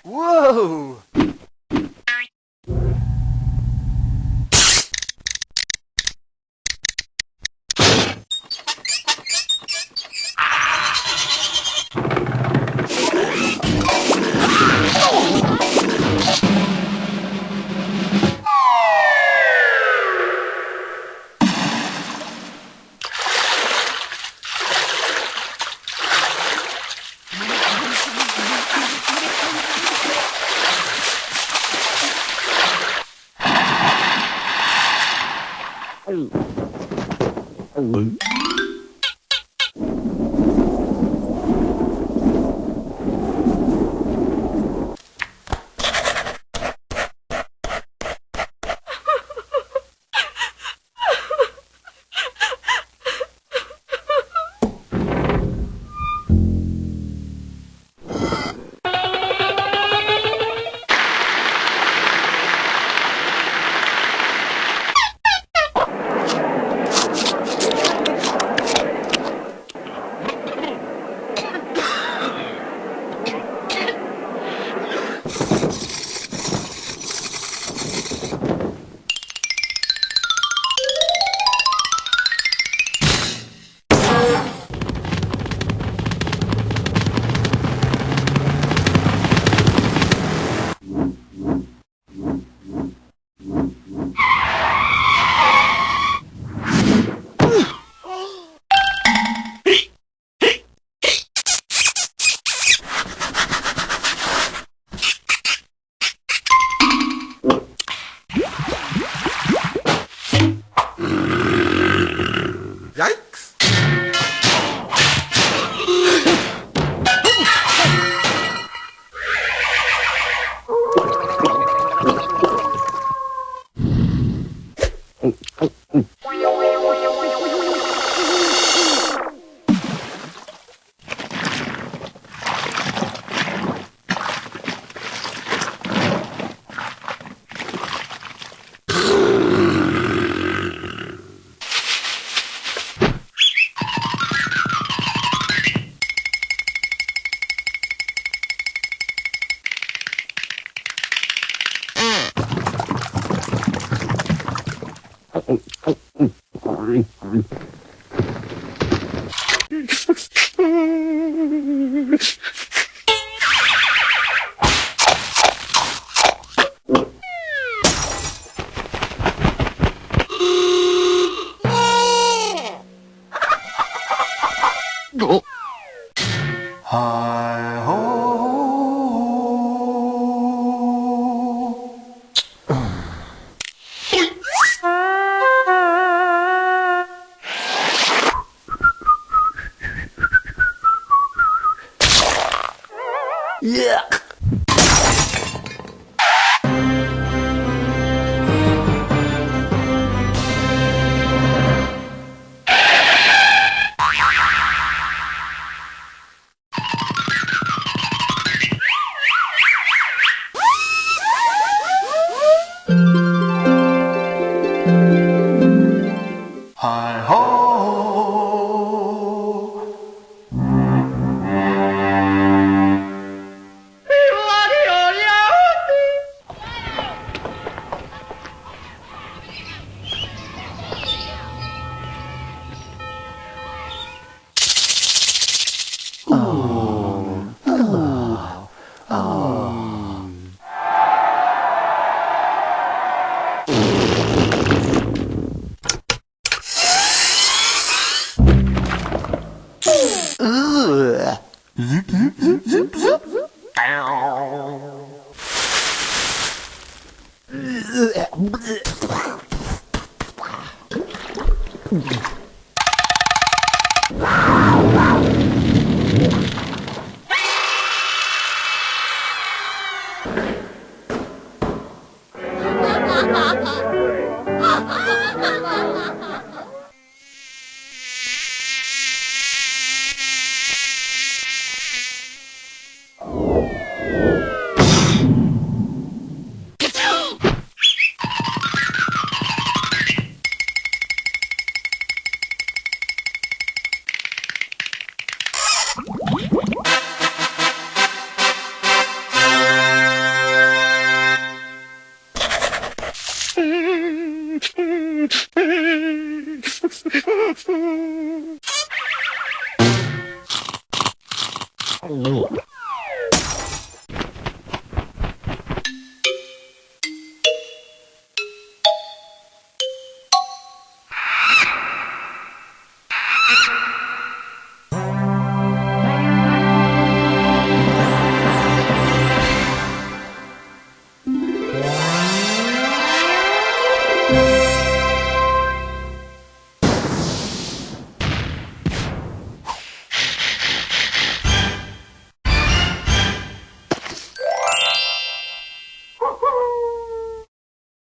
Whoa!